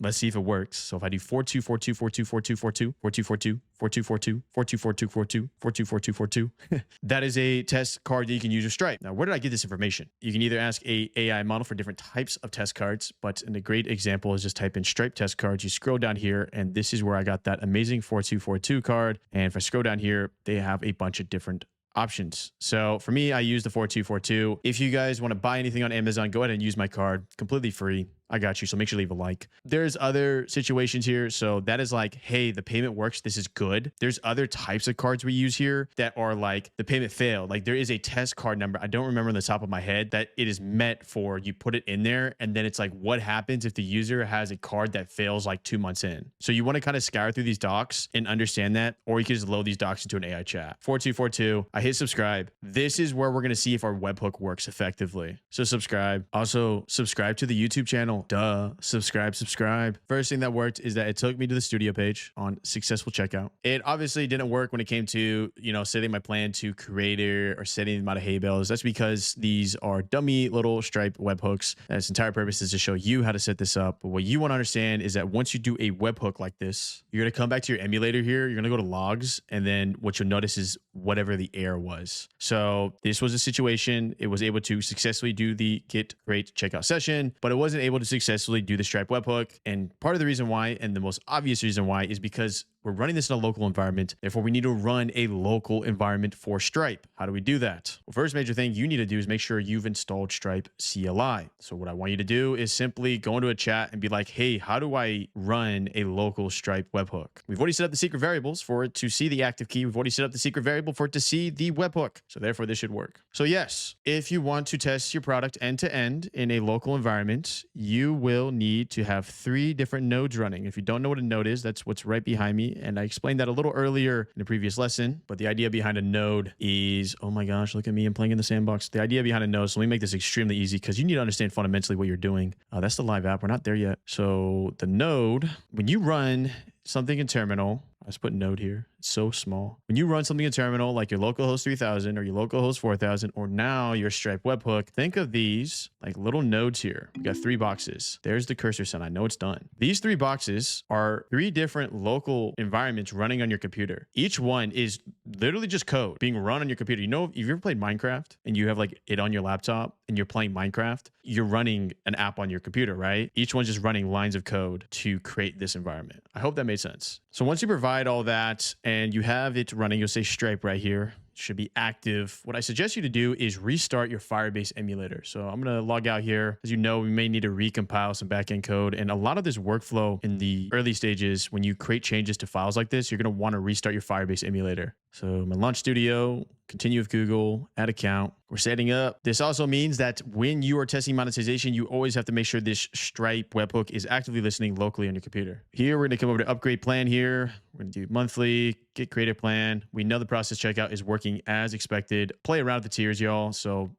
Let's see if it works. So if I do 4242, 4242, 4242, 4242, 4242, 4242, 4242, 4242, that is a test card that you can use with Stripe. Now, where did I get this information? You can either ask a AI model for different types of test cards, but a great example is just type in Stripe test cards. You scroll down here, and this is where I got that amazing 4242 card. And if I scroll down here, they have a bunch of different options. So for me, I use the 4242. If you guys want to buy anything on Amazon, go ahead and use my card, completely free. I got you. So make sure to leave a like. There's other situations here. So that is like, hey, the payment works. This is good. There's other types of cards we use here that are like the payment failed. Like there is a test card number. I don't remember on the top of my head that it is meant for. You put it in there and then it's like, what happens if the user has a card that fails like 2 months in? So you want to kind of scour through these docs and understand that, or you can just load these docs into an AI chat. 4242. I hit subscribe. This is where we're going to see if our webhook works effectively. So subscribe. Also subscribe to the YouTube channel. now. Duh. Subscribe. First thing that worked is that it took me to the studio page on successful checkout. It obviously didn't work when it came to, setting my plan to creator or setting the amount of hay bales. That's because these are dummy little Stripe webhooks. Its entire purpose is to show you how to set this up. But what you want to understand is that once you do a webhook like this, you're going to come back to your emulator here. You're going to go to logs. And then what you'll notice is whatever the error was. So this was a situation. It was able to successfully do the get create checkout session, but it wasn't able to successfully do the Stripe webhook. And part of the reason why, and the most obvious reason why, is because we're running this in a local environment. Therefore, we need to run a local environment for Stripe. How do we do that? Well, first major thing you need to do is make sure you've installed Stripe CLI. So what I want you to do is simply go into a chat and be like, hey, how do I run a local Stripe webhook? We've already set up the secret variables for it to see the active key. We've already set up the secret variable for it to see the webhook. So therefore, this should work. So yes, if you want to test your product end to end in a local environment, you will need to have 3 different nodes running. If you don't know what a node is, that's what's right behind me. And I explained that a little earlier in the previous lesson, but the idea behind a node is, oh my gosh, look at me, I'm playing in the sandbox. The idea behind a node, so let me make this extremely easy because you need to understand fundamentally what you're doing. That's the live app. We're not there yet. So the node, when you run something in terminal, I just put node here. It's so small. When you run something in terminal, like your localhost 3000 or your localhost 4000, or now your Stripe webhook, think of these like little nodes here. We got 3 boxes. There's the cursor sign. I know it's done. These 3 boxes are 3 different local environments running on your computer. Each one is literally just code being run on your computer. If you've ever played Minecraft and you have like it on your laptop and you're playing Minecraft, you're running an app on your computer, right? Each one's just running lines of code to create this environment. I hope that made sense. So once you provide all that and you have it running, you'll say Stripe right here. It should be active. What I suggest you to do is restart your Firebase emulator. So I'm going to log out here. As you know, we may need to recompile some backend code. And a lot of this workflow in the early stages, when you create changes to files like this, you're going to want to restart your Firebase emulator. So my Launch Studio, continue with Google, add account. We're setting up. This also means that when you are testing monetization, you always have to make sure this Stripe webhook is actively listening locally on your computer. Here, we're going to come over to upgrade plan here. We're going to do monthly, get creative plan. We know the process checkout is working as expected. Play around with the tiers, y'all. So,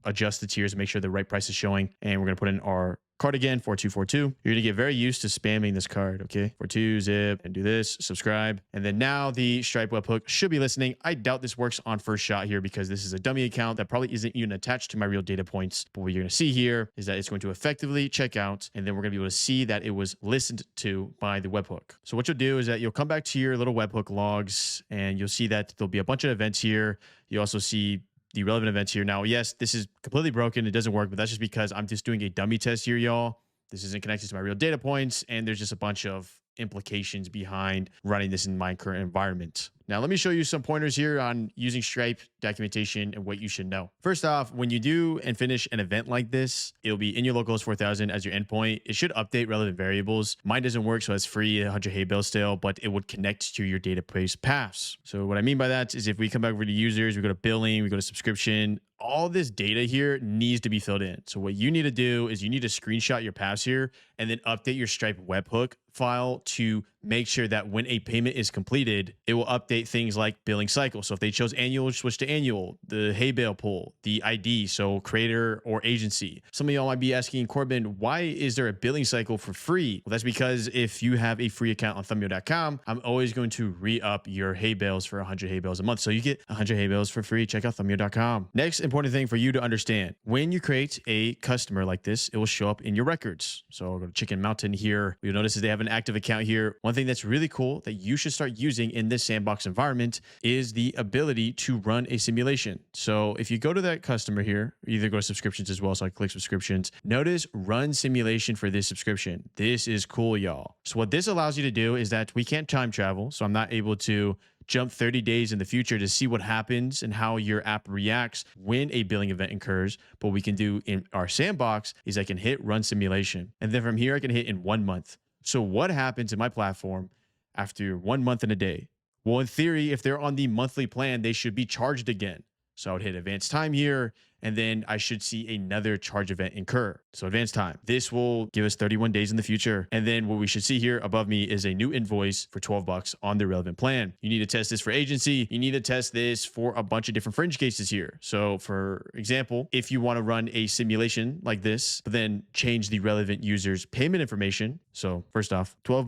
adjust the tiers and make sure the right price is showing. And we're going to put in our card again, 4242. You're going to get very used to spamming this card, okay? 42, zip, and do this, subscribe. And then now the Stripe webhook should be listening. I doubt this works on first shot here because this is a dummy account that probably isn't even attached to my real data points. But what you're going to see here is that it's going to effectively check out, and then we're going to be able to see that it was listened to by the webhook. So what you'll do is that you'll come back to your little webhook logs, and you'll see that there'll be a bunch of events here. You also see the relevant events here. Now, yes, this is completely broken. It doesn't work, but that's just because I'm just doing a dummy test here, y'all. This isn't connected to my real data points, and there's just a bunch of implications behind running this in my current environment. Now, let me show you some pointers here on using Stripe documentation and what you should know. First off, when you do and finish an event like this, it'll be in your localhost 4000 as your endpoint. It should update relevant variables. Mine doesn't work, so it's free, 100 hay bale still, but it would connect to your database paths. So what I mean by that is if we come back over to users, we go to billing, we go to subscription, all this data here needs to be filled in. So what you need to do is you need to screenshot your paths here and then update your Stripe webhook file to make sure that when a payment is completed, it will update things like billing cycle. So if they chose annual, switch to annual, the hay bale pool, the ID, so creator or agency. Some of y'all might be asking, Corbin, why is there a billing cycle for free? Well, that's because if you have a free account on thumbnail.com, I'm always going to re-up your hay bales for 100 hay bales a month. So you get 100 hay bales for free. Check out thumbnail.com. Next important thing for you to understand, when you create a customer like this, it will show up in your records. So I'll go to Chicken Mountain here. You'll notice that they have an active account here. One thing that's really cool that you should start using in this sandbox environment is the ability to run a simulation. So if you go to that customer here, either go to subscriptions as well. So I click subscriptions. Notice run simulation for this subscription. This is cool, y'all. So what this allows you to do is that we can't time travel. So I'm not able to jump 30 days in the future to see what happens and how your app reacts when a billing event occurs. But what we can do in our sandbox is I can hit run simulation. And then from here, I can hit in 1 month. So what happens in my platform after 1 month and a day? Well, in theory, if they're on the monthly plan, they should be charged again. So I would hit advanced time here, and then I should see another charge event incur. So advanced time. This will give us 31 days in the future. And then what we should see here above me is a new invoice for $12 on the relevant plan. You need to test this for agency. You need to test this for a bunch of different fringe cases here. So for example, if you want to run a simulation like this, but then change the relevant user's payment information. So first off, $12.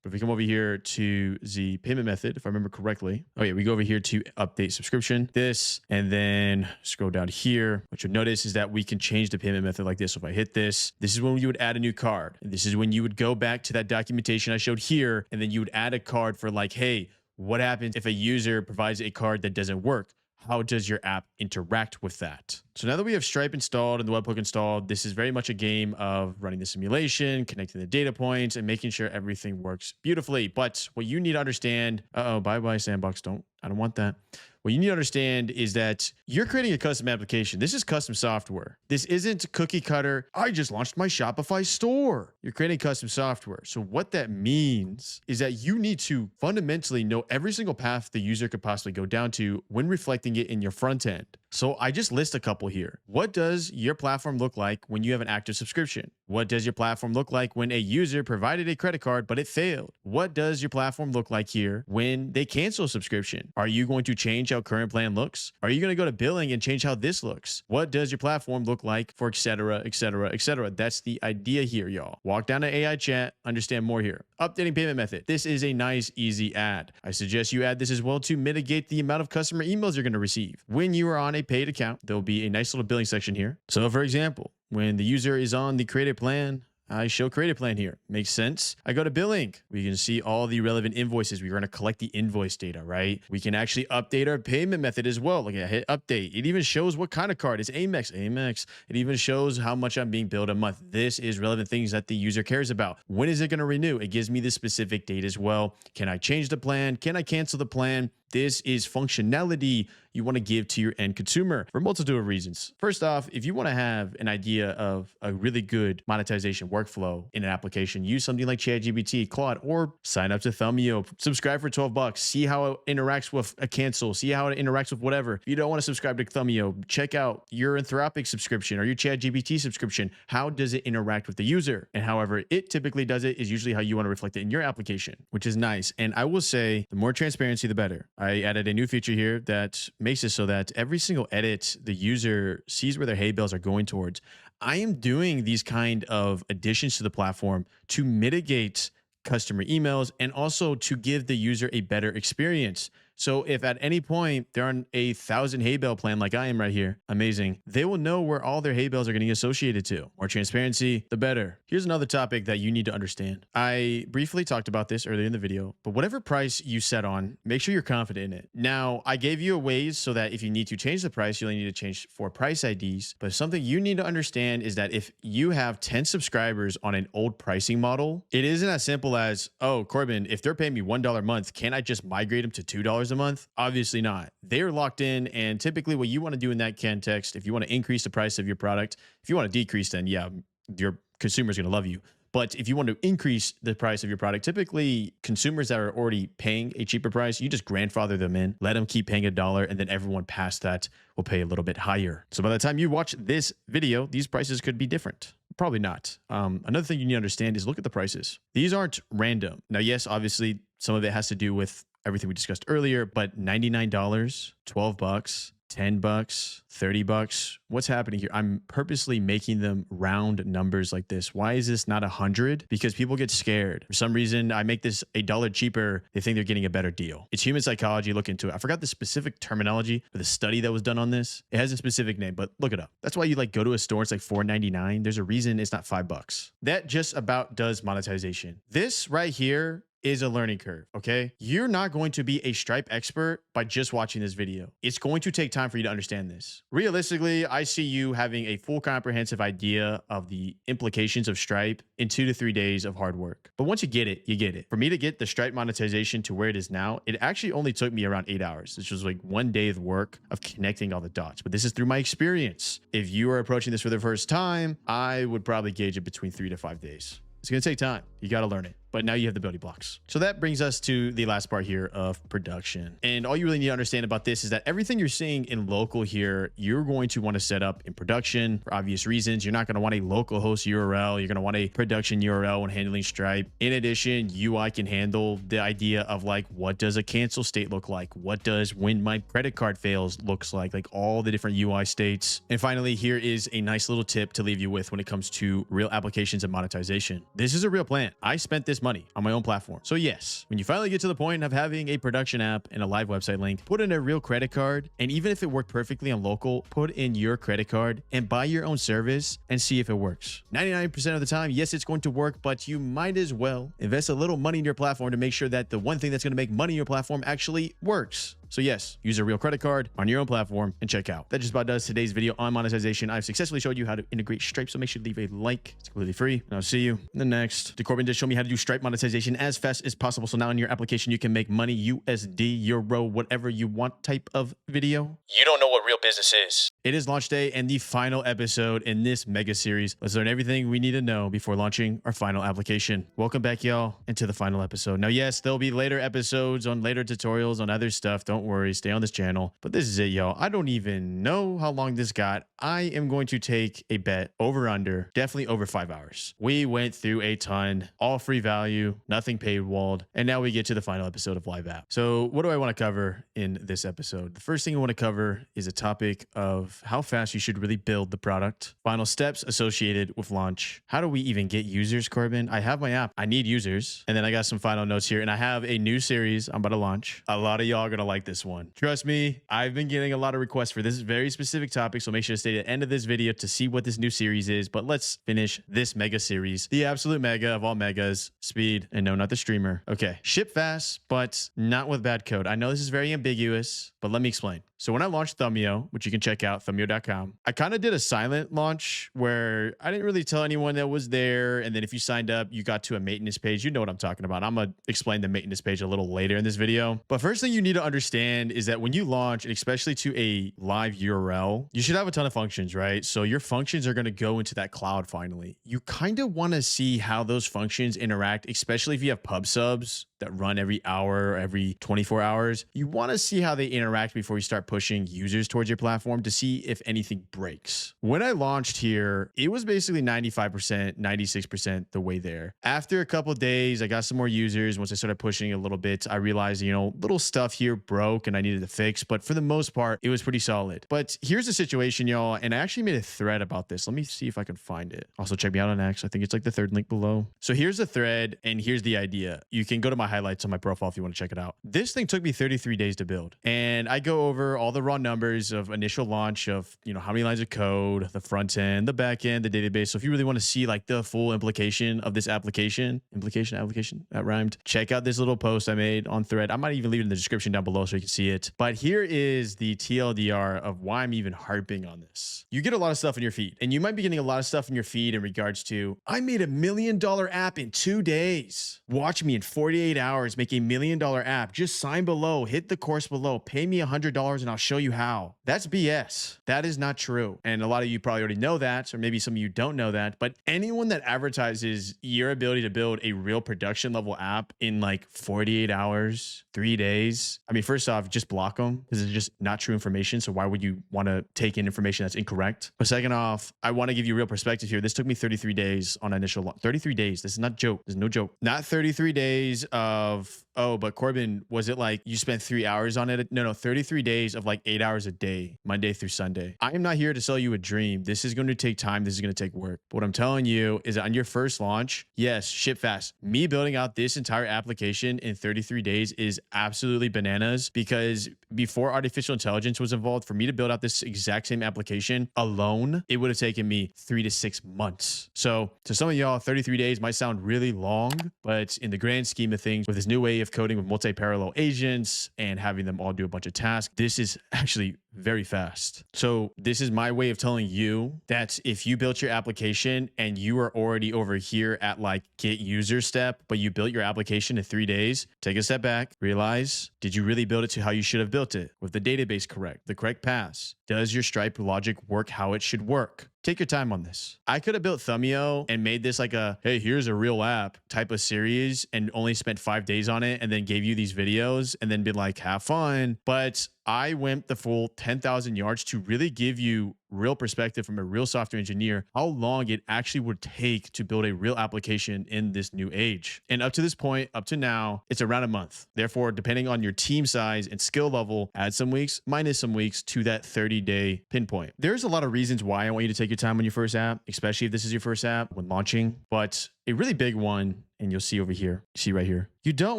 But if we come over here to the payment method, if I remember correctly, oh yeah, we go over here to update subscription, this, and then scroll down here. What you'll notice is that we can change the payment method like this. So if I hit this, this is when you would add a new card. And this is when you would go back to that documentation I showed here, and then you would add a card for like, hey, what happens if a user provides a card that doesn't work? How does your app interact with that? So now that we have Stripe installed and the webhook installed, this is very much a game of running the simulation, connecting the data points, and making sure everything works beautifully. But what you need to understand, bye-bye sandbox, I don't want that. What you need to understand is that you're creating a custom application. This is custom software. This isn't cookie cutter. I just launched my Shopify store. You're creating custom software. So what that means is that you need to fundamentally know every single path the user could possibly go down to when reflecting it in your front end. So I just list a couple here. What does your platform look like when you have an active subscription? What does your platform look like when a user provided a credit card, but it failed? What does your platform look like here when they cancel a subscription? Are you going to change how current plan looks? Are you going to go to billing and change how this looks? What does your platform look like for et cetera, et cetera, et cetera? That's the idea here, y'all. Walk down to AI chat, understand more here. Updating payment method. This is a nice, easy add. I suggest you add this as well to mitigate the amount of customer emails you're going to receive. When you are on a paid account, there'll be a nice little billing section here. So for example, when the user is on the created plan, I show created plan here. Makes sense. I go to billing. We can see all the relevant invoices. We're going to collect the invoice data, right? We can actually update our payment method as well. Look, I hit update. It even shows what kind of card. It's Amex. It even shows how much I'm being billed a month. This is relevant things that the user cares about. When is it going to renew? It gives me the specific date as well. Can I change the plan? Can I cancel the plan? This is functionality you want to give to your end consumer for a multitude of reasons. First off, if you want to have an idea of a really good monetization workflow in an application, use something like ChatGPT, Claude, or sign up to Thumbio, subscribe for $12, see how it interacts with a cancel, see how it interacts with whatever. If you don't want to subscribe to Thumbio, check out your Anthropic subscription or your ChatGPT subscription. How does it interact with the user? And however it typically does it is usually how you want to reflect it in your application, which is nice. And I will say the more transparency, the better. I added a new feature here that makes it so that every single edit, the user sees where their hay bales are going towards. I am doing these kind of additions to the platform to mitigate customer emails and also to give the user a better experience. So if at any point they're on a 1,000 hay bale plan like I am right here, amazing, they will know where all their hay bales are getting associated to. More transparency, the better. Here's another topic that you need to understand. I briefly talked about this earlier in the video, but whatever price you set on, make sure you're confident in it. Now, I gave you a ways so that if you need to change the price, you only need to change 4 price IDs. But something you need to understand is that if you have 10 subscribers on an old pricing model, it isn't as simple as, oh, Corbin, if they're paying me $1 a month, can't I just migrate them to $2 a month? Obviously not. They're locked in, and typically what you want to do in that context, if you want to increase the price of your product, if you want to decrease, then yeah, your consumer's going to love you. But if you want to increase the price of your product, typically consumers that are already paying a cheaper price, you just grandfather them in, let them keep paying $1, and then everyone past that will pay a little bit higher. So by the time you watch this video, these prices could be different. Probably not. Another thing you need to understand is look at the prices. These aren't random. Now, yes, obviously some of it has to do with everything we discussed earlier, but $99, $12, $10, $30. What's happening here? I'm purposely making them round numbers like this. Why is this not 100? Because people get scared. For some reason, I make this $1 cheaper. They think they're getting a better deal. It's human psychology. Look into it. I forgot the specific terminology for the study that was done on this. It has a specific name, but look it up. That's why you like go to a store. It's like $4.99. There's a reason it's not $5. That just about does monetization. This right here is a learning curve, okay? You're not going to be a Stripe expert by just watching this video. It's going to take time for you to understand this. Realistically, I see you having a full comprehensive idea of the implications of Stripe in 2 to 3 days of hard work. But once you get it, you get it. For me to get the Stripe monetization to where it is now, it actually only took me around 8 hours. This was like 1 day of work of connecting all the dots. But this is through my experience. If you are approaching this for the first time, I would probably gauge it between 3 to 5 days. It's going to take time. You got to learn it. but now you have the building blocks. So that brings us to the last part here of production. And all you really need to understand about this is that everything you're seeing in local here, you're going to want to set up in production for obvious reasons. You're not going to want a local host URL. You're going to want a production URL when handling Stripe. In addition, UI can handle the idea of like, what does a cancel state look like? What does when my credit card fails looks like all the different UI states. And finally, here is a nice little tip to leave you with when it comes to real applications and monetization. This is a real plan. I spent this money on my own platform. So yes, when you finally get to the point of having a production app and a live website link, put in a real credit card. And even if it worked perfectly on local, put in your credit card and buy your own service and see if it works. 99% of the time, yes, it's going to work, but you might as well invest a little money in your platform to make sure that the one thing that's going to make money in your platform actually works. So yes, use a real credit card on your own platform and check out. That just about does today's video on monetization. I've successfully showed you how to integrate Stripe, so make sure to leave a like. It's completely free. And I'll see you in the next. Corbin just showed me how to do Stripe monetization as fast as possible. So now in your application, you can make money, USD, Euro, whatever you want type of video. You don't know what real business is. It is launch day and the final episode in this mega series. Let's learn everything we need to know before launching our final application. Welcome back, y'all, into the final episode. Now, yes, there'll be later episodes on later tutorials on other stuff. Don't worry, stay on this channel. But this is it, y'all. I don't even know how long this got. I am going to take a bet over under, definitely over 5 hours. We went through a ton, all free value, nothing paywalled, and now we get to the final episode of Live App. So what do I want to cover in this episode? The first thing I want to cover is a topic of how fast you should really build the product, final steps associated with launch. How do we even get users, Corbin? I have my app. I need users. And then I got some final notes here, and I have a new series I'm about to launch. A lot of y'all are going to like this one. Trust me, I've been getting a lot of requests for this very specific topic, so make sure to stay at the end of this video to see what this new series is. But let's finish this mega series, the absolute mega of all megas, speed, and no, not the streamer. Okay, ship fast, but not with bad code. I know this is very ambiguous, but let me explain. So when I launched Thumbio, which you can check out, thumbio.com, I kind of did a silent launch where I didn't really tell anyone that was there. And then if you signed up, you got to a maintenance page. You know what I'm talking about. I'm going to explain the maintenance page a little later in this video. But first thing you need to understand is that when you launch, and especially to a live URL, you should have a ton of functions, right? So your functions are going to go into that cloud finally. You kind of want to see how those functions interact, especially if you have pub subs that run every hour or every 24 hours. You want to see how they interact before you start pushing users towards your platform to see if anything breaks. When I launched here, it was basically 95%, 96% the way there. After a couple of days, I got some more users. Once I started pushing a little bit, I realized, little stuff here broke and I needed to fix. But for the most part, it was pretty solid. But here's the situation, y'all. And I actually made a thread about this. Let me see if I can find it. Also, check me out on X. I think it's like the third link below. So here's the thread and here's the idea. You can go to my highlights on my profile if you want to check it out. This thing took me 33 days to build. And I go over all the raw numbers of initial launch of, how many lines of code, the front end, the back end, the database. So if you really want to see like the full implication of this application, that rhymed, check out this little post I made on thread. I might even leave it in the description down below so you can see it. But here is the TLDR of why I'm even harping on this. You get a lot of stuff in your feed, and you might be getting a lot of stuff in your feed in regards to, I made $1 million app in 2 days. Watch me in 48 hours make $1 million app. Just sign below, hit the course below, pay me $100 and I'll show you how. That's BS. That is not true. And a lot of you probably already know that, or maybe some of you don't know that, but anyone that advertises your ability to build a real production level app in like 48 hours, 3 days, I mean, first off, just block them because it's just not true information. So why would you want to take in information that's incorrect? But second off, I want to give you real perspective here. This took me 33 days on initial launch. 33 days. This is not a joke. This is no joke. Not 33 days of, oh, but Corbin, was it like you spent 3 hours on it? No, 33 days of like 8 hours a day, Monday through Sunday. I am not here to sell you a dream. This is going to take time. This is going to take work. But what I'm telling you is that on your first launch, yes, ship fast. Me building out this entire application in 33 days is absolutely bananas, because before artificial intelligence was involved, for me to build out this exact same application alone, it would have taken me 3 to 6 months. So to some of y'all, 33 days might sound really long, but in the grand scheme of things, with this new way of coding with multi-parallel agents and having them all do a bunch of tasks, this is actually very fast. So this is my way of telling you that if you built your application and you are already over here at like get user step, but you built your application in 3 days, take a step back, realize, did you really build it to how you should have built it? With the database correct, the correct paths? Does your Stripe logic work how it should work? Take your time on this. I could have built Thumbio and made this like a, hey, here's a real app type of series and only spent 5 days on it and then gave you these videos and then been like, have fun. But I went the full 10,000 yards to really give you real perspective from a real software engineer, how long it actually would take to build a real application in this new age. And up to this point, up to now, it's around a month. Therefore, depending on your team size and skill level, add some weeks, minus some weeks to that 30-day pinpoint. There's a lot of reasons why I want you to take your time on your first app, especially if this is your first app when launching, but a really big one, and you'll see over here, see right here. You don't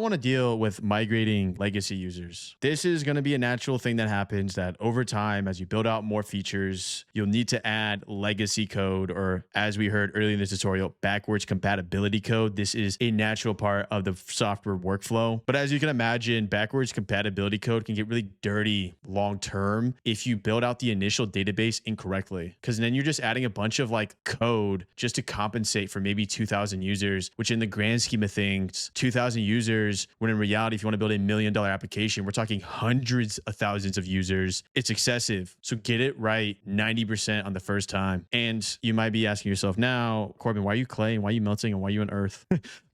want to deal with migrating legacy users. This is going to be a natural thing that happens that over time, as you build out more features, you'll need to add legacy code, or as we heard earlier in this tutorial, backwards compatibility code. This is a natural part of the software workflow. But as you can imagine, backwards compatibility code can get really dirty long-term if you build out the initial database incorrectly, because then you're just adding a bunch of like code just to compensate for maybe 2,000 users, which in the grand scheme of things, 2,000 users, when in reality, if you want to build $1 million application, we're talking hundreds of thousands of users. It's excessive. So get it right 90% on the first time. And you might be asking yourself now, Corbin, why are you clay and why are you melting and why are you on earth?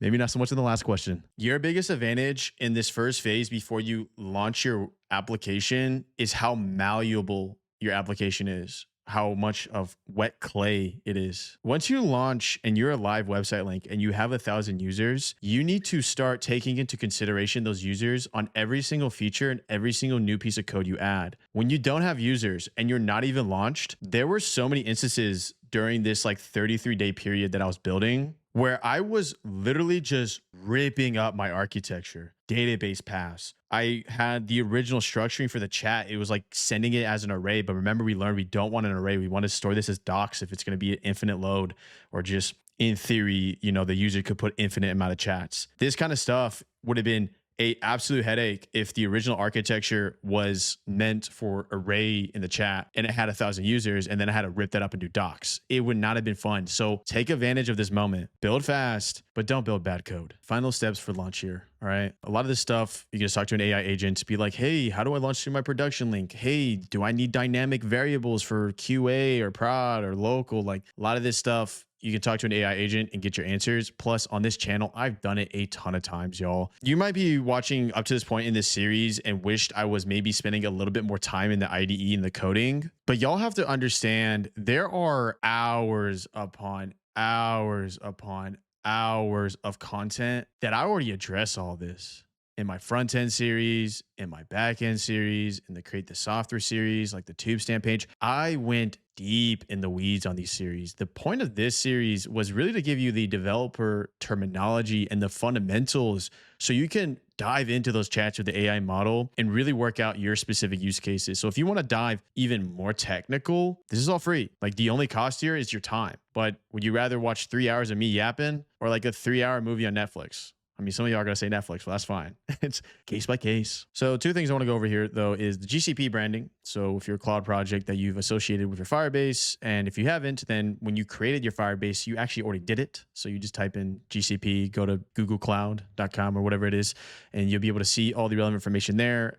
Maybe not so much in the last question. Your biggest advantage in this first phase before you launch your application is how malleable your application is, how much of wet clay it is. Once you launch and you're a live website link and you have 1,000 users, you need to start taking into consideration those users on every single feature and every single new piece of code you add. When you don't have users and you're not even launched, there were so many instances during this like 33-day period that I was building where I was literally just ripping up my architecture, database paths. I had the original structuring for the chat. It was like sending it as an array. But remember, we learned we don't want an array. We want to store this as docs if it's going to be an infinite load, or just in theory, you know, the user could put infinite amount of chats. This kind of stuff would have been a absolute headache if the original architecture was meant for array in the chat and it had 1,000 users and then I had to rip that up and do docs. It would not have been fun. So take advantage of this moment. Build fast, but don't build bad code. Final steps for launch here. All right. A lot of this stuff, you can just talk to an AI agent, be like, hey, how do I launch through my production link? Hey, do I need dynamic variables for QA or prod or local? Like a lot of this stuff, you can talk to an AI agent and get your answers. Plus, on this channel, I've done it a ton of times, y'all. You might be watching up to this point in this series and wished I was maybe spending a little bit more time in the IDE and the coding. But y'all have to understand there are hours upon hours upon hours of content that I already address all this in my front end series, in my back end series, in the Create the Software series, like the tube stamp page. I went deep in the weeds on these series. The point of this series was really to give you the developer terminology and the fundamentals so you can dive into those chats with the AI model and really work out your specific use cases. So if you want to dive even more technical, this is all free. Like the only cost here is your time. But would you rather watch 3 hours of me yapping or like a 3-hour movie on Netflix? I mean, some of y'all are going to say Netflix, well, that's fine. It's case by case. So 2 things I want to go over here, though, is the GCP branding. So if you're a cloud project that you've associated with your Firebase, and if you haven't, then when you created your Firebase, you actually already did it. So you just type in GCP, go to googlecloud.com or whatever it is, and you'll be able to see all the relevant information there.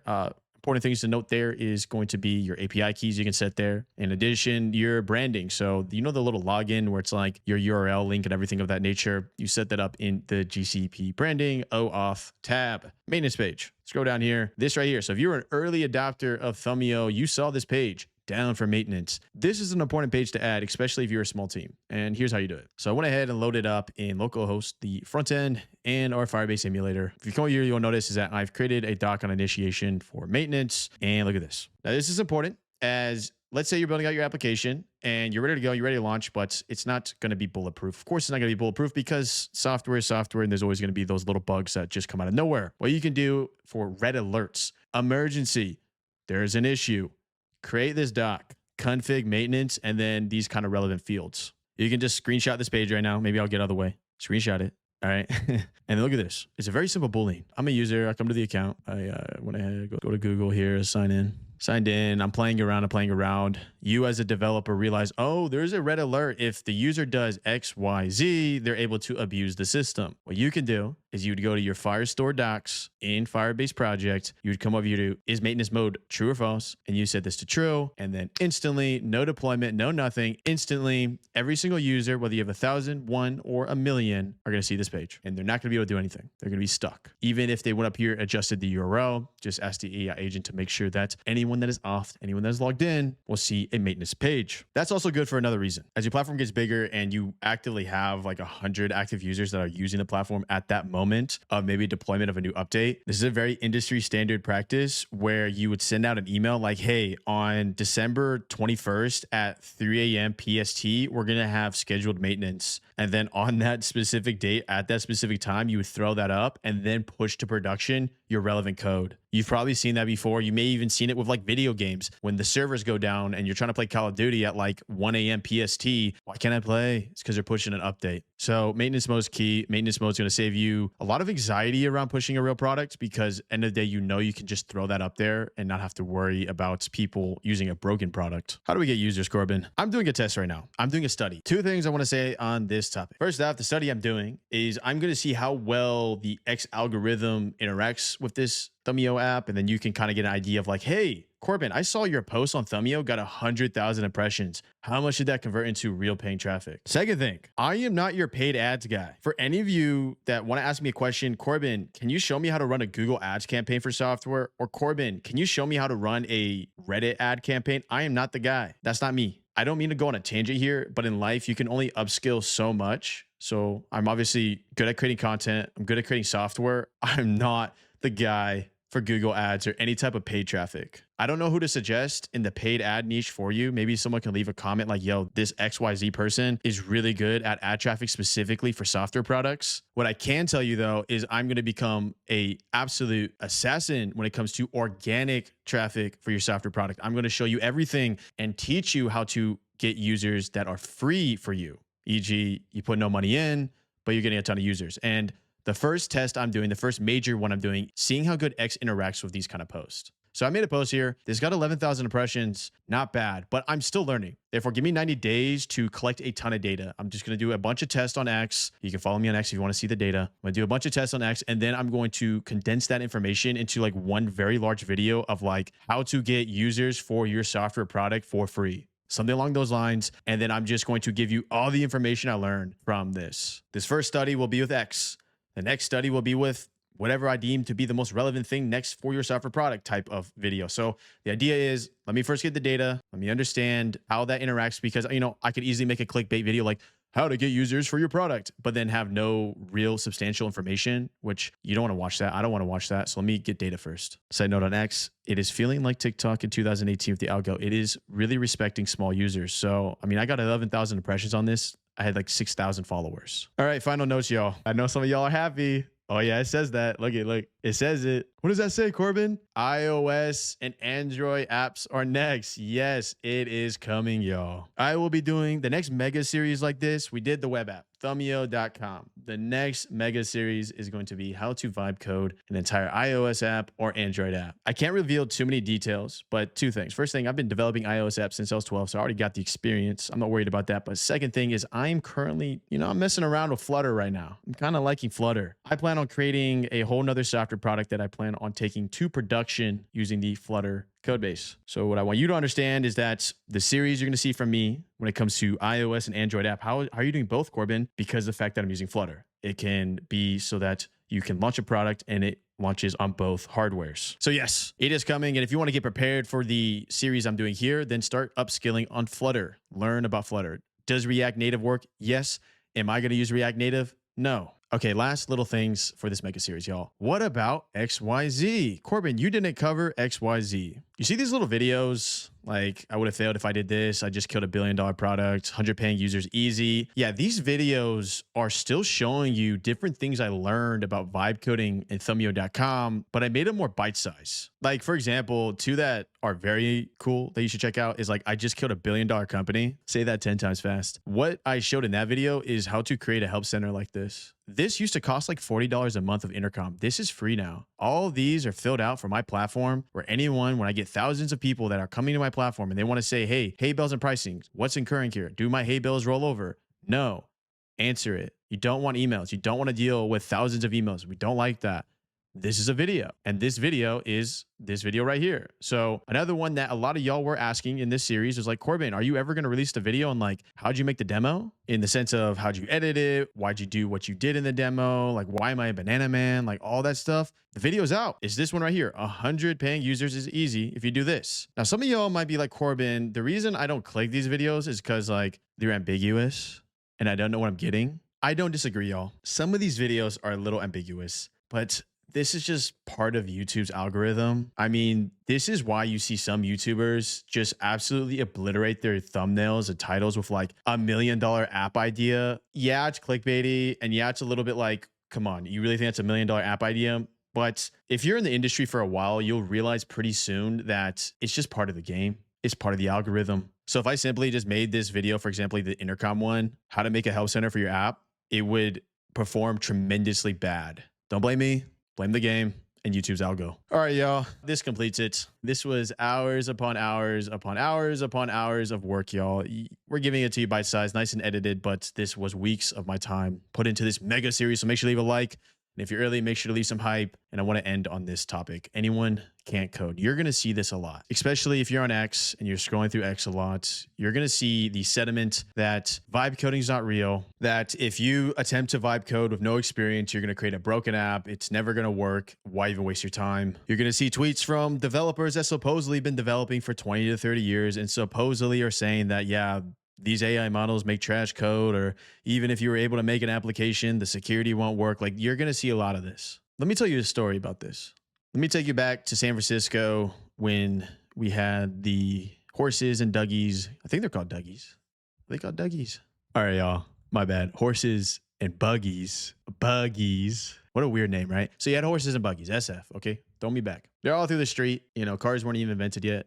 Important things to note there is going to be your API keys you can set there. In addition, your branding. So you know the little login where it's like your URL link and everything of that nature. You set that up in the GCP branding OAuth tab. Maintenance page. Scroll down here. This right here. So if you're an early adopter of Thumbio, you saw this page. Down for maintenance. This is an important page to add, especially if you're a small team. And here's how you do it. So I went ahead and loaded up in localhost the front end and our Firebase emulator. If you come here, you'll notice is that I've created a doc on initiation for maintenance. And look at this. Now this is important as let's say you're building out your application and you're ready to go, you're ready to launch, but it's not going to be bulletproof. Of course, it's not going to be bulletproof because software is software and there's always going to be those little bugs that just come out of nowhere. What you can do for red alerts, emergency, there's an issue. Create this doc, config maintenance, and then these kind of relevant fields. You can just screenshot this page right now. Maybe I'll get out of the way. Screenshot it. All right. And then look at this. It's a very simple Boolean. I'm a user. I come to the account. I went ahead, go to Google here, sign in. Signed in, I'm playing around. You as a developer realize, oh, there's a red alert. If the user does X, Y, Z, they're able to abuse the system. What you can do is you'd go to your Firestore docs in Firebase project. You'd come over here to, is maintenance mode true or false? And you set this to true. And then instantly, no deployment, no nothing. Instantly, every single user, whether you have 1,000, 1, or a million, are going to see this page. And they're not going to be able to do anything. They're going to be stuck. Even if they went up here, adjusted the URL, just ask the AI agent to make sure that anyone that is off, anyone that is logged in, will see a maintenance page. That's also good for another reason. As your platform gets bigger and you actively have like 100 active users that are using the platform at that moment of maybe deployment of a new update, this is a very industry standard practice where you would send out an email like, hey, on December 21st at 3 a.m. PST, we're going to have scheduled maintenance. And then on that specific date, at that specific time, you would throw that up and then push to production your relevant code. You've probably seen that before. You may even seen it with like video games. When the servers go down and you're trying to play Call of Duty at like 1 a.m. PST, why can't I play? It's because they're pushing an update. So maintenance mode is key. Maintenance mode is going to save you a lot of anxiety around pushing a real product because end of the day, you know you can just throw that up there and not have to worry about people using a broken product. How do we get users, Corbin? I'm doing a test right now. I'm doing a study. Two things I want to say on this topic. First off, the study I'm doing is I'm going to see how well the X algorithm interacts with this Thumbio app, and then you can kind of get an idea of like, hey, Corbin, I saw your post on Thumbio got 100,000 impressions. How much did that convert into real paying traffic? Second thing, I am not your paid ads guy. For any of you that want to ask me a question, Corbin, can you show me how to run a Google Ads campaign for software? Or Corbin, can you show me how to run a Reddit ad campaign? I am not the guy. That's not me. I don't mean to go on a tangent here, but in life, you can only upskill so much. So I'm obviously good at creating content. I'm good at creating software. I'm not the guy for Google ads or any type of paid traffic. I don't know who to suggest in the paid ad niche for you. Maybe someone can leave a comment like, yo, this XYZ person is really good at ad traffic specifically for software products. What I can tell you though, is I'm going to become a absolute assassin when it comes to organic traffic for your software product. I'm going to show you everything and teach you how to get users that are free for you. E.g., you put no money in, but you're getting a ton of users. And the first test I'm doing, the first major one I'm doing, seeing how good X interacts with these kind of posts. So I made a post here. This got 11,000 impressions. Not bad, but I'm still learning. Therefore, give me 90 days to collect a ton of data. I'm just going to do a bunch of tests on X. You can follow me on X if you want to see the data. I'm going to do a bunch of tests on X, and then I'm going to condense that information into like one very large video of like how to get users for your software product for free. Something along those lines. And then I'm just going to give you all the information I learned from this. This first study will be with X. The next study will be with whatever I deem to be the most relevant thing next for your software product type of video. So the idea is, let me first get the data. Let me understand how that interacts because, you know, I could easily make a clickbait video like how to get users for your product, but then have no real substantial information, which you don't want to watch that. I don't want to watch that. So let me get data first. Side note on X, it is feeling like TikTok in 2018 with the algo. It is really respecting small users. So, I mean, I got 11,000 impressions on this. I had like 6,000 followers. All right, final notes, y'all. I know some of y'all are happy. Oh yeah, it says that. Look, it says it. What does that say, Corbin? iOS and Android apps are next. Yes, it is coming, y'all. I will be doing the next mega series like this. We did the web app, thumbio.com. The next mega series is going to be how to vibe code an entire iOS app or Android app. I can't reveal too many details, but two things. First thing, I've been developing iOS apps since I was 12, so I already got the experience. I'm not worried about that. But second thing is I'm currently, I'm messing around with Flutter right now. I'm kind of liking Flutter. I plan on creating a whole nother software product that I plan on taking to production using the Flutter code base. So what I want you to understand is that the series you're going to see from me when it comes to iOS and Android app, how are you doing both, Corbin? Because of the fact that I'm using Flutter. It can be so that you can launch a product and it launches on both hardwares. So yes, it is coming. And if you want to get prepared for the series I'm doing here, then start upskilling on Flutter. Learn about Flutter. Does React Native work? Yes. Am I going to use React Native? No. Okay, last little things for this mega series, y'all. What about XYZ? Corbin, you didn't cover XYZ. You see these little videos? Like, I would have failed if I did this. I just killed $1 billion product, 100 paying users, easy. Yeah, these videos are still showing you different things I learned about vibe coding and thumbio.com, but I made it more bite size. Like, for example, two that are very cool that you should check out is like, I just killed $1 billion company. Say that 10 times fast. What I showed in that video is how to create a help center like this. This used to cost like $40 a month of intercom. This is free now. All of these are filled out for my platform where anyone, when I get thousands of people that are coming to my platform and they want to say, hey, hay bales and pricing, what's incurring here? Do my hay bales roll over? No. Answer it. You don't want emails. You don't want to deal with thousands of emails. We don't like that. This is a video, and this video is this video right here. So another one that a lot of y'all were asking in this series is like, Corbin, are you ever going to release the video on like, how'd you make the demo, in the sense of how'd you edit it? Why'd you do what you did in the demo? Like, why am I a banana man? Like all that stuff. The video's out. It's this one right here. 100 paying users is easy if you do this. Now, some of y'all might be like, Corbin, the reason I don't click these videos is because like they're ambiguous and I don't know what I'm getting. I don't disagree, y'all. Some of these videos are a little ambiguous, but this is just part of YouTube's algorithm. I mean, this is why you see some YouTubers just absolutely obliterate their thumbnails and titles with like $1 million app idea. Yeah, it's clickbaity. And yeah, it's a little bit like, come on, you really think that's $1 million app idea? But if you're in the industry for a while, you'll realize pretty soon that it's just part of the game. It's part of the algorithm. So if I simply just made this video, for example, the intercom one, how to make a help center for your app, it would perform tremendously bad. Don't blame me. Blame the game and YouTube's algo. All right, y'all. This completes it. This was hours upon hours upon hours upon hours of work, y'all. We're giving it to you bite-sized, nice and edited, but this was weeks of my time put into this mega series. So make sure to leave a like. And if you're early, make sure to leave some hype. And I want to end on this topic. Anyone can't code. You're going to see this a lot, especially if you're on X and you're scrolling through X a lot. You're going to see the sentiment that vibe coding is not real, that if you attempt to vibe code with no experience, you're going to create a broken app. It's never going to work. Why even waste your time? You're going to see tweets from developers that supposedly been developing for 20 to 30 years and supposedly are saying that, yeah, these AI models make trash code, or even if you were able to make an application, the security won't work. Like, you're going to see a lot of this. Let me tell you a story about this. Let me take you back to San Francisco when we had the horses and Dougies. I think they're called Dougies. Are they called Dougies? All right, y'all. My bad. Horses and buggies. Buggies. What a weird name, right? So you had horses and buggies, SF, okay? Throw me back. They're all through the street. You know, cars weren't even invented yet.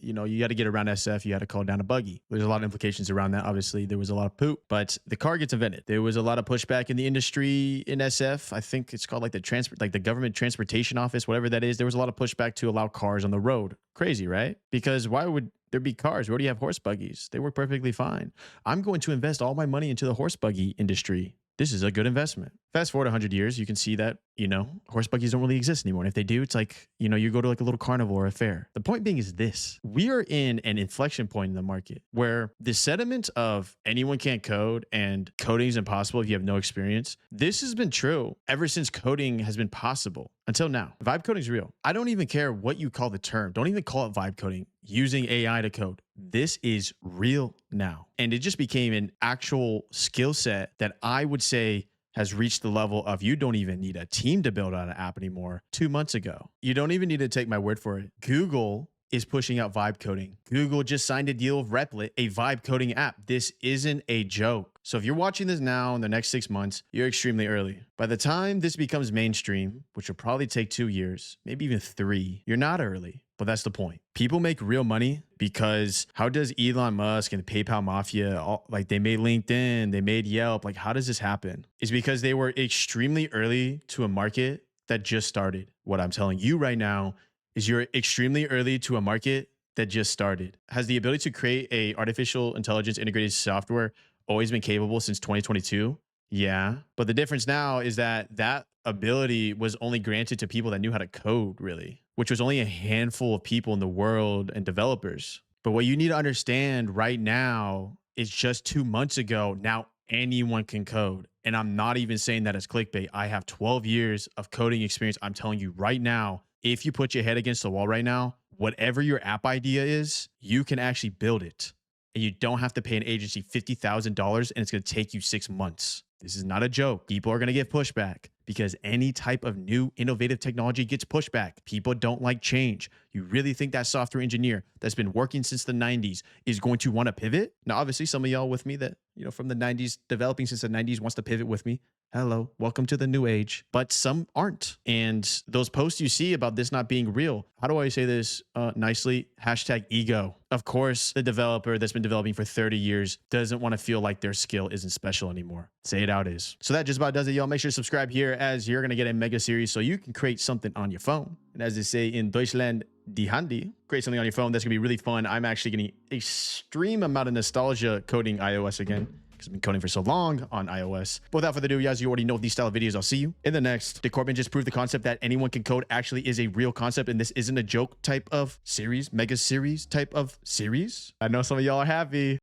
You know, you got to get around SF. You had to call down a buggy. There's a lot of implications around that. Obviously, there was a lot of poop, but the car gets invented. There was a lot of pushback in the industry in SF. I think it's called like the government transportation office, whatever that is. There was a lot of pushback to allow cars on the road. Crazy, right? Because why would there be cars? We already have horse buggies. They work perfectly fine. I'm going to invest all my money into the horse buggy industry. This is a good investment. Fast forward 100 years, you can see that, you know, horse buggies don't really exist anymore. And if they do, it's like, you know, you go to like a little carnival or a fair. The point being is this: we are in an inflection point in the market where the sentiment of anyone can't code and coding is impossible if you have no experience. This has been true ever since coding has been possible until now. Vibe coding is real. I don't even care what you call the term. Don't even call it vibe coding. Using AI to code. This is real now. And it just became an actual skill set that I would say has reached the level of you don't even need a team to build out an app anymore 2 months ago. You don't even need to take my word for it. Google is pushing out vibe coding. Google just signed a deal with Replit, a vibe coding app. This isn't a joke. So if you're watching this now in the next 6 months, you're extremely early. By the time this becomes mainstream, which will probably take 2 years, maybe even 3, you're not early. But that's the point. People make real money because how does Elon Musk and the PayPal mafia, like they made LinkedIn, they made Yelp, like how does this happen? It's because they were extremely early to a market that just started. What I'm telling you right now is you're extremely early to a market that just started. Has the ability to create a artificial intelligence integrated software always been capable since 2022? Yeah. But the difference now is that that ability was only granted to people that knew how to code, really, which was only a handful of people in the world and developers. But what you need to understand right now is just 2 months ago, now anyone can code. And I'm not even saying that as clickbait. I have 12 years of coding experience. I'm telling you right now, if you put your head against the wall right now, whatever your app idea is, you can actually build it. And you don't have to pay an agency $50,000 and it's going to take you 6 months. This is not a joke. People are going to get pushback because any type of new innovative technology gets pushback. People don't like change. You really think that software engineer that's been working since the 90s is going to want to pivot? Now, obviously, some of y'all with me that, you know, from the 90s, developing since the 90s wants to pivot with me. Hello, welcome to the new age. But some aren't. And those posts you see about this not being real, how do I say this nicely? Hashtag ego. Of course, the developer that's been developing for 30 years doesn't want to feel like their skill isn't special anymore. Say it it out is. So that just about does it, y'all. Make sure to subscribe here as you're going to get a mega series so you can create something on your phone. And as they say in Deutschland, die Handy, create something on your phone. That's going to be really fun. I'm actually getting extreme amount of nostalgia coding iOS again, because I've been coding for so long on iOS. But without further ado, guys, you already know these style of videos. I'll see you in the next. Did Corbin just prove the concept that anyone can code actually is a real concept, and this isn't a joke type of series, mega series type of series? I know some of y'all are happy.